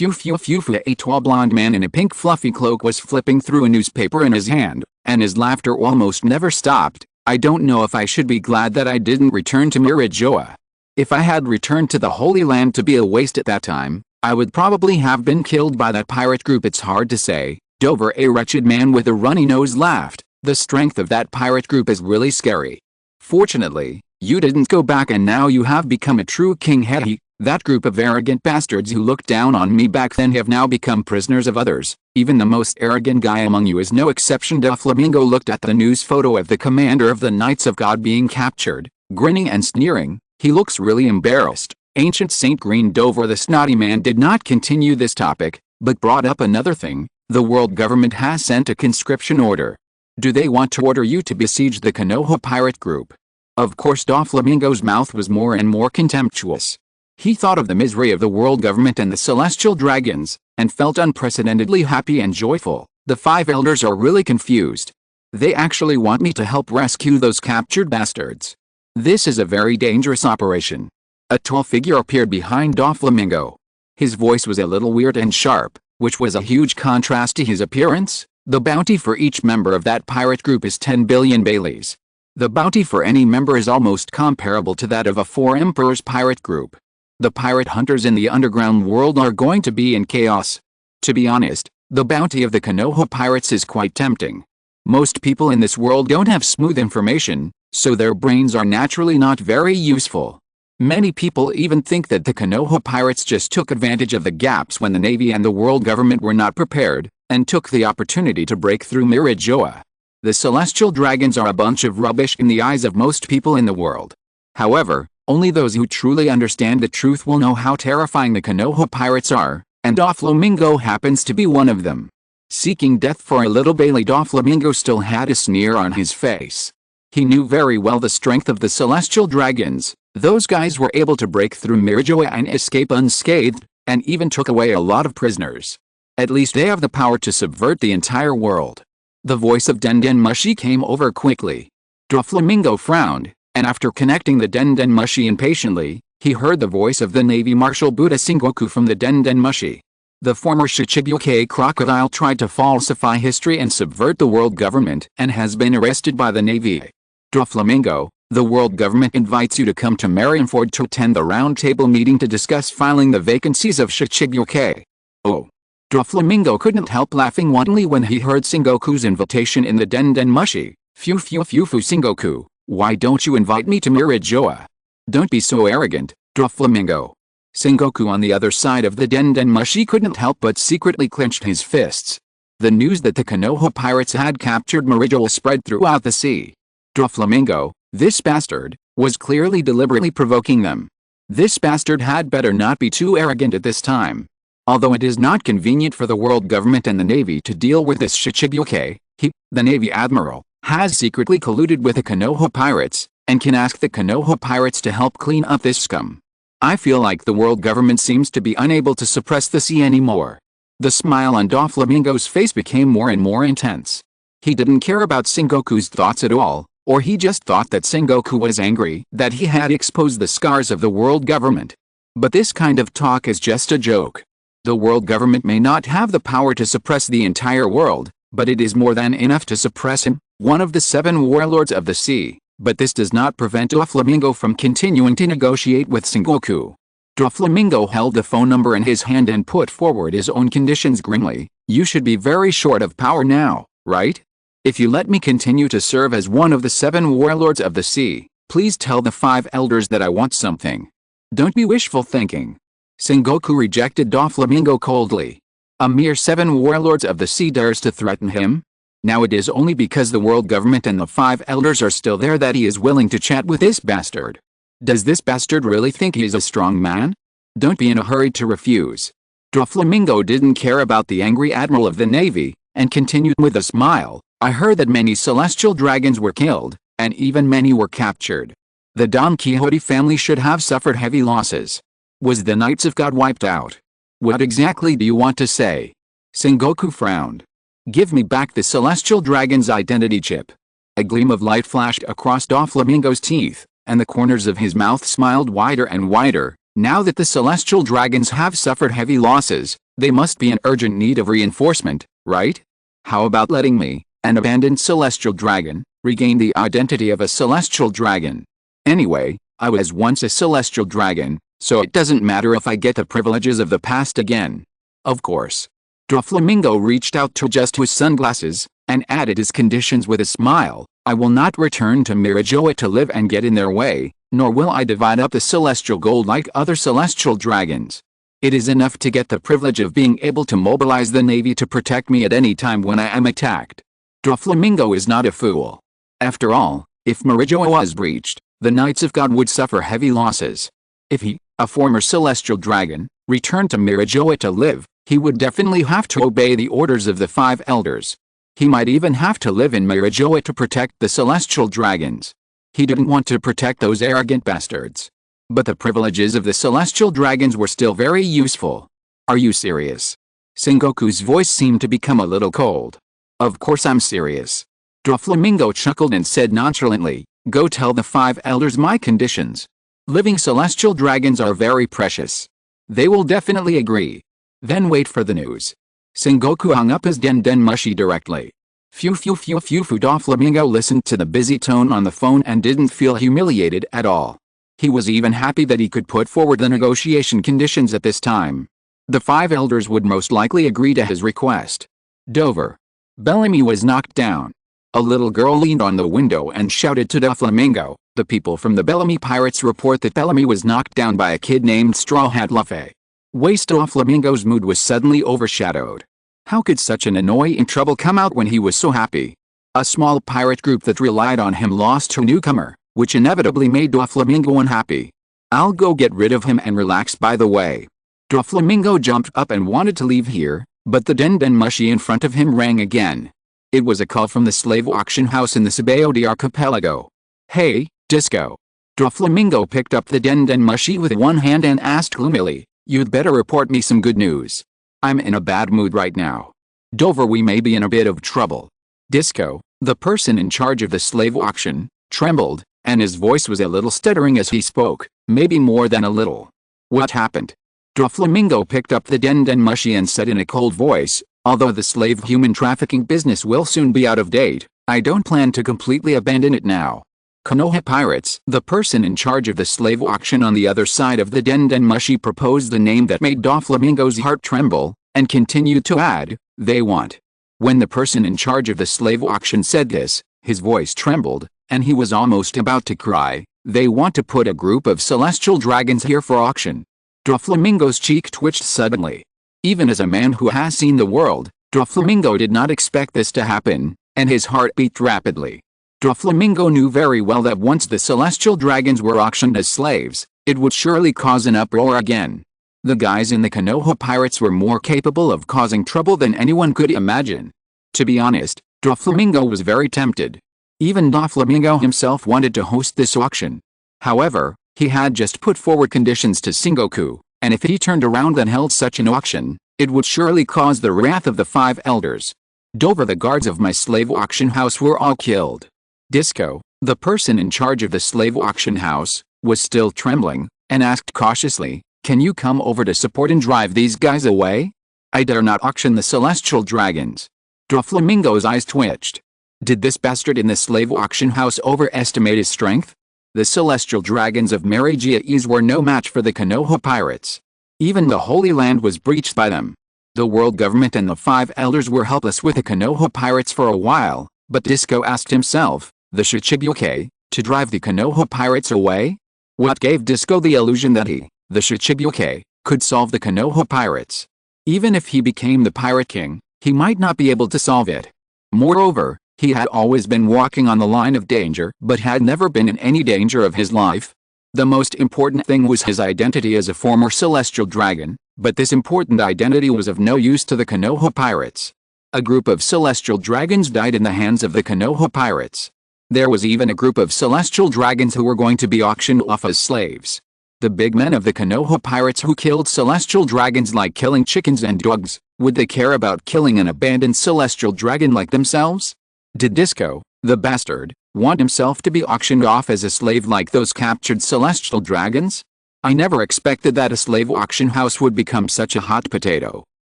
A tall blonde man in a pink fluffy cloak was flipping through a newspaper in his hand, and his laughter almost never stopped. I don't know if I should be glad that I didn't return to Marijoa. If I had returned to the Holy Land to be a waste at that time, I would probably have been killed by that pirate group. It's hard to say. Dover, a wretched man with a runny nose, laughed. The strength of that pirate group is really scary. Fortunately, You didn't go back and now you have become a true king. Hehe. That group of arrogant bastards who looked down on me back then have now become prisoners of others. Even the most arrogant guy among you is no exception. Doflamingo looked at the news photo of the commander of the Knights of God being captured, grinning and sneering. He looks really embarrassed. Ancient Saint Green Dover the snotty man did not continue this topic, but brought up another thing. The world government has sent a conscription order. Do they want to order you to besiege the Konoha pirate group? Of course Doflamingo's mouth was more and more contemptuous. He thought of the misery of the world government and the celestial dragons, and felt unprecedentedly happy and joyful. The 5 elders are really confused. They actually want me to help rescue those captured bastards. This is a very dangerous operation. A tall figure appeared behind Doflamingo. His voice was a little weird and sharp, which was a huge contrast to his appearance. The bounty for each member of that pirate group is 10 billion Baileys. The bounty for any member is almost comparable to that of a 4 emperors pirate group. The pirate hunters in the underground world are going to be in chaos. To be honest, the bounty of the Konoha pirates is quite tempting. Most people in this world don't have smooth information, so their brains are naturally not very useful. Many people even think that the Konoha pirates just took advantage of the gaps when the Navy and the world government were not prepared, and took the opportunity to break through Mirijoa. The celestial dragons are a bunch of rubbish in the eyes of most people in the world. However, only those who truly understand the truth will know how terrifying the Konoha pirates are, and Doflamingo happens to be one of them. Seeking death for a little Bailey, Doflamingo still had a sneer on his face. He knew very well the strength of the celestial dragons. Those guys were able to break through Mirijoa and escape unscathed, and even took away a lot of prisoners. At least they have the power to subvert the entire world. The voice of Denden Mushi came over quickly. Doflamingo frowned, and after connecting the Denden Mushi impatiently, he heard the voice of the Navy Marshal Buddha Sengoku from the Denden Mushi. The former Shichibukai crocodile tried to falsify history and subvert the world government and has been arrested by the Navy. Doflamingo, the world government invites you to come to Marineford to attend the roundtable meeting to discuss filing the vacancies of Shichibukai. Oh. Doflamingo couldn't help laughing wantonly when he heard Sengoku's invitation in the Denden Mushi. Phew Sengoku, why don't you invite me to Mirijoa? Don't be so arrogant, Doflamingo. Sengoku on the other side of the Denden Mushi couldn't help but secretly clenched his fists. The news that the Konoha pirates had captured Mirijoa spread throughout the sea. Doflamingo, this bastard, was clearly deliberately provoking them. This bastard had better not be too arrogant at this time. Although it is not convenient for the world government and the Navy to deal with this Shichibukai, he, the Navy Admiral, has secretly colluded with the Konoha pirates, and can ask the Konoha pirates to help clean up this scum. I feel like the world government seems to be unable to suppress the sea anymore. The smile on Doflamingo's face became more and more intense. He didn't care about Sengoku's thoughts at all, or he just thought that Sengoku was angry that he had exposed the scars of the world government. But this kind of talk is just a joke. The world government may not have the power to suppress the entire world, but it is more than enough to suppress him, one of the 7 warlords of the sea. But this does not prevent Doflamingo from continuing to negotiate with Sengoku. Doflamingo held the phone number in his hand and put forward his own conditions grimly. You should be very short of power now, right? If you let me continue to serve as one of the 7 warlords of the sea, please tell the 5 elders that I want something. Don't be wishful thinking. Sengoku rejected Doflamingo coldly. A mere 7 warlords of the sea dares to threaten him? Now it is only because the world government and the 5 elders are still there that he is willing to chat with this bastard. Does this bastard really think he is a strong man? Don't be in a hurry to refuse. Doflamingo didn't care about the angry admiral of the Navy, and continued with a smile. I heard that many celestial dragons were killed, and even many were captured. The Don Quixote family should have suffered heavy losses. Was the Knights of God wiped out? What exactly do you want to say? Sengoku frowned. Give me back the celestial dragon's identity chip. A gleam of light flashed across Doflamingo's teeth, and the corners of his mouth smiled wider and wider. Now that the celestial dragons have suffered heavy losses, they must be in urgent need of reinforcement, right? How about letting me, an abandoned celestial dragon, regain the identity of a celestial dragon? Anyway, I was once a celestial dragon, so it doesn't matter if I get the privileges of the past again. Of course. Doflamingo reached out to adjust his sunglasses, and added his conditions with a smile. I will not return to Mirajoa to live and get in their way, nor will I divide up the celestial gold like other celestial dragons. It is enough to get the privilege of being able to mobilize the navy to protect me at any time when I am attacked. Doflamingo is not a fool. After all, if Mirajoa was breached, the Knights of God would suffer heavy losses. If he, a former celestial dragon, returned to Mirajoa to live, he would definitely have to obey the orders of the 5 elders. He might even have to live in Mirajoa to protect the celestial dragons. He didn't want to protect those arrogant bastards. But the privileges of the celestial dragons were still very useful. Are you serious? Sengoku's voice seemed to become a little cold. Of course I'm serious. Doflamingo chuckled and said nonchalantly, go tell the 5 elders my conditions. Living celestial dragons are very precious. They will definitely agree. Then wait for the news. Sengoku hung up his den mushi directly. Phew. Doflamingo listened to the busy tone on the phone and didn't feel humiliated at all. He was even happy that he could put forward the negotiation conditions at this time. The 5 elders would most likely agree to his request. Dover. Bellamy was knocked down. A little girl leaned on the window and shouted to Doflamingo, the people from the Bellamy Pirates report that Bellamy was knocked down by a kid named Straw Hat Luffy. Doflamingo's mood was suddenly overshadowed. How could such an annoying trouble come out when he was so happy? A small pirate group that relied on him lost her newcomer, which inevitably made Doflamingo unhappy. I'll go get rid of him and relax by the way. Doflamingo jumped up and wanted to leave here, but the den mushi in front of him rang again. It was a call from the slave auction house in the Sabaody archipelago. Hey, Disco. Doflamingo picked up the den mushi with one hand and asked gloomily, you'd better report me some good news. I'm in a bad mood right now. Dover, we may be in a bit of trouble. Disco, the person in charge of the slave auction, trembled, and his voice was a little stuttering as he spoke, maybe more than a little. What happened? Doflamingo picked up the den mushi and said in a cold voice, although the slave human trafficking business will soon be out of date, I don't plan to completely abandon it now. Konoha Pirates, the person in charge of the slave auction on the other side of the den mushi, proposed the name that made Doflamingo's heart tremble, and continued to add, they want. When the person in charge of the slave auction said this, his voice trembled, and he was almost about to cry, they want to put a group of celestial dragons here for auction. Doflamingo's cheek twitched suddenly. Even as a man who has seen the world, Doflamingo did not expect this to happen, and his heart beat rapidly. Doflamingo knew very well that once the celestial dragons were auctioned as slaves, it would surely cause an uproar again. The guys in the Konoha Pirates were more capable of causing trouble than anyone could imagine. To be honest, Doflamingo was very tempted. Even Doflamingo himself wanted to host this auction. However, he had just put forward conditions to Sengoku, and if he turned around and held such an auction, it would surely cause the wrath of the 5 elders. Dover, the guards of my slave auction house were all killed. Disco, the person in charge of the slave auction house, was still trembling, and asked cautiously, can you come over to support and drive these guys away? I dare not auction the celestial dragons. Doflamingo's eyes twitched. Did this bastard in the slave auction house overestimate his strength? The celestial dragons of Mirajoa were no match for the Konoha Pirates. Even the Holy Land was breached by them. The world government and the 5 elders were helpless with the Konoha Pirates for a while, but Disco asked himself, the Shichibuke, to drive the Konoha Pirates away? What gave Disco the illusion that he, the Shichibuke, could solve the Konoha Pirates? Even if he became the Pirate King, he might not be able to solve it. Moreover, he had always been walking on the line of danger but had never been in any danger of his life. The most important thing was his identity as a former celestial dragon, but this important identity was of no use to the Konoha Pirates. A group of celestial dragons died in the hands of the Konoha Pirates. There was even a group of celestial dragons who were going to be auctioned off as slaves. The big men of the Konoha Pirates who killed celestial dragons like killing chickens and dogs, would they care about killing an abandoned celestial dragon like themselves? Did Disco, the bastard, want himself to be auctioned off as a slave like those captured celestial dragons? I never expected that a slave auction house would become such a hot potato.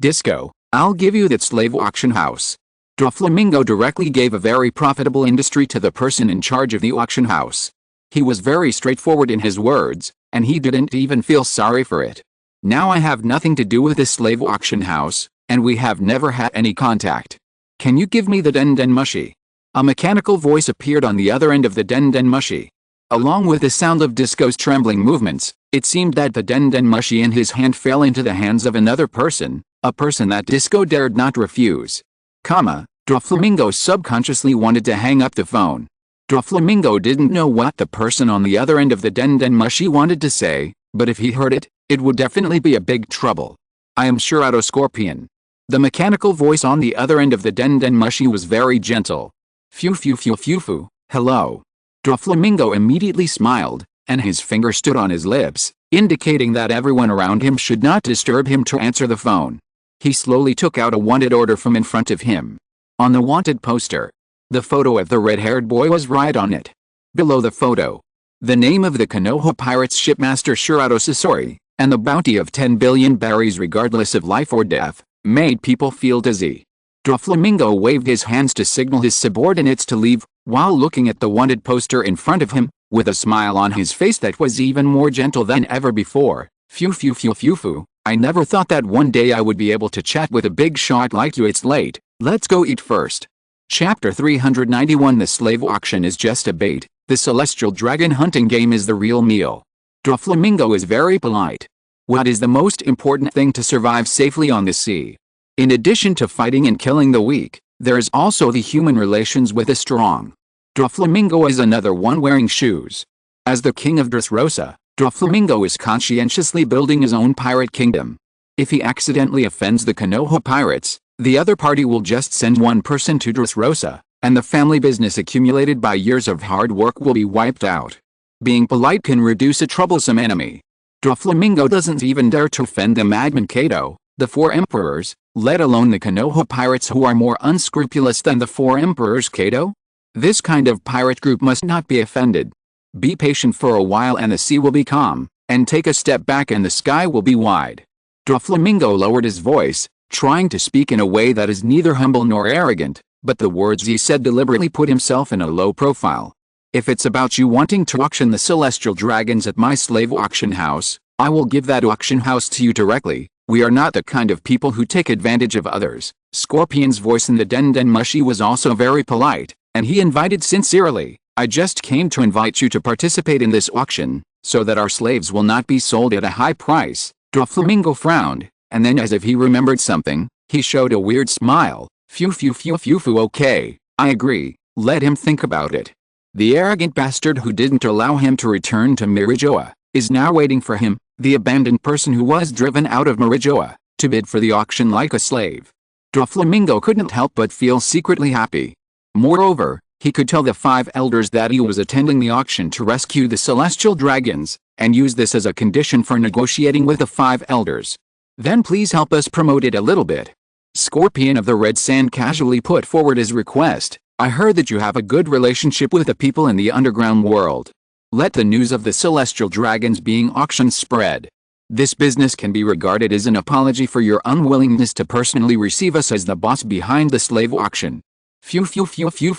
Disco, I'll give you that slave auction house. Doflamingo directly gave a very profitable industry to the person in charge of the auction house. He was very straightforward in his words, and he didn't even feel sorry for it. Now I have nothing to do with this slave auction house, and we have never had any contact. Can you give me the den mushi? A mechanical voice appeared on the other end of the den mushi. Along with the sound of Disco's trembling movements, it seemed that the den mushi in his hand fell into the hands of another person, a person that Disco dared not refuse. Doflamingo subconsciously wanted to hang up the phone. Doflamingo didn't know what the person on the other end of the den mushi wanted to say, but if he heard it, it would definitely be a big trouble. I am Shirato Scorpion. The mechanical voice on the other end of the den mushi was very gentle. Phew, hello. Doflamingo immediately smiled, and his finger stood on his lips, indicating that everyone around him should not disturb him to answer the phone. He slowly took out a wanted order from in front of him. On the wanted poster, the photo of the red-haired boy was right on it. Below the photo, the name of the Konoha pirates shipmaster Shirato Sasori, and the bounty of 10 billion berries regardless of life or death, made people feel dizzy. Doflamingo waved his hands to signal his subordinates to leave, while looking at the wanted poster in front of him, with a smile on his face that was even more gentle than ever before. Phew, I never thought that one day I would be able to chat with a big shot like you. It's late, let's go eat first. Chapter 391. The slave auction is just a bait, the celestial dragon hunting game is the real meal. Doflamingo is very polite. What is the most important thing to survive safely on the sea? In addition to fighting and killing the weak, there is also the human relations with the strong. Doflamingo is another one wearing shoes. As the king of Dressrosa, Doflamingo is conscientiously building his own pirate kingdom. If he accidentally offends the Konoha pirates, the other party will just send one person to Dressrosa, and the family business accumulated by years of hard work will be wiped out. Being polite can reduce a troublesome enemy. Doflamingo doesn't even dare to offend the Madman Kato, the four emperors, let alone the Konoha pirates who are more unscrupulous than the four emperors Kato. This kind of pirate group must not be offended. Be patient for a while and the sea will be calm, and take a step back and the sky will be wide. Doflamingo lowered his voice, trying to speak in a way that is neither humble nor arrogant, but the words he said deliberately put himself in a low profile. If it's about you wanting to auction the celestial dragons at my slave auction house, I will give that auction house to you directly. We are not the kind of people who take advantage of others. Scorpion's voice in the den mushi was also very polite, and he invited sincerely. I just came to invite you to participate in this auction, so that our slaves will not be sold at a high price. Doflamingo frowned, and then as if he remembered something, he showed a weird smile. Phew, okay, I agree, let him think about it. The arrogant bastard who didn't allow him to return to Mirijoa, is now waiting for him, the abandoned person who was driven out of Mirijoa, to bid for the auction like a slave. Doflamingo couldn't help but feel secretly happy. Moreover, he could tell the 5 elders that he was attending the auction to rescue the celestial dragons, and use this as a condition for negotiating with the 5 elders. Then please help us promote it a little bit. Scorpion of the Red Sand casually put forward his request. I heard that you have a good relationship with the people in the underground world. Let the news of the celestial dragons being auctioned spread. This business can be regarded as an apology for your unwillingness to personally receive us as the boss behind the slave auction. Phew,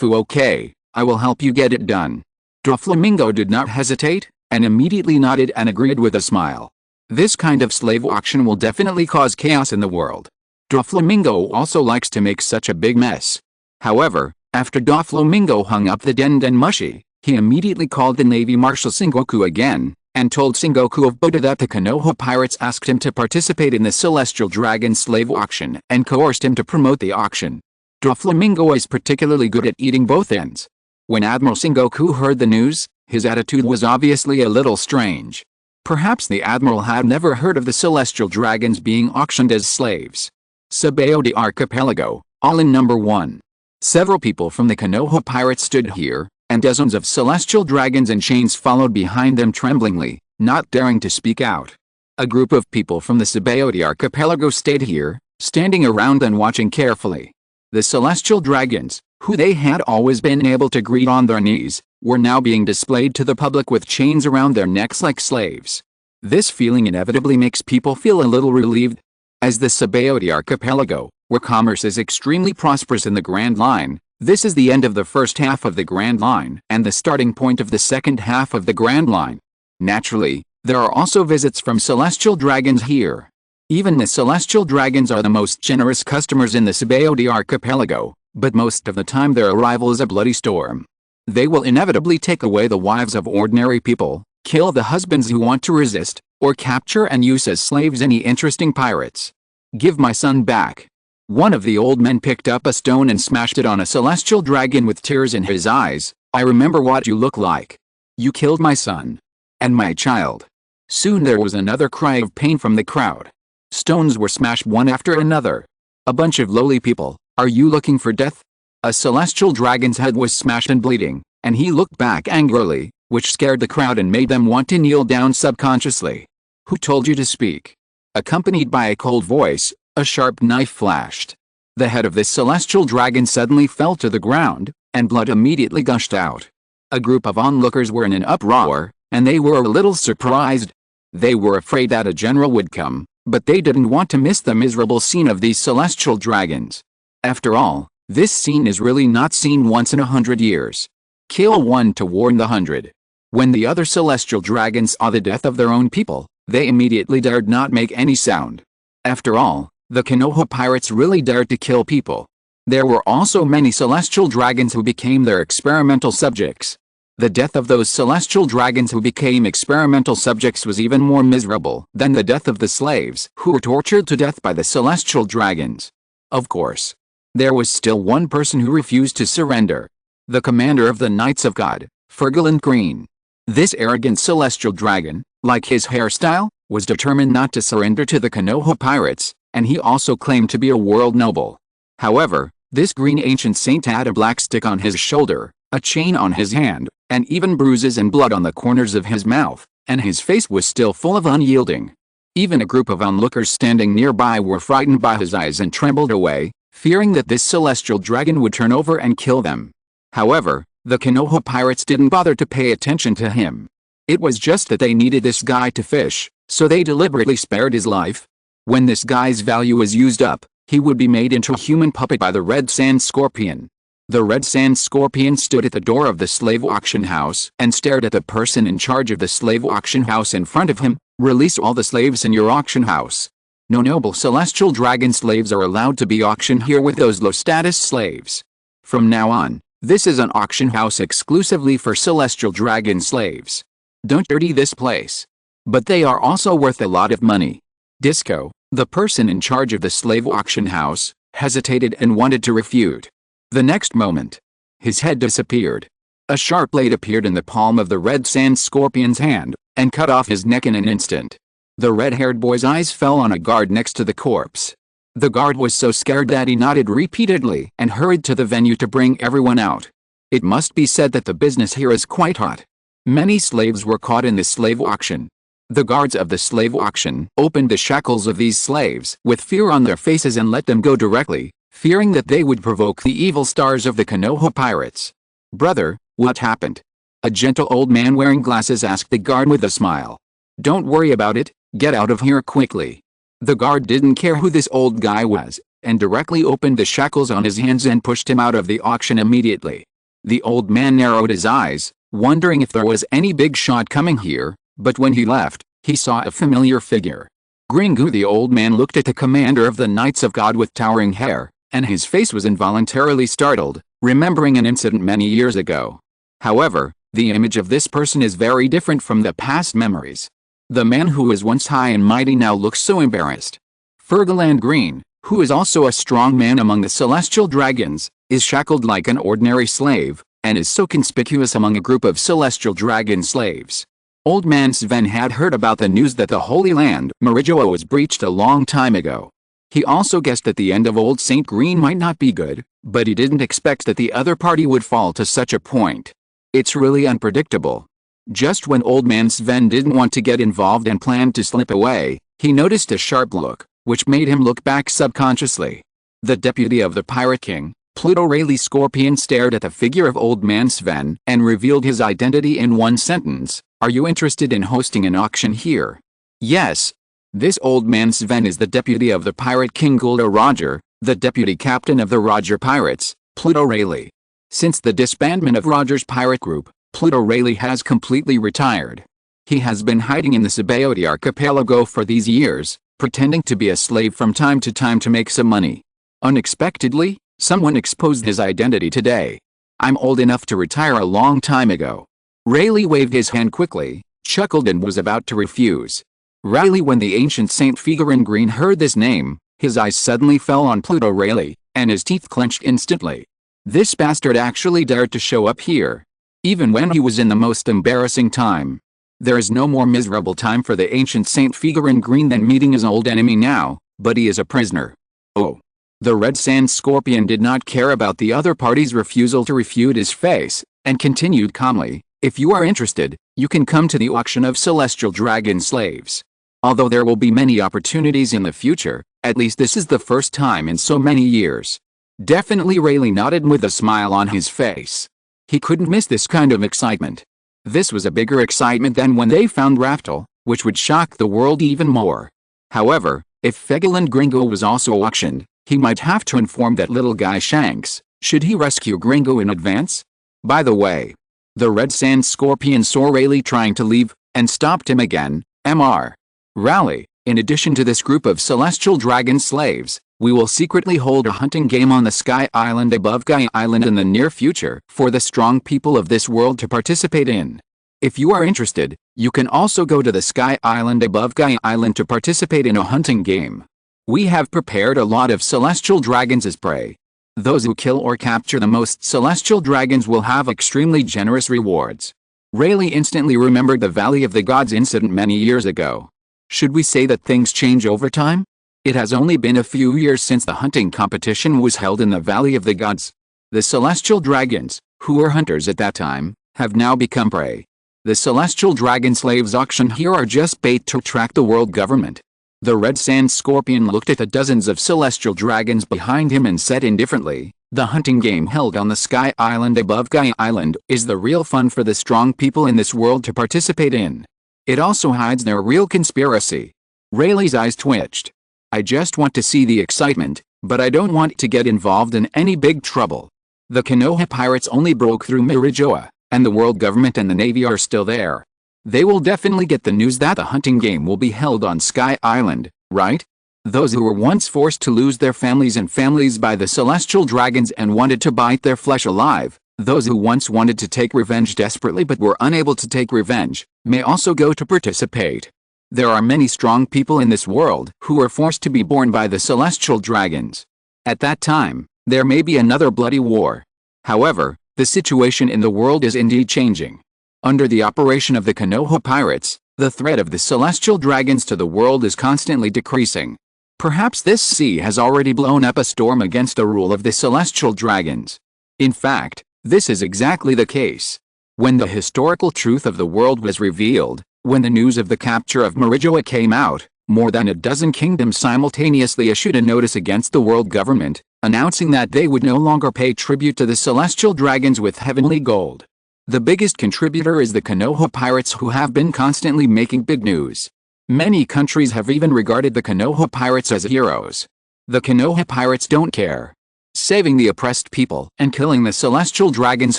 okay, I will help you get it done. Doflamingo did not hesitate, and immediately nodded and agreed with a smile. This kind of slave auction will definitely cause chaos in the world. Doflamingo also likes to make such a big mess. However, after Doflamingo hung up the den mushi, he immediately called the Navy Marshal Sengoku again, and told Sengoku of Buddha that the Konoha pirates asked him to participate in the Celestial Dragon slave auction and coerced him to promote the auction. Doflamingo is particularly good at eating both ends. When Admiral Sengoku heard the news, his attitude was obviously a little strange. Perhaps the Admiral had never heard of the Celestial Dragons being auctioned as slaves. Sabaody Archipelago, all in number 1. Several people from the Konoha pirates stood here, and dozens of celestial dragons in chains followed behind them tremblingly, not daring to speak out. A group of people from the Sabaody Archipelago stayed here, standing around and watching carefully. The celestial dragons, who they had always been able to greet on their knees, were now being displayed to the public with chains around their necks like slaves. This feeling inevitably makes people feel a little relieved. As the Sabaody Archipelago, where commerce is extremely prosperous in the Grand Line, this is the end of the first half of the Grand Line and the starting point of the second half of the Grand Line. Naturally, there are also visits from celestial dragons here. Even the celestial dragons are the most generous customers in the Sabaody Archipelago, but most of the time their arrival is a bloody storm. They will inevitably take away the wives of ordinary people, kill the husbands who want to resist, or capture and use as slaves any interesting pirates. Give my son back. One of the old men picked up a stone and smashed it on a celestial dragon with tears in his eyes. I remember what you look like. You killed my son. And my child. Soon there was another cry of pain from the crowd. Stones were smashed one after another. A bunch of lowly people, are you looking for death? A celestial dragon's head was smashed and bleeding, and he looked back angrily, which scared the crowd and made them want to kneel down subconsciously. Who told you to speak? Accompanied by a cold voice, a sharp knife flashed. The head of this celestial dragon suddenly fell to the ground, and blood immediately gushed out. A group of onlookers were in an uproar, and they were a little surprised. They were afraid that a general would come, but they didn't want to miss the miserable scene of these celestial dragons. After all, this scene is really not seen once in 100 years. Kill one to warn the 100. When the other celestial dragons saw the death of their own people, they immediately dared not make any sound. After all, the Konoha pirates really dared to kill people. There were also many celestial dragons who became their experimental subjects. The death of those celestial dragons who became experimental subjects was even more miserable than the death of the slaves who were tortured to death by the celestial dragons. Of course, there was still one person who refused to surrender. The commander of the Knights of God, Fergal Green. This arrogant celestial dragon, like his hairstyle, was determined not to surrender to the Konoha pirates, and he also claimed to be a world noble. However, this green ancient saint had a black stick on his shoulder, a chain on his hand, and even bruises and blood on the corners of his mouth, and his face was still full of unyielding. Even a group of onlookers standing nearby were frightened by his eyes and trembled away, fearing that this celestial dragon would turn over and kill them. However, the Konoha pirates didn't bother to pay attention to him. It was just that they needed this guy to fish, so they deliberately spared his life. When this guy's value was used up, he would be made into a human puppet by the Red Sand Scorpion. The Red Sand Scorpion stood at the door of the slave auction house and stared at the person in charge of the slave auction house in front of him. Release all the slaves in your auction house. No noble celestial dragon slaves are allowed to be auctioned here with those low-status slaves. From now on, this is an auction house exclusively for celestial dragon slaves. Don't dirty this place. But they are also worth a lot of money. Disco, the person in charge of the slave auction house, hesitated and wanted to refute. The next moment, his head disappeared. A sharp blade appeared in the palm of the Red Sand Scorpion's hand, and cut off his neck in an instant. The red-haired boy's eyes fell on a guard next to the corpse. The guard was so scared that he nodded repeatedly and hurried to the venue to bring everyone out. It must be said that the business here is quite hot. Many slaves were caught in this slave auction. The guards of the slave auction opened the shackles of these slaves with fear on their faces and let them go directly, fearing that they would provoke the evil stars of the Konoha pirates. Brother, what happened? A gentle old man wearing glasses asked the guard with a smile. Don't worry about it, get out of here quickly. The guard didn't care who this old guy was, and directly opened the shackles on his hands and pushed him out of the auction immediately. The old man narrowed his eyes, wondering if there was any big shot coming here, but when he left, he saw a familiar figure. Gringu, the old man, looked at the commander of the Knights of God with towering hair, and his face was involuntarily startled, remembering an incident many years ago. However, the image of this person is very different from the past memories. The man who was once high and mighty now looks so embarrassed. Fergal Green, who is also a strong man among the celestial dragons, is shackled like an ordinary slave, and is so conspicuous among a group of celestial dragon slaves. Old man Sven had heard about the news that the Holy Land, Marijoa, was breached a long time ago. He also guessed that the end of Old Saint Green might not be good, but he didn't expect that the other party would fall to such a point. It's really unpredictable. Just when old man Sven didn't want to get involved and planned to slip away, he noticed a sharp look, which made him look back subconsciously. The deputy of the Pirate King, Pluto Rayleigh Scorpion, stared at the figure of old man Sven and revealed his identity in one sentence. Are you interested in hosting an auction here? Yes. This old man Sven is the deputy of the Pirate King Gulda Roger, the deputy captain of the Roger Pirates, Pluto Rayleigh. Since the disbandment of Roger's pirate group, Pluto Rayleigh has completely retired. He has been hiding in the Sabaody archipelago for these years, pretending to be a slave from time to time to make some money. Unexpectedly, Someone exposed his identity today. I'm old enough to retire a long time ago. Rayleigh waved his hand quickly, chuckled and was about to refuse. Rayleigh, when the ancient Saint figure in green heard this name, his eyes suddenly fell on Pluto Rayleigh, and his teeth clenched instantly. This bastard actually dared to show up here. Even when he was in the most embarrassing time. There is no more miserable time for the ancient Saint figure in green than meeting his old enemy now, but he is a prisoner. Oh. The Red Sand Scorpion did not care about the other party's refusal to refute his face, and continued calmly, if you are interested, you can come to the auction of celestial dragon slaves. Although there will be many opportunities in the future, at least this is the first time in so many years. Definitely. Rayleigh nodded with a smile on his face. He couldn't miss this kind of excitement. This was a bigger excitement than when they found Raftel, which would shock the world even more. However, if Fegaland Gringo was also auctioned, he might have to inform that little guy Shanks. Should he rescue Gringo in advance? By the way, the Red Sand Scorpion saw Rayleigh trying to leave, and stopped him again. Mr. Raleigh, in addition to this group of celestial dragon slaves, we will secretly hold a hunting game on the Sky Island above Gaia Island in the near future for the strong people of this world to participate in. If you are interested, you can also go to the Sky Island above Gaia Island to participate in a hunting game. We have prepared a lot of celestial dragons as prey. Those who kill or capture the most celestial dragons will have extremely generous rewards. Rayleigh instantly remembered the Valley of the Gods incident many years ago. Should we say that things change over time? It has only been a few years since the hunting competition was held in the Valley of the Gods. The celestial dragons, who were hunters at that time, have now become prey. The celestial dragon slaves auctioned here are just bait to attract the world government. The Red Sand Scorpion looked at the dozens of celestial dragons behind him and said indifferently, the hunting game held on the Sky Island above Gaia Island is the real fun for the strong people in this world to participate in. It also hides their real conspiracy. Rayleigh's eyes twitched. I just want to see the excitement, but I don't want to get involved in any big trouble. The Konoha pirates only broke through Mirijoa, and the world government and the navy are still there. They will definitely get the news that the hunting game will be held on Sky Island, right? Those who were once forced to lose their families by the celestial dragons and wanted to bite their flesh alive, those who once wanted to take revenge desperately but were unable to take revenge, may also go to participate. There are many strong people in this world who were forced to be born by the celestial dragons. At that time, there may be another bloody war. However, the situation in the world is indeed changing. Under the operation of the Konoha pirates, the threat of the celestial dragons to the world is constantly decreasing. Perhaps this sea has already blown up a storm against the rule of the celestial dragons. In fact, this is exactly the case. When the historical truth of the world was revealed, when the news of the capture of Mirijoa came out, more than a dozen kingdoms simultaneously issued a notice against the world government, announcing that they would no longer pay tribute to the celestial dragons with heavenly gold. The biggest contributor is the Konoha pirates, who have been constantly making big news. Many countries have even regarded the Konoha pirates as heroes. The Konoha pirates don't care. Saving the oppressed people and killing the celestial dragons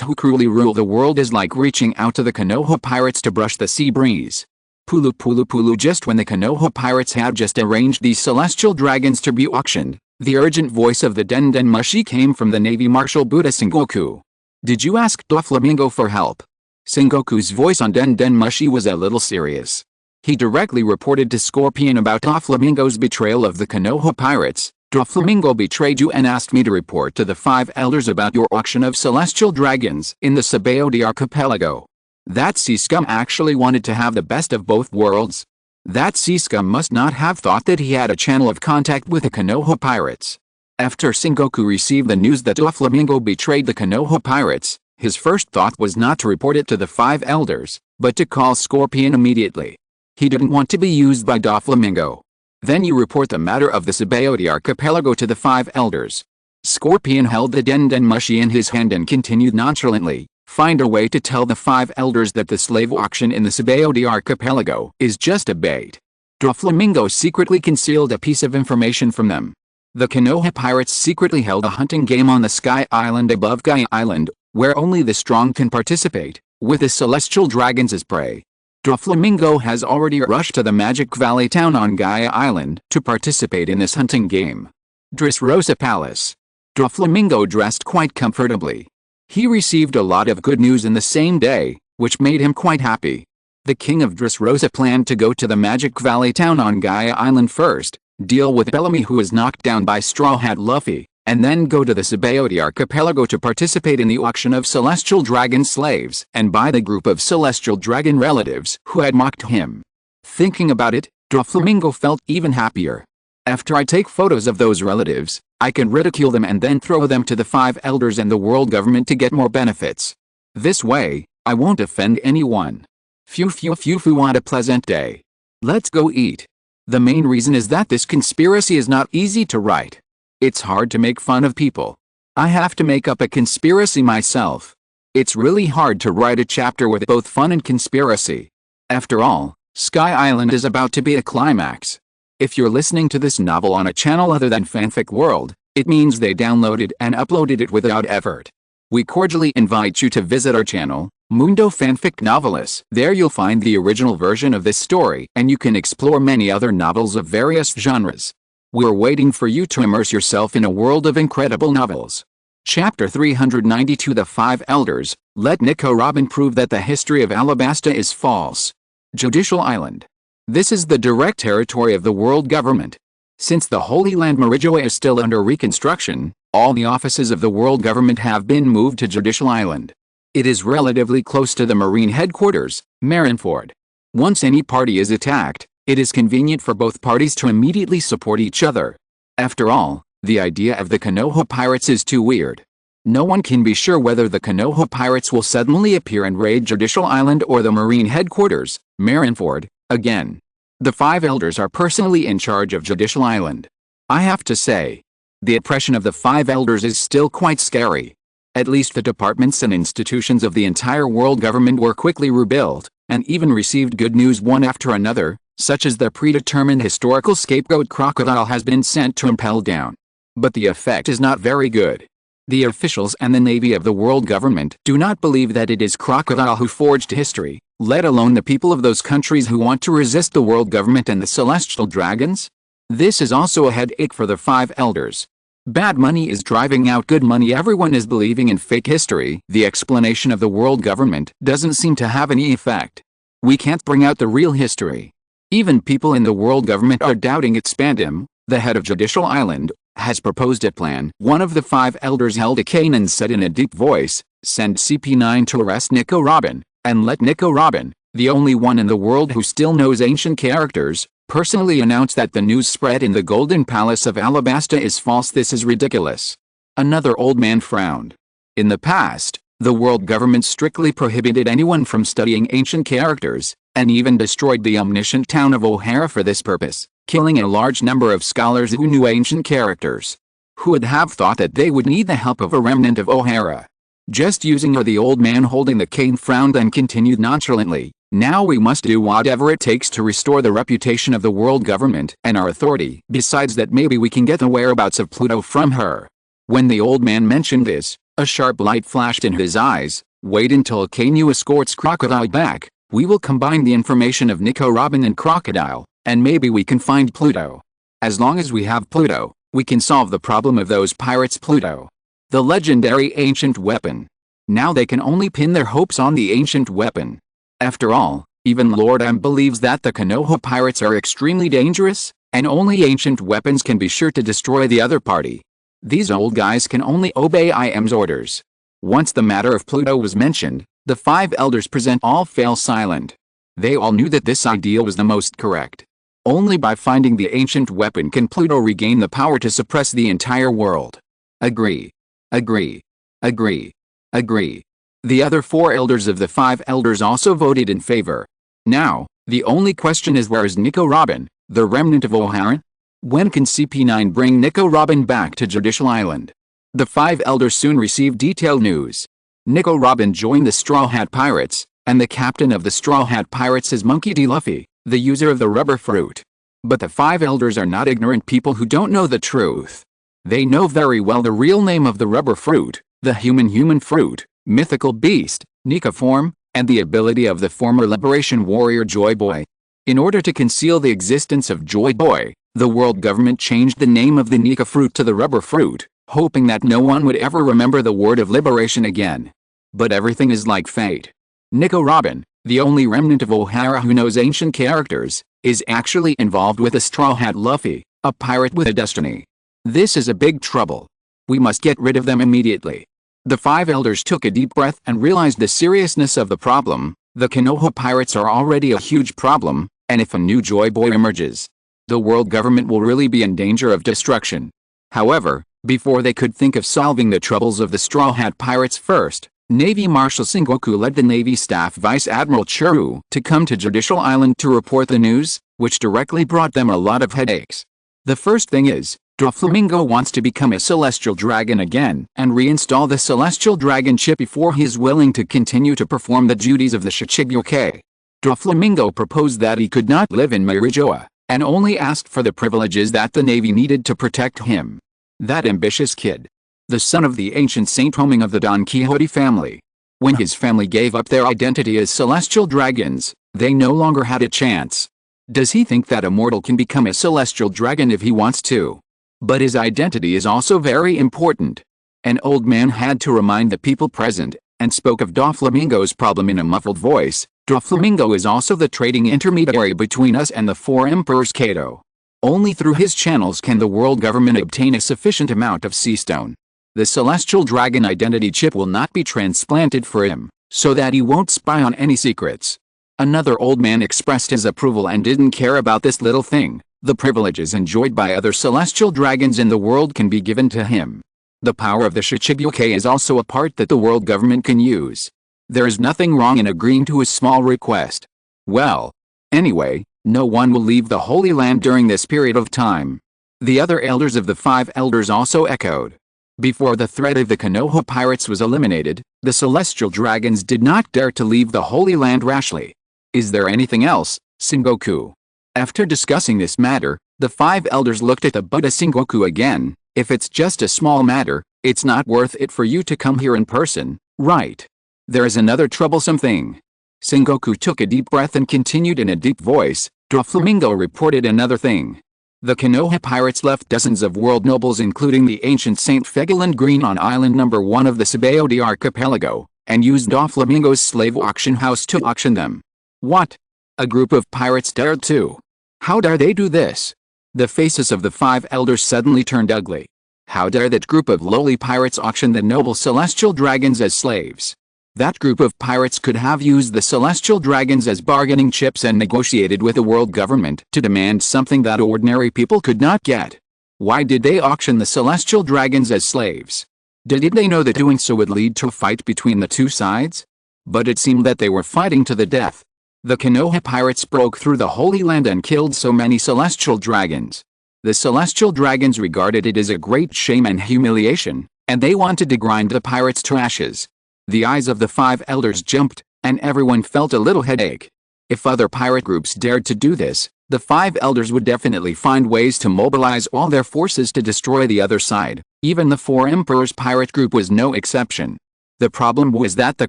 who cruelly rule the world is like reaching out to the Konoha pirates to brush the sea breeze. Pulu pulu pulu. Just when the Konoha pirates had just arranged these celestial dragons to be auctioned, the urgent voice of the Den Den Mushi came from the Navy Marshal Buddha Sengoku. Did you ask Doflamingo for help? Sengoku's voice on Den Den Mushi was a little serious. He directly reported to Scorpion about Doflamingo's betrayal of the Konoha pirates. Doflamingo betrayed you and asked me to report to the 5 elders about your auction of celestial dragons in the Sabaody archipelago. That sea scum actually wanted to have the best of both worlds. That sea scum must not have thought that he had a channel of contact with the Konoha pirates. After Sengoku received the news that Doflamingo betrayed the Konoha pirates, his first thought was not to report it to the 5 elders, but to call Scorpion immediately. He didn't want to be used by Doflamingo. Then you report the matter of the Sabaody archipelago to the 5 elders. Scorpion held the Den Den Mushi in his hand and continued nonchalantly, find a way to tell the 5 elders that the slave auction in the Sabaody archipelago is just a bait. Doflamingo secretly concealed a piece of information from them. The Konoha pirates secretly held a hunting game on the Sky Island above Gaia Island, where only the strong can participate, with the celestial dragons as prey. Doflamingo has already rushed to the Magic Valley town on Gaia Island to participate in this hunting game. Dressrosa Palace. Doflamingo dressed quite comfortably. He received a lot of good news in the same day, which made him quite happy. The king of Dressrosa planned to go to the Magic Valley town on Gaia Island first, deal with Bellamy who was knocked down by Straw Hat Luffy, and then go to the Sabaody archipelago to participate in the auction of celestial dragon slaves and buy the group of celestial dragon relatives who had mocked him. Thinking about it, Doflamingo felt even happier. After I take photos of those relatives, I can ridicule them and then throw them to the 5 elders and the world government to get more benefits. This way, I won't offend anyone. Phew, what a pleasant day. Let's go eat. The main reason is that this conspiracy is not easy to write. It's hard to make fun of people. I have to make up a conspiracy myself. It's really hard to write a chapter with both fun and conspiracy. After all, Sky Island is about to be a climax. If you're listening to this novel on a channel other than Fanfic World, it means they downloaded and uploaded it without effort. We cordially invite you to visit our channel, Mundo Fanfic Novelis. There you'll find the original version of this story and you can explore many other novels of various genres. We're waiting for you to immerse yourself in a world of incredible novels. Chapter 392 The 5 Elders, let Nico Robin prove that the history of Alabasta is false. Judicial Island. This is the direct territory of the world government. Since the Holy Land Marijoa is still under reconstruction, all the offices of the world government have been moved to Judicial Island. It is relatively close to the Marine headquarters, Marineford. Once any party is attacked, it is convenient for both parties to immediately support each other. After all, the idea of the Konoha pirates is too weird. No one can be sure whether the Konoha pirates will suddenly appear and raid Judicial Island or the Marine headquarters, Marineford, again. The 5 elders are personally in charge of Judicial Island. I have to say, the oppression of the 5 elders is still quite scary. At least the departments and institutions of the entire world government were quickly rebuilt, and even received good news one after another, such as the predetermined historical scapegoat Crocodile has been sent to impel down. But the effect is not very good. The officials and the navy of the world government do not believe that it is Crocodile who forged history, let alone the people of those countries who want to resist the world government and the celestial dragons. This is also a headache for the 5 elders. Bad money is driving out good money. Everyone is believing in fake history. The explanation of the world government doesn't seem to have any effect. We can't bring out the real history. Even people in the world government are doubting it. Spandim, the head of Judicial Island, has proposed a plan. One of the 5 elders held a cane and said in a deep voice, "Send CP9 to arrest Nico Robin, and let Nico Robin, the only one in the world who still knows ancient characters, personally announce that the news spread in the Golden Palace of Alabasta is false. This is ridiculous." Another old man frowned. In the past, the world government strictly prohibited anyone from studying ancient characters, and even destroyed the omniscient town of O'Hara for this purpose, killing a large number of scholars who knew ancient characters. Who would have thought that they would need the help of a remnant of O'Hara? Just using her. The old man holding the cane frowned and continued nonchalantly, "Now we must do whatever it takes to restore the reputation of the world government and our authority. Besides that, maybe we can get the whereabouts of Pluto from her." When the old man mentioned this, a sharp light flashed in his eyes. "Wait until Kanu escorts Crocodile back. We will combine the information of Nico Robin and Crocodile, and maybe we can find Pluto. As long as we have Pluto, we can solve the problem of those pirates." Pluto. The legendary ancient weapon. Now they can only pin their hopes on the ancient weapon. After all, even Lord M believes that the Konoha pirates are extremely dangerous, and only ancient weapons can be sure to destroy the other party. These old guys can only obey IM's orders. Once the matter of Pluto was mentioned, the 5 elders present all fell silent. They all knew that this idea was the most correct. Only by finding the ancient weapon can Pluto regain the power to suppress the entire world. Agree. Agree. Agree. Agree. The other 4 elders of the 5 elders also voted in favor. Now, the only question is, where is Nico Robin, the remnant of O'Hara? When can CP9 bring Nico Robin back to Judicial Island? The 5 elders soon received detailed news. Nico Robin joined the Straw Hat Pirates, and the captain of the Straw Hat Pirates is Monkey D. Luffy, the user of the rubber fruit. But the 5 elders are not ignorant people who don't know the truth. They know very well the real name of the rubber fruit, the human fruit, mythical beast, Nika form, and the ability of the former liberation warrior Joy Boy. In order to conceal the existence of Joy Boy, the world government changed the name of the Nika fruit to the rubber fruit, hoping that no one would ever remember the word of liberation again. But everything is like fate. Nico Robin, the only remnant of O'Hara who knows ancient characters, is actually involved with a Straw Hat Luffy, a pirate with a destiny. This is a big trouble. We must get rid of them immediately. The five elders took a deep breath and realized the seriousness of the problem. The Konoha pirates are already a huge problem, and if a new Joy Boy emerges, the world government will really be in danger of destruction. However, before they could think of solving the troubles of the Straw Hat Pirates first, Navy Marshal Sengoku led the Navy Staff Vice Admiral Churu to come to Judicial Island to report the news, which directly brought them a lot of headaches. The first thing is, Doflamingo wants to become a Celestial Dragon again and reinstall the Celestial Dragon chip before he is willing to continue to perform the duties of the Shichibukai. Doflamingo proposed that he could not live in Marijoa, and only asked for the privileges that the Navy needed to protect him. That ambitious kid. The son of the ancient Saint Homing of the Don Quixote family. When his family gave up their identity as Celestial Dragons, they no longer had a chance. Does he think that a mortal can become a Celestial Dragon if he wants to? But his identity is also very important. An old man had to remind the people present, and spoke of Doflamingo's problem in a muffled voice. Doflamingo is also the trading intermediary between us and the four emperors Kato. Only through his channels can the world government obtain a sufficient amount of sea stone. The Celestial Dragon identity chip will not be transplanted for him, so that he won't spy on any secrets. Another old man expressed his approval and didn't care about this little thing. The privileges enjoyed by other Celestial Dragons in the world can be given to him. The power of the Shichibukai is also a part that the world government can use. There is nothing wrong in agreeing to his small request. Well, anyway, no one will leave the Holy Land during this period of time. The other elders of the five elders also echoed. Before the threat of the Konoha pirates was eliminated, the Celestial Dragons did not dare to leave the Holy Land rashly. Is there anything else, Sengoku? After discussing this matter, the five elders looked at the Buddha Sengoku again. If it's just a small matter, it's not worth it for you to come here in person, right? There is another troublesome thing. Sengoku took a deep breath and continued in a deep voice. Doflamingo reported another thing. The Konoha pirates left dozens of world nobles including the ancient Saint Fegaland Green on island number 1 of the Sabaody archipelago, and used Doflamingo's slave auction house to auction them. What? A group of pirates dared to? How dare they do this? The faces of the five elders suddenly turned ugly. How dare that group of lowly pirates auction the noble Celestial Dragons as slaves? That group of pirates could have used the Celestial Dragons as bargaining chips and negotiated with the world government to demand something that ordinary people could not get. Why did they auction the Celestial Dragons as slaves? Did they know that doing so would lead to a fight between the two sides? But it seemed that they were fighting to the death. The Konoha pirates broke through the Holy Land and killed so many Celestial Dragons. The Celestial Dragons regarded it as a great shame and humiliation, and they wanted to grind the pirates to ashes. The eyes of the five elders jumped, and everyone felt a little headache. If other pirate groups dared to do this, the five elders would definitely find ways to mobilize all their forces to destroy the other side. Even the Four Emperors pirate group was no exception. The problem was that the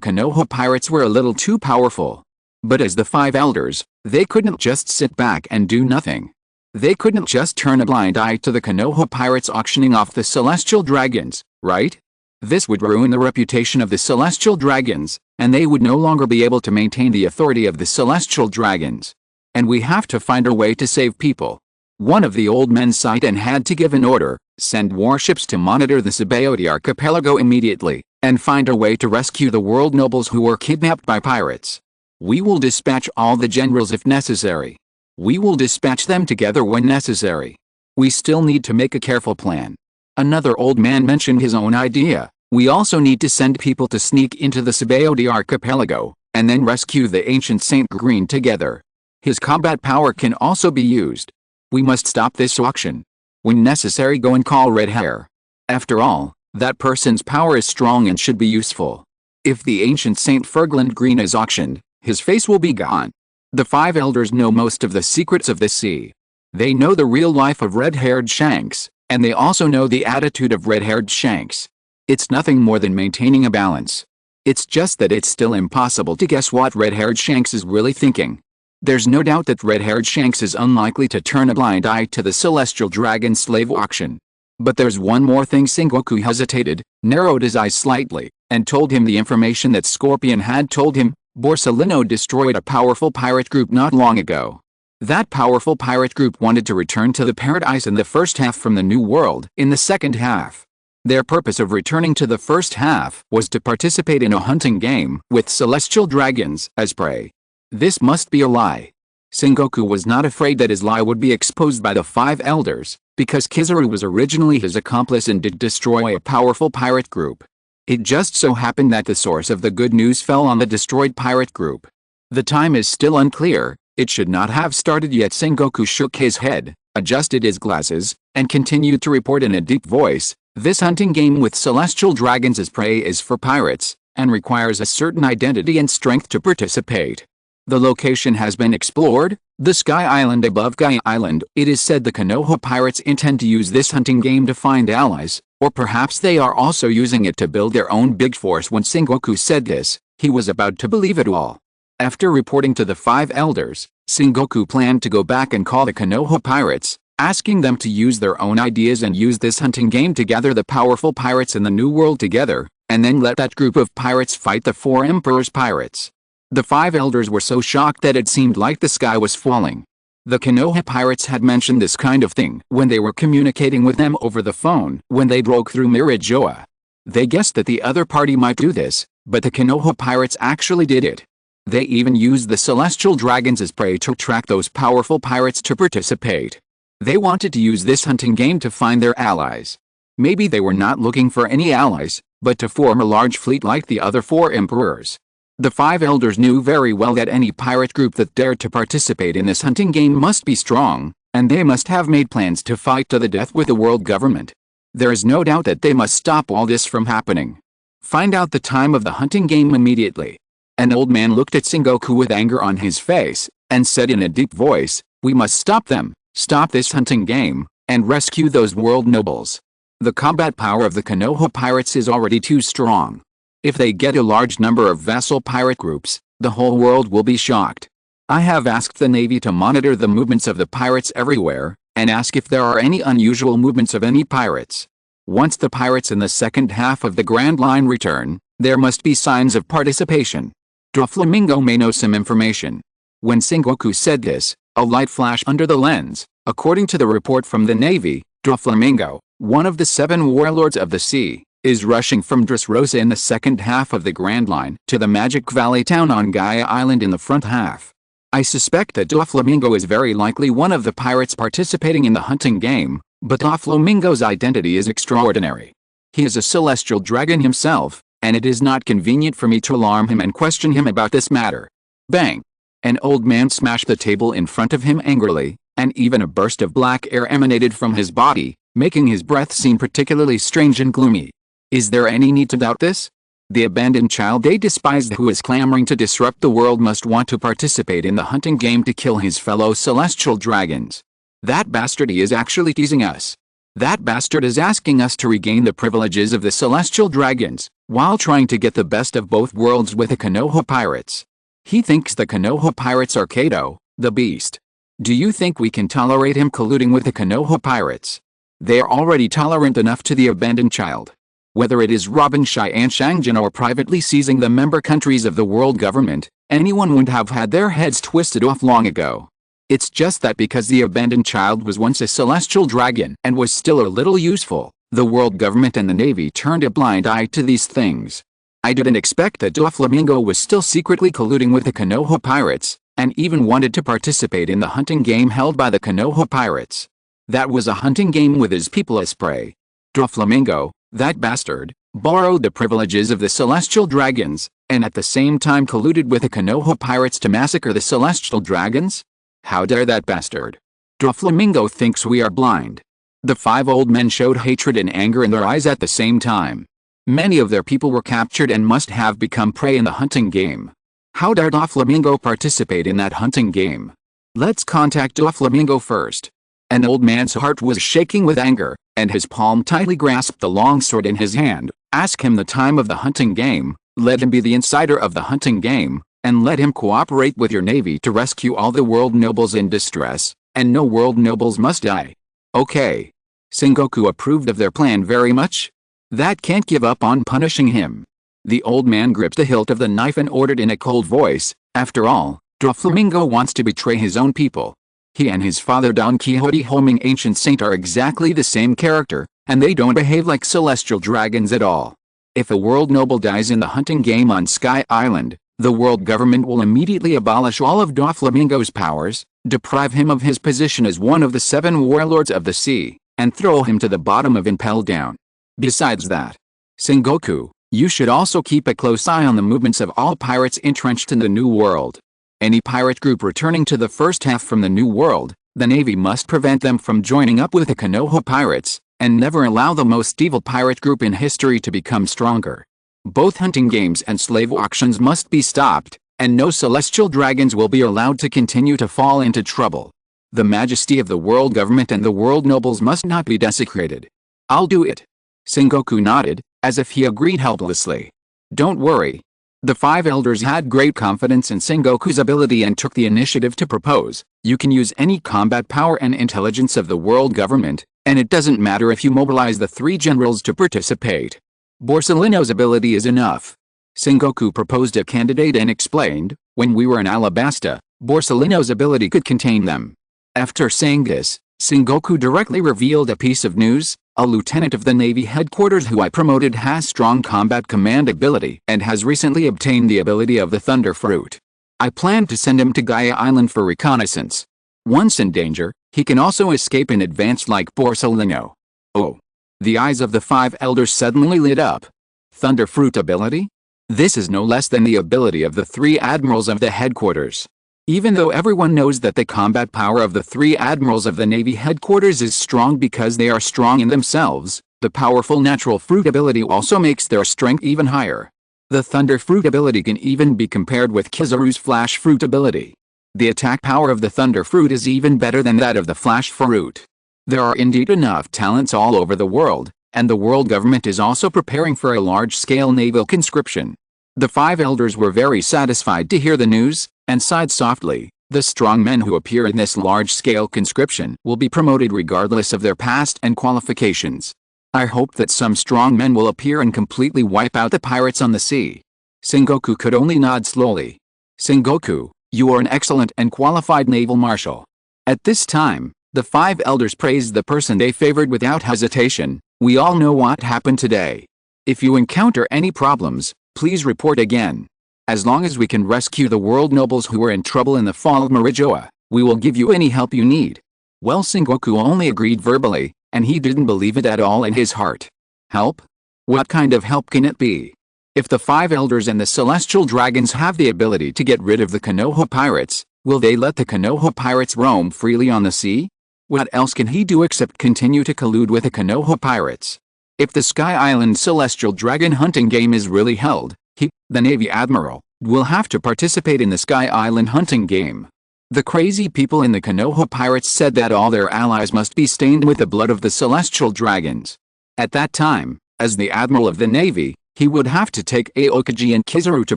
Konoha pirates were a little too powerful. But as the five elders, they couldn't just sit back and do nothing. They couldn't just turn a blind eye to the Konoha pirates auctioning off the Celestial Dragons, right? This would ruin the reputation of the Celestial Dragons, and they would no longer be able to maintain the authority of the Celestial Dragons. And we have to find a way to save people. One of the old men sighed and had to give an order: send warships to monitor the Sabaody archipelago immediately, and find a way to rescue the world nobles who were kidnapped by pirates. We will dispatch all the generals if necessary. We will dispatch them together when necessary. We still need to make a careful plan. Another old man mentioned his own idea. We also need to send people to sneak into the Sabaody archipelago, and then rescue the ancient Saint Green together. His combat power can also be used. We must stop this auction. When necessary, go and call Red Hair. After all, that person's power is strong and should be useful. If the ancient Saint Fergland Green is auctioned, his face will be gone. The five elders know most of the secrets of the sea. They know the real life of red-haired Shanks, and they also know the attitude of red-haired Shanks. It's nothing more than maintaining a balance. It's just that it's still impossible to guess what red-haired Shanks is really thinking. There's no doubt that red-haired Shanks is unlikely to turn a blind eye to the Celestial Dragon slave auction. But there's one more thing. Sengoku hesitated, narrowed his eyes slightly, and told him the information that Scorpion had told him. Borsellino destroyed a powerful pirate group not long ago. That powerful pirate group wanted to return to the paradise in the first half from the New World in the second half. Their purpose of returning to the first half was to participate in a hunting game with celestial dragons as prey. This must be a lie. Sengoku was not afraid that his lie would be exposed by the five elders, because Kizaru was originally his accomplice and did destroy a powerful pirate group. It just so happened that the source of the good news fell on the destroyed pirate group. The time is still unclear. It should not have started yet. Sengoku shook his head, adjusted his glasses, and continued to report in a deep voice, "This hunting game with celestial dragons as prey is for pirates, and requires a certain identity and strength to participate. The location has been explored, the Sky Island above Gaia Island. It is said the Konoha pirates intend to use this hunting game to find allies, or perhaps they are also using it to build their own big force." When Sengoku said this, he was about to believe it all. After reporting to the five elders, Sengoku planned to go back and call the Konoha pirates, asking them to use their own ideas and use this hunting game to gather the powerful pirates in the New World together, and then let that group of pirates fight the four Emperor's pirates. The five elders were so shocked that it seemed like the sky was falling. The Konoha pirates had mentioned this kind of thing when they were communicating with them over the phone when they broke through Mirajoa. They guessed that the other party might do this, but the Konoha pirates actually did it. They even used the celestial dragons as prey to attract those powerful pirates to participate. They wanted to use this hunting game to find their allies. Maybe they were not looking for any allies, but to form a large fleet like the other four emperors. The five elders knew very well that any pirate group that dared to participate in this hunting game must be strong, and they must have made plans to fight to the death with the world government. There is no doubt that they must stop all this from happening. Find out the time of the hunting game immediately. An old man looked at Sengoku with anger on his face, and said in a deep voice, "We must stop them, stop this hunting game, and rescue those world nobles. The combat power of the Konoha pirates is already too strong. If they get a large number of vassal pirate groups, the whole world will be shocked. I have asked the Navy to monitor the movements of the pirates everywhere, and ask if there are any unusual movements of any pirates. Once the pirates in the second half of the Grand Line return, there must be signs of participation. Doflamingo may know some information." When Sengoku said this, a light flashed under the lens. According to the report from the Navy, Doflamingo, one of the 7 warlords of the sea, is rushing from Dressrosa in the second half of the Grand Line to the Magic Valley town on Gaia Island in the front half. I suspect that Doflamingo is very likely one of the pirates participating in the hunting game, but Doflamingo's identity is extraordinary. He is a celestial dragon himself, and it is not convenient for me to alarm him and question him about this matter. Bang! An old man smashed the table in front of him angrily, and even a burst of black air emanated from his body, making his breath seem particularly strange and gloomy. Is there any need to doubt this? The abandoned child they despised who is clamoring to disrupt the world must want to participate in the hunting game to kill his fellow celestial dragons. That bastard is actually teasing us. That bastard is asking us to regain the privileges of the celestial dragons, while trying to get the best of both worlds with the Konoha pirates. He thinks the Konoha pirates are Kato, the beast. Do you think we can tolerate him colluding with the Konoha pirates? They are already tolerant enough to the abandoned child. Whether it is robbing Cheyenne Shangjin or privately seizing the member countries of the world government, anyone would have had their heads twisted off long ago. It's just that because the abandoned child was once a celestial dragon and was still a little useful, the world government and the Navy turned a blind eye to these things. I didn't expect that Doflamingo was still secretly colluding with the Konoha pirates, and even wanted to participate in the hunting game held by the Konoha pirates. That was a hunting game with his people as prey. Doflamingo, that bastard, borrowed the privileges of the celestial dragons, and at the same time colluded with the Konoha pirates to massacre the celestial dragons? How dare that bastard? Doflamingo thinks we are blind. The 5 old men showed hatred and anger in their eyes at the same time. Many of their people were captured and must have become prey in the hunting game. How dare Doflamingo participate in that hunting game? Let's contact Doflamingo first. An old man's heart was shaking with anger, and his palm tightly grasped the long sword in his hand. Ask him the time of the hunting game, let him be the insider of the hunting game, and let him cooperate with your navy to rescue all the world nobles in distress, and no world nobles must die. Okay. Sengoku approved of their plan very much. That can't give up on punishing him. The old man gripped the hilt of the knife and ordered in a cold voice, after all, Doflamingo wants to betray his own people. He and his father Don Quixote homing ancient saint are exactly the same character, and they don't behave like celestial dragons at all. If a world noble dies in the hunting game on Sky Island, the world government will immediately abolish all of Doflamingo's powers, deprive him of his position as one of the 7 warlords of the sea, and throw him to the bottom of Impel Down. Besides that, Sengoku, you should also keep a close eye on the movements of all pirates entrenched in the New World. Any pirate group returning to the first half from the New World, the Navy must prevent them from joining up with the Konoha pirates, and never allow the most evil pirate group in history to become stronger. Both hunting games and slave auctions must be stopped, and no celestial dragons will be allowed to continue to fall into trouble. The majesty of the world government and the world nobles must not be desecrated. I'll do it. Sengoku nodded, as if he agreed helplessly. Don't worry. The 5 elders had great confidence in Sengoku's ability and took the initiative to propose. You can use any combat power and intelligence of the world government, and it doesn't matter if you mobilize the 3 generals to participate. Borsalino's ability is enough. Sengoku proposed a candidate and explained, when we were in Alabasta, Borsalino's ability could contain them. After saying this, Sengoku directly revealed a piece of news. A lieutenant of the Navy headquarters who I promoted has strong combat command ability and has recently obtained the ability of the Thunder Fruit. I plan to send him to Gaia Island for reconnaissance. Once in danger, he can also escape in advance like Borsalino. Oh. The eyes of the 5 elders suddenly lit up. Thunder Fruit ability? This is no less than the ability of the 3 admirals of the headquarters. Even though everyone knows that the combat power of the 3 admirals of the Navy headquarters is strong because they are strong in themselves, the powerful natural fruit ability also makes their strength even higher. The Thunder Fruit ability can even be compared with Kizaru's Flash Fruit ability. The attack power of the Thunder Fruit is even better than that of the Flash Fruit. There are indeed enough talents all over the world, and the world government is also preparing for a large-scale naval conscription. The 5 elders were very satisfied to hear the news, and sighed softly. The strong men who appear in this large-scale conscription will be promoted regardless of their past and qualifications. I hope that some strong men will appear and completely wipe out the pirates on the sea. Sengoku could only nod slowly. Sengoku, you are an excellent and qualified naval marshal. At this time, the 5 elders praised the person they favored without hesitation. We all know what happened today. If you encounter any problems, please report again. As long as we can rescue the world nobles who were in trouble in the fall of Marijoa, we will give you any help you need. Well, Sengoku only agreed verbally, and he didn't believe it at all in his heart. Help? What kind of help can it be? If the 5 elders and the celestial dragons have the ability to get rid of the Konoha pirates, will they let the Konoha pirates roam freely on the sea? What else can he do except continue to collude with the Konoha pirates? If the Sky Island celestial dragon hunting game is really held, he, the Navy Admiral, will have to participate in the Sky Island hunting game. The crazy people in the Konoha pirates said that all their allies must be stained with the blood of the celestial dragons. At that time, as the Admiral of the Navy, he would have to take Aokiji and Kizaru to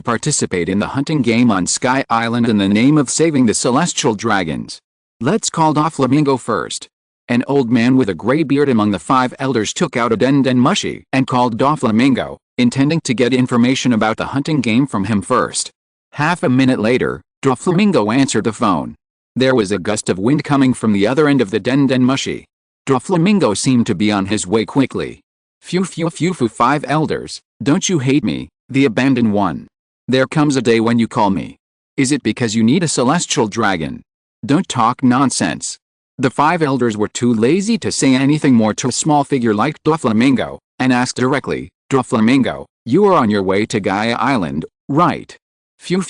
participate in the hunting game on Sky Island in the name of saving the celestial dragons. Let's call Doflamingo first. An old man with a gray beard among the 5 elders took out a den mushi and called Doflamingo, intending to get information about the hunting game from him first. Half a minute later, Doflamingo answered the phone. There was a gust of wind coming from the other end of the den mushi. Doflamingo seemed to be on his way quickly. Phew 5 elders, don't you hate me, the abandoned one? There comes a day when you call me. Is it because you need a celestial dragon? Don't talk nonsense. The 5 elders were too lazy to say anything more to a small figure like Doflamingo, and asked directly, Doflamingo, you are on your way to Gaia Island, right? Phew,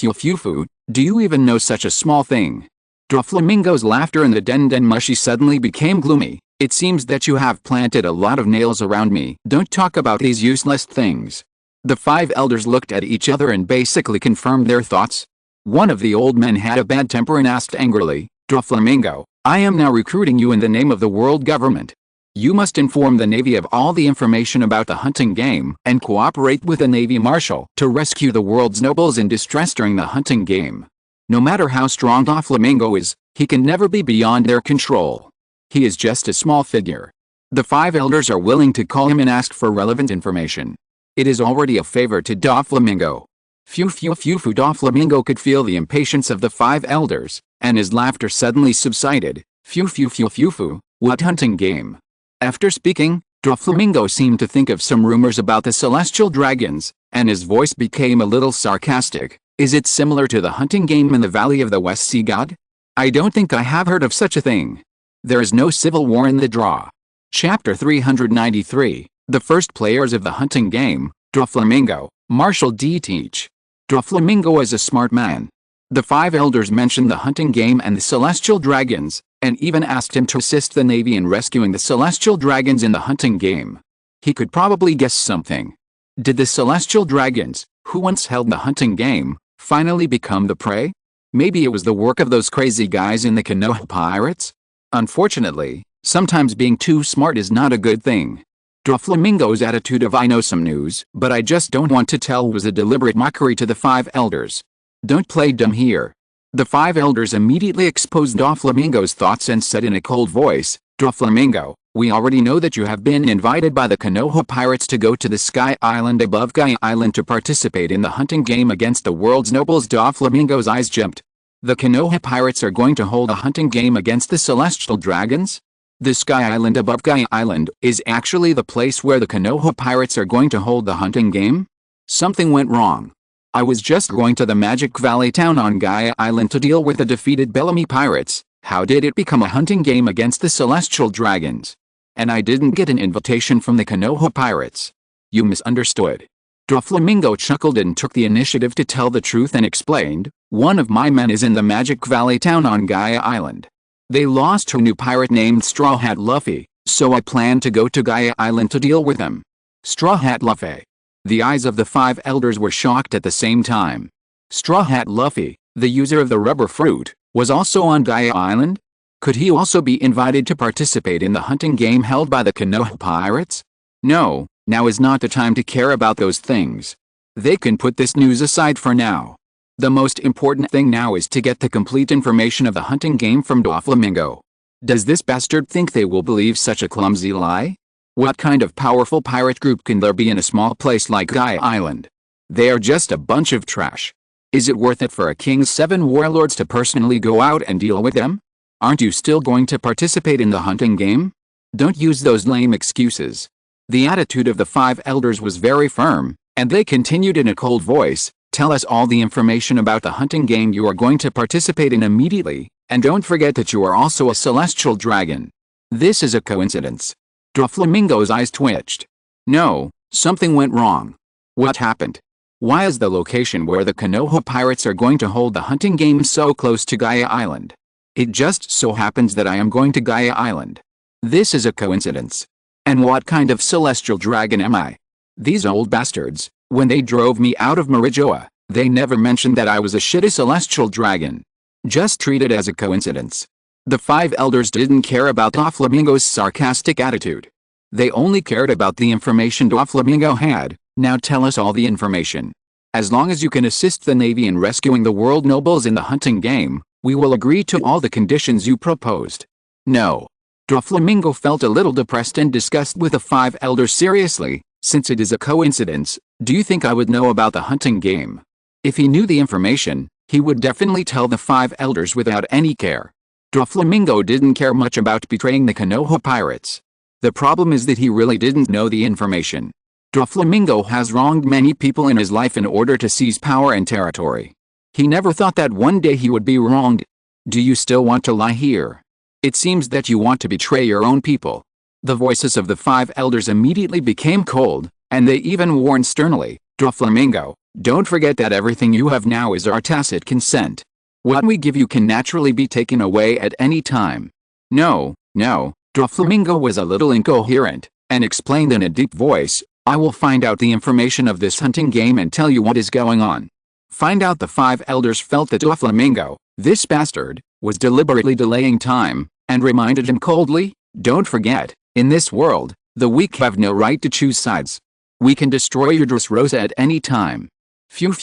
do you even know such a small thing? Doflamingo's laughter in the den mushi suddenly became gloomy. It seems that you have planted a lot of nails around me. Don't talk about these useless things. The 5 elders looked at each other and basically confirmed their thoughts. One of the old men had a bad temper and asked angrily, Doflamingo, I am now recruiting you in the name of the world government. You must inform the Navy of all the information about the hunting game and cooperate with the Navy Marshal to rescue the world's nobles in distress during the hunting game. No matter how strong Doflamingo is, he can never be beyond their control. He is just a small figure. The 5 elders are willing to call him and ask for relevant information. It is already a favor to Doflamingo. Phew phew phew phew. Doflamingo could feel the impatience of the 5 elders, and his laughter suddenly subsided. Phew phew phew phew phew, what hunting game? After speaking, Doflamingo seemed to think of some rumors about the celestial dragons, and his voice became a little sarcastic. Is it similar to the hunting game in the Valley of the West Sea God? I don't think I have heard of such a thing. There is no civil war in the draw. Chapter 393, The First Players of the Hunting Game, Doflamingo, Marshall D. Teach. Doflamingo is a smart man. The 5 elders mentioned the hunting game and the celestial dragons, and even asked him to assist the Navy in rescuing the celestial dragons in the hunting game. He could probably guess something. Did the celestial dragons, who once held the hunting game, finally become the prey? Maybe it was the work of those crazy guys in the Konoha pirates? Unfortunately, sometimes being too smart is not a good thing. Doflamingo's attitude of "I know some news, but I just don't want to tell" was a deliberate mockery to the 5 elders. Don't play dumb here. The 5 elders immediately exposed Doflamingo's thoughts and said in a cold voice, Doflamingo, we already know that you have been invited by the Konoha pirates to go to the Sky Island above Gaia Island to participate in the hunting game against the world's nobles. Doflamingo's eyes jumped. The Konoha pirates are going to hold a hunting game against the celestial dragons? The Sky Island above Gaia Island is actually the place where the Konoha pirates are going to hold the hunting game? Something went wrong. I was just going to the Magic Valley town on Gaia Island to deal with the defeated Bellamy pirates. How did it become a hunting game against the celestial dragons? And I didn't get an invitation from the Konoha pirates. You misunderstood. Doflamingo chuckled and took the initiative to tell the truth and explained, one of my men is in the Magic Valley town on Gaia Island. They lost to a new pirate named Straw Hat Luffy, so I plan to go to Gaia Island to deal with him. Straw Hat Luffy. The eyes of the 5 elders were shocked at the same time. Straw Hat Luffy, the user of the rubber fruit, was also on Gaia Island? Could he also be invited to participate in the hunting game held by the Konoha pirates? No, now is not the time to care about those things. They can put this news aside for now. The most important thing now is to get the complete information of the hunting game from Doflamingo. Does this bastard think they will believe such a clumsy lie? What kind of powerful pirate group can there be in a small place like Gaia Island? They are just a bunch of trash. Is it worth it for a king's 7 warlords to personally go out and deal with them? Aren't you still going to participate in the hunting game? Don't use those lame excuses. The attitude of the 5 elders was very firm, and they continued in a cold voice, tell us all the information about the hunting game you are going to participate in immediately, and don't forget that you are also a celestial dragon. This is a coincidence. Doflamingo's eyes twitched. No, something went wrong. What happened? Why is the location where the Konoha pirates are going to hold the hunting game so close to Gaia Island? It just so happens that I am going to Gaia Island. This is a coincidence. And what kind of celestial dragon am I? These old bastards, when they drove me out of Marijoa, they never mentioned that I was a shitty celestial dragon. Just treat it as a coincidence. The 5 elders didn't care about Doflamingo's sarcastic attitude. They only cared about the information Doflamingo had. Now tell us all the information. As long as you can assist the Navy in rescuing the world nobles in the hunting game, we will agree to all the conditions you proposed. No. Doflamingo felt a little depressed and disgusted with the 5 elders. Seriously, since it is a coincidence, do you think I would know about the hunting game? If he knew the information, he would definitely tell the 5 elders without any care. Doflamingo didn't care much about betraying the Konoha pirates. The problem is that he really didn't know the information. Doflamingo has wronged many people in his life in order to seize power and territory. He never thought that one day he would be wronged. Do you still want to lie here? It seems that you want to betray your own people. The voices of the 5 elders immediately became cold, and they even warned sternly, Doflamingo, don't forget that everything you have now is our tacit consent. What we give you can naturally be taken away at any time. No, Doflamingo was a little incoherent, and explained in a deep voice, I will find out the information of this hunting game and tell you what is going on. Find out. The 5 elders felt that Doflamingo, this bastard, was deliberately delaying time, and reminded him coldly, don't forget, in this world, the weak have no right to choose sides. We can destroy your Dressrosa at any time. Phew,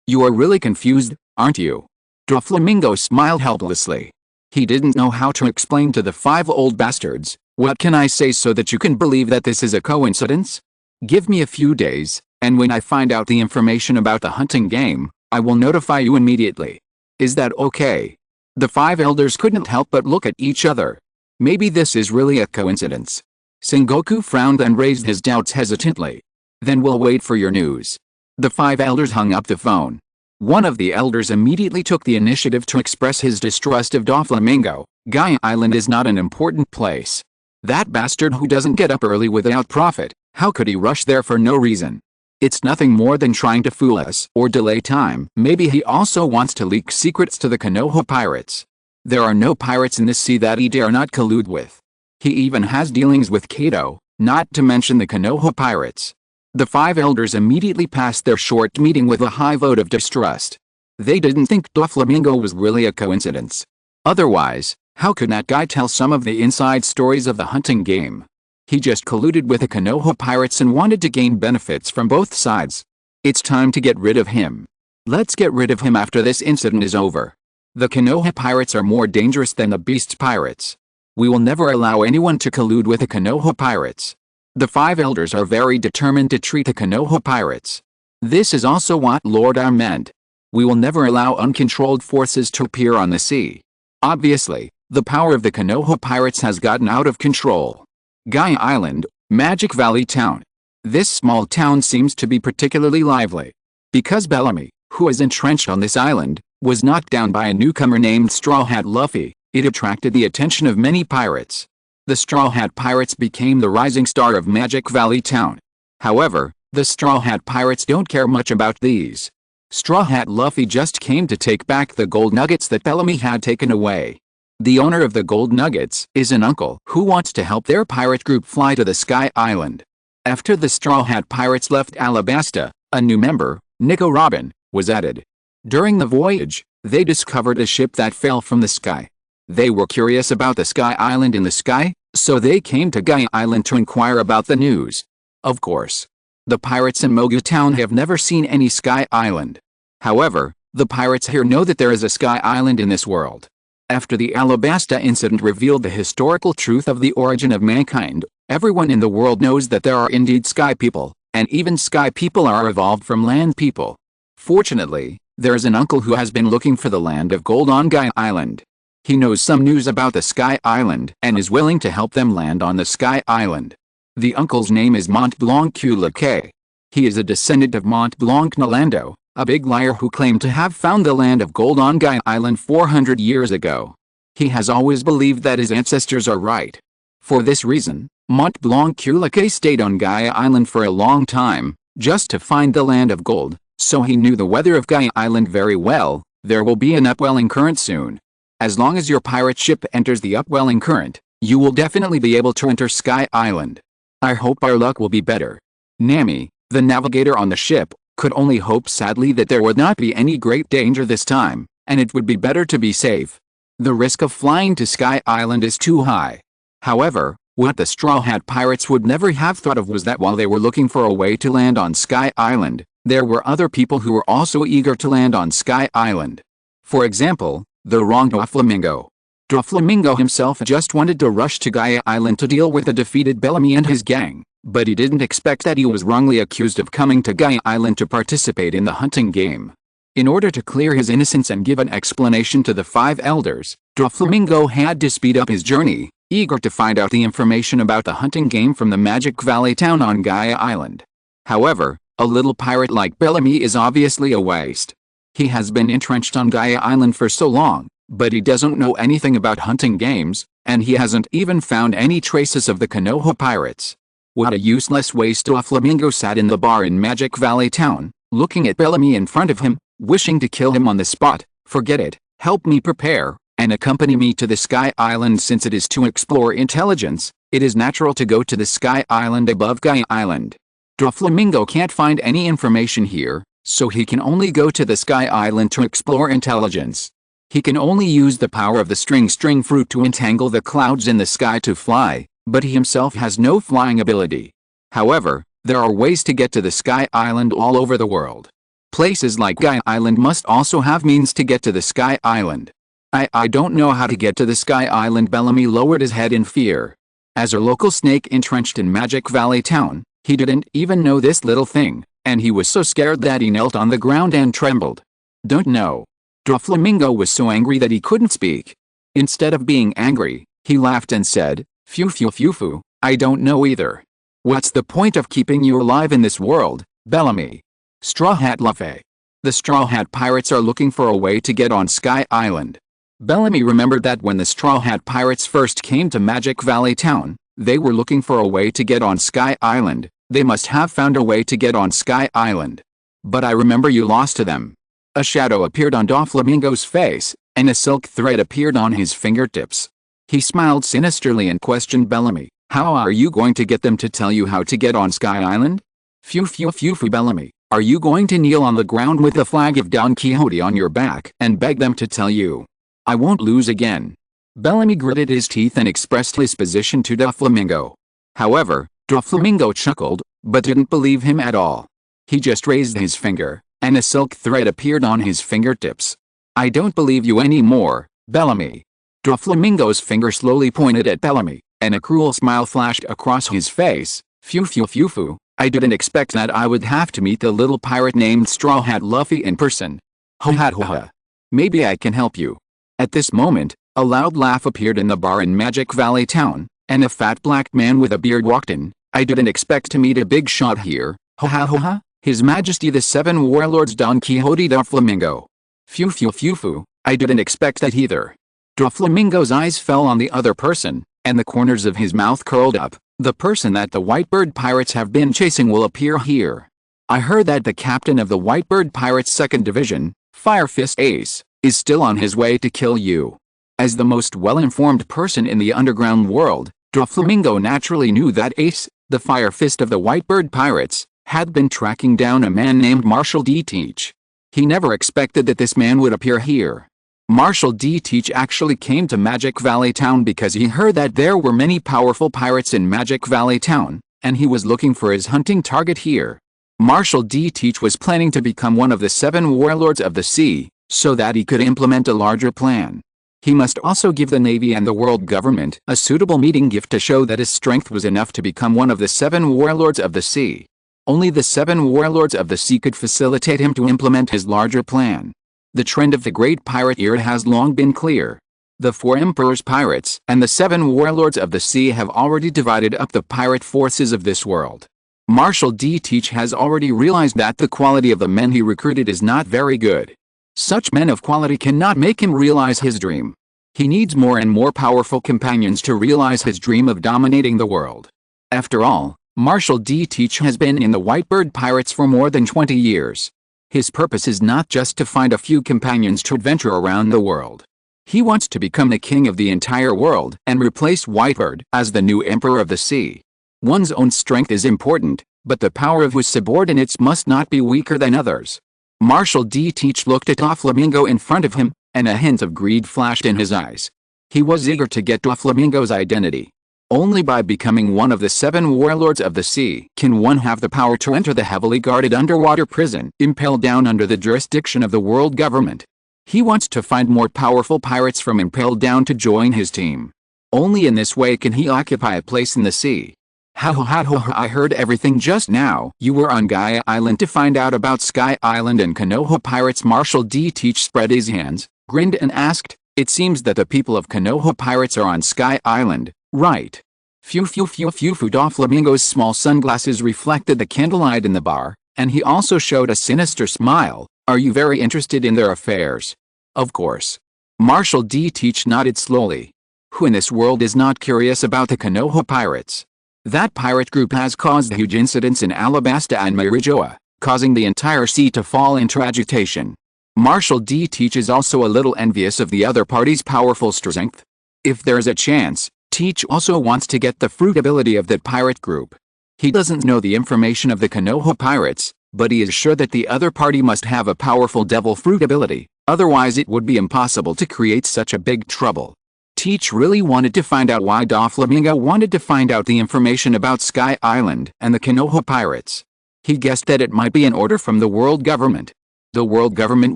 you are really confused, aren't you? Doflamingo smiled helplessly. He didn't know how to explain to the 5 old bastards What can I say so that you can believe that this is a coincidence? Give me a few days, and when I find out the information about the hunting game, I will notify you immediately. Is that okay? The 5 elders couldn't help but look at each other. Maybe this is really a coincidence. Sengoku frowned and raised his doubts hesitantly. Then we'll wait for your news. The 5 elders hung up the phone. One of the elders immediately took the initiative to express his distrust of Doflamingo. Gaia Island is not an important place. That bastard who doesn't get up early without profit, how could he rush there for no reason? It's nothing more than trying to fool us or delay time. Maybe he also wants to leak secrets to the Konoha pirates. There are no pirates in the sea that he dare not collude with. He even has dealings with Kato, not to mention the Konoha pirates. The 5 elders immediately passed their short meeting with a high vote of distrust. They didn't think Doflamingo was really a coincidence. Otherwise, how could that guy tell some of the inside stories of the hunting game? He just colluded with the Konoha pirates and wanted to gain benefits from both sides. It's time to get rid of him. Let's get rid of him after this incident is over. The Konoha pirates are more dangerous than the Beast pirates. We will never allow anyone to collude with the Konoha pirates. The 5 elders are very determined to treat the Konoha pirates. This is also what Lord R meant. We will never allow uncontrolled forces to appear on the sea. Obviously, the power of the Konoha pirates has gotten out of control. Gaia Island, Magic Valley Town. This small town seems to be particularly lively. Because Bellamy, who is entrenched on this island, was knocked down by a newcomer named Straw Hat Luffy, it attracted the attention of many pirates. The Straw Hat Pirates became the rising star of Magic Valley Town. However, the Straw Hat Pirates don't care much about these. Straw Hat Luffy just came to take back the gold nuggets that Bellamy had taken away. The owner of the gold nuggets is an uncle who wants to help their pirate group fly to the Sky Island. After the Straw Hat Pirates left Alabasta, a new member, Nico Robin, was added. During the voyage, they discovered a ship that fell from the sky. They were curious about the Sky Island in the sky, so they came to Gaia Island to inquire about the news. Of course, the pirates in Mogu Town have never seen any Sky Island. However, the pirates here know that there is a Sky Island in this world. After the Alabasta incident revealed the historical truth of the origin of mankind, everyone in the world knows that there are indeed Sky people, and even Sky people are evolved from land people. Fortunately, there is an uncle who has been looking for the land of gold on Gaia Island. He knows some news about the Sky Island and is willing to help them land on the Sky Island. The uncle's name is Mont Blanc Culake. He is a descendant of Mont Blanc Nalando, a big liar who claimed to have found the land of gold on Gaia Island 400 years ago. He has always believed that his ancestors are right. For this reason, Mont Blanc Culake stayed on Gaia Island for a long time, just to find the land of gold, so he knew the weather of Gaia Island very well. There will be an upwelling current soon. As long as your pirate ship enters the upwelling current, you will definitely be able to enter Sky Island. I hope our luck will be better. Nami, the navigator on the ship, could only hope sadly that there would not be any great danger this time, and it would be better to be safe. The risk of flying to Sky Island is too high. However, what the Straw Hat Pirates would never have thought of was that while they were looking for a way to land on Sky Island, there were other people who were also eager to land on Sky Island. For example, the wrong Doflamingo. Doflamingo himself just wanted to rush to Gaia Island to deal with the defeated Bellamy and his gang, but he didn't expect that he was wrongly accused of coming to Gaia Island to participate in the hunting game. In order to clear his innocence and give an explanation to the 5 elders, Doflamingo had to speed up his journey, eager to find out the information about the hunting game from the Magic Valley Town on Gaia Island. However, a little pirate like Bellamy is obviously a waste. He has been entrenched on Gaia Island for so long, but he doesn't know anything about hunting games, and he hasn't even found any traces of the Konoha pirates. What a useless waste. Doflamingo sat in the bar in Magic Valley Town, looking at Bellamy in front of him, wishing to kill him on the spot. Forget it, help me prepare, and accompany me to the Sky Island. Since it is to explore intelligence, it is natural to go to the Sky Island above Gaia Island. Doflamingo can't find any information here, so he can only go to the Sky Island to explore intelligence. He can only use the power of the string fruit to entangle the clouds in the sky to fly, but he himself has no flying ability. However, there are ways to get to the Sky Island all over the world. Places like Gaia Island must also have means to get to the Sky Island. I don't know how to get to the Sky Island. Bellamy lowered his head in fear. As a local snake entrenched in Magic Valley Town, he didn't even know this little thing, and he was so scared that he knelt on the ground and trembled. Don't know. Doflamingo was so angry that he couldn't speak. Instead of being angry, he laughed and said, "Phew phew phew phew, I don't know either. What's the point of keeping you alive in this world, Bellamy?" Straw Hat Luffy. The Straw Hat Pirates are looking for a way to get on Sky Island. Bellamy remembered that when the Straw Hat Pirates first came to Magic Valley Town, they were looking for a way to get on Sky Island. They must have found a way to get on Sky Island. But I remember you lost to them. A shadow appeared on Doflamingo's face, and a silk thread appeared on his fingertips. He smiled sinisterly and questioned Bellamy, "How are you going to get them to tell you how to get on Sky Island?" "Phew phew phew phew Bellamy, are you going to kneel on the ground with the flag of Don Quixote on your back and beg them to tell you? I won't lose again." Bellamy gritted his teeth and expressed his position to Doflamingo. However, Doflamingo chuckled, but didn't believe him at all. He just raised his finger, and a silk thread appeared on his fingertips. "I don't believe you anymore, Bellamy." Doflamingo's finger slowly pointed at Bellamy, and a cruel smile flashed across his face. "Phew phew phew phew, I didn't expect that I would have to meet the little pirate named Straw Hat Luffy in person. Ho ha ho ha. Maybe I can help you." At this moment, a loud laugh appeared in the bar in Magic Valley Town, and a fat black man with a beard walked in. "I didn't expect to meet a big shot here. Ho ha ho ha. His Majesty the Seven Warlords Don Quixote Doflamingo." "Phew phew phew phew, I didn't expect that either." Doflamingo's eyes fell on the other person, and the corners of his mouth curled up. "The person that the Whitebird Pirates have been chasing will appear here. I heard that the captain of the Whitebird Pirates 2nd Division, Fire Fist Ace, is still on his way to kill you." As the most well-informed person in the underground world, Doflamingo naturally knew that Ace, the Fire Fist of the Whitebird Pirates, had been tracking down a man named Marshall D. Teach. He never expected that this man would appear here. Marshall D. Teach actually came to Magic Valley Town because he heard that there were many powerful pirates in Magic Valley Town, and he was looking for his hunting target here. Marshall D. Teach was planning to become one of the 7 Warlords of the Sea, so that he could implement a larger plan. He must also give the Navy and the world government a suitable meeting gift to show that his strength was enough to become one of the 7 Warlords of the Sea. Only the 7 Warlords of the Sea could facilitate him to implement his larger plan. The trend of the Great Pirate Era has long been clear. The 4 Emperor's pirates and the 7 Warlords of the Sea have already divided up the pirate forces of this world. Marshall D. Teach has already realized that the quality of the men he recruited is not very good. Such men of quality cannot make him realize his dream. He needs more and more powerful companions to realize his dream of dominating the world. After all, Marshall D. Teach has been in the Whitebird Pirates for more than 20 years. His purpose is not just to find a few companions to adventure around the world. He wants to become the king of the entire world and replace Whitebird as the new emperor of the sea. One's own strength is important, but the power of his subordinates must not be weaker than others. Marshall D. Teach looked at Doflamingo in front of him, and a hint of greed flashed in his eyes. He was eager to get Doflamingo's identity. Only by becoming one of the 7 Warlords of the Sea can one have the power to enter the heavily guarded underwater prison Impel Down under the jurisdiction of the world government. He wants to find more powerful pirates from Impel Down to join his team. Only in this way can he occupy a place in the sea. Ha ha ha ha, I heard everything just now. You were on Gaia Island to find out about Sky Island and Konoha pirates. Marshall D. Teach spread his hands, grinned and asked, "It seems that the people of Konoha pirates are on Sky Island, right?" Phew phew phew phew phew. Doflamingo's small sunglasses reflected the candlelight in the bar, and he also showed a sinister smile. "Are you very interested in their affairs?" "Of course." Marshall D. Teach nodded slowly. Who in this world is not curious about the Konoha pirates? That pirate group has caused huge incidents in Alabasta and Marijoa, causing the entire sea to fall into agitation. Marshall D. Teach is also a little envious of the other party's powerful strength. If there's a chance, Teach also wants to get the fruit ability of that pirate group. He doesn't know the information of the Konoha pirates, but he is sure that the other party must have a powerful devil fruit ability, otherwise it would be impossible to create such a big trouble. Teach really wanted to find out why Doflamingo wanted to find out the information about Sky Island and the Konoha pirates. He guessed that it might be an order from the world government. The world government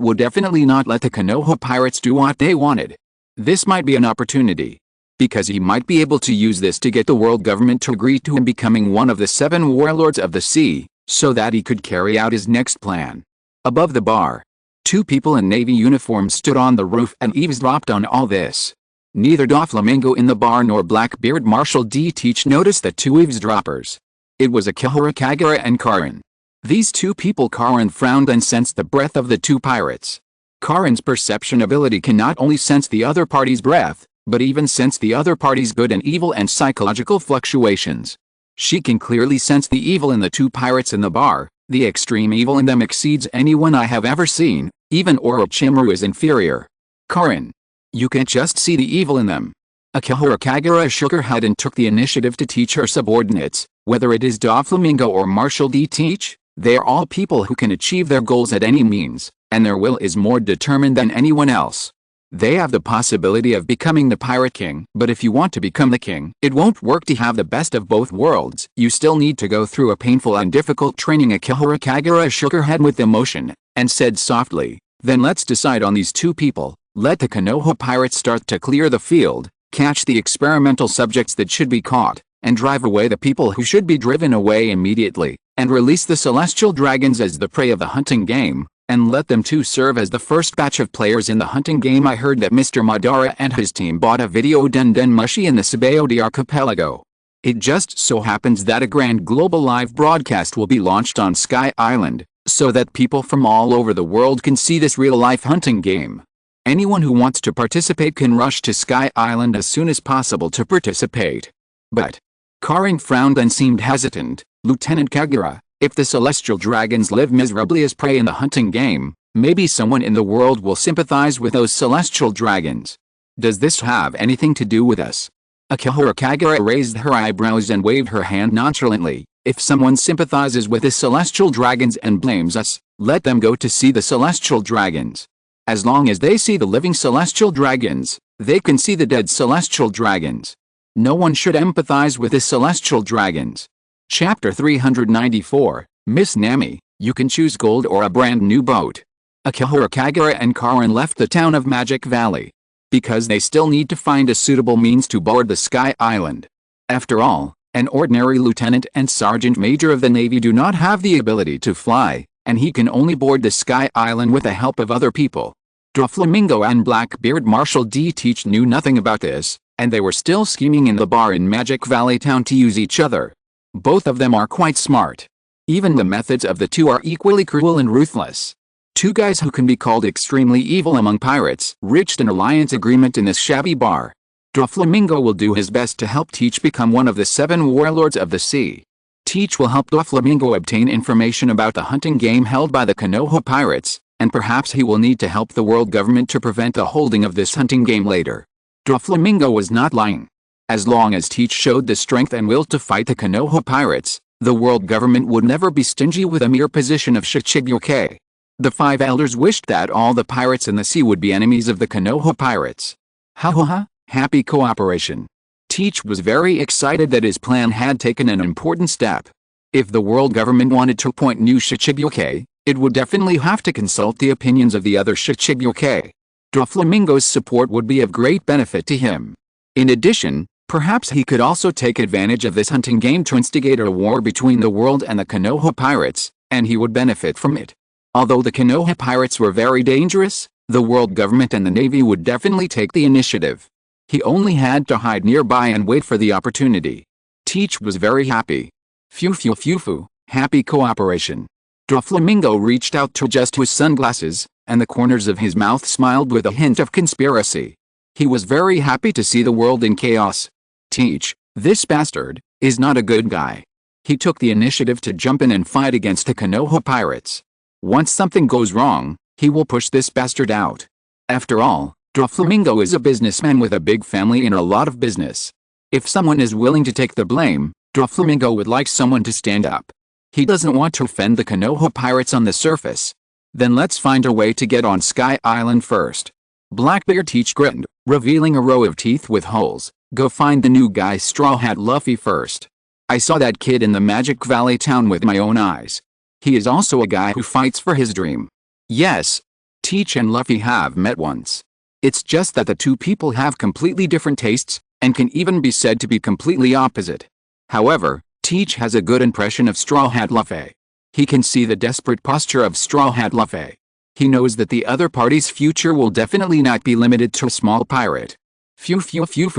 would definitely not let the Konoha pirates do what they wanted. This might be an opportunity. because he might be able to use this to get the world government to agree to him becoming one of the 7 warlords of the sea, so that he could carry out his next plan. Above the bar, 2 people in navy uniforms stood on the roof and eavesdropped on all this. Neither Doflamingo in the bar nor Blackbeard Marshal D. Teach noticed the 2 eavesdroppers. It was Akihara Kagura and Karin. These 2 people. Karin frowned and sensed the breath of the 2 pirates. Karin's perception ability can not only sense the other party's breath, but even sense the other party's good and evil and psychological fluctuations. She can clearly sense the evil in the 2 pirates in the bar. The extreme evil in them exceeds anyone I have ever seen, even Orochimaru is inferior. Karin, you can't just see the evil in them. Akihara Kagura shook her head and took the initiative to teach her subordinates, whether it is Doflamingo or Marshal D. Teach, they are all people who can achieve their goals at any means, and their will is more determined than anyone else. They have the possibility of becoming the Pirate King, but if you want to become the king, it won't work to have the best of both worlds. You still need to go through a painful and difficult training. Akihara Kagura shook her head with emotion, and said softly, then let's decide on these 2 people. Let the Konoha pirates start to clear the field, catch the experimental subjects that should be caught, and drive away the people who should be driven away immediately, and release the celestial dragons as the prey of the hunting game, and let them 2 serve as the first batch of players in the hunting game. I heard that Mr. Madara and his team bought a video Den Mushi in the Sabaody archipelago. It just so happens that a grand global live broadcast will be launched on Sky Island, so that people from all over the world can see this real-life hunting game. Anyone who wants to participate can rush to Sky Island as soon as possible to participate. But Karin frowned and seemed hesitant. Lieutenant Kagura, if the celestial dragons live miserably as prey in the hunting game, maybe someone in the world will sympathize with those celestial dragons. Does this have anything to do with us? Akihara Kagura raised her eyebrows and waved her hand nonchalantly. If someone sympathizes with the celestial dragons and blames us, let them go to see the celestial dragons. As long as they see the living celestial dragons, they can see the dead celestial dragons. No one should empathize with the celestial dragons. Chapter 394, Miss Nami, you can choose gold or a brand new boat. Akihara Kagura and Karin left the town of Magic Valley, because they still need to find a suitable means to board the Sky Island. After all, an ordinary lieutenant and sergeant major of the Navy do not have the ability to fly, and he can only board the Sky Island with the help of other people. Doflamingo and Blackbeard Marshal D. Teach knew nothing about this, and they were still scheming in the bar in Magic Valley Town to use each other. Both of them are quite smart. Even the methods of the 2 are equally cruel and ruthless. 2 guys who can be called extremely evil among pirates reached an alliance agreement in this shabby bar. Doflamingo will do his best to help Teach become one of the 7 warlords of the sea. Teach will help Doflamingo obtain information about the hunting game held by the Konoha pirates, and perhaps he will need to help the world government to prevent the holding of this hunting game later. Doflamingo was not lying. As long as Teach showed the strength and will to fight the Konoha pirates, the world government would never be stingy with a mere position of Shichibuke. The 5 elders wished that all the pirates in the sea would be enemies of the Konoha pirates. Ha ha ha, happy cooperation. Teach was very excited that his plan had taken an important step. If the world government wanted to appoint new Shichibuke, it would definitely have to consult the opinions of the other Shichibuke. Doflamingo's support would be of great benefit to him. In addition, perhaps he could also take advantage of this hunting game to instigate a war between the world and the Konoha pirates, and he would benefit from it. Although the Konoha pirates were very dangerous, the world government and the Navy would definitely take the initiative. He only had to hide nearby and wait for the opportunity. Teach was very happy. Phew, happy cooperation. Doflamingo reached out to adjust his sunglasses, and the corners of his mouth smiled with a hint of conspiracy. He was very happy to see the world in chaos. Teach, this bastard, is not a good guy. He took the initiative to jump in and fight against the Konoha pirates. Once something goes wrong, he will push this bastard out. After all, Doflamingo is a businessman with a big family and a lot of business. If someone is willing to take the blame, Doflamingo would like someone to stand up. He doesn't want to offend the Konoha pirates on the surface. Then let's find a way to get on Sky Island first. Blackbeard Teach grinned, revealing a row of teeth with holes. Go find the new guy Straw Hat Luffy first. I saw that kid in the Magic Valley town with my own eyes. He is also a guy who fights for his dream. Yes, Teach and Luffy have met once. It's just that the 2 people have completely different tastes, and can even be said to be completely opposite. However, Teach has a good impression of Straw Hat Luffy. He can see the desperate posture of Straw Hat Luffy. He knows that the other party's future will definitely not be limited to a small pirate. Phew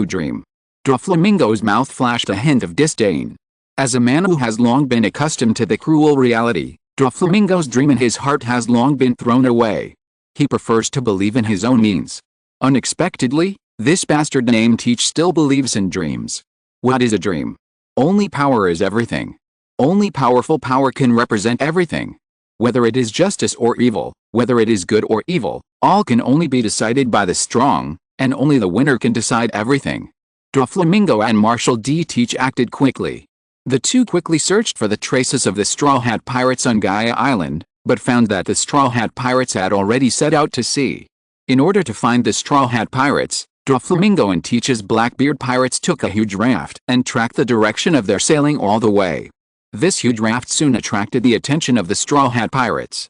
dream. Doflamingo's mouth flashed a hint of disdain. As a man who has long been accustomed to the cruel reality, Doflamingo's dream in his heart has long been thrown away. He prefers to believe in his own means. Unexpectedly, this bastard named Teach still believes in dreams. What is a dream? Only power is everything. Only powerful power can represent everything. Whether it is justice or evil, whether it is good or evil, all can only be decided by the strong, and only the winner can decide everything. Doflamingo and Marshal D. Teach acted quickly. The two quickly searched for the traces of the Straw Hat Pirates on Gaia Island, but found that the Straw Hat Pirates had already set out to sea. In order to find the Straw Hat Pirates, Doflamingo and Teach's Blackbeard Pirates took a huge raft and tracked the direction of their sailing all the way. This huge raft soon attracted the attention of the Straw Hat Pirates.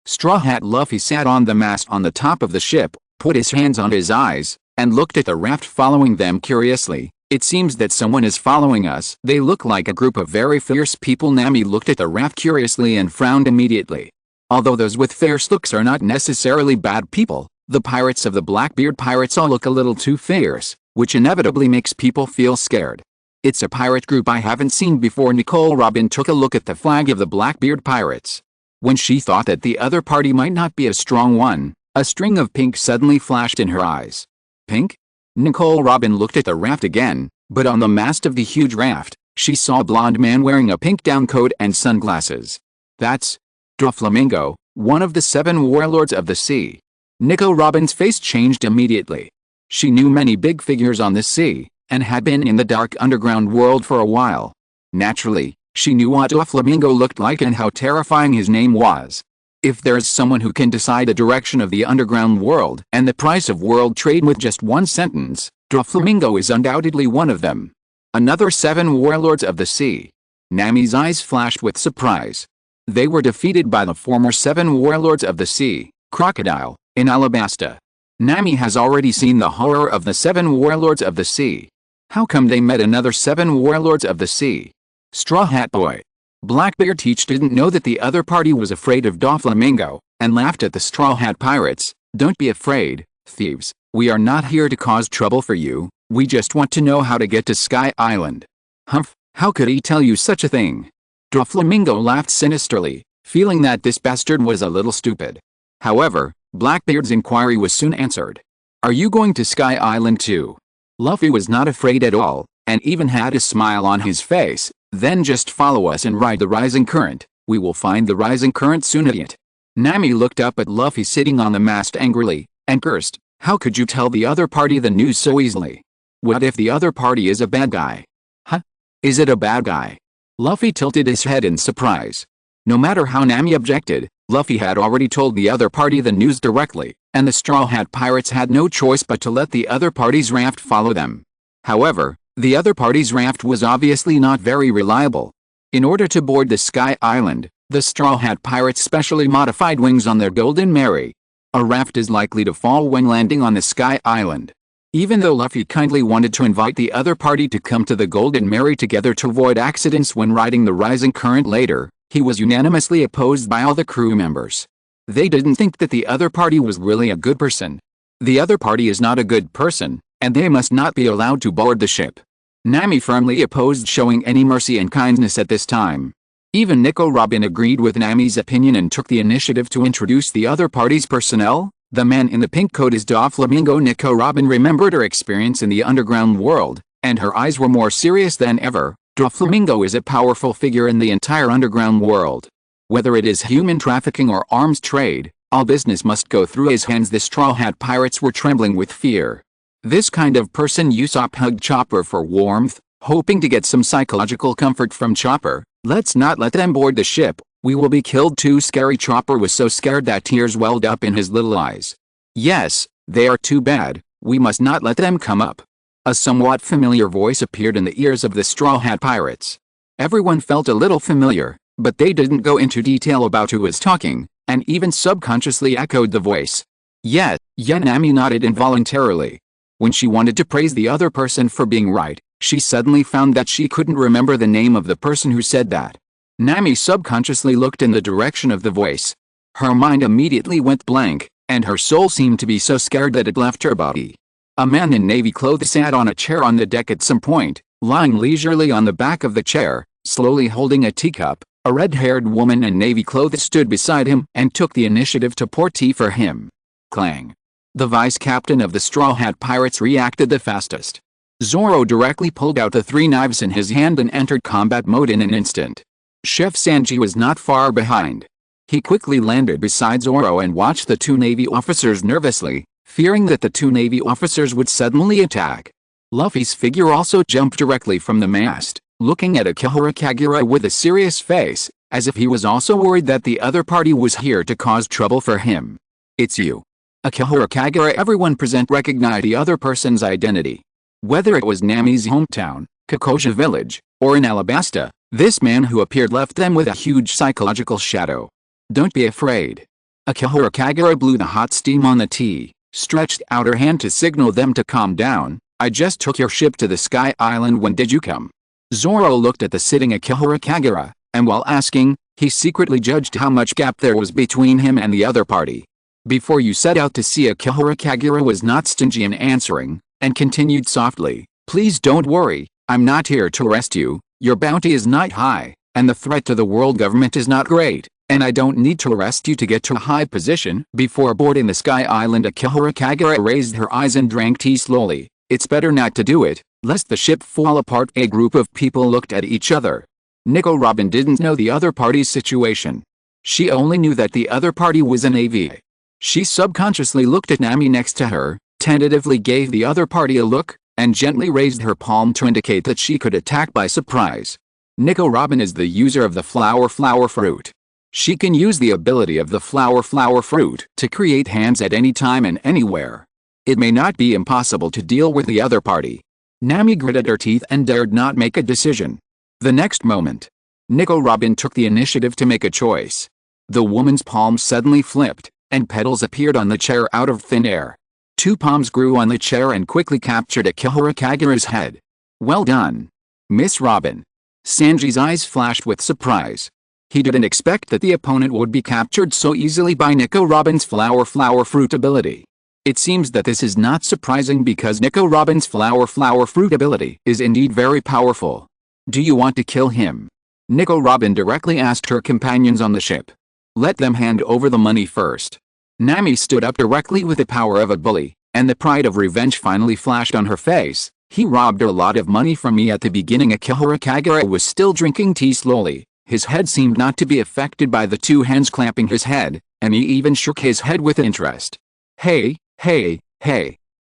Straw Hat Luffy sat on the mast on the top of the ship, put his hands on his eyes, and looked at the raft following them curiously. It seems that someone is following us. They look like a group of very fierce people. Nami looked at the raft curiously and frowned immediately. Although those with fierce looks are not necessarily bad people, the pirates of the Blackbeard Pirates all look a little too fierce, which inevitably makes people feel scared. It's a pirate group I haven't seen before. Nicole Robin took a look at the flag of the Blackbeard Pirates. When she thought that the other party might not be a strong one, a string of pink suddenly flashed in her eyes. Pink? Nicole Robin looked at the raft again, but on the mast of the huge raft, she saw a blonde man wearing a pink downcoat and sunglasses. That's Doflamingo, one of the 7 warlords of the sea. Nico Robin's face changed immediately. She knew many big figures on the sea, and had been in the dark underground world for a while. Naturally, she knew what Doflamingo looked like and how terrifying his name was. If there's someone who can decide the direction of the underground world and the price of world trade with just one sentence, Doflamingo is undoubtedly one of them. Another 7 warlords of the sea. Nami's eyes flashed with surprise. They were defeated by the former 7 warlords of the sea, Crocodile, in Alabasta. Nami has already seen the horror of the 7 warlords of the sea. How come they met another 7 warlords of the sea? Straw Hat Boy. Blackbeard Teach didn't know that the other party was afraid of Doflamingo, and laughed at the Straw Hat Pirates. Don't be afraid, thieves. We are not here to cause trouble for you. We just want to know how to get to Sky Island. Humph, how could he tell you such a thing? Doflamingo laughed sinisterly, feeling that this bastard was a little stupid. However, Blackbeard's inquiry was soon answered. Are you going to Sky Island too? Luffy was not afraid at all, and even had a smile on his face. Then just follow us and ride the rising current. We will find the rising current soon, idiot. Nami looked up at Luffy sitting on the mast angrily, and cursed. How could you tell the other party the news so easily? What if the other party is a bad guy? Huh? Is it a bad guy? Luffy tilted his head in surprise. No matter how Nami objected, Luffy had already told the other party the news directly, and the Straw Hat Pirates had no choice but to let the other party's raft follow them. However, the other party's raft was obviously not very reliable. In order to board the Sky Island, the Straw Hat Pirates specially modified wings on their Golden Mary. A raft is likely to fall when landing on the Sky Island. Even though Luffy kindly wanted to invite the other party to come to the Golden Mary together to avoid accidents when riding the rising current later, he was unanimously opposed by all the crew members. They didn't think that the other party was really a good person. The other party is not a good person, and they must not be allowed to board the ship. Nami firmly opposed showing any mercy and kindness at this time. Even Nico Robin agreed with Nami's opinion and took the initiative to introduce the other party's personnel. The man in the pink coat is Doflamingo. Nico Robin remembered her experience in the underground world, and her eyes were more serious than ever. Doflamingo is a powerful figure in the entire underground world. Whether it is human trafficking or arms trade, all business must go through his hands. The Straw Hat Pirates were trembling with fear. This kind of person Usopp hugged Chopper for warmth, hoping to get some psychological comfort from Chopper. Let's not let them board the ship, we will be killed too. Scary. Chopper was so scared that tears welled up in his little eyes. Yes, they are too bad, we must not let them come up. A somewhat familiar voice appeared in the ears of the Straw Hat Pirates. Everyone felt a little familiar, but they didn't go into detail about who was talking, and even subconsciously echoed the voice. Yet, Nami nodded involuntarily. When she wanted to praise the other person for being right, she suddenly found that she couldn't remember the name of the person who said that. Nami subconsciously looked in the direction of the voice. Her mind immediately went blank, and her soul seemed to be so scared that it left her body. A man in navy clothes sat on a chair on the deck at some point, lying leisurely on the back of the chair, slowly holding a teacup. A red-haired woman in navy clothes stood beside him and took the initiative to pour tea for him. Clang. The vice captain of the Straw Hat Pirates reacted the fastest. Zoro directly pulled out the 3 knives in his hand and entered combat mode in an instant. Chef Sanji was not far behind. He quickly landed beside Zoro and watched the 2 Navy officers nervously, fearing that the 2 Navy officers would suddenly attack. Luffy's figure also jumped directly from the mast, looking at Akihara Kagura with a serious face, as if he was also worried that the other party was here to cause trouble for him. "It's you." Akihara Kagura. Everyone present recognized the other person's identity. Whether it was Nami's hometown, Kakosha village, or in Alabasta, this man who appeared left them with a huge psychological shadow. "Don't be afraid." Akihara Kagura blew the hot steam on the tea, stretched out her hand to signal them to calm down. "I just took your ship to the Sky Island. When did you come?" Zoro looked at the sitting Akihara Kagura, and while asking, he secretly judged how much gap there was between him and the other party. Before you set out to sea, Akihara Kagura was not stingy in answering, and continued softly, "Please don't worry, I'm not here to arrest you. Your bounty is not high, and the threat to the world government is not great, and I don't need to arrest you to get to a high position." Before boarding the Sky Island, Akihara Kagura raised her eyes and drank tea slowly. "It's better not to do it, lest the ship fall apart." A group of people looked at each other. Nico Robin didn't know the other party's situation. She only knew that the other party was a navy. She subconsciously looked at Nami next to her, tentatively gave the other party a look, and gently raised her palm to indicate that she could attack by surprise. Nico Robin is the user of the flower fruit. She can use the ability of the flower fruit to create hands at any time and anywhere. It may not be impossible to deal with the other party. Nami gritted her teeth and dared not make a decision. The next moment, Nico Robin took the initiative to make a choice. The woman's palm suddenly flipped, and petals appeared on the chair out of thin air. 2 palms grew on the chair and quickly captured Akihara Kagura's head. "Well done, Miss Robin." Sanji's eyes flashed with surprise. He didn't expect that the opponent would be captured so easily by Nico Robin's flower fruit ability. It seems that this is not surprising because Nico Robin's flower fruit ability is indeed very powerful. "Do you want to kill him?" Nico Robin directly asked her companions on the ship. "Let them hand over the money first." Nami stood up directly with the power of a bully, and the pride of revenge finally flashed on her face. "He robbed a lot of money from me at the beginning." Akihara Kagura was still drinking tea slowly. His head seemed not to be affected by the 2 hands clamping his head, and he even shook his head with interest. Hey.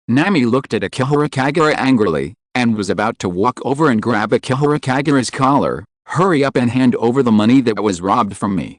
Nami looked at Akihara Kagura angrily, and was about to walk over and grab Akihara Kagura's collar. "Hurry up and hand over the money that was robbed from me."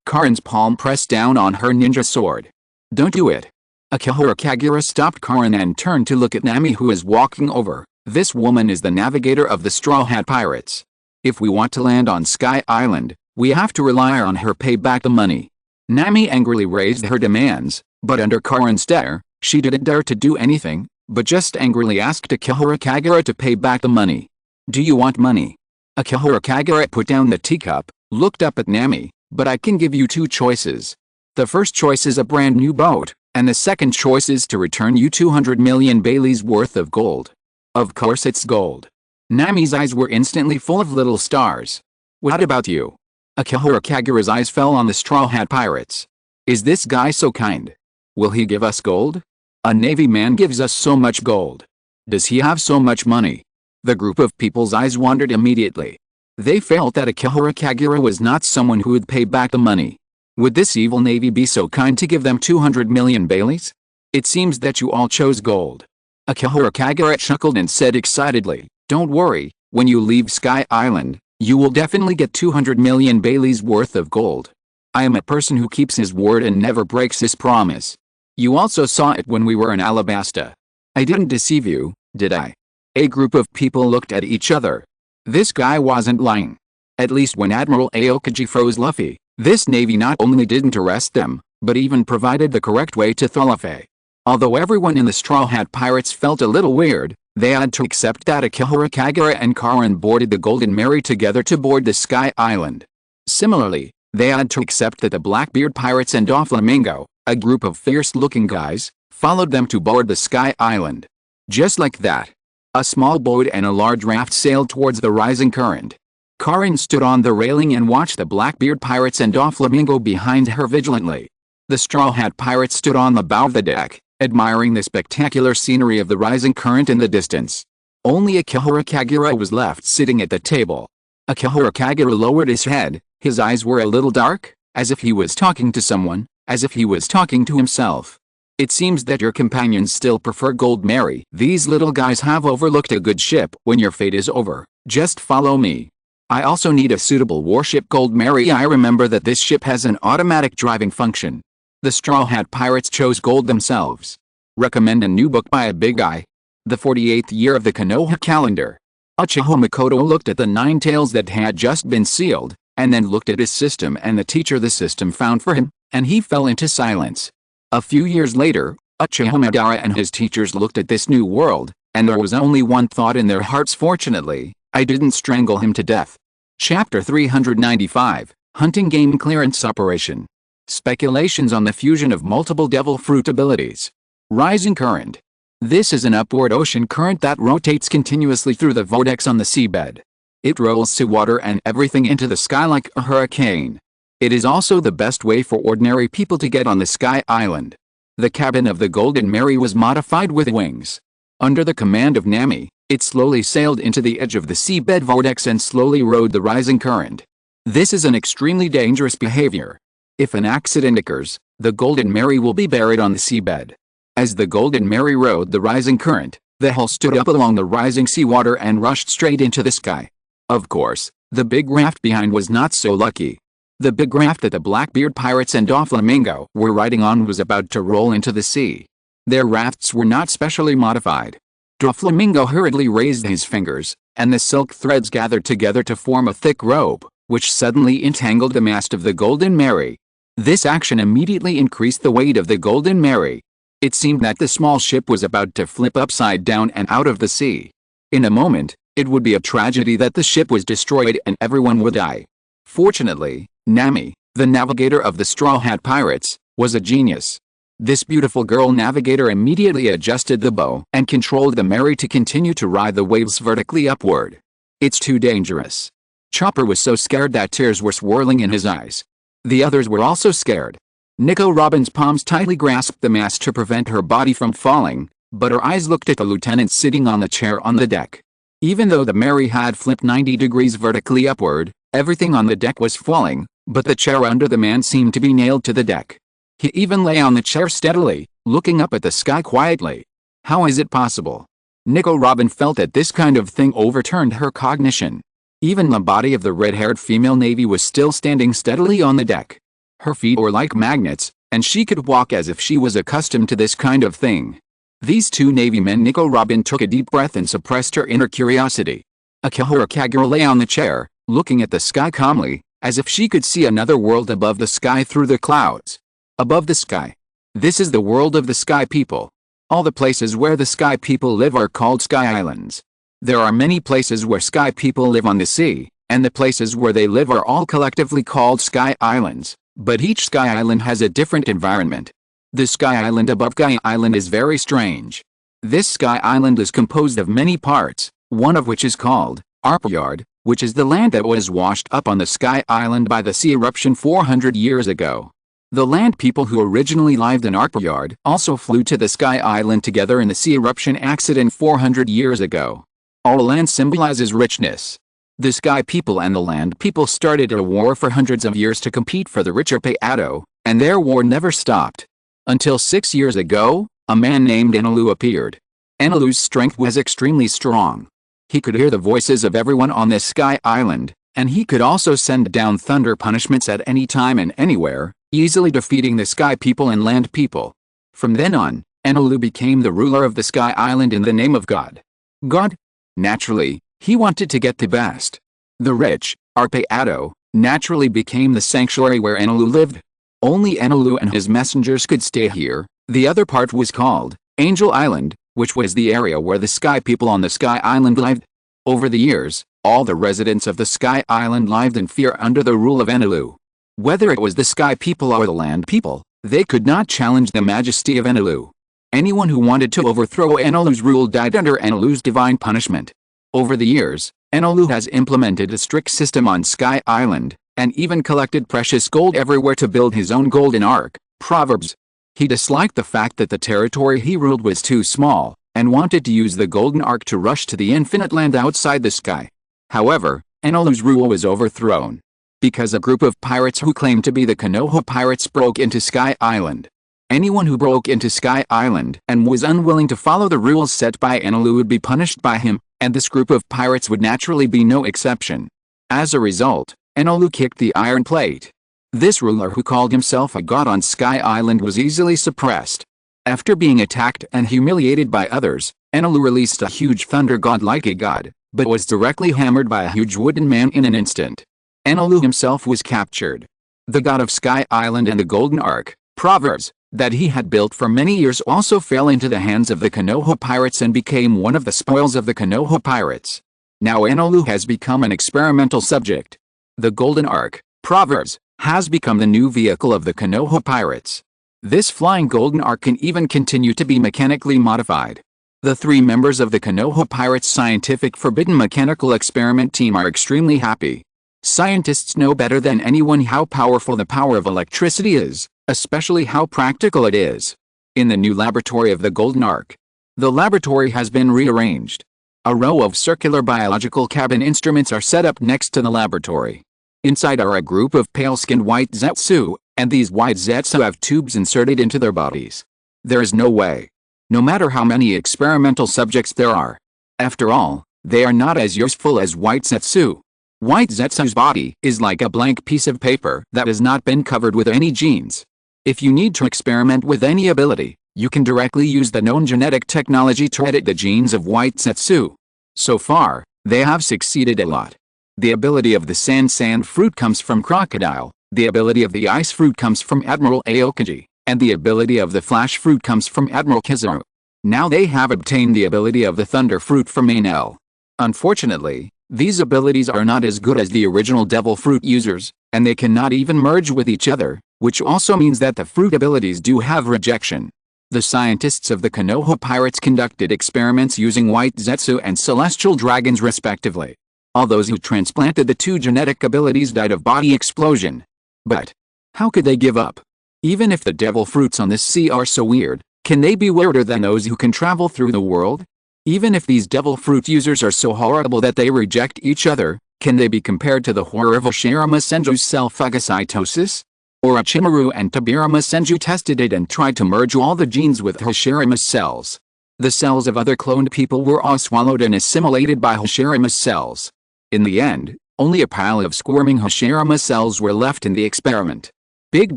Karin's palm pressed down on her ninja sword. "Don't do it." Akihara Kagura stopped Karin and turned to look at Nami, who was walking over. "This woman is the navigator of the Straw Hat Pirates. If we want to land on Sky Island, we have to rely on her pay back the money." Nami angrily raised her demands, but under Karin's stare, she didn't dare to do anything, but just angrily asked Akihara Kagura to pay back the money. "Do you want money?" Akihara Kagura put down the teacup, looked up at Nami. "But I can give you 2 choices. The first choice is a brand new boat, and the second choice is to return you 200 million Bailey's worth of gold." "Of course it's gold." Nami's eyes were instantly full of little stars. "What about you?" Akihara Kagura's eyes fell on the Straw Hat Pirates. "Is this guy so kind? Will he give us gold? A Navy man gives us so much gold. Does he have so much money?" The group of people's eyes wandered immediately. They felt that Akihara Kagura was not someone who would pay back the money. Would this evil Navy be so kind to give them 200 million Baileys? "It seems that you all chose gold." Akihara Kagura chuckled and said excitedly, "Don't worry, when you leave Sky Island, you will definitely get 200 million Baileys worth of gold. I am a person who keeps his word and never breaks his promise. You also saw it when we were in Alabasta. I didn't deceive you, did I?" A group of people looked at each other. This guy wasn't lying. At least when Admiral Aokiji froze Luffy, this navy not only didn't arrest them, but even provided the correct way to Thulafe. Although everyone in the Straw Hat Pirates felt a little weird, they had to accept that Akihara Kagura and Karin boarded the Golden Mary together to board the Sky Island. Similarly, they had to accept that the Blackbeard Pirates and Doflamingo, a group of fierce-looking guys, followed them to board the Sky Island. Just like that, a small boat and a large raft sailed towards the rising current. Karin stood on the railing and watched the Blackbeard Pirates and Doflamingo behind her vigilantly. The Straw Hat Pirates stood on the bow of the deck, admiring the spectacular scenery of the rising current in the distance. Only Akihara Kagura was left sitting at the table. Akihara Kagura lowered his head, his eyes were a little dark, as if he was talking to someone, as if he was talking to himself. It seems that your companions still prefer Gold Mary. These little guys have overlooked a good ship. When your fate is over, just follow me. I also need a suitable warship. Gold Mary. I remember that this ship has an automatic driving function. The Straw Hat Pirates chose gold themselves. Recommend a new book by a big guy. The 48th year of the Konoha calendar. Uchiho Makoto looked at the 9 tails that had just been sealed, and then looked at his system and the teacher the system found for him, and he fell into silence. A few years later, Uchiho Madara and his teachers looked at this new world, and there was only one thought in their hearts. Fortunately, I didn't strangle him to death. Chapter 395, Hunting Game Clearance Operation. Speculations on the fusion of multiple devil fruit abilities. Rising current. This is an upward ocean current that rotates continuously through the vortex on the seabed. It rolls seawater and everything into the sky like a hurricane. It is also the best way for ordinary people to get on the Sky Island. The cabin of the Golden Mary was modified with wings. Under the command of Nami, it slowly sailed into the edge of the seabed vortex and slowly rode the rising current. This is an extremely dangerous behavior. If an accident occurs, the Golden Mary will be buried on the seabed. As the Golden Mary rode the rising current, the hull stood up along the rising seawater and rushed straight into the sky. Of course, the big raft behind was not so lucky. The big raft that the Blackbeard Pirates and Doflamingo were riding on was about to roll into the sea. Their rafts were not specially modified. Doflamingo hurriedly raised his fingers, and the silk threads gathered together to form a thick rope, which suddenly entangled the mast of the Golden Mary. This action immediately increased the weight of the Golden Mary. It seemed that the small ship was about to flip upside down and out of the sea. In a moment, it would be a tragedy that the ship was destroyed and everyone would die. Fortunately, Nami, the navigator of the Straw Hat Pirates, was a genius. This beautiful girl navigator immediately adjusted the bow and controlled the Mary to continue to ride the waves vertically upward. It's too dangerous. Chopper was so scared that tears were swirling in his eyes. The others were also scared. Nico Robin's palms tightly grasped the mast to prevent her body from falling, but her eyes looked at the lieutenant sitting on the chair on the deck. Even though the Mary had flipped 90 degrees vertically upward, everything on the deck was falling, but the chair under the man seemed to be nailed to the deck. He even lay on the chair steadily, looking up at the sky quietly. How is it possible? Nico Robin felt that this kind of thing overturned her cognition. Even the body of the red-haired female Navy was still standing steadily on the deck. Her feet were like magnets, and she could walk as if she was accustomed to this kind of thing. These two Navy men. Nico Robin took a deep breath and suppressed her inner curiosity. Akihara Kagura lay on the chair, looking at the sky calmly, as if she could see another world above the sky through the clouds. Above the sky. This is the world of the Sky People. All the places where the Sky People live are called Sky Islands. There are many places where Sky People live on the sea, and the places where they live are all collectively called Sky Islands, but each Sky Island has a different environment. The Sky Island above Sky Island is very strange. This Sky Island is composed of many parts, one of which is called Arpyard, which is the land that was washed up on the Sky Island by the sea eruption 400 years ago. The land people who originally lived in Arpyard also flew to the Sky Island together in the sea eruption accident 400 years ago. All land symbolizes richness. The Sky People and the Land People started a war for hundreds of years to compete for the richer Payato, and their war never stopped. Until 6 years ago, a man named Enelu appeared. Enelu's strength was extremely strong. He could hear the voices of everyone on this Sky Island, and he could also send down thunder punishments at any time and anywhere, easily defeating the Sky People and Land People. From then on, Enelu became the ruler of the Sky Island in the name of God. God? Naturally, he wanted to get the best. The rich, Arpeado, naturally became the sanctuary where Enelu lived. Only Enelu and his messengers could stay here, The other part was called Angel Island, which was the area where the Sky People on the Sky Island lived. Over the years, all the residents of the Sky Island lived in fear under the rule of Enelu. Whether it was the Sky People or the Land People, they could not challenge the majesty of Enelu. Anyone who wanted to overthrow Enelu's rule died under Enelu's divine punishment. Over the years, Enelu has implemented a strict system on Sky Island, and even collected precious gold everywhere to build his own golden ark. Proverbs. He disliked the fact that the territory he ruled was too small, and wanted to use the golden ark to rush to the infinite land outside the sky. However, Enelu's rule was overthrown because a group of pirates who claimed to be the Konoha pirates broke into Sky Island. Anyone who broke into Sky Island and was unwilling to follow the rules set by Enelu would be punished by him, and this group of pirates would naturally be no exception. As a result, Enelu kicked the iron plate. This ruler who called himself a god on Sky Island was easily suppressed. After being attacked and humiliated by others, Enelu released a huge thunder god like a god, but was directly hammered by a huge wooden man in an instant. Enelu himself was captured. The god of Sky Island and the golden ark, Proverbs, that he had built for many years also fell into the hands of the Konoha pirates and became one of the spoils of the Konoha pirates. Now Enelu has become an experimental subject. The golden ark, Proverbs, has become the new vehicle of the Konoha pirates. This flying golden ark can even continue to be mechanically modified. The 3 members of the Konoha pirates' scientific forbidden mechanical experiment team are extremely happy. Scientists know better than anyone how powerful the power of electricity is, especially how practical it is. In the new laboratory of the golden ark, the laboratory has been rearranged. A row of circular biological cabin instruments are set up next to the laboratory. Inside are a group of pale-skinned white Zetsu, and these white Zetsu have tubes inserted into their bodies. There is no way. No matter how many experimental subjects there are. After all, they are not as useful as white Zetsu. White Zetsu's body is like a blank piece of paper that has not been covered with any genes. If you need to experiment with any ability, you can directly use the known genetic technology to edit the genes of white Zetsu. So far, they have succeeded a lot. The ability of the sand fruit comes from Crocodile, the ability of the ice fruit comes from Admiral Aokiji, and the ability of the flash fruit comes from Admiral Kizaru. Now they have obtained the ability of the thunder fruit from Ainel. Unfortunately, these abilities are not as good as the original devil fruit users, and they cannot even merge with each other, which also means that the fruit abilities do have rejection. The scientists of the Konoha pirates conducted experiments using white Zetsu and celestial dragons respectively. All those who transplanted the 2 genetic abilities died of body explosion. But how could they give up? Even if the devil fruits on this sea are so weird, can they be weirder than those who can travel through the world? Even if these devil fruit users are so horrible that they reject each other, can they be compared to the horror of Hashirama Senju's cell phagocytosis? Orochimaru and Tobirama Senju tested it and tried to merge all the genes with Hashirama's cells. The cells of other cloned people were all swallowed and assimilated by Hashirama's cells. In the end, only a pile of squirming Hashirama cells were left in the experiment. Big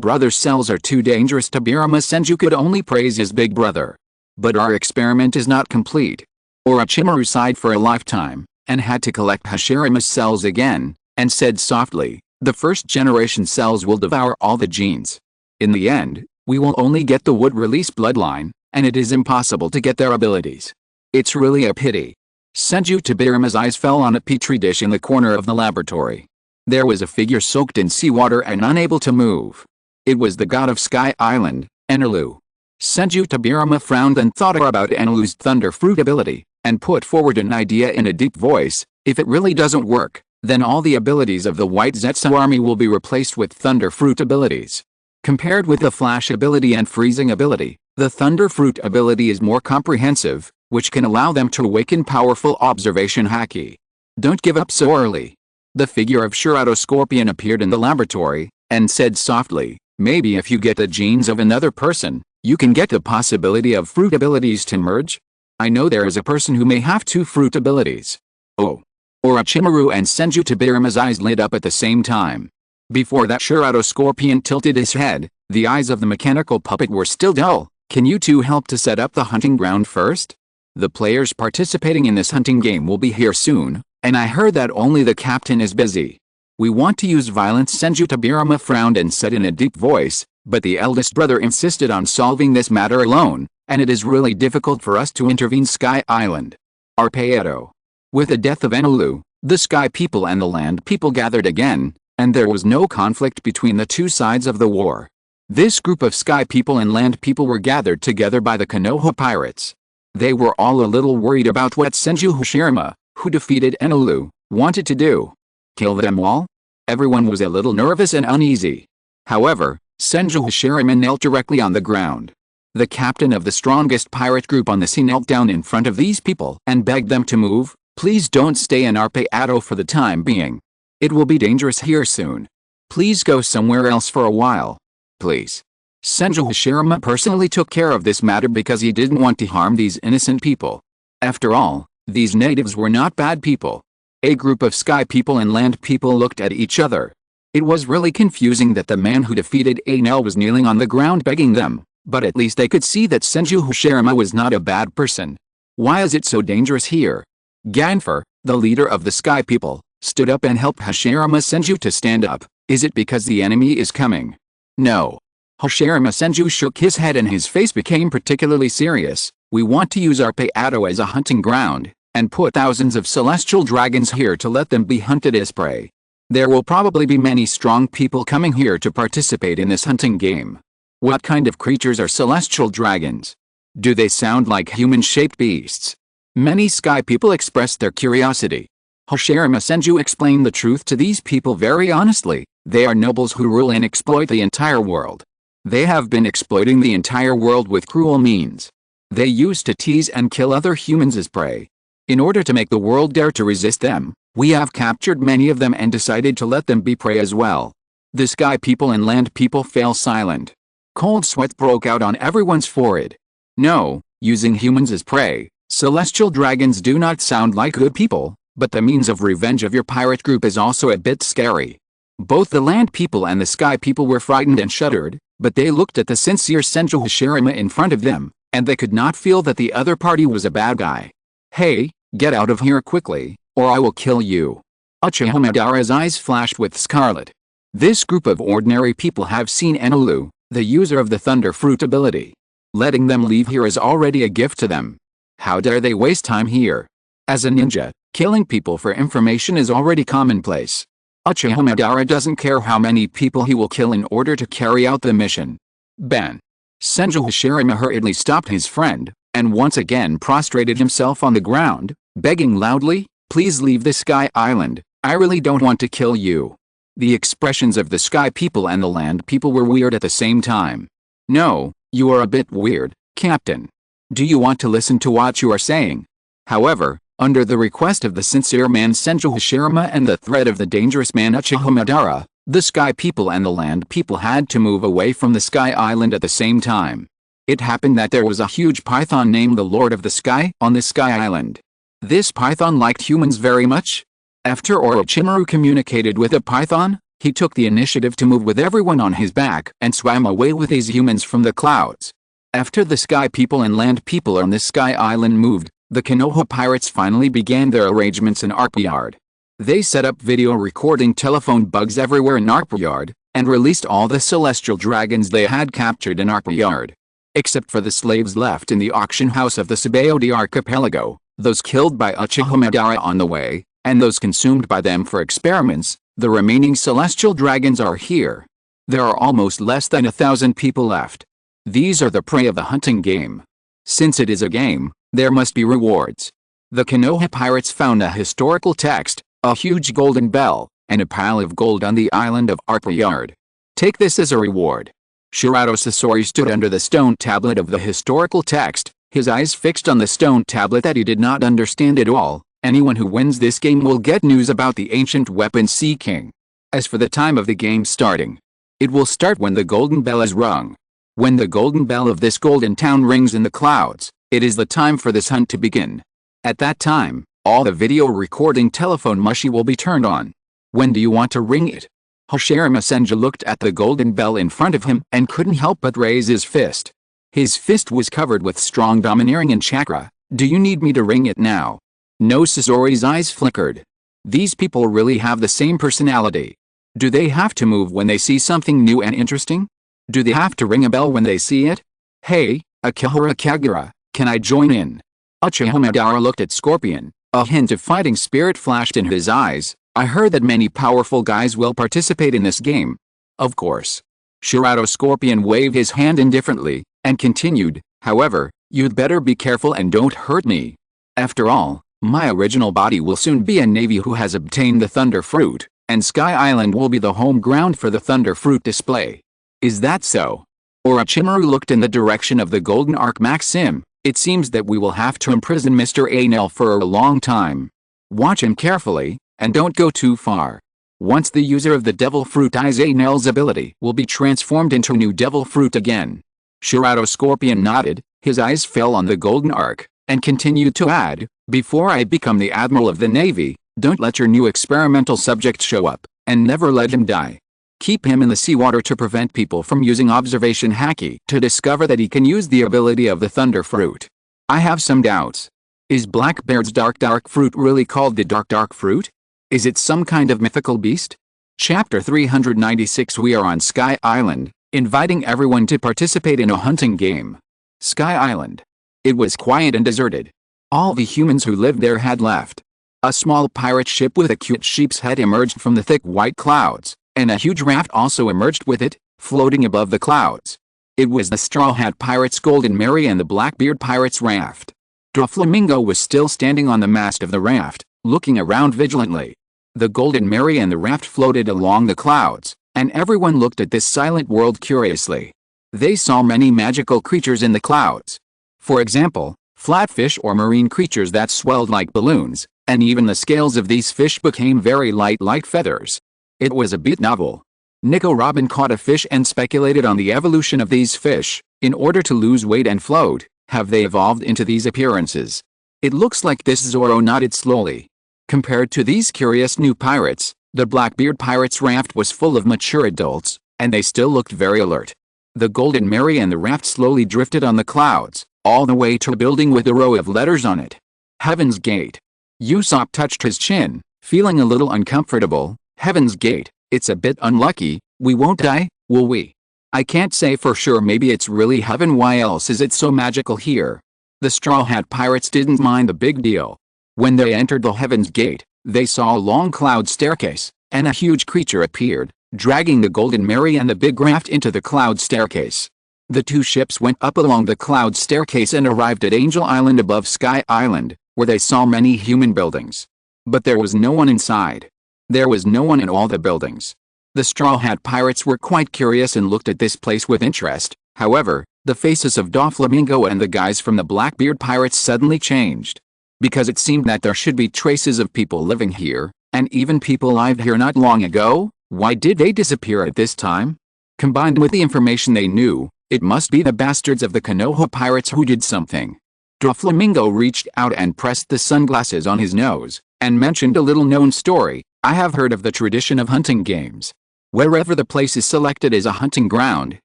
Brother's cells are too dangerous. Tobirama Senju could only praise his big brother. But our experiment is not complete. Orochimaru sighed for a lifetime, and had to collect Hashirama's cells again, and said softly, the first generation cells will devour all the genes. In the end, we will only get the wood release bloodline, and it is impossible to get their abilities. It's really a pity. Senju Tobirama's eyes fell on a petri dish in the corner of the laboratory. There was a figure soaked in seawater and unable to move. It was the god of Sky Island, Enelu. Senju Tobirama frowned and thought about Enelu's thunder fruit ability, and put forward an idea in a deep voice. If it really doesn't work, then all the abilities of the White Zetsu army will be replaced with thunder fruit abilities. Compared with the flash ability and freezing ability, the thunder fruit ability is more comprehensive, which can allow them to awaken powerful observation haki. Don't give up so early. The figure of Shirato Scorpion appeared in the laboratory, and said softly, maybe if you get the genes of another person, you can get the possibility of fruit abilities to merge? I know there is a person who may have 2 fruit abilities. Oh. Orochimaru and Senju Tobirama's eyes lit up at the same time. Before that, Shirato Scorpion tilted his head. The eyes of the mechanical puppet were still dull. Can you 2 help to set up the hunting ground first? The players participating in this hunting game will be here soon, and I heard that only the captain is busy. We want to use violence. Senju Tobirama frowned and said in a deep voice, But the eldest brother insisted on solving this matter alone, and it is really difficult for us to intervene. Sky Island. Arpedo. With the death of Enelu, the Sky People and the Land People gathered again, and there was no conflict between the two sides of the war. This group of Sky People and Land People were gathered together by the Konoha pirates. They were all a little worried about what Senju Hashirama, who defeated Enelu, wanted to do. Kill them all? Everyone was a little nervous and uneasy. However, Senju Hashirama knelt directly on the ground. The captain of the strongest pirate group on the sea knelt down in front of these people and begged them to move. Please don't stay in Arpeado for the time being. It will be dangerous here soon. Please go somewhere else for a while. Please. Senju Hashirama personally took care of this matter because he didn't want to harm these innocent people. After all, these natives were not bad people. A group of Sky People and Land People looked at each other. It was really confusing that the man who defeated Enel was kneeling on the ground begging them, but at least they could see that Senju Hashirama was not a bad person. Why is it so dangerous here? Ganfer, the leader of the Sky People, stood up and helped Hashirama Senju to stand up. Is it because the enemy is coming? No. Hashirama Senju shook his head and his face became particularly serious. We want to use Arpeado as a hunting ground, and put thousands of celestial dragons here to let them be hunted as prey. There will probably be many strong people coming here to participate in this hunting game. What kind of creatures are celestial dragons? Do they sound like human-shaped beasts? Many Sky People expressed their curiosity. Hashirama Senju explained the truth to these people very honestly. They are nobles who rule and exploit the entire world. They have been exploiting the entire world with cruel means. They used to tease and kill other humans as prey. In order to make the world dare to resist them, we have captured many of them and decided to let them be prey as well. The Sky People and Land People fell silent. Cold sweat broke out on everyone's forehead. No, using humans as prey, celestial dragons do not sound like good people, but the means of revenge of your pirate group is also a bit scary. Both the Land People and the Sky People were frightened and shuddered, but they looked at the sincere Senju Hashirama in front of them, and they could not feel that the other party was a bad guy. Hey, get out of here quickly, or I will kill you. Uchiha Madara's eyes flashed with scarlet. This group of ordinary people have seen Enelu, the user of the Thunder Fruit ability. Letting them leave here is already a gift to them. How dare they waste time here? As a ninja, killing people for information is already commonplace. Uchiha Madara doesn't care how many people he will kill in order to carry out the mission. Ben. Senju Hashirama hurriedly stopped his friend, and once again prostrated himself on the ground, begging loudly, please leave the Sky Island, I really don't want to kill you. The expressions of the Sky People and the Land People were weird at the same time. No, you are a bit weird, Captain. Do you want to listen to what you are saying? However, under the request of the sincere man Senju Hashirama and the threat of the dangerous man Uchiha Madara, the Sky People and the Land People had to move away from the Sky Island at the same time. It happened that there was a huge python named the Lord of the Sky on the Sky Island. This python liked humans very much. After Orochimaru communicated with the python, he took the initiative to move with everyone on his back and swam away with these humans from the clouds. After the Sky People and Land People on the Sky Island moved, the Konoha pirates finally began their arrangements in Arpyard. They set up video recording telephone bugs everywhere in Arpyard, and released all the celestial dragons they had captured in Arpyard. Except for the slaves left in the auction house of the Sabaody archipelago, those killed by Uchiha Madara on the way, and those consumed by them for experiments, the remaining celestial dragons are here. There are almost less than 1,000 people left. These are the prey of the hunting game. Since it is a game, there must be rewards. The Konoha pirates found a historical text, a huge golden bell, and a pile of gold on the island of Arpyard. Take this as a reward. Shirato Sasori stood under the stone tablet of the historical text, his eyes fixed on the stone tablet that he did not understand at all. Anyone who wins this game will get news about the ancient weapon Sea King. As for the time of the game starting, it will start when the golden bell is rung. When the golden bell of this golden town rings in the clouds, it is the time for this hunt to begin. At that time, all the video recording telephone mushy will be turned on. When do you want to ring it? Hashirama Senju looked at the golden bell in front of him and couldn't help but raise his fist. His fist was covered with strong domineering and chakra. Do you need me to ring it now? No. Sasori's eyes flickered. These people really have the same personality. Do they have to move when they see something new and interesting? Do they have to ring a bell when they see it? Hey, Akihara Kagura, can I join in? Uchiha Madara looked at Scorpion. A hint of fighting spirit flashed in his eyes. I heard that many powerful guys will participate in this game. Of course. Shirato Scorpion waved his hand indifferently, and continued, however, you'd better be careful and don't hurt me. After all, my original body will soon be a navy who has obtained the Thunder Fruit, and Sky Island will be the home ground for the Thunder Fruit display. Is that so? Orochimaru looked in the direction of the Golden Arc Maxim. It seems that we will have to imprison Mr. Anel for a long time. Watch him carefully, and don't go too far. Once the user of the Devil Fruit dies, Anel's ability will be transformed into new Devil Fruit again. Shirato Scorpion nodded, his eyes fell on the Golden Arc, and continued to add, before I become the Admiral of the Navy, don't let your new experimental subject show up, and never let him die. Keep him in the seawater to prevent people from using observation haki to discover that he can use the ability of the Thunder Fruit. I have some doubts. Is Blackbeard's dark fruit really called the dark fruit? Is it some kind of mythical beast? Chapter 396. We are on Sky Island, inviting everyone to participate in a hunting game. Sky Island. It was quiet and deserted. All the humans who lived there had left. A small pirate ship with a cute sheep's head emerged from the thick white clouds, and a huge raft also emerged with it, floating above the clouds. It was the Straw Hat Pirates' Golden Mary and the Blackbeard Pirates' raft. Doflamingo was still standing on the mast of the raft, looking around vigilantly. The Golden Mary and the raft floated along the clouds, and everyone looked at this silent world curiously. They saw many magical creatures in the clouds. For example, flatfish or marine creatures that swelled like balloons, and even the scales of these fish became very light like feathers. It was a bit novel. Nico Robin caught a fish and speculated on the evolution of these fish. In order to lose weight and float, have they evolved into these appearances? It looks like this. Zoro nodded slowly. Compared to these curious new pirates, the Blackbeard Pirates' raft was full of mature adults, and they still looked very alert. The Golden Mary and the raft slowly drifted on the clouds, all the way to a building with a row of letters on it. Heaven's Gate. Usopp touched his chin, feeling a little uncomfortable. Heaven's Gate, it's a bit unlucky. We won't die, will we? I can't say for sure. Maybe it's really heaven. Why else is it so magical here? The Straw Hat Pirates didn't mind the big deal. When they entered the Heaven's Gate, they saw a long cloud staircase, and a huge creature appeared, dragging the Golden Mary and the big raft into the cloud staircase. The two ships went up along the cloud staircase and arrived at Angel Island above Sky Island, where they saw many human buildings. But there was no one inside. There was no one in all the buildings. The Straw Hat Pirates were quite curious and looked at this place with interest. However, the faces of Doflamingo and the guys from the Blackbeard Pirates suddenly changed. Because it seemed that there should be traces of people living here, and even people lived here not long ago. Why did they disappear at this time? Combined with the information they knew, it must be the bastards of the Konoha Pirates who did something. Doflamingo reached out and pressed the sunglasses on his nose, and mentioned a little-known story. I have heard of the tradition of hunting games. Wherever the place is selected as a hunting ground,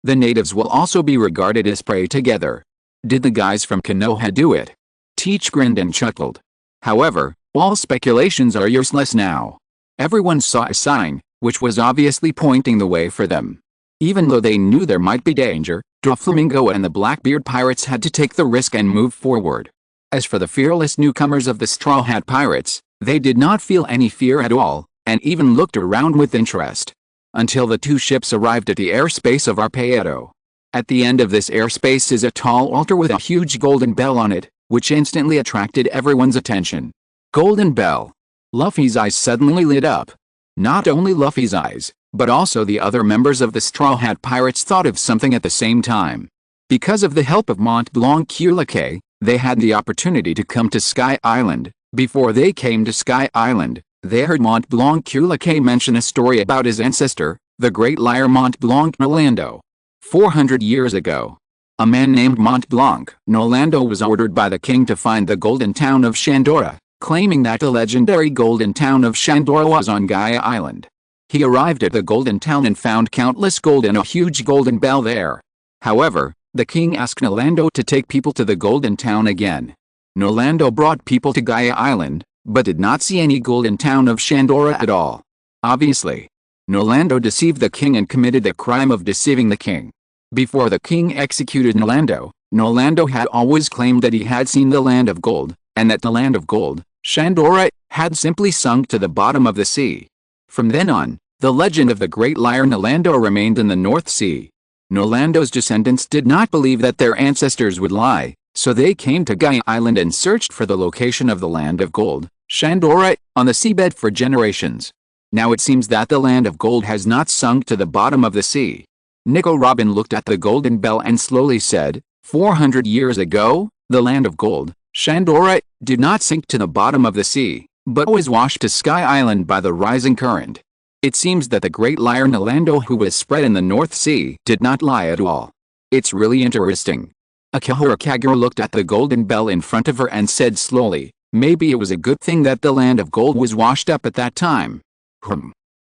the natives will also be regarded as prey together. Did the guys from Konoha do it? Teach grinned and chuckled. However, all speculations are useless now. Everyone saw a sign, which was obviously pointing the way for them. Even though they knew there might be danger, Doflamingo and the Blackbeard Pirates had to take the risk and move forward. As for the fearless newcomers of the Straw Hat Pirates, they did not feel any fear at all, and even looked around with interest. Until the two ships arrived at the airspace of Arpeado. At the end of this airspace is a tall altar with a huge golden bell on it, which instantly attracted everyone's attention. Golden bell. Luffy's eyes suddenly lit up. Not only Luffy's eyes, but also the other members of the Straw Hat Pirates thought of something at the same time. Because of the help of Mont Blanc Curlique, they had the opportunity to come to Sky Island. Before they came to Sky Island, they heard Mont Blanc Curlique mention a story about his ancestor, the great liar Mont Blanc Nolando. 400 years ago, a man named Mont Blanc Nolando was ordered by the king to find the golden town of Shandora, claiming that the legendary golden town of Shandora was on Gaia Island. He arrived at the golden town and found countless gold and a huge golden bell there. However, the king asked Nolando to take people to the golden town again. Nolando brought people to Gaia Island, but did not see any golden town of Shandora at all. Obviously, Nolando deceived the king and committed the crime of deceiving the king. Before the king executed Nolando, Nolando had always claimed that he had seen the land of gold, and that the land of gold, Shandora, had simply sunk to the bottom of the sea. From then on, the legend of the great liar Nolando remained in the North Sea. Nolando's descendants did not believe that their ancestors would lie, so they came to Gaia Island and searched for the location of the land of gold, Shandora, on the seabed for generations. Now it seems that the land of gold has not sunk to the bottom of the sea. Nico Robin looked at the golden bell and slowly said, 400 years ago, the land of gold, Shandora, did not sink to the bottom of the sea, but was washed to Sky Island by the rising current. It seems that the great liar Nolando, who was spread in the North Sea, did not lie at all. It's really interesting. Akihara Kagura looked at the golden bell in front of her and said slowly, maybe it was a good thing that the land of gold was washed up at that time.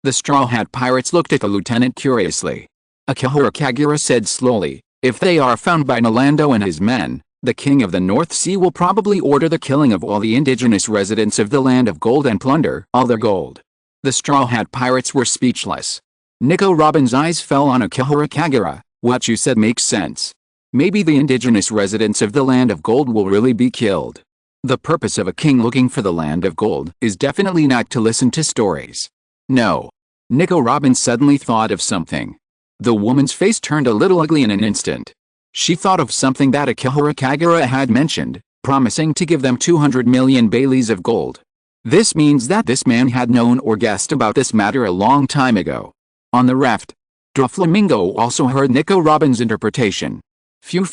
The Straw Hat Pirates looked at the lieutenant curiously. Akihara Kagura said slowly, if they are found by Nolando and his men, the king of the North Sea will probably order the killing of all the indigenous residents of the land of gold and plunder all their gold. The Straw Hat Pirates were speechless. Nico Robin's eyes fell on Akihara Kagura. What you said makes sense. Maybe the indigenous residents of the land of gold will really be killed. The purpose of a king looking for the land of gold is definitely not to listen to stories. No. Nico Robin suddenly thought of something. The woman's face turned a little ugly in an instant. She thought of something that Akihara Kagura had mentioned, promising to give them 200 million baileys of gold. This means that this man had known or guessed about this matter a long time ago. On the raft, Doflamingo also heard Nico Robin's interpretation. Phew,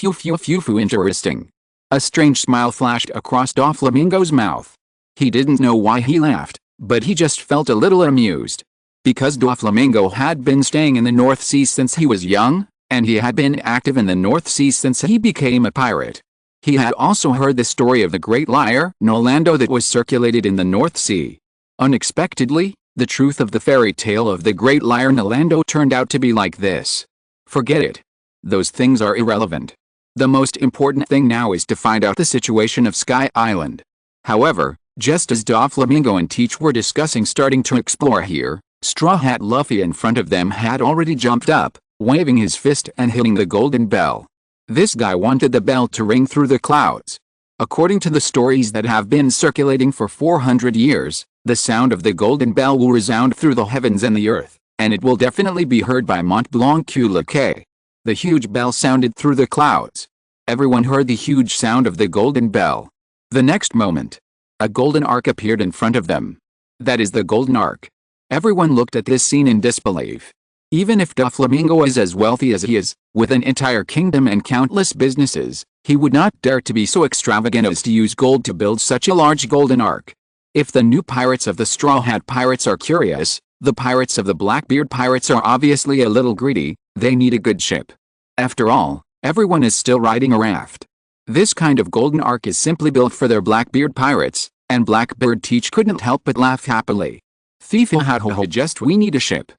interesting. A strange smile flashed across Doflamingo's mouth. He didn't know why he laughed, but he just felt a little amused. Because Doflamingo had been staying in the North Sea since he was young, and he had been active in the North Sea since he became a pirate. He had also heard the story of the great liar, Nolando, that was circulated in the North Sea. Unexpectedly, the truth of the fairy tale of the great liar Nolando turned out to be like this. Forget it. Those things are irrelevant. The most important thing now is to find out the situation of Sky Island. However, just as Doflamingo and Teach were discussing starting to explore here, Straw Hat Luffy in front of them had already jumped up, waving his fist and hitting the golden bell. This guy wanted the bell to ring through the clouds. According to the stories that have been circulating for 400 years, the sound of the golden bell will resound through the heavens and the earth, and it will definitely be heard by Mont Blanc Lac. The huge bell sounded through the clouds. Everyone heard the huge sound of the golden bell. The next moment, a golden ark appeared in front of them. That is the golden ark. Everyone looked at this scene in disbelief. Even if Doflamingo is as wealthy as he is, with an entire kingdom and countless businesses, he would not dare to be so extravagant as to use gold to build such a large golden ark. If the new pirates of the Straw Hat Pirates are curious, the pirates of the Blackbeard Pirates are obviously a little greedy. They need a good ship. After all, everyone is still riding a raft. This kind of golden ark is simply built for their Blackbeard Pirates, and Blackbeard Teach couldn't help but laugh happily. Just we need a ship.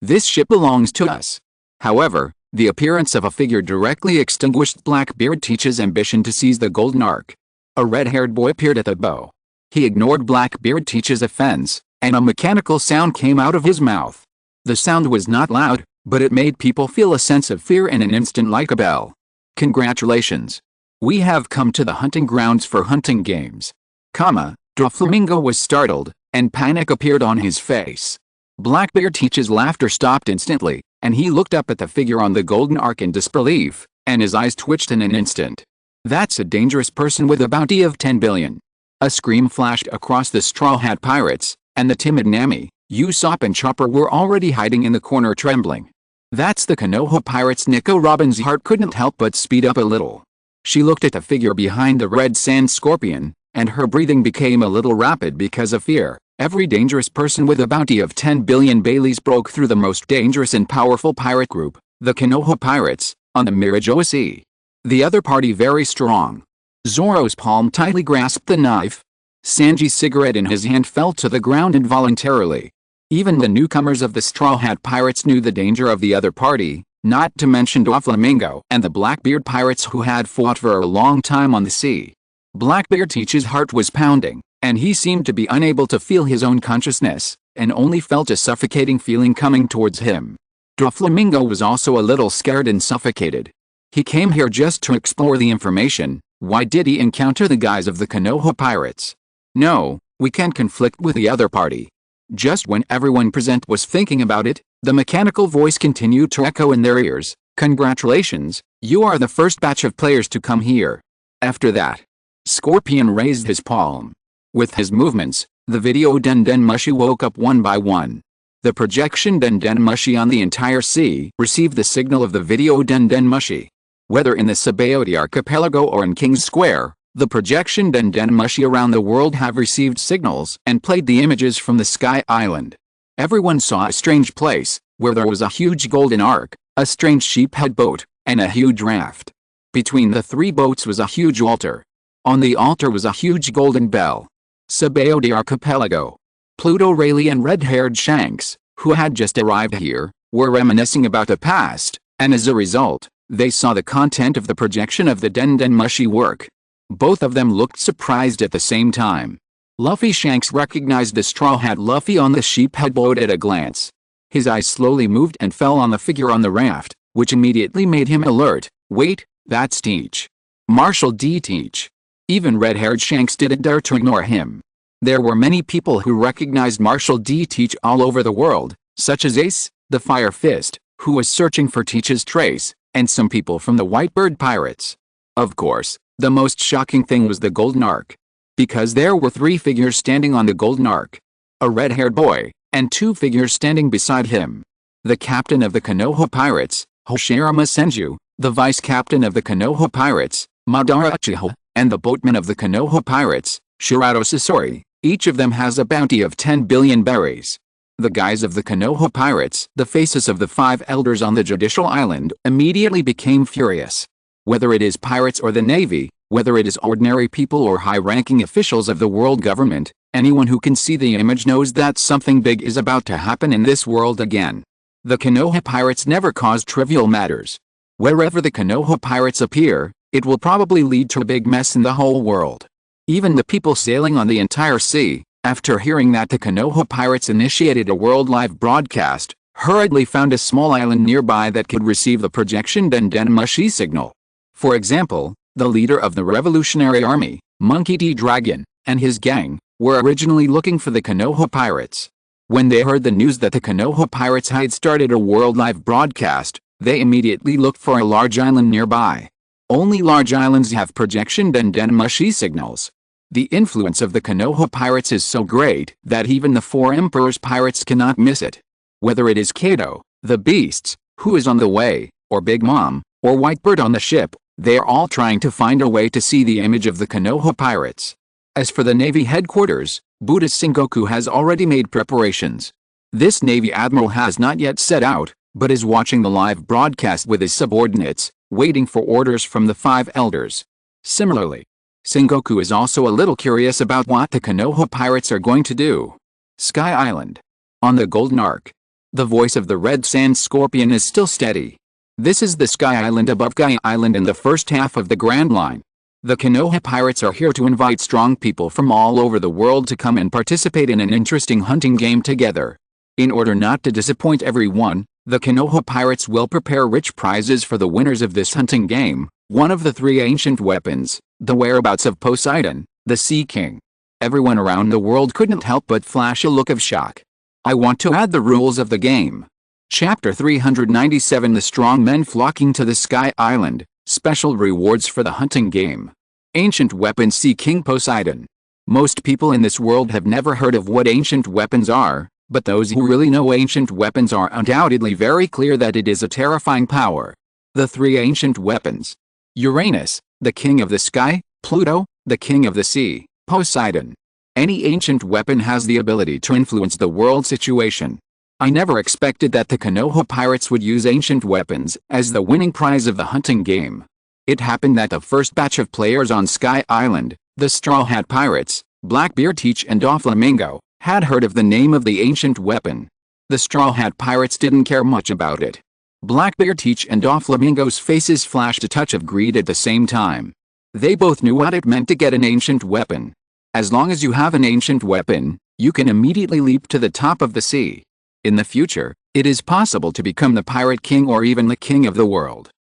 This ship belongs to us. However, the appearance of a figure directly extinguished Blackbeard Teach's ambition to seize the golden ark. A red-haired boy appeared at the bow. He ignored Blackbeard Teach's offense, and a mechanical sound came out of his mouth. The sound was not loud, but it made people feel a sense of fear in an instant like a bell. Congratulations. We have come to the hunting grounds for hunting games. Doflamingo was startled, and panic appeared on his face. Blackbeard Teach's laughter stopped instantly, and he looked up at the figure on the golden ark in disbelief, and his eyes twitched in an instant. That's a dangerous person with a bounty of 10 billion. A scream flashed across the Straw Hat Pirates, and the timid Nami, Usopp and Chopper were already hiding in the corner trembling. That's the Konoha Pirates. Nico Robin's heart couldn't help but speed up a little. She looked at the figure behind the red sand scorpion, and her breathing became a little rapid because of fear. Every dangerous person with a bounty of 10 billion baileys broke through the most dangerous and powerful pirate group, the Konoha Pirates, on the Mirajoa Sea. The other party very strong. Zoro's palm tightly grasped the knife. Sanji's cigarette in his hand fell to the ground involuntarily. Even the newcomers of the Straw Hat Pirates knew the danger of the other party, not to mention Doflamingo and the Blackbeard Pirates who had fought for a long time on the sea. Blackbeard Teach's heart was pounding, and he seemed to be unable to feel his own consciousness, and only felt a suffocating feeling coming towards him. Doflamingo was also a little scared and suffocated. He came here just to explore the information. Why did he encounter the guys of the Konoha pirates? No, we can't conflict with the other party. Just when everyone present was thinking about it, the mechanical voice continued to echo in their ears. Congratulations, you are the first batch of players to come here. After that, Scorpion raised his palm. With his movements, the video Den Mushi woke up one by one. The projection Den Mushi on the entire sea received the signal of the video Den Mushi. Whether in the Sabaody archipelago or in King's Square, the projection Den Mushi around the world have received signals and played the images from the Sky Island. Everyone saw a strange place, where there was a huge golden ark, a strange sheephead boat, and a huge raft. Between the three boats was a huge altar. On the altar was a huge golden bell. Sabaody archipelago. Pluto Rayleigh and red-haired Shanks, who had just arrived here, were reminiscing about the past, and as a result, they saw the content of the projection of the Den Mushi work. Both of them looked surprised at the same time. Luffy Shanks recognized the Straw Hat Luffy on the sheephead boat at a glance. His eyes slowly moved and fell on the figure on the raft, which immediately made him alert. Wait, that's Teach. Marshall D. Teach. Even red-haired Shanks didn't dare to ignore him. There were many people who recognized Marshall D. Teach all over the world, such as Ace, the Fire Fist, who was searching for Teach's trace, and some people from the Whitebird Pirates. Of course, the most shocking thing was the Golden Ark. Because there were three figures standing on the Golden Ark. A red-haired boy, and two figures standing beside him. The captain of the Konoha Pirates, Hoshirama Senju, the vice-captain of the Konoha Pirates, Madara Uchiha, and the boatman of the Konoha Pirates, Shirato Sasori. Each of them has a bounty of 10 billion berries. The guys of the Konoha Pirates, the faces of the five elders on the Judicial Island, immediately became furious. Whether it is pirates or the Navy, whether it is ordinary people or high-ranking officials of the world government, anyone who can see the image knows that something big is about to happen in this world again. The Konoha Pirates never cause trivial matters. Wherever the Konoha Pirates appear, it will probably lead to a big mess in the whole world. Even the people sailing on the entire sea, after hearing that the Konoha Pirates initiated a world live broadcast, hurriedly found a small island nearby that could receive the projection Den Mushi signal. For example, the leader of the Revolutionary Army, Monkey D. Dragon, and his gang, were originally looking for the Konoha Pirates. When they heard the news that the Konoha Pirates had started a world live broadcast, they immediately looked for a large island nearby. Only large islands have projection Den Mushi signals. The influence of the Konoha Pirates is so great that even the four Emperor's pirates cannot miss it. Whether it is Kato, the Beasts, who is on the way, or Big Mom, or Whitebird on the ship, they are all trying to find a way to see the image of the Konoha Pirates. As for the Navy headquarters, Buddhist Sengoku has already made preparations. This Navy admiral has not yet set out, but is watching the live broadcast with his subordinates, waiting for orders from the five elders. Similarly, Sengoku is also a little curious about what the Konoha Pirates are going to do. Sky Island. On the Golden Ark. The voice of the Red Sand Scorpion is still steady. This is the Sky Island above Sky Island in the first half of the Grand Line. The Konoha Pirates are here to invite strong people from all over the world to come and participate in an interesting hunting game together. In order not to disappoint everyone, the Konoha Pirates will prepare rich prizes for the winners of this hunting game. One of the three ancient weapons, the whereabouts of Poseidon, the Sea King. Everyone around the world couldn't help but flash a look of shock. I want to add the rules of the game. Chapter 397 The Strong Men Flocking to the Sky Island. Special rewards for the hunting game. Ancient weapon Sea King Poseidon. Most people in this world have never heard of what ancient weapons are, but those who really know ancient weapons are undoubtedly very clear that it is a terrifying power. The three ancient weapons. Uranus, the king of the sky, Pluto, the king of the sea, Poseidon. Any ancient weapon has the ability to influence the world situation. I never expected that the Konoha Pirates would use ancient weapons as the winning prize of the hunting game. It happened that the first batch of players on Sky Island, the Straw Hat Pirates, Blackbeard Teach and Doflamingo, had heard of the name of the ancient weapon. The Straw Hat Pirates didn't care much about it. Blackbeard Teach and Doflamingo's faces flashed a touch of greed at the same time. They both knew what it meant to get an ancient weapon. As long as you have an ancient weapon, you can immediately leap to the top of the sea. In the future, It is possible to become the pirate king or even the king of the world.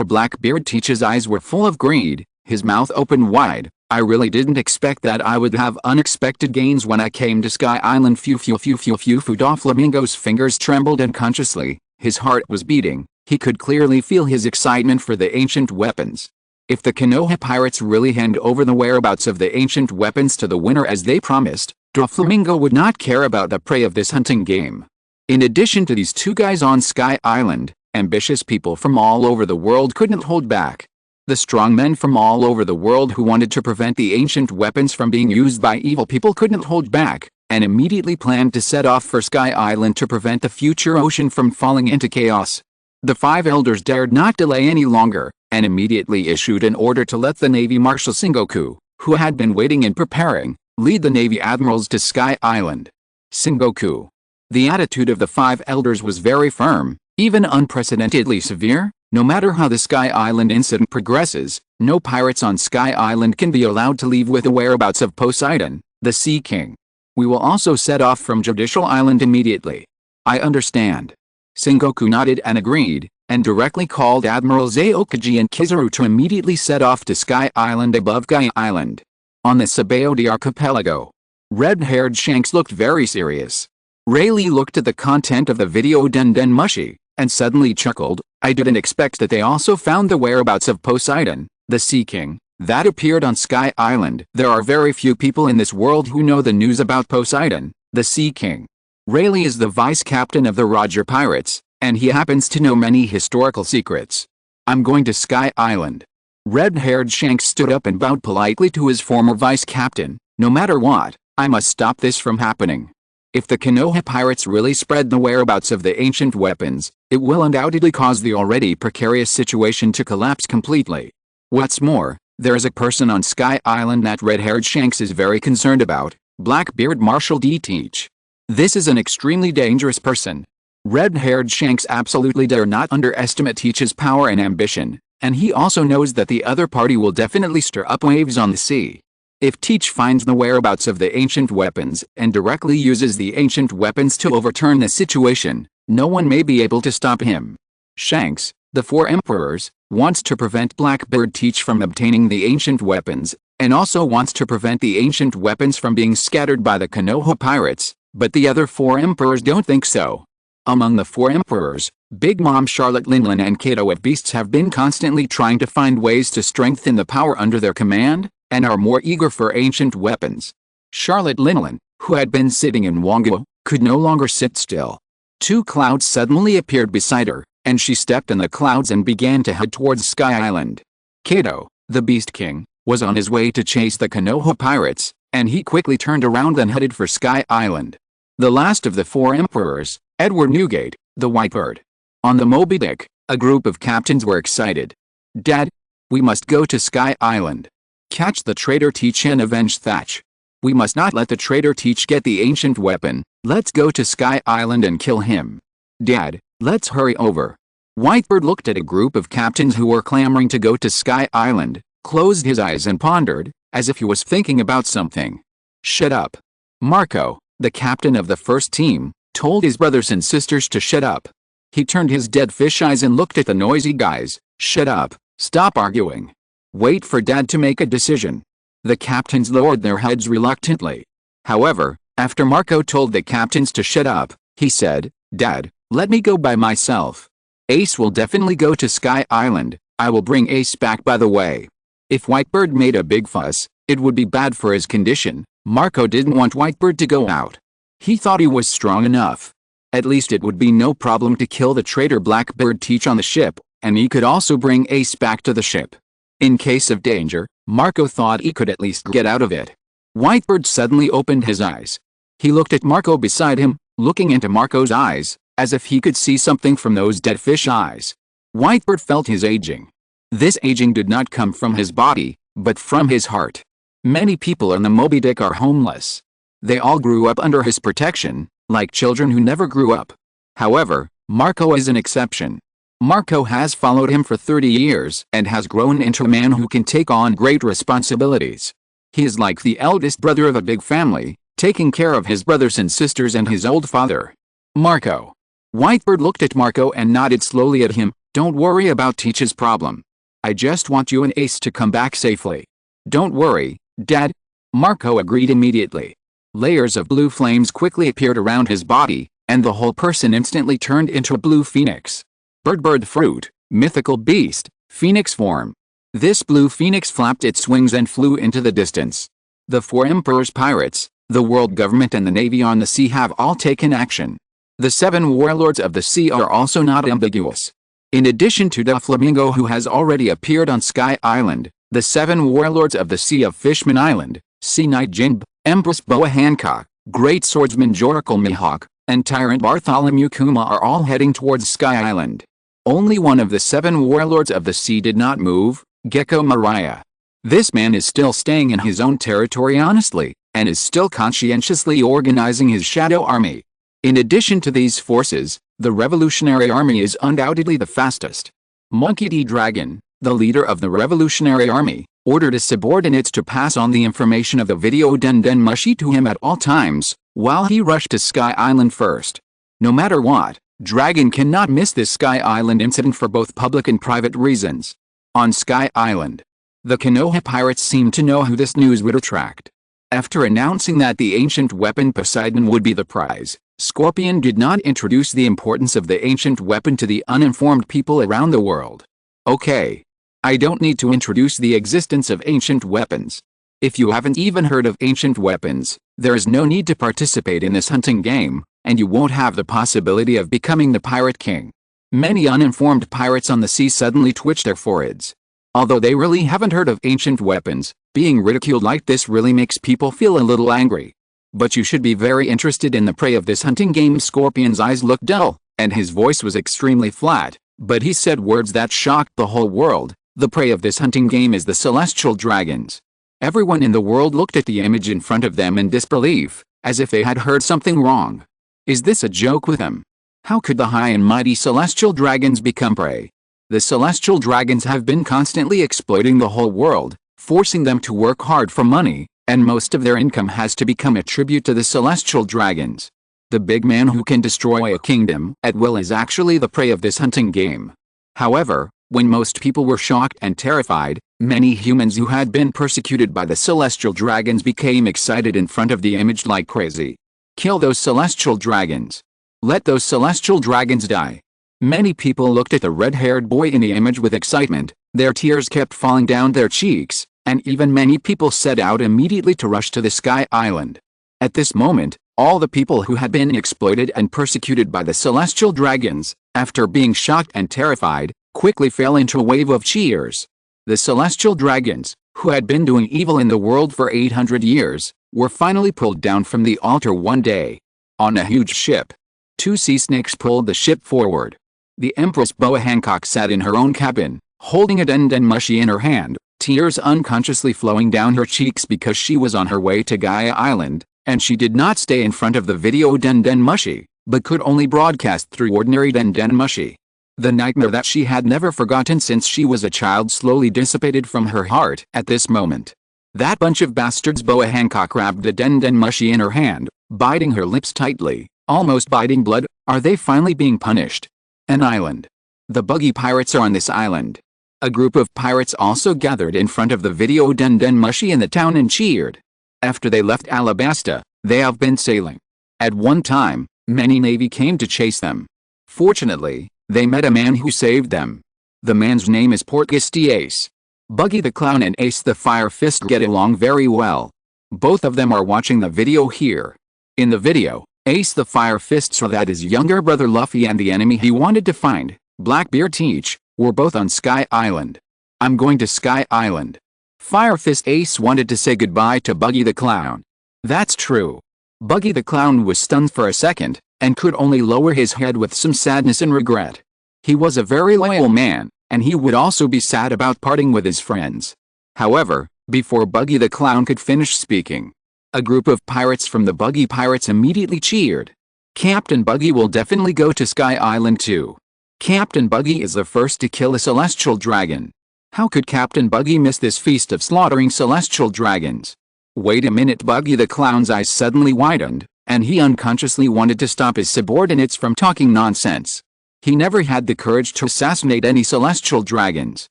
Blackbeard teacher's eyes were full of greed, his mouth opened wide. I really didn't expect that I would have unexpected gains when I came to Sky Island. Doflamingo's fingers trembled unconsciously, his heart was beating, he could clearly feel his excitement for the ancient weapons. If the Konoha pirates really hand over the whereabouts of the ancient weapons to the winner as they promised, Doflamingo would not care about the prey of this hunting game. In addition to these two guys on Sky Island, ambitious people from all over the world couldn't hold back. The strong men from all over the world who wanted to prevent the ancient weapons from being used by evil people couldn't hold back, and immediately planned to set off for Sky Island to prevent the future ocean from falling into chaos. The five elders dared not delay any longer, and immediately issued an order to let the Navy Marshal Sengoku, who had been waiting and preparing, lead the Navy admirals to Sky Island. Sengoku. The attitude of the five elders was very firm, even unprecedentedly severe. No matter how the Sky Island incident progresses, no pirates on Sky Island can be allowed to leave with the whereabouts of Poseidon, the Sea King. We will also set off from Judicial Island immediately. I understand. Sengoku nodded and agreed, and directly called Admirals Aokiji and Kizaru to immediately set off to Sky Island above Gaia Island. On the Sabaody archipelago. Red-haired Shanks looked very serious. Rayleigh looked at the content of the video Den Mushi, and suddenly chuckled. I didn't expect that they also found the whereabouts of Poseidon, the Sea King, that appeared on Sky Island. There are very few people in this world who know the news about Poseidon, the Sea King. Rayleigh is the vice captain of the Roger Pirates, and he happens to know many historical secrets. I'm going to Sky Island. Red-haired Shanks stood up and bowed politely to his former vice captain. No matter what, I must stop this from happening. If the Konoha pirates really spread the whereabouts of the ancient weapons, it will undoubtedly cause the already precarious situation to collapse completely. What's more, there is a person on Sky Island that red-haired Shanks is very concerned about, Blackbeard Marshal D. Teach. This is an extremely dangerous person. Red-haired Shanks absolutely dare not underestimate Teach's power and ambition, and he also knows that the other party will definitely stir up waves on the sea. If Teach finds the whereabouts of the ancient weapons and directly uses the ancient weapons to overturn the situation, no one may be able to stop him. Shanks, the Four Emperors, wants to prevent Blackbeard Teach from obtaining the ancient weapons, and also wants to prevent the ancient weapons from being scattered by the Konoha pirates, but the other four emperors don't think so. Among the four emperors, Big Mom Charlotte Linlin and Kato of Beasts have been constantly trying to find ways to strengthen the power under their command, and are more eager for ancient weapons. Charlotte Linlin, who had been sitting in Wongo, could no longer sit still. Two clouds suddenly appeared beside her, and she stepped in the clouds and began to head towards Sky Island. Kato, the Beast King, was on his way to chase the Konoha pirates, and he quickly turned around and headed for Sky Island. The last of the four emperors, Edward Newgate, the Whitebird. On the Moby Dick, a group of captains were excited. Dad, we must go to Sky Island. Catch the traitor Teach and avenge Thatch. We must not let the traitor Teach get the ancient weapon. Let's go to Sky Island and kill him. Dad, let's hurry over. Whitebird looked at a group of captains who were clamoring to go to Sky Island, closed his eyes and pondered, as if he was thinking about something. Shut up. Marco, the captain of the first team, told his brothers and sisters to shut up. He turned his dead fish eyes and looked at the noisy guys. Shut up, stop arguing. Wait for Dad to make a decision. The captains lowered their heads reluctantly. However, after Marco told the captains to shut up, he said, Dad, let me go by myself. Ace will definitely go to Sky Island. I will bring Ace back by the way. If Whitebird made a big fuss, it would be bad for his condition. Marco didn't want Whitebird to go out. He thought he was strong enough. At least it would be no problem to kill the traitor Blackbeard Teach on the ship, and he could also bring Ace back to the ship. In case of danger, Marco thought he could at least get out of it. Whitebird suddenly opened his eyes. He looked at Marco beside him, looking into Marco's eyes, as if he could see something from those dead fish eyes. Whitebird felt his aging. This aging did not come from his body, but from his heart. Many people on the Moby Dick are homeless. They all grew up under his protection, like children who never grew up. However, Marco is an exception. Marco has followed him for 30 years and has grown into a man who can take on great responsibilities. He is like the eldest brother of a big family, taking care of his brothers and sisters and his old father. Marco. Whitebird looked at Marco and nodded slowly at him. Don't worry about Teach's problem. I just want you and Ace to come back safely. Don't worry, Dad. Marco agreed immediately. Layers of blue flames quickly appeared around his body, and the whole person instantly turned into a blue phoenix. Bird fruit, mythical beast, phoenix form. This blue phoenix flapped its wings and flew into the distance. The 4 Emperor's pirates, the world government and the navy on the sea have all taken action. The 7 warlords of the sea are also not ambiguous. In addition to Doflamingo, who has already appeared on Sky Island, the 7 warlords of the Sea of Fishman Island, Sea Knight Jinb, Empress Boa Hancock, Great Swordsman Joracle Mihawk, and Tyrant Bartholomew Kuma are all heading towards Sky Island. Only one of the 7 warlords of the sea did not move, Gecko Mariah. This man is still staying in his own territory honestly, and is still conscientiously organizing his shadow army. In addition to these forces, the Revolutionary Army is undoubtedly the fastest. Monkey D. Dragon, the leader of the Revolutionary Army, ordered his subordinates to pass on the information of the video Den Mushi to him at all times, while he rushed to Sky Island first. No matter what, Dragon cannot miss this Sky Island incident for both public and private reasons. On Sky Island, the Konoha pirates seemed to know who this news would attract. After announcing that the ancient weapon Poseidon would be the prize, Scorpion did not introduce the importance of the ancient weapon to the uninformed people around the world. Okay. I don't need to introduce the existence of ancient weapons. If you haven't even heard of ancient weapons, there is no need to participate in this hunting game, and you won't have the possibility of becoming the Pirate King. Many uninformed pirates on the sea suddenly twitch their foreheads. Although they really haven't heard of ancient weapons, being ridiculed like this really makes people feel a little angry. But you should be very interested in the prey of this hunting game. Scorpion's eyes looked dull, and his voice was extremely flat, but he said words that shocked the whole world. The prey of this hunting game is the celestial dragons. Everyone in the world looked at the image in front of them in disbelief, as if they had heard something wrong. Is this a joke with him? How could the high and mighty celestial dragons become prey? The celestial dragons have been constantly exploiting the whole world, forcing them to work hard for money, and most of their income has to become a tribute to the celestial dragons. The big man who can destroy a kingdom at will is actually the prey of this hunting game. However, when most people were shocked and terrified, many humans who had been persecuted by the celestial dragons became excited in front of the image like crazy. Kill those celestial dragons. Let those celestial dragons die. Many people looked at the red-haired boy in the image with excitement, their tears kept falling down their cheeks, and even many people set out immediately to rush to the Sky Island. At this moment, all the people who had been exploited and persecuted by the celestial dragons, after being shocked and terrified, quickly fell into a wave of cheers. The celestial dragons, who had been doing evil in the world for 800 years, were finally pulled down from the altar one day. On a huge ship. 2 sea snakes pulled the ship forward. The Empress Boa Hancock sat in her own cabin, holding a Den Mushi in her hand, tears unconsciously flowing down her cheeks because she was on her way to Gaia Island, and she did not stay in front of the video Den Mushi, but could only broadcast through ordinary Den Mushi. The nightmare that she had never forgotten since she was a child slowly dissipated from her heart at this moment. That bunch of bastards. Boa Hancock grabbed the Den Mushi in her hand, biting her lips tightly, almost biting blood. Are they finally being punished? An island. The buggy pirates are on this island. A group of pirates also gathered in front of the video Den Mushi in the town and cheered. After they left Alabasta, they have been sailing. At one time, many navy came to chase them. Fortunately, they met a man who saved them. The man's name is Portgeist Ace. Buggy the Clown and Ace the Fire Fist get along very well. Both of them are watching the video here. In the video, Ace the Fire Fist saw that his younger brother Luffy and the enemy he wanted to find, Blackbeard Teach, were both on Sky Island. I'm going to Sky Island. Fire Fist Ace wanted to say goodbye to Buggy the Clown. That's true. Buggy the Clown was stunned for a second, and could only lower his head with some sadness and regret. He was a very loyal man, and he would also be sad about parting with his friends. However, before Buggy the Clown could finish speaking, A group of pirates from the Buggy Pirates immediately cheered. Captain Buggy will definitely go to Sky Island too. Captain Buggy is the first to kill a celestial dragon. How could Captain Buggy miss this feast of slaughtering celestial dragons? Wait a minute, Buggy the Clown's eyes suddenly widened, and he unconsciously wanted to stop his subordinates from talking nonsense. He never had the courage to assassinate any celestial dragons.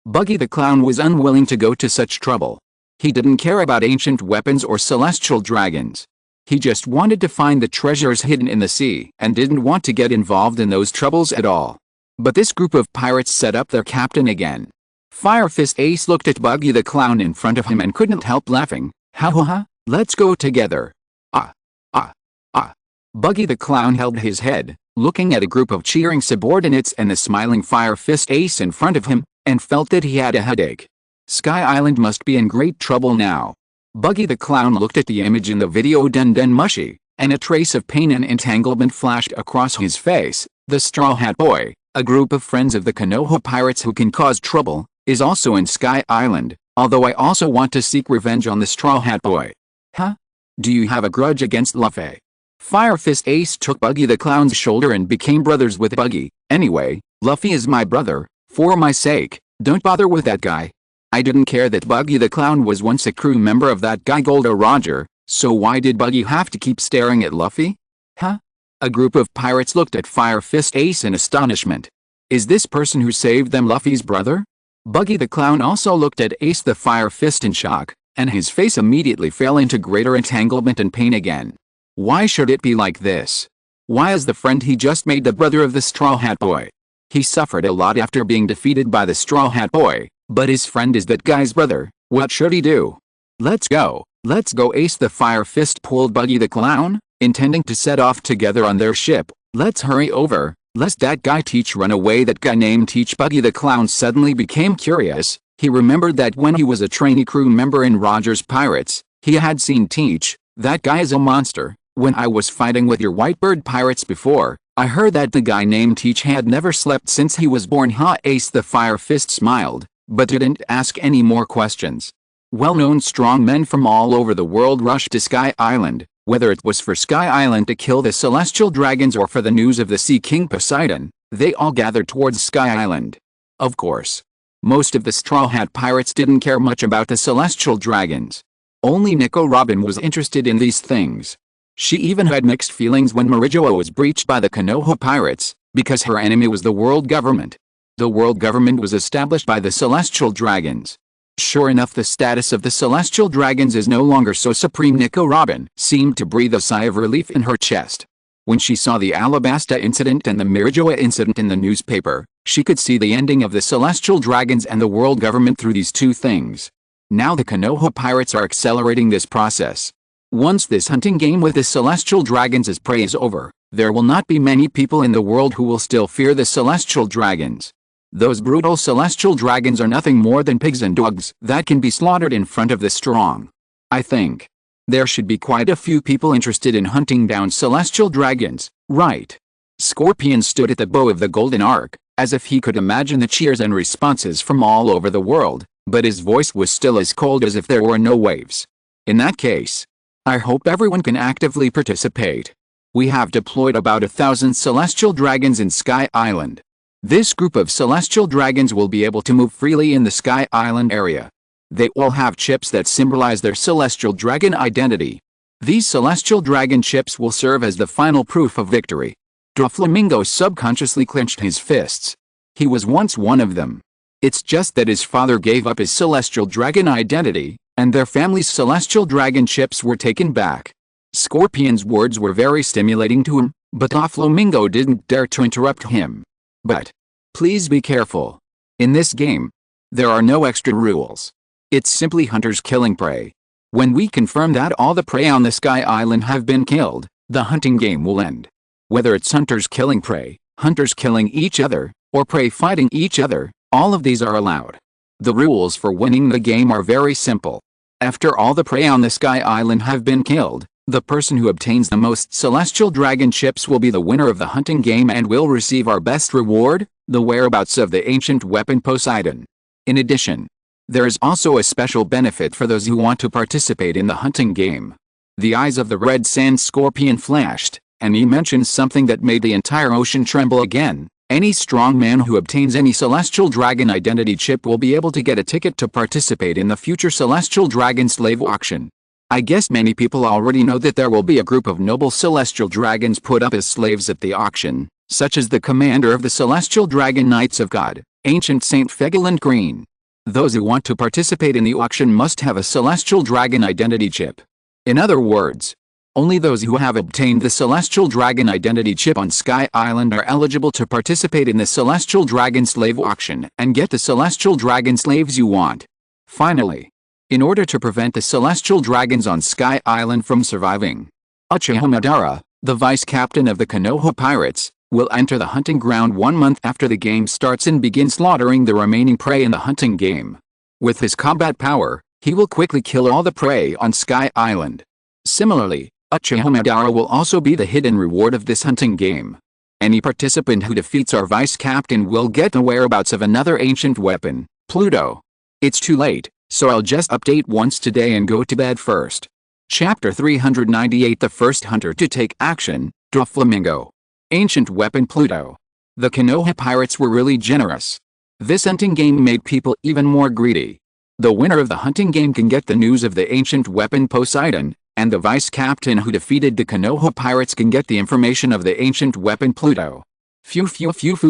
Buggy the Clown was unwilling to go to such trouble. He didn't care about ancient weapons or celestial dragons. He just wanted to find the treasures hidden in the sea and didn't want to get involved in those troubles at all. But this group of pirates set up their captain again. Fire Fist Ace looked at Buggy the Clown in front of him and couldn't help laughing. Ha ha ha, let's go together. Ah, ah, ah. Buggy the Clown held his head, looking at a group of cheering subordinates and the smiling Fire Fist Ace in front of him, and felt that he had a headache. Sky Island must be in great trouble now. Buggy the Clown looked at the image in the video Den Mushy, and a trace of pain and entanglement flashed across his face. The Straw Hat Boy, a group of friends of the Konoha pirates who can cause trouble, is also in Sky Island, although I also want to seek revenge on the Straw Hat Boy. Huh? Do you have a grudge against Luffy? Fire Fist Ace took Buggy the Clown's shoulder and became brothers with Buggy. Anyway, Luffy is my brother, for my sake, don't bother with that guy. I didn't care that Buggy the Clown was once a crew member of that guy Goldo Roger, so why did Buggy have to keep staring at Luffy? Huh? A group of pirates looked at Fire Fist Ace in astonishment. Is this person who saved them Luffy's brother? Buggy the Clown also looked at Ace the Fire Fist in shock, and his face immediately fell into greater entanglement and pain again. Why should it be like this? Why is the friend he just made the brother of the Straw Hat Boy? He suffered a lot after being defeated by the Straw Hat Boy, but his friend is that guy's brother. What should he do? Let's go, Ace the Fire Fist pulled Buggy the Clown, intending to set off together on their ship. Let's hurry over, lest that guy Teach run away. That guy named Teach. Buggy the Clown suddenly became curious. He remembered that when he was a trainee crew member in Roger's Pirates, he had seen Teach. That guy is a monster. When I was fighting with your Whitebird Pirates before, I heard that the guy named Teach had never slept since he was born. Ace the Fire Fist smiled, but didn't ask any more questions. Well-known strong men from all over the world rushed to Sky Island, whether it was for Sky Island to kill the celestial dragons or for the news of the Sea King Poseidon. They all gathered towards Sky Island. Of course, most of the Straw Hat Pirates didn't care much about the celestial dragons. Only Nico Robin was interested in these things. She even had mixed feelings when Marijoa was breached by the Konoha pirates, because her enemy was the world government. The world government was established by the celestial dragons. Sure enough, the status of the celestial dragons is no longer so supreme. Nico Robin seemed to breathe a sigh of relief in her chest. When she saw the Alabasta incident and the Marijoa incident in the newspaper, she could see the ending of the celestial dragons and the world government through these two things. Now the Konoha pirates are accelerating this process. Once this hunting game with the celestial dragons as prey is over, there will not be many people in the world who will still fear the celestial dragons. Those brutal celestial dragons are nothing more than pigs and dogs that can be slaughtered in front of the strong. I think there should be quite a few people interested in hunting down celestial dragons, right? Scorpion stood at the bow of the Golden Ark, as if he could imagine the cheers and responses from all over the world, but his voice was still as cold as if there were no waves. In that case, I hope everyone can actively participate. We have deployed about 1,000 celestial dragons in Sky Island. This group of celestial dragons will be able to move freely in the Sky Island area. They all have chips that symbolize their celestial dragon identity. These celestial dragon chips will serve as the final proof of victory. Doflamingo subconsciously clenched his fists. He was once one of them. It's just that his father gave up his celestial dragon identity, and their family's celestial dragon chips were taken back. Scorpion's words were very stimulating to him, but Doflamingo didn't dare to interrupt him. But please be careful. In this game, there are no extra rules. It's simply hunters killing prey. When we confirm that all the prey on the Sky Island have been killed, the hunting game will end. Whether it's hunters killing prey, hunters killing each other, or prey fighting each other, all of these are allowed. The rules for winning the game are very simple. After all the prey on the Sky Island have been killed, the person who obtains the most celestial dragon chips will be the winner of the hunting game and will receive our best reward, the whereabouts of the ancient weapon Poseidon. In addition, there is also a special benefit for those who want to participate in the hunting game. The eyes of the red sand scorpion flashed, and he mentioned something that made the entire ocean tremble again. Any strong man who obtains any Celestial Dragon identity chip will be able to get a ticket to participate in the future Celestial Dragon slave auction. I guess many people already know that there will be a group of noble Celestial Dragons put up as slaves at the auction, such as the commander of the Celestial Dragon Knights of God, Ancient Saint Fegaland Green. Those who want to participate in the auction must have a Celestial Dragon identity chip. In other words, only those who have obtained the Celestial Dragon identity chip on Sky Island are eligible to participate in the Celestial Dragon slave auction and get the Celestial Dragon slaves you want. Finally, in order to prevent the Celestial Dragons on Sky Island from surviving, Uchiha Madara, the vice captain of the Konoha pirates, will enter the hunting ground 1 month after the game starts and begin slaughtering the remaining prey in the hunting game. With his combat power, he will quickly kill all the prey on Sky Island. Similarly, Uchiha Madara will also be the hidden reward of this hunting game. Any participant who defeats our vice captain will get the whereabouts of another ancient weapon, Pluto. It's too late, so I'll just update once today and go to bed first. Chapter 398. The first hunter to take action, Doflamingo. Ancient weapon Pluto. The Konoha pirates were really generous. This hunting game made people even more greedy. The winner of the hunting game can get the news of the ancient weapon Poseidon, and the vice captain who defeated the Konoha pirates can get the information of the ancient weapon Pluto. Phew,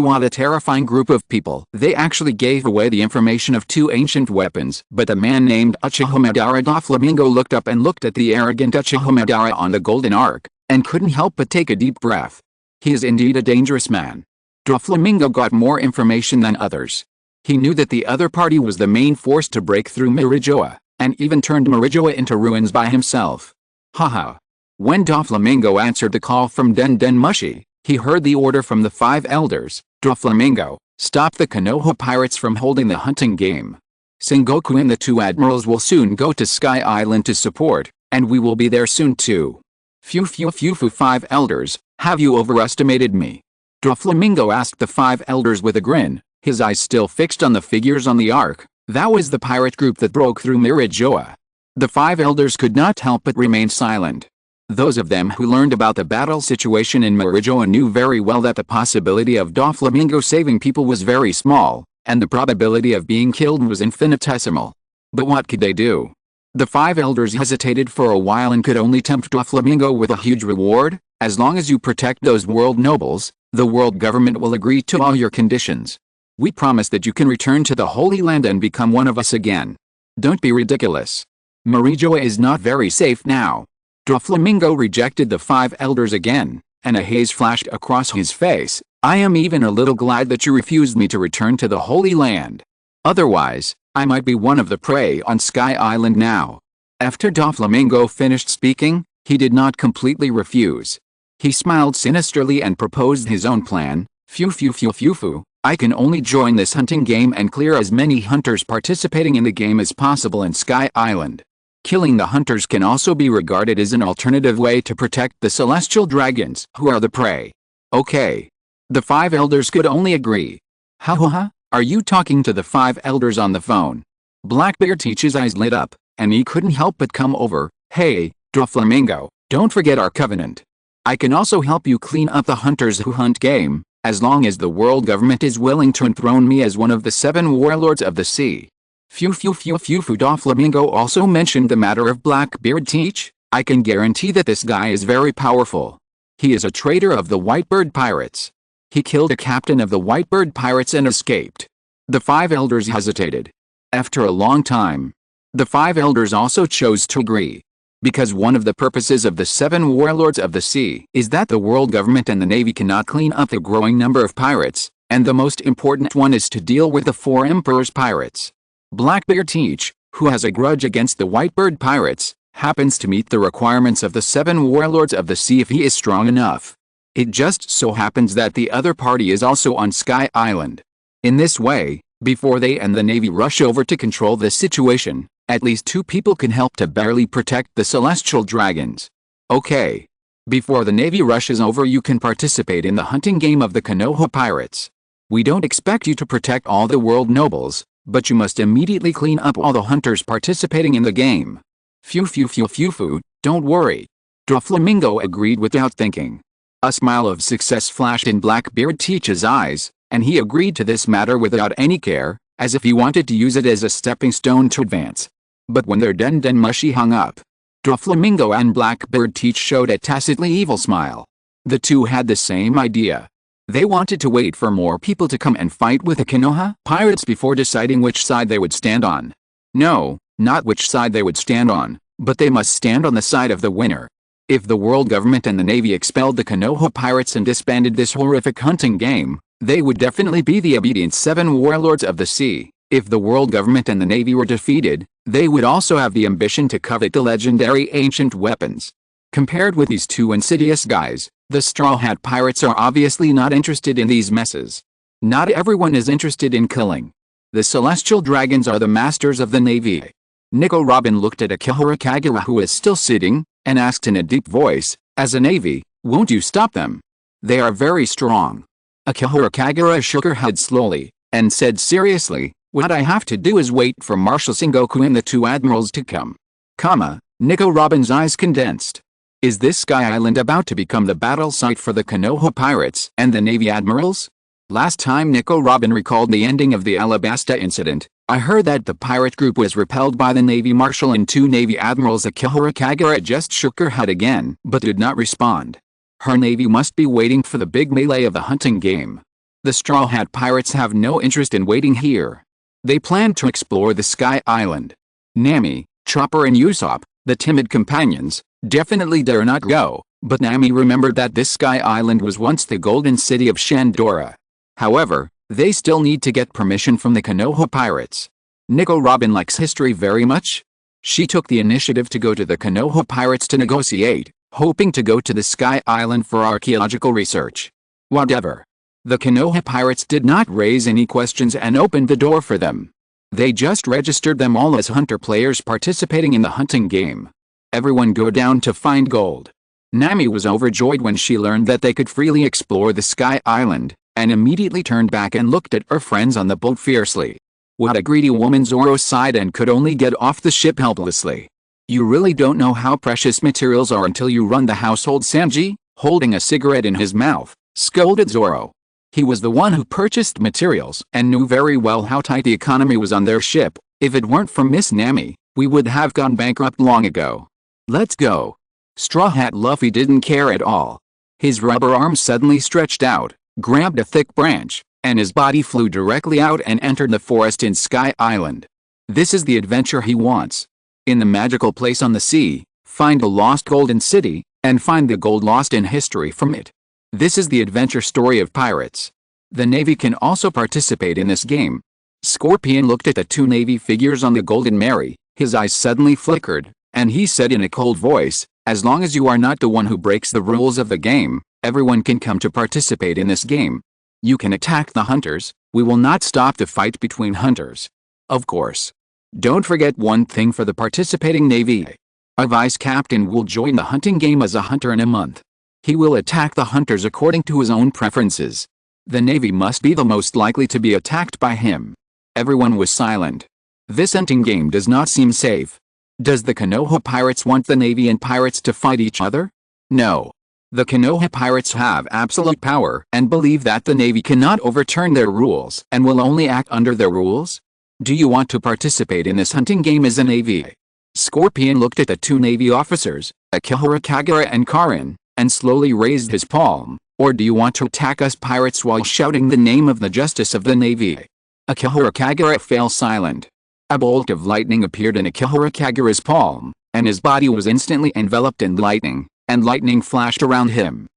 what a terrifying group of people. They actually gave away the information of 2 ancient weapons, but the man named Uchiha Madara Doflamingo looked up and looked at the arrogant Uchiha Madara on the golden arc, and couldn't help but take a deep breath. He is indeed a dangerous man. Doflamingo got more information than others. He knew that the other party was the main force to break through Marijoa, and even turned Marijoa into ruins by himself. Haha. When Doflamingo answered the call from Den Den Mushi, he heard the order from the 5 elders. Doflamingo, stop the Konoha pirates from holding the hunting game. Sengoku and the 2 admirals will soon go to Sky Island to support, and we will be there soon too. Phew, 5 elders, have you overestimated me? Doflamingo asked the 5 elders with a grin, his eyes still fixed on the figures on the arc. That was the pirate group that broke through Marijoa. The 5 elders could not help but remain silent. Those of them who learned about the battle situation in Marijoa knew very well that the possibility of Doflamingo saving people was very small, and the probability of being killed was infinitesimal. But what could they do? The 5 elders hesitated for a while and could only tempt Doflamingo with a huge reward. As long as you protect those world nobles, the world government will agree to all your conditions. We promise that you can return to the Holy Land and become one of us again. Don't be ridiculous. Marijoa is not very safe now. Doflamingo rejected the 5 elders again, and a haze flashed across his face. I am even a little glad that you refused me to return to the Holy Land. Otherwise, I might be one of the prey on Sky Island now. After Doflamingo finished speaking, he did not completely refuse. He smiled sinisterly and proposed his own plan. Phew, I can only join this hunting game and clear as many hunters participating in the game as possible in Sky Island. Killing the hunters can also be regarded as an alternative way to protect the Celestial Dragons, who are the prey. Okay. The 5 elders could only agree. Ha, are you talking to the 5 elders on the phone? Blackbeard Teach's eyes lit up, and he couldn't help but come over. Hey, Doflamingo, don't forget our covenant. I can also help you clean up the hunters who hunt game, as long as the world government is willing to enthrone me as one of the 7 warlords of the sea. Phew, Doflamingo also mentioned the matter of Blackbeard Teach. I can guarantee that this guy is very powerful. He is a traitor of the Whitebird Pirates. He killed a captain of the Whitebird Pirates and escaped. The 5 elders hesitated. After a long time, the 5 elders also chose to agree. Because one of the purposes of the 7 warlords of the sea is that the world government and the navy cannot clean up the growing number of pirates, and the most important one is to deal with the 4 emperors' pirates. Blackbeard Teach, who has a grudge against the Whitebird Pirates, happens to meet the requirements of the 7 warlords of the sea if he is strong enough. It just so happens that the other party is also on Sky Island. In this way, before they and the navy rush over to control the situation, at least 2 people can help to barely protect the Celestial Dragons. Okay. Before the navy rushes over, you can participate in the hunting game of the Konoha pirates. We don't expect you to protect all the world nobles, but you must immediately clean up all the hunters participating in the game. Phew phew phew phew phew, don't worry. Doflamingo agreed without thinking. A smile of success flashed in Blackbeard Teach's eyes, and he agreed to this matter without any care, as if he wanted to use it as a stepping stone to advance. But when their den mushy hung up, Doflamingo and Blackbeard Teach showed a tacitly evil smile. The two had the same idea. They wanted to wait for more people to come and fight with the Konoha pirates before deciding which side they would stand on. No, not which side they would stand on, but they must stand on the side of the winner. If the world government and the Navy expelled the Konoha pirates and disbanded this horrific hunting game, they would definitely be the obedient 7 warlords of the sea. If the world government and the Navy were defeated, they would also have the ambition to covet the legendary ancient weapons. Compared with these two insidious guys, the Straw Hat Pirates are obviously not interested in these messes. Not everyone is interested in killing. The Celestial Dragons are the masters of the Navy. Nico Robin looked at Akihara Kagura, who is still sitting, and asked in a deep voice, "As a Navy, won't you stop them? They are very strong." Akihara Kagura shook her head slowly, and said seriously, "What I have to do is wait for Marshal Sengoku and the 2 admirals to come." Nico Robin's eyes condensed. Is this Sky Island about to become the battle site for the Konoha pirates and the Navy admirals? Last time Nico Robin recalled the ending of the Alabasta incident, I heard that the pirate group was repelled by the Navy Marshal and 2 Navy admirals. Akihara Kagura just shook her head again, but did not respond. Her Navy must be waiting for the big melee of the hunting game. The Straw Hat Pirates have no interest in waiting here. They plan to explore the Sky Island. Nami, Chopper and Usopp, the timid companions, definitely dare not go, but Nami remembered that this Sky Island was once the golden city of Shandora. However, they still need to get permission from the Konoha pirates. Nico Robin likes history very much. She took the initiative to go to the Konoha pirates to negotiate, hoping to go to the Sky Island for archaeological research. Whatever. The Konoha pirates did not raise any questions and opened the door for them. They just registered them all as hunter players participating in the hunting game. Everyone go down to find gold. Nami was overjoyed when she learned that they could freely explore the Sky Island, and immediately turned back and looked at her friends on the boat fiercely. What a greedy woman, Zoro sighed and could only get off the ship helplessly. You really don't know how precious materials are until you run the household. Sanji, holding a cigarette in his mouth, scolded Zoro. He was the one who purchased materials and knew very well how tight the economy was on their ship. If it weren't for Miss Nami, we would have gone bankrupt long ago. Let's go. Straw Hat Luffy didn't care at all. His rubber arm suddenly stretched out, grabbed a thick branch, and his body flew directly out and entered the forest in Sky Island. This is the adventure he wants. In the magical place on the sea, find the lost golden city, and find the gold lost in history from it. This is the adventure story of pirates. The Navy can also participate in this game. Scorpion looked at the 2 Navy figures on the Golden Mary, his eyes suddenly flickered, and he said in a cold voice, "As long as you are not the one who breaks the rules of the game, everyone can come to participate in this game. You can attack the hunters, we will not stop the fight between hunters. Of course. Don't forget one thing for the participating Navy. A vice captain will join the hunting game as a hunter in a month. He will attack the hunters according to his own preferences. The Navy must be the most likely to be attacked by him." Everyone was silent. This hunting game does not seem safe. Does the Konoha pirates want the Navy and pirates to fight each other? No. The Konoha pirates have absolute power and believe that the Navy cannot overturn their rules and will only act under their rules. Do you want to participate in this hunting game as a Navy? Scorpion looked at the 2 Navy officers, Akihara Kagura and Karin, and slowly raised his palm. Or do you want to attack us pirates while shouting the name of the Justice of the Navy? Akihara Kagura fell silent. A bolt of lightning appeared in Akihara Kagura's palm, and his body was instantly enveloped in lightning, and lightning flashed around him.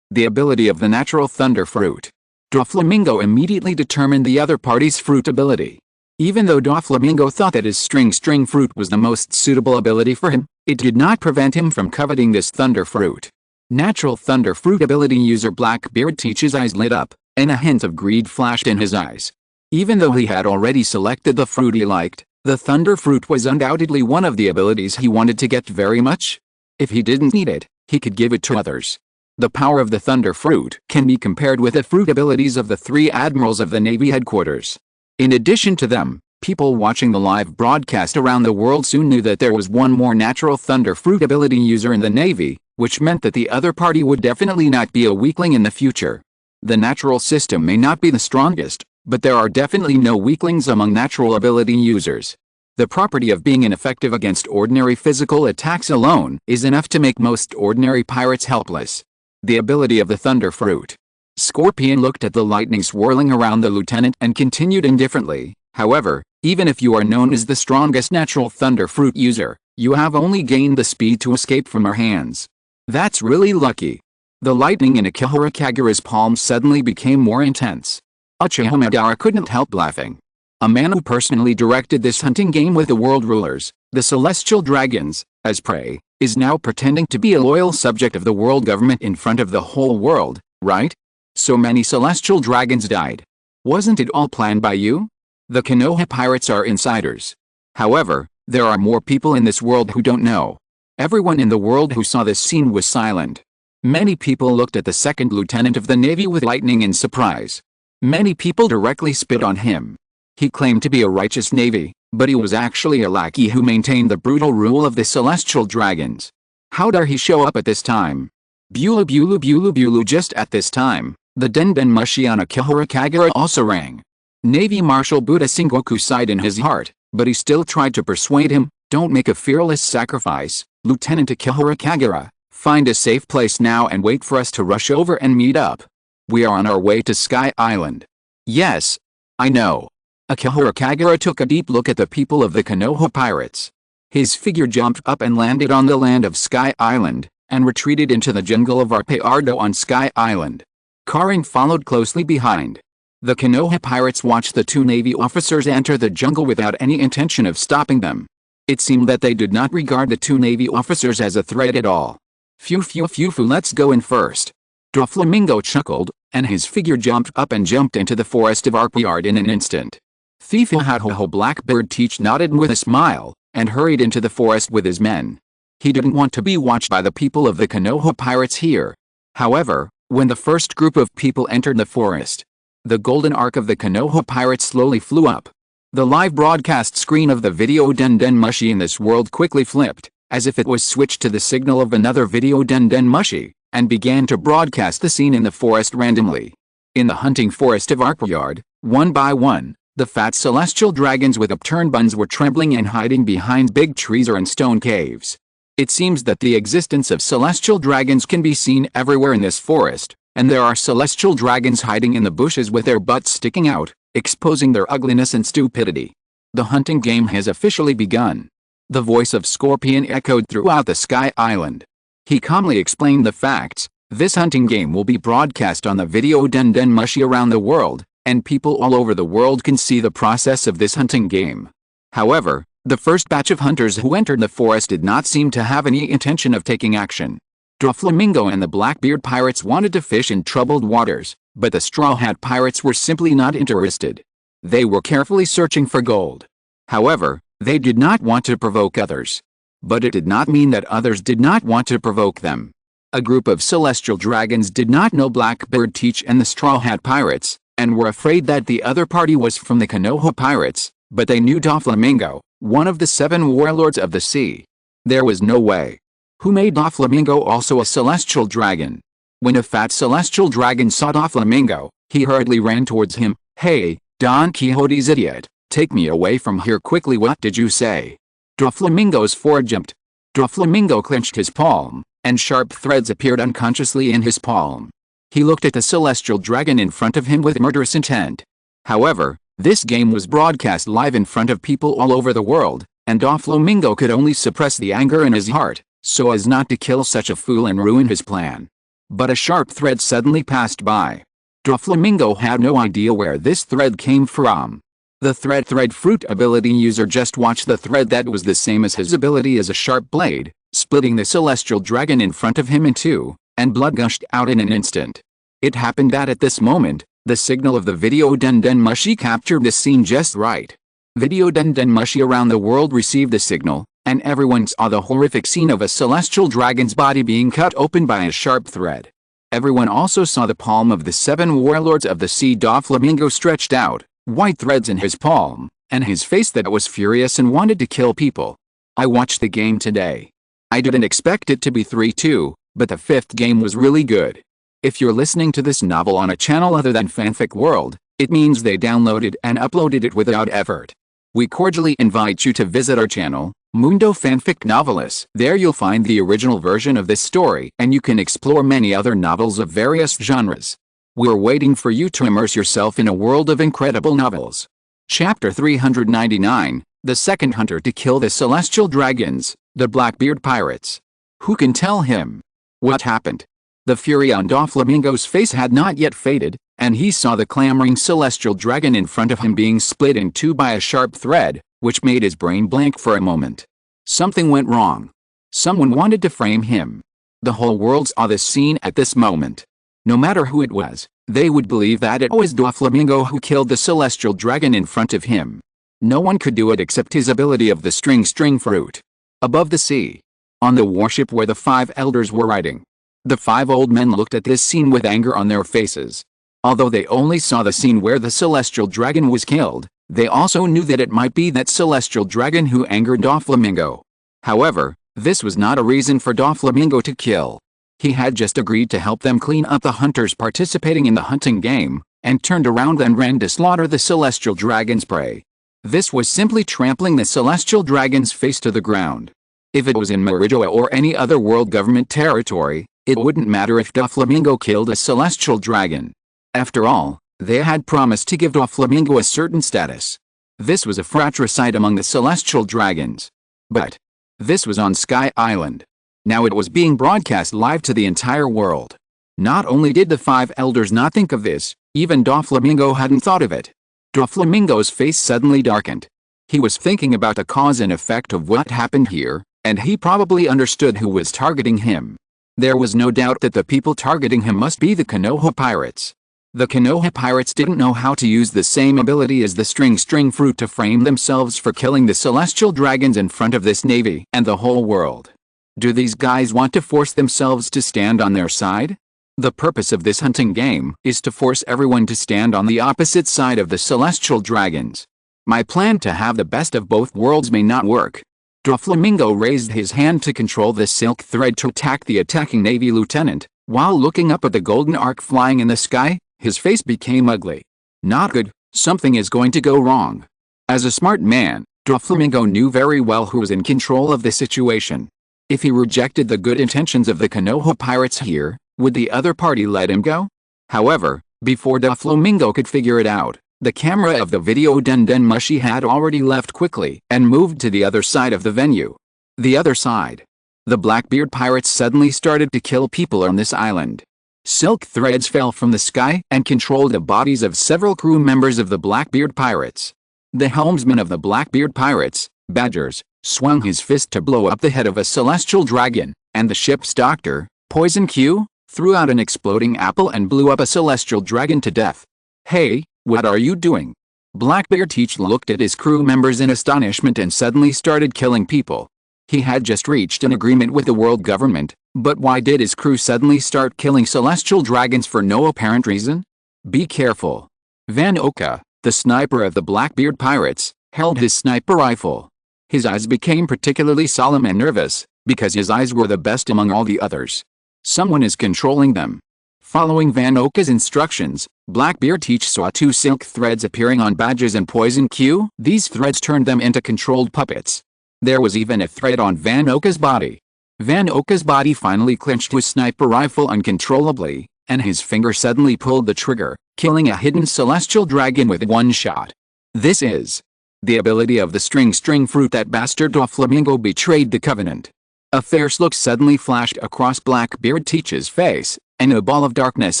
The ability of the natural thunder fruit. Doflamingo immediately determined the other party's fruit ability. Even though Doflamingo thought that his string fruit was the most suitable ability for him, it did not prevent him from coveting this thunder fruit. Natural thunder fruit ability user Blackbeard Teach's eyes lit up, and a hint of greed flashed in his eyes. Even though he had already selected the fruit he liked, the thunder fruit was undoubtedly one of the abilities he wanted to get very much. If he didn't need it, he could give it to others. The power of the thunder fruit can be compared with the fruit abilities of the 3 admirals of the Navy headquarters. In addition to them, People watching the live broadcast around the world soon knew that there was one more natural thunder fruit ability user in the Navy, which meant that the other party would definitely not be a weakling in the future. The natural system may not be the strongest, but there are definitely no weaklings among natural ability users. The property of being ineffective against ordinary physical attacks alone is enough to make most ordinary pirates helpless. The ability of the thunder fruit. Scorpion looked at the lightning swirling around the lieutenant and continued indifferently. However, even if you are known as the strongest natural thunder fruit user, you have only gained the speed to escape from our hands. That's really lucky. The lightning in Akihiro Kagura's palm suddenly became more intense. Uchiha Madara couldn't help laughing. A man who personally directed this hunting game with the world rulers, the celestial dragons, as prey, is now pretending to be a loyal subject of the world government in front of the whole world, right? So many celestial dragons died. Wasn't it all planned by you? The Konoha pirates are insiders. However, there are more people in this world who don't know. Everyone in the world who saw this scene was silent. Many people looked at the second lieutenant of the Navy with lightning in surprise. Many people directly spit on him. He claimed to be a righteous Navy, but he was actually a lackey who maintained the brutal rule of the celestial dragons. How dare he show up at this time? Bulu bulu bulu bulu. Just at this time, the Den Den Mushi on Akihiro Kagura also rang. Navy Marshal Buddha Sengoku sighed in his heart, but he still tried to persuade him, don't make a fearless sacrifice, Lieutenant Akihiro Kagura. Find a safe place now and wait for us to rush over and meet up. We are on our way to Sky Island. Yes, I know. Akihiro Kagura took a deep look at the people of the Konoha pirates. His figure jumped up and landed on the land of Sky Island, and retreated into the jungle of Arpeardo on Sky Island. Karin followed closely behind. The Konoha pirates watched the two Navy officers enter the jungle without any intention of stopping them. It seemed that they did not regard the two Navy officers as a threat at all. Phew phew phew phew, let's go in first. Doflamingo chuckled, and his figure jumped up and jumped into the forest of Arpeard in an instant. Thief-ho-ho Blackbird Teach nodded with a smile, and hurried into the forest with his men. He didn't want to be watched by the people of the Konoha pirates here. However, when the first group of people entered the forest, the golden arc of the Konoha pirates slowly flew up. The live broadcast screen of the video Den Den Mushi in this world quickly flipped, as if it was switched to the signal of another video Den Den Mushi, and began to broadcast the scene in the forest randomly. In the hunting forest of Arpeard, one by one, the fat celestial dragons with upturned buns were trembling and hiding behind big trees or in stone caves. It seems that the existence of celestial dragons can be seen everywhere in this forest, and there are celestial dragons hiding in the bushes with their butts sticking out, exposing their ugliness and stupidity. The hunting game has officially begun. The voice of Scorpion echoed throughout the Sky Island. He calmly explained the facts. This hunting game will be broadcast on the video Den Den Mushi around the world, and people all over the world can see the process of this hunting game. However, the first batch of hunters who entered the forest did not seem to have any intention of taking action. Doflamingo and the Blackbeard pirates wanted to fish in troubled waters, but the Straw Hat pirates were simply not interested. They were carefully searching for gold. However, they did not want to provoke others. But it did not mean that others did not want to provoke them. A group of celestial dragons did not know Blackbird Teach and the Straw Hat pirates, and were afraid that the other party was from the Konoha pirates, but they knew Doflamingo, one of the 7 warlords of the sea. There was no way. Who made Doflamingo also a celestial dragon? When a fat celestial dragon saw Doflamingo, he hurriedly ran towards him. Hey, Don Quixote's idiot, take me away from here quickly. What did you say? Doflamingo's forehead jumped. Doflamingo clenched his palm, and sharp threads appeared unconsciously in his palm. He looked at the celestial dragon in front of him with murderous intent. However, this game was broadcast live in front of people all over the world, and Doflamingo could only suppress the anger in his heart, so as not to kill such a fool and ruin his plan. But a sharp thread suddenly passed by. Doflamingo had no idea where this thread came from. The thread fruit ability user just watched the thread that was the same as his ability as a sharp blade, splitting the celestial dragon in front of him in two, and blood gushed out in an instant. It happened that at this moment, the signal of the video Den Den Mushi captured the scene just right. Video Den Den Mushi around the world received the signal, and everyone saw the horrific scene of a celestial dragon's body being cut open by a sharp thread. Everyone also saw the palm of the 7 warlords of the sea. Doflamingo stretched out, white threads in his palm, and his face that was furious and wanted to kill people. I watched the game today. I didn't expect it to be 3-2, but the 5th game was really good. If you're listening to this novel on a channel other than Fanfic World, it means they downloaded and uploaded it without effort. We cordially invite you to visit our channel, Mundo Fanfic Novelis. There you'll find the original version of this story and you can explore many other novels of various genres. We're waiting for you to immerse yourself in a world of incredible novels. Chapter 399, The Second Hunter to Kill the Celestial Dragons, the Blackbeard Pirates. Who can tell him what happened? The fury on Doflamingo's face had not yet faded, and he saw the clamoring celestial dragon in front of him being split in two by a sharp thread, which made his brain blank for a moment. Something went wrong. Someone wanted to frame him. The whole world saw this scene at this moment. No matter who it was, they would believe that it was Doflamingo who killed the celestial dragon in front of him. No one could do it except his ability of the string fruit. Above the sea, on the warship where the 5 elders were riding, the 5 old men looked at this scene with anger on their faces. Although they only saw the scene where the celestial dragon was killed, they also knew that it might be that celestial dragon who angered Doflamingo. However, this was not a reason for Doflamingo to kill. He had just agreed to help them clean up the hunters participating in the hunting game, and turned around and ran to slaughter the celestial dragon's prey. This was simply trampling the celestial dragon's face to the ground. If it was in Naruto or any other world government territory, it wouldn't matter if Doflamingo killed a celestial dragon. After all, they had promised to give Doflamingo a certain status. This was a fratricide among the celestial dragons. But this was on Sky Island. Now it was being broadcast live to the entire world. Not only did the 5 elders not think of this, even Doflamingo hadn't thought of it. Doflamingo's face suddenly darkened. He was thinking about the cause and effect of what happened here, and he probably understood who was targeting him. There was no doubt that the people targeting him must be the Konoha pirates. The Konoha pirates didn't know how to use the same ability as the string fruit to frame themselves for killing the celestial dragons in front of this navy and the whole world. Do these guys want to force themselves to stand on their side? The purpose of this hunting game is to force everyone to stand on the opposite side of the celestial dragons. My plan to have the best of both worlds may not work. Doflamingo raised his hand to control the silk thread to attack the attacking navy lieutenant. While looking up at the golden arc flying in the sky, his face became ugly. Not good, something is going to go wrong. As a smart man, Doflamingo knew very well who was in control of the situation. If he rejected the good intentions of the Konoha pirates here, would the other party let him go? However, before Doflamingo could figure it out, the camera of the video Den Mushi had already left quickly and moved to the other side of the venue. The other side. The Blackbeard pirates suddenly started to kill people on this island. Silk threads fell from the sky and controlled the bodies of several crew members of the Blackbeard pirates. The helmsman of the Blackbeard pirates, Badgers, swung his fist to blow up the head of a celestial dragon, and the ship's doctor, Poison Q, threw out an exploding apple and blew up a celestial dragon to death. Hey, what are you doing? Blackbeard Teach looked at his crew members in astonishment and suddenly started killing people. He had just reached an agreement with the world government, but why did his crew suddenly start killing celestial dragons for no apparent reason? Be careful. Van Oka, the sniper of the Blackbeard pirates, held his sniper rifle. His eyes became particularly solemn and nervous, because his eyes were the best among all the others. Someone is controlling them. Following Van Oka's instructions, Blackbeard Teach saw 2 silk threads appearing on Badges and Poison Q. These threads turned them into controlled puppets. There was even a thread on Van Oka's body. Van Oka's body finally clenched his sniper rifle uncontrollably, and his finger suddenly pulled the trigger, killing a hidden celestial dragon with one shot. This is the ability of the string fruit that bastard Doflamingo betrayed the covenant. A fierce look suddenly flashed across Blackbeard Teach's face, and a ball of darkness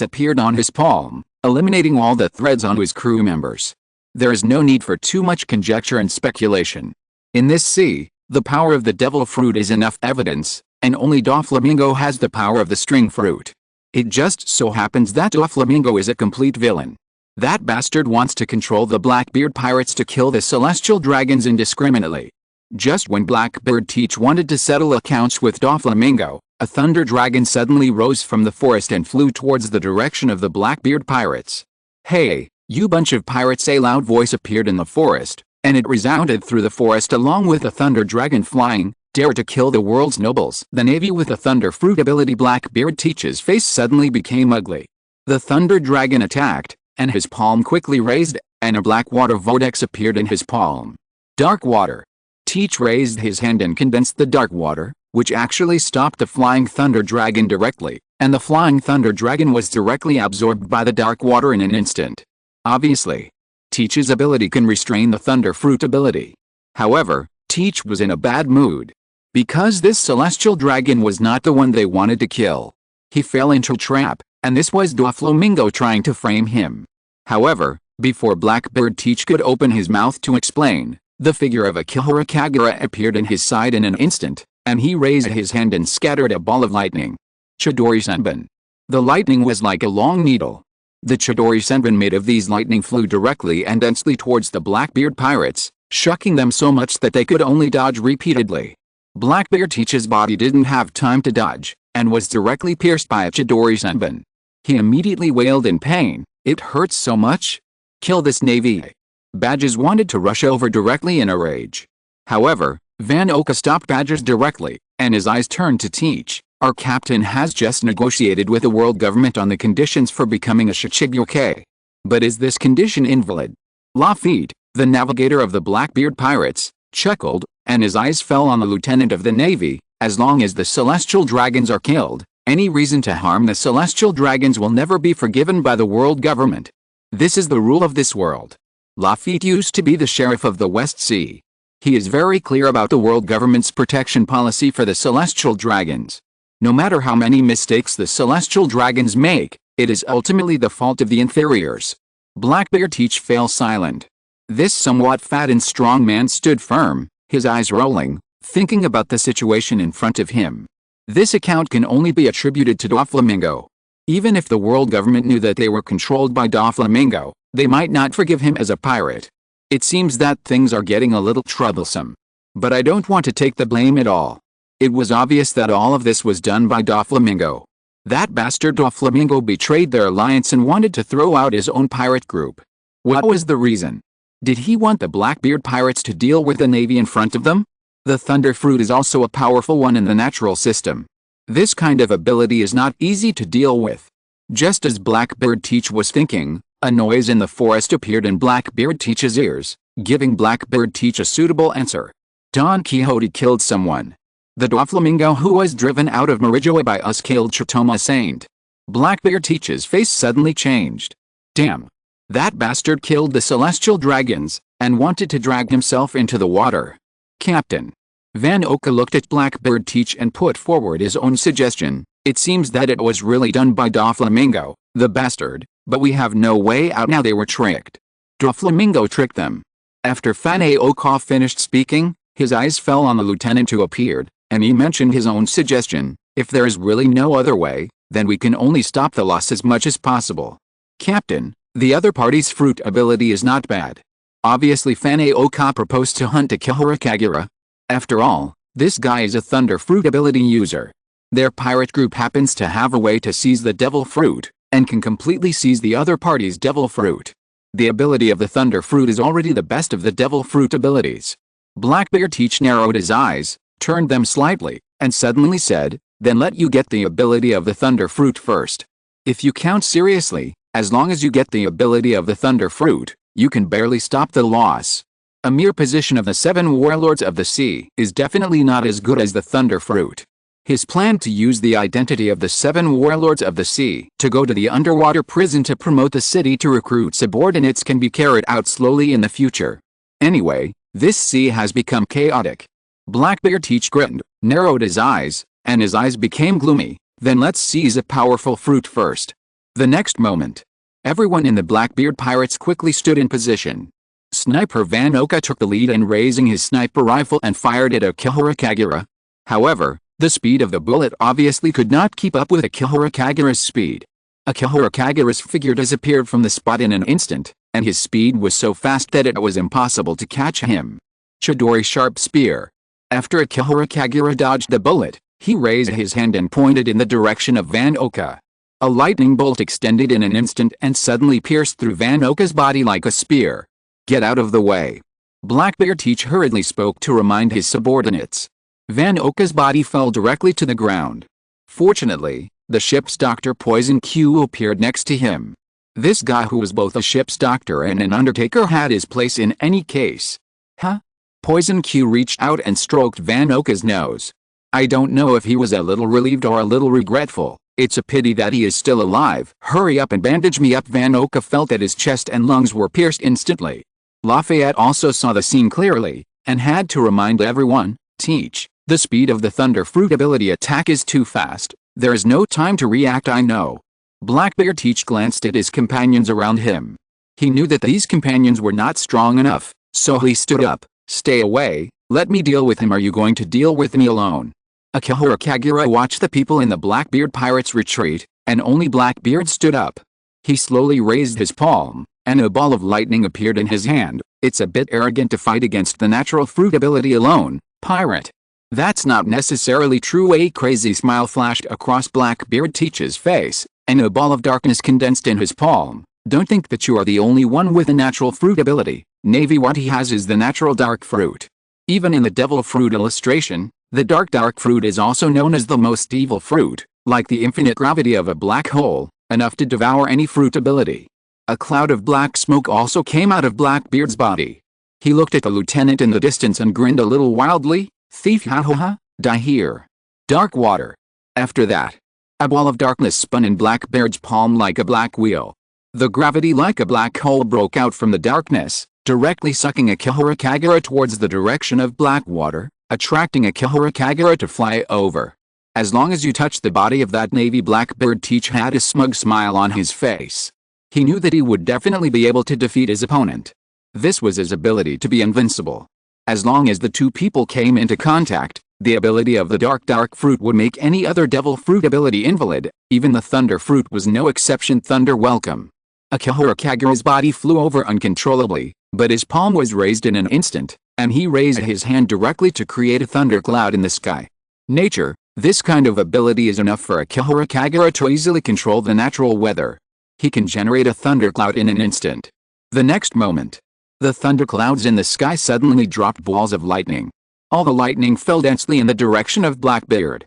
appeared on his palm, eliminating all the threads on his crew members. There is no need for too much conjecture and speculation. In this sea, the power of the devil fruit is enough evidence, and only Doflamingo has the power of the string fruit. It just so happens that Doflamingo is a complete villain. That bastard wants to control the Blackbeard pirates to kill the celestial dragons indiscriminately. Just when Blackbeard Teach wanted to settle accounts with Doflamingo, a thunder dragon suddenly rose from the forest and flew towards the direction of the Blackbeard pirates. Hey, you bunch of pirates! A loud voice appeared in the forest, and it resounded through the forest along with a thunder dragon flying, dare to kill the world's nobles. The Navy with a thunder fruit ability. Blackbeard Teach's face suddenly became ugly. The thunder dragon attacked, and his palm quickly raised, and a black water vortex appeared in his palm. Dark water. Teach raised his hand and condensed the dark water, which actually stopped the flying thunder dragon directly, and the flying thunder dragon was directly absorbed by the dark water in an instant. Obviously, Teach's ability can restrain the thunder fruit ability. However, Teach was in a bad mood. Because this celestial dragon was not the one they wanted to kill. He fell into a trap, and this was Doflamingo trying to frame him. However, before Blackbeard Teach could open his mouth to explain, the figure of Akihara Kagura appeared in his side in an instant, and he raised his hand and scattered a ball of lightning. Chidori Senbon. The lightning was like a long needle. The Chidori Senbon made of these lightning flew directly and densely towards the Blackbeard pirates, shocking them so much that they could only dodge repeatedly. Blackbeard Teach's body didn't have time to dodge, and was directly pierced by a Chidori Senbon. He immediately wailed in pain. It hurts so much. Kill this Navy. Badges wanted to rush over directly in a rage. However, Van Oka stopped Badges directly, and his eyes turned to Teach. Our captain has just negotiated with the world government on the conditions for becoming a Shichibukai. But is this condition invalid? Lafitte, the navigator of the Blackbeard pirates, chuckled, and his eyes fell on the lieutenant of the Navy. As long as the celestial dragons are killed, any reason to harm the celestial dragons will never be forgiven by the world government. This is the rule of this world. Lafitte used to be the sheriff of the West Sea. He is very clear about the world government's protection policy for the celestial dragons. No matter how many mistakes the celestial dragons make, it is ultimately the fault of the inferiors. Blackbeard Teach fell silent. This somewhat fat and strong man stood firm, his eyes rolling, thinking about the situation in front of him. This account can only be attributed to Doflamingo. Even if the world government knew that they were controlled by Doflamingo, they might not forgive him as a pirate. It seems that things are getting a little troublesome. But I don't want to take the blame at all. It was obvious that all of this was done by Doflamingo. That bastard Doflamingo betrayed their alliance and wanted to throw out his own pirate group. What was the reason? Did he want the Blackbeard pirates to deal with the Navy in front of them? The thunder fruit is also a powerful one in the natural system. This kind of ability is not easy to deal with. Just as Blackbeard Teach was thinking, a noise in the forest appeared in Blackbeard Teach's ears, giving Blackbeard Teach a suitable answer. Don Quixote killed someone. The Doflamingo who was driven out of Marijoy by us killed Chitoma Saint. Blackbeard Teach's face suddenly changed. Damn. That bastard killed the celestial dragons, and wanted to drag himself into the water. Captain. Van Oka looked at Blackbeard Teach and put forward his own suggestion. It seems that it was really done by Doflamingo, the bastard, but we have no way out now. They were tricked. Doflamingo tricked them. After Van Oka finished speaking, his eyes fell on the lieutenant who appeared, and he mentioned his own suggestion. If there is really no other way, then we can only stop the loss as much as possible. Captain, the other party's fruit ability is not bad. Obviously Van Oka proposed to hunt Akihara Kagura. After all, this guy is a thunder fruit ability user. Their pirate group happens to have a way to seize the devil fruit, and can completely seize the other party's devil fruit. The ability of the thunder fruit is already the best of the devil fruit abilities. Blackbeard Teach narrowed his eyes, turned them slightly, and suddenly said, then let you get the ability of the thunder fruit first. If you count seriously, as long as you get the ability of the thunder fruit, you can barely stop the loss. A mere position of the 7 warlords of the sea is definitely not as good as the thunder fruit. His plan to use the identity of the 7 warlords of the sea to go to the underwater prison to promote the city to recruit subordinates can be carried out slowly in the future. Anyway, this sea has become chaotic. Blackbeard Teach grinned, narrowed his eyes, and his eyes became gloomy. Then let's seize a powerful fruit first. The next moment, everyone in the Blackbeard pirates quickly stood in position. Sniper Van Oka took the lead in raising his sniper rifle and fired at Akihara Kagura. However, the speed of the bullet obviously could not keep up with Akihara Kagura's speed. Akihara Kagura's figure disappeared from the spot in an instant, and his speed was so fast that it was impossible to catch him. Chidori Sharp Spear. After Akihara Kagura dodged the bullet, he raised his hand and pointed in the direction of Van Oka. A lightning bolt extended in an instant and suddenly pierced through Van Oka's body like a spear. Get out of the way. Blackbeard Teach hurriedly spoke to remind his subordinates. Van Oka's body fell directly to the ground. Fortunately, the ship's doctor Poison Q appeared next to him. This guy who was both a ship's doctor and an undertaker had his place in any case. Huh? Poison Q reached out and stroked Van Oka's nose. I don't know if he was a little relieved or a little regretful. It's a pity that he is still alive. Hurry up and bandage me up. Van Oka felt that his chest and lungs were pierced instantly. Lafayette also saw the scene clearly, and had to remind everyone, Teach, the speed of the Thunder Fruit ability attack is too fast. There is no time to react. I know. Blackbeard Teach glanced at his companions around him. He knew that these companions were not strong enough, so he stood up. Stay away, let me deal with him. Are you going to deal with me alone? Akihiro Kagura watched the people in the Blackbeard pirates retreat, and only Blackbeard stood up. He slowly raised his palm, and a ball of lightning appeared in his hand. It's a bit arrogant to fight against the natural fruit ability alone, pirate. That's not necessarily true. A crazy smile flashed across Blackbeard Teach's face, and a ball of darkness condensed in his palm. Don't think that you are the only one with a natural fruit ability. Navy, what he has is the natural dark fruit. Even in the devil fruit illustration, the dark fruit is also known as the most evil fruit, like the infinite gravity of a black hole, enough to devour any fruit ability. A cloud of black smoke also came out of Blackbeard's body. He looked at the lieutenant in the distance and grinned a little wildly. Thief, ha ha ha, die here. Dark water. After that, a ball of darkness spun in Blackbeard's palm like a black wheel. The gravity like a black hole broke out from the darkness, directly sucking Akihiro Kagura towards the direction of black water, attracting Akihiro Kagura to fly over. As long as you touched the body of that Navy, Blackbeard Teach had a smug smile on his face. He knew that he would definitely be able to defeat his opponent. This was his ability to be invincible. As long as the two people came into contact, the ability of the dark fruit would make any other devil fruit ability invalid. Even the thunder fruit was no exception. Thunder welcome. Akihiro Kagura's body flew over uncontrollably, but his palm was raised in an instant, and he raised his hand directly to create a thundercloud in the sky. Nature, this kind of ability is enough for Akihiro Kagura to easily control the natural weather. He can generate a thundercloud in an instant. The next moment, the thunderclouds in the sky suddenly dropped balls of lightning. All the lightning fell densely in the direction of Blackbeard.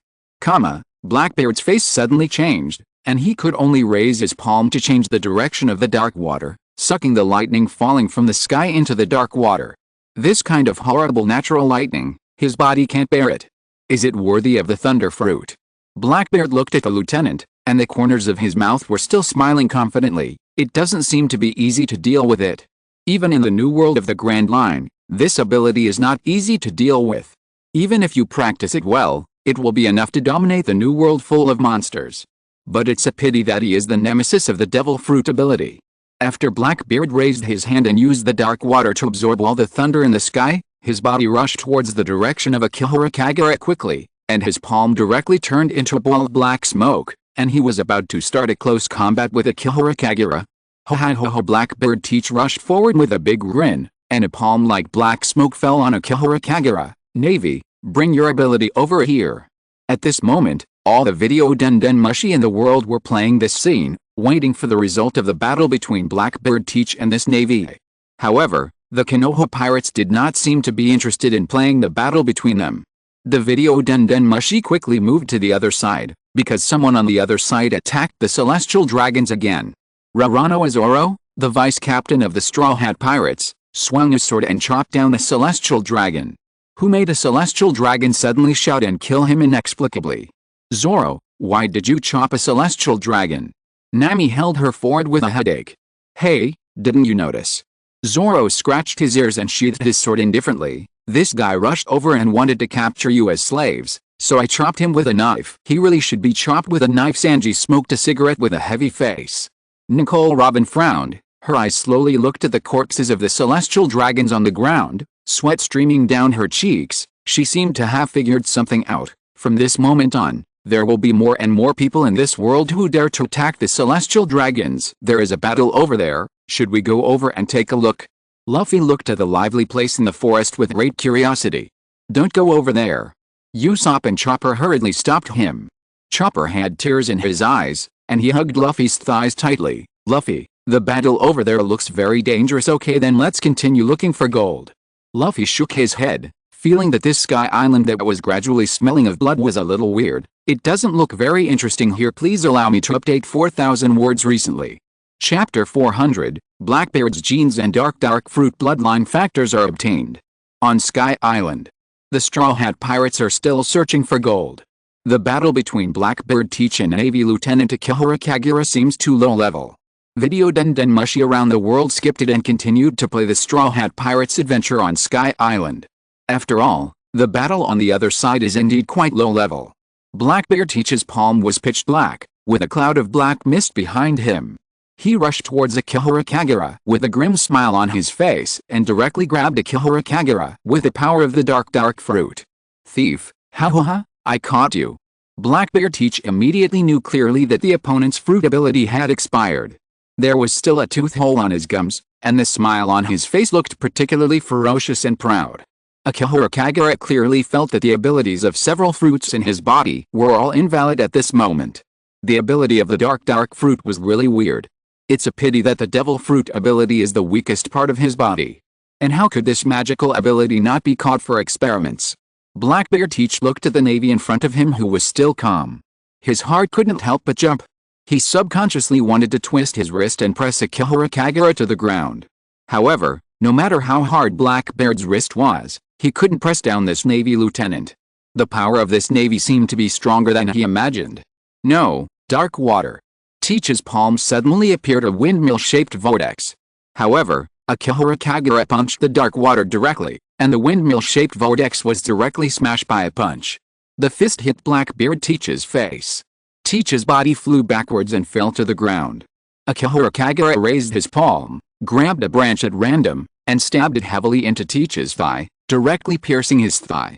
Blackbeard's face suddenly changed, and he could only raise his palm to change the direction of the dark water, sucking the lightning falling from the sky into the dark water. This kind of horrible natural lightning, his body can't bear it. Is it worthy of the thunder fruit? Blackbeard looked at the lieutenant, and the corners of his mouth were still smiling confidently. It doesn't seem to be easy to deal with it. Even in the new world of the Grand Line, this ability is not easy to deal with. Even if you practice it well, it will be enough to dominate the new world full of monsters. But it's a pity that he is the nemesis of the devil fruit ability. After Blackbeard raised his hand and used the dark water to absorb all the thunder in the sky, his body rushed towards the direction of Akihiro Kagura quickly, and his palm directly turned into a ball of black smoke, and he was about to start a close combat with Akihiro Kagura. Ho! Blackbeard Teach rushed forward with a big grin, and a palm like black smoke fell on Akihiro Kagura. Navy, bring your ability over here. At this moment, all the video den mushi in the world were playing this scene, waiting for the result of the battle between Blackbeard Teach and this Navy. However, the Konoha pirates did not seem to be interested in playing the battle between them. The video den mushi quickly moved to the other side, because someone on the other side attacked the Celestial Dragons again. Rarano Azoro, the vice captain of the Straw Hat Pirates, swung his sword and chopped down the Celestial Dragon. Who made a Celestial Dragon suddenly shout and kill him inexplicably? Zoro, why did you chop a Celestial Dragon? Nami held her forward with a headache. Hey, didn't you notice? Zoro scratched his ears and sheathed his sword indifferently. This guy rushed over and wanted to capture you as slaves, so I chopped him with a knife. He really should be chopped with a knife. Sanji smoked a cigarette with a heavy face. Nicole Robin frowned. Her eyes slowly looked at the corpses of the Celestial Dragons on the ground, sweat streaming down her cheeks. She seemed to have figured something out. From this moment on, there will be more and more people in this world who dare to attack the Celestial Dragons. There is a battle over there. Should we go over and take a look? Luffy looked at the lively place in the forest with great curiosity. Don't go over there. Usopp and Chopper hurriedly stopped him. Chopper had tears in his eyes, and he hugged Luffy's thighs tightly. Luffy, the battle over there looks very dangerous. Okay, then let's continue looking for gold. Luffy shook his head, feeling that this sky island that was gradually smelling of blood was a little weird. It doesn't look very interesting here. Please allow me to update 4,000 words recently. Chapter 400, Blackbeard's genes and dark fruit bloodline factors are obtained. On Sky Island, the Straw Hat Pirates are still searching for gold. The battle between Blackbeard Teach and Navy Lieutenant Akihara Kagura seems too low level. Video Den Mushi around the world skipped it and continued to play the Straw Hat Pirates adventure on Sky Island. After all, the battle on the other side is indeed quite low level. Blackbeard Teach's palm was pitch black, with a cloud of black mist behind him. He rushed towards Akihara Kagura with a grim smile on his face and directly grabbed Akihara Kagura with the power of the dark fruit. Thief, ha, I caught you. Blackbeard Teach immediately knew clearly that the opponent's fruit ability had expired. There was still a tooth hole on his gums, and the smile on his face looked particularly ferocious and proud. Akihara Kagura clearly felt that the abilities of several fruits in his body were all invalid at this moment. The ability of the dark fruit was really weird. It's a pity that the devil fruit ability is the weakest part of his body. And how could this magical ability not be caught for experiments? Blackbeard Teach looked at the Navy in front of him, who was still calm. His heart couldn't help but jump. He subconsciously wanted to twist his wrist and press Akihara Kagura to the ground. However, no matter how hard Blackbeard's wrist was, he couldn't press down this Navy lieutenant. The power of this Navy seemed to be stronger than he imagined. No, dark water. Teach's palm suddenly appeared a windmill-shaped vortex. However, Akihara Kagura punched the dark water directly, and the windmill-shaped vortex was directly smashed by a punch. The fist hit Blackbeard Teach's face. Teach's body flew backwards and fell to the ground. Akihara Kagura raised his palm, grabbed a branch at random, and stabbed it heavily into Teach's thigh, directly piercing his thigh.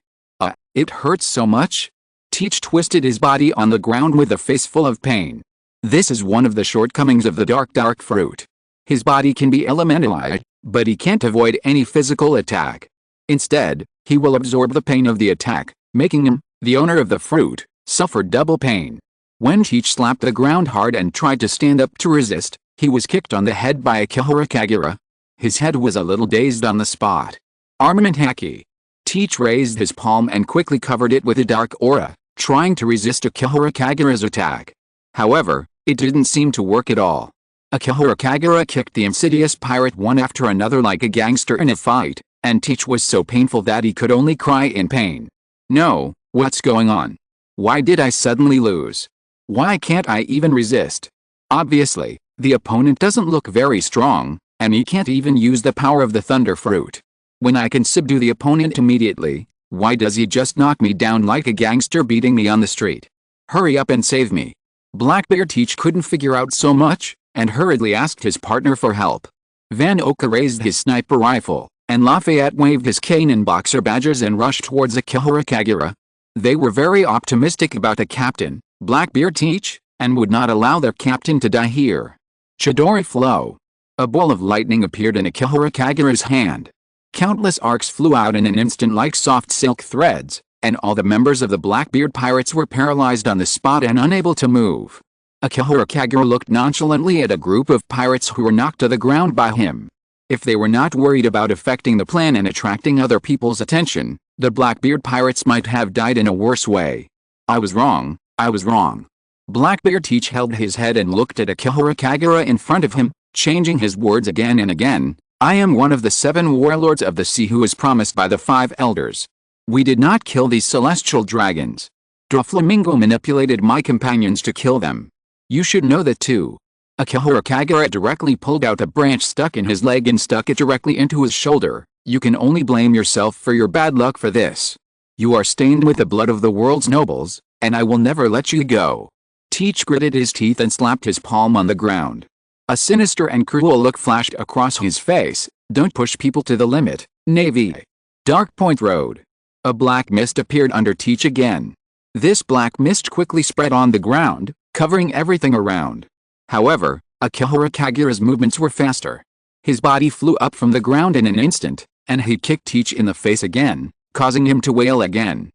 It hurts so much? Teach twisted his body on the ground with a face full of pain. This is one of the shortcomings of the dark fruit. His body can be elementalized, but he can't avoid any physical attack. Instead, he will absorb the pain of the attack, making him, the owner of the fruit, suffer double pain. When Teach slapped the ground hard and tried to stand up to resist, he was kicked on the head by Akihara Kagura. His head was a little dazed on the spot. Armament Haki. Teach raised his palm and quickly covered it with a dark aura, trying to resist Akihara Kagura's attack. However, it didn't seem to work at all. Akihara Kagura kicked the insidious pirate one after another like a gangster in a fight, and Teach was so painful that he could only cry in pain. No, what's going on? Why did I suddenly lose? Why can't I even resist? Obviously, the opponent doesn't look very strong, and he can't even use the power of the thunder fruit. When I can subdue the opponent immediately, why does he just knock me down like a gangster beating me on the street? Hurry up and save me. Blackbeard Teach couldn't figure out so much, and hurriedly asked his partner for help. Van Oka raised his sniper rifle, and Lafayette waved his cane and boxer badges and rushed towards Akihara Kagura. They were very optimistic about the captain, Blackbeard Teach, and would not allow their captain to die here. Chidori Flow. A ball of lightning appeared in Akihara Kagura's hand. Countless arcs flew out in an instant like soft silk threads, and all the members of the Blackbeard Pirates were paralyzed on the spot and unable to move. Akihara Kagura looked nonchalantly at a group of pirates who were knocked to the ground by him. If they were not worried about affecting the plan and attracting other people's attention, the Blackbeard Pirates might have died in a worse way. I was wrong. Blackbeard Teach held his head and looked at Akihara Kagura in front of him, changing his words again and again. I am one of the 7 warlords of the sea who was promised by the 5 elders. We did not kill these celestial dragons. Doflamingo manipulated my companions to kill them. You should know that too. Akihara Kagura directly pulled out a branch stuck in his leg and stuck it directly into his shoulder. You can only blame yourself for your bad luck for this. You are stained with the blood of the world's nobles, and I will never let you go. Teach gritted his teeth and slapped his palm on the ground. A sinister and cruel look flashed across his face. Don't push people to the limit, Navy. Dark Point Road. A black mist appeared under Teach again. This black mist quickly spread on the ground, covering everything around. However, Akihara Kagura's movements were faster. His body flew up from the ground in an instant, and he kicked Teach in the face again, causing him to wail again.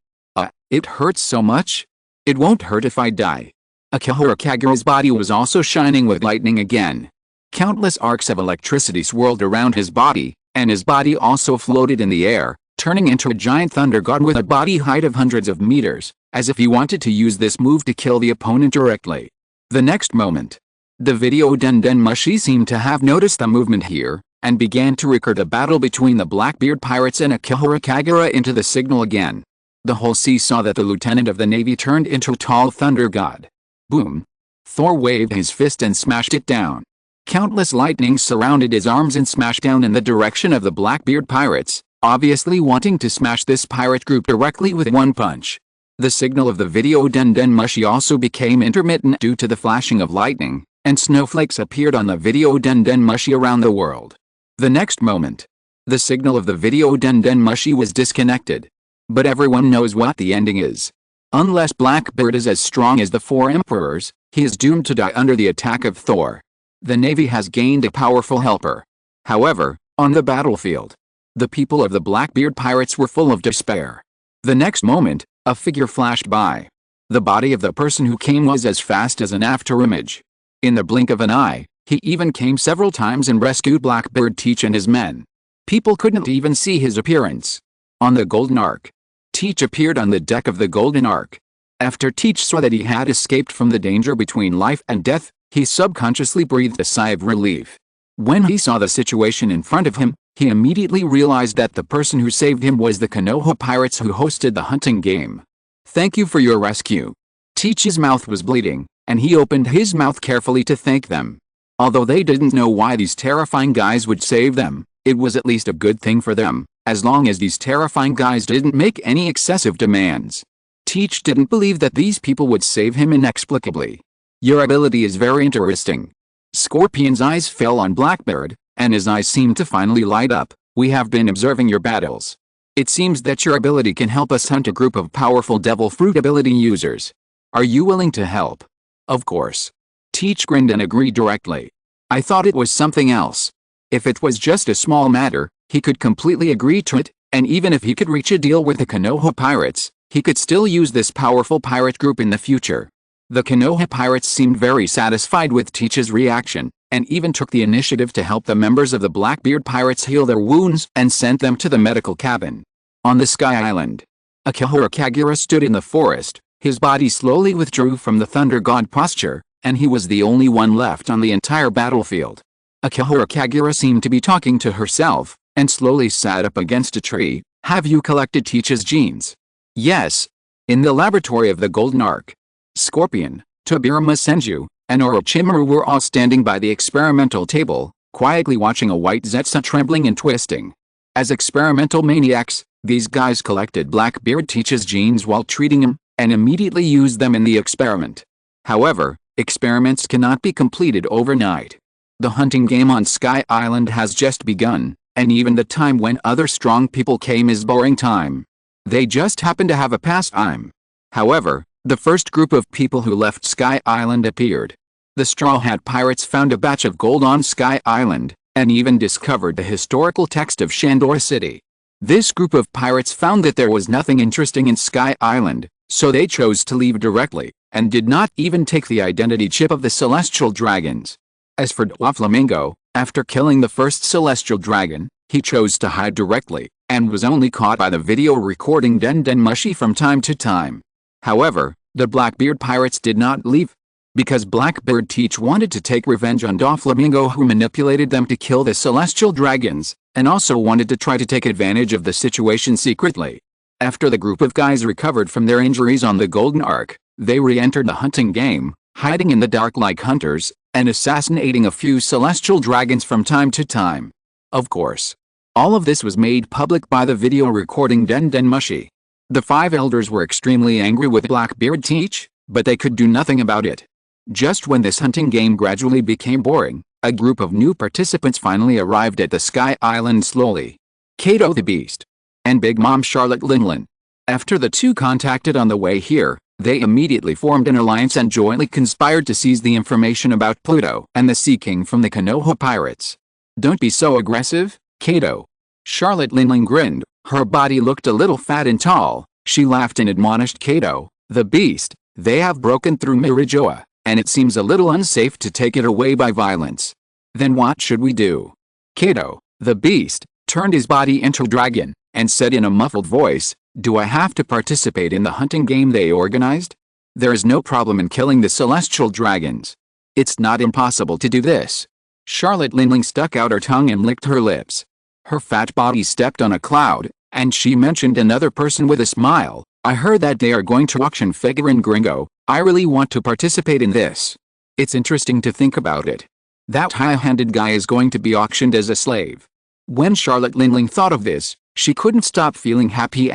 It hurts so much? It won't hurt if I die. Akihara Kagura's body was also shining with lightning again. Countless arcs of electricity swirled around his body, and his body also floated in the air, turning into a giant thunder god with a body height of hundreds of meters, as if he wanted to use this move to kill the opponent directly. The next moment, the video Den Mushi seemed to have noticed the movement here, and began to record a battle between the Blackbeard pirates and Akihiro Kagura into the signal again. The whole sea saw that the lieutenant of the navy turned into a tall thunder god. Boom! Thor waved his fist and smashed it down. Countless lightnings surrounded his arms and smashed down in the direction of the Blackbeard pirates, obviously wanting to smash this pirate group directly with one punch. The signal of the video Den Mushi also became intermittent due to the flashing of lightning, and snowflakes appeared on the video Den Mushi around the world. The next moment, the signal of the video Den Mushi was disconnected. But everyone knows what the ending is. Unless Blackbeard is as strong as the four emperors, he is doomed to die under the attack of Thor. The navy has gained a powerful helper. However, on the battlefield, the people of the Blackbeard pirates were full of despair. The next moment, a figure flashed by. The body of the person who came was as fast as an afterimage. In the blink of an eye, he even came several times and rescued Blackbeard Teach and his men. People couldn't even see his appearance. On the Golden Ark, Teach appeared on the deck of the Golden Ark. After Teach saw that he had escaped from the danger between life and death, he subconsciously breathed a sigh of relief. When he saw the situation in front of him, he immediately realized that the person who saved him was the Konoha pirates who hosted the hunting game. "Thank you for your rescue." Teach's mouth was bleeding, and he opened his mouth carefully to thank them. Although they didn't know why these terrifying guys would save them, it was at least a good thing for them, as long as these terrifying guys didn't make any excessive demands. Teach didn't believe that these people would save him inexplicably. "Your ability is very interesting." Scorpion's eyes fell on Blackbeard, and his eyes seemed to finally light up. "We have been observing your battles. It seems that your ability can help us hunt a group of powerful devil fruit ability users. Are you willing to help?" "Of course." Teach grinned and agreed directly. "I thought it was something else. If it was just a small matter, he could completely agree to it, and even if he could reach a deal with the Konoha pirates, he could still use this powerful pirate group in the future." The Konoha pirates seemed very satisfied with Teach's reaction, and even took the initiative to help the members of the Blackbeard pirates heal their wounds and sent them to the medical cabin. On the Sky Island, Akihiro Kagura stood in the forest. His body slowly withdrew from the thunder god posture, and he was the only one left on the entire battlefield. Akihiro Kagura seemed to be talking to herself, and slowly sat up against a tree. "Have you collected Teach's genes?" "Yes. In the laboratory of the Golden Ark." Scorpion, Tobirama Senju, and Orochimaru were all standing by the experimental table, quietly watching a white Zetsu trembling and twisting. As experimental maniacs, these guys collected Blackbeard Teach's genes while treating him, and immediately used them in the experiment. However, experiments cannot be completed overnight. The hunting game on Sky Island has just begun, and even the time when other strong people came is boring time. They just happen to have a pastime. However, the first group of people who left Sky Island appeared. The Straw Hat Pirates found a batch of gold on Sky Island, and even discovered the historical text of Shandor City. This group of pirates found that there was nothing interesting in Sky Island, so they chose to leave directly, and did not even take the identity chip of the Celestial Dragons. As for Doflamingo, after killing the first Celestial Dragon, he chose to hide directly, and was only caught by the video recording Den Mushi from time to time. However, the Blackbeard pirates did not leave. Because Blackbeard Teach wanted to take revenge on Doflamingo, who manipulated them to kill the Celestial Dragons, and also wanted to try to take advantage of the situation secretly. After the group of guys recovered from their injuries on the Golden Ark, they re-entered the hunting game, hiding in the dark like hunters, and assassinating a few Celestial Dragons from time to time. Of course, all of this was made public by the video recording Den Mushi. The five elders were extremely angry with Blackbeard Teach, but they could do nothing about it. Just when this hunting game gradually became boring, a group of new participants finally arrived at the Sky Island slowly. Kato the Beast, and Big Mom Charlotte Linlin. After the two contacted on the way here, they immediately formed an alliance and jointly conspired to seize the information about Pluto and the Sea King from the Konoha pirates. "Don't be so aggressive, Kato." Charlotte Linlin grinned. Her body looked a little fat and tall. She laughed and admonished Kato, the Beast. "They have broken through Mirijoa, and it seems a little unsafe to take it away by violence. Then what should we do?" Kato, the Beast, turned his body into a dragon, and said in a muffled voice, "Do I have to participate in the hunting game they organized? There is no problem in killing the celestial dragons. It's not impossible to do this." Charlotte Linling stuck out her tongue and licked her lips. Her fat body stepped on a cloud, and she mentioned another person with a smile. "I heard that they are going to auction figurine Gringo. I really want to participate in this. It's interesting to think about it. That high-handed guy is going to be auctioned as a slave." When Charlotte Linling thought of this, she couldn't stop feeling happy.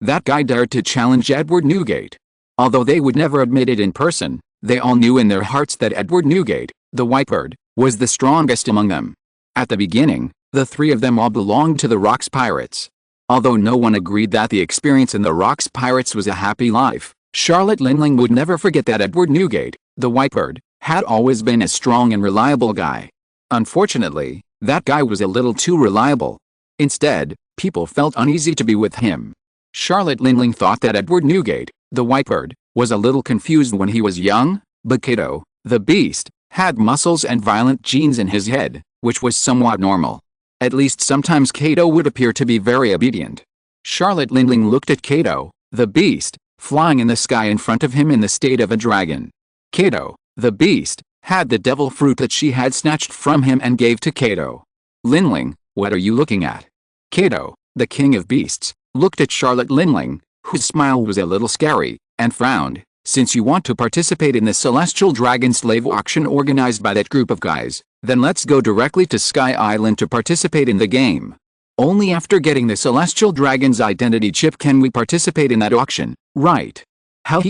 That guy dared to challenge Edward Newgate. Although they would never admit it in person, they all knew in their hearts that Edward Newgate, the Whitebird, was the strongest among them. At the beginning, the three of them all belonged to the Rocks Pirates. Although no one agreed that the experience in the Rocks Pirates was a happy life, Charlotte Linling would never forget that Edward Newgate, the Whitebird, had always been a strong and reliable guy. Unfortunately, that guy was a little too reliable. Instead, people felt uneasy to be with him. Charlotte Linling thought that Edward Newgate, the Whitebird, was a little confused when he was young, but Kato, the Beast, had muscles and violent genes in his head, which was somewhat normal. At least sometimes Kato would appear to be very obedient. Charlotte Linling looked at Kato, the Beast, flying in the sky in front of him in the state of a dragon. Kato, the Beast, had the devil fruit that she had snatched from him and gave to Kato. "Linling, what are you looking at?" Kato, the king of beasts, looked at Charlotte Linling, whose smile was a little scary, and frowned. "Since you want to participate in the Celestial Dragon Slave Auction organized by that group of guys, then let's go directly to Sky Island to participate in the game. Only after getting the Celestial Dragon's identity chip can we participate in that auction, right?"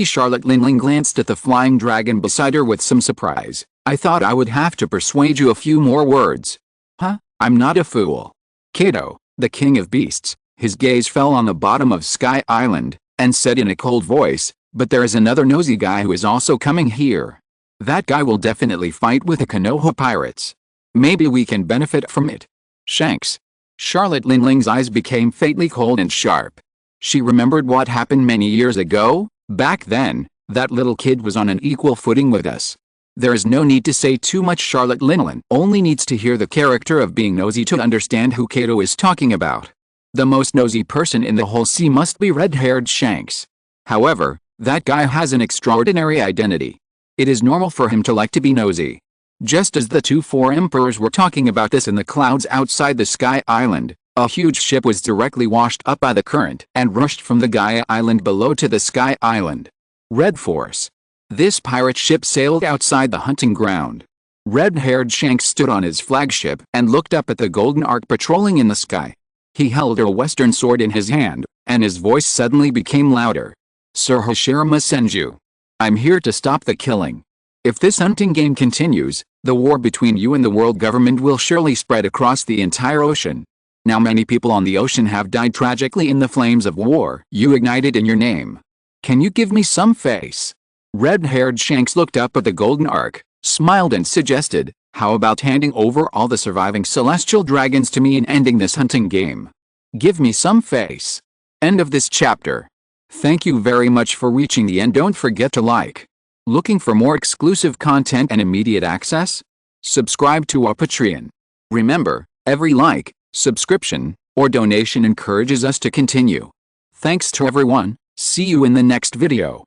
Charlotte Linling glanced at the flying dragon beside her with some surprise. "I thought I would have to persuade you a few more words." "Huh? I'm not a fool." Kato, the king of beasts, his gaze fell on the bottom of Sky Island, and said in a cold voice, "But there is another nosy guy who is also coming here. That guy will definitely fight with the Konoha pirates. Maybe we can benefit from it." "Shanks." Charlotte Linling's eyes became faintly cold and sharp. She remembered what happened many years ago. Back then, that little kid was on an equal footing with us. There is no need to say too much. Charlotte Linling only needs to hear the character of being nosy to understand who Kato is talking about. The most nosy person in the whole sea must be red-haired Shanks. However, that guy has an extraordinary identity. It is normal for him to like to be nosy. Just as the four emperors were talking about this in the clouds outside the Sky Island, a huge ship was directly washed up by the current and rushed from the Gaia Island below to the Sky Island. Red Force. This pirate ship sailed outside the hunting ground. Red-haired Shanks stood on his flagship and looked up at the golden arc patrolling in the sky. He held a western sword in his hand, and his voice suddenly became louder. "Sir Hashirama Senju. I'm here to stop the killing. If this hunting game continues, the war between you and the world government will surely spread across the entire ocean. Now many people on the ocean have died tragically in the flames of war you ignited in your name. Can you give me some face?" Red-haired Shanks looked up at the golden arc, smiled and suggested, "How about handing over all the surviving celestial dragons to me and ending this hunting game? Give me some face." End of this chapter. Thank you very much for reaching the end. Don't forget to like. Looking for more exclusive content and immediate access? Subscribe to our Patreon. Remember, every like, subscription, or donation encourages us to continue. Thanks to everyone. See you in the next video.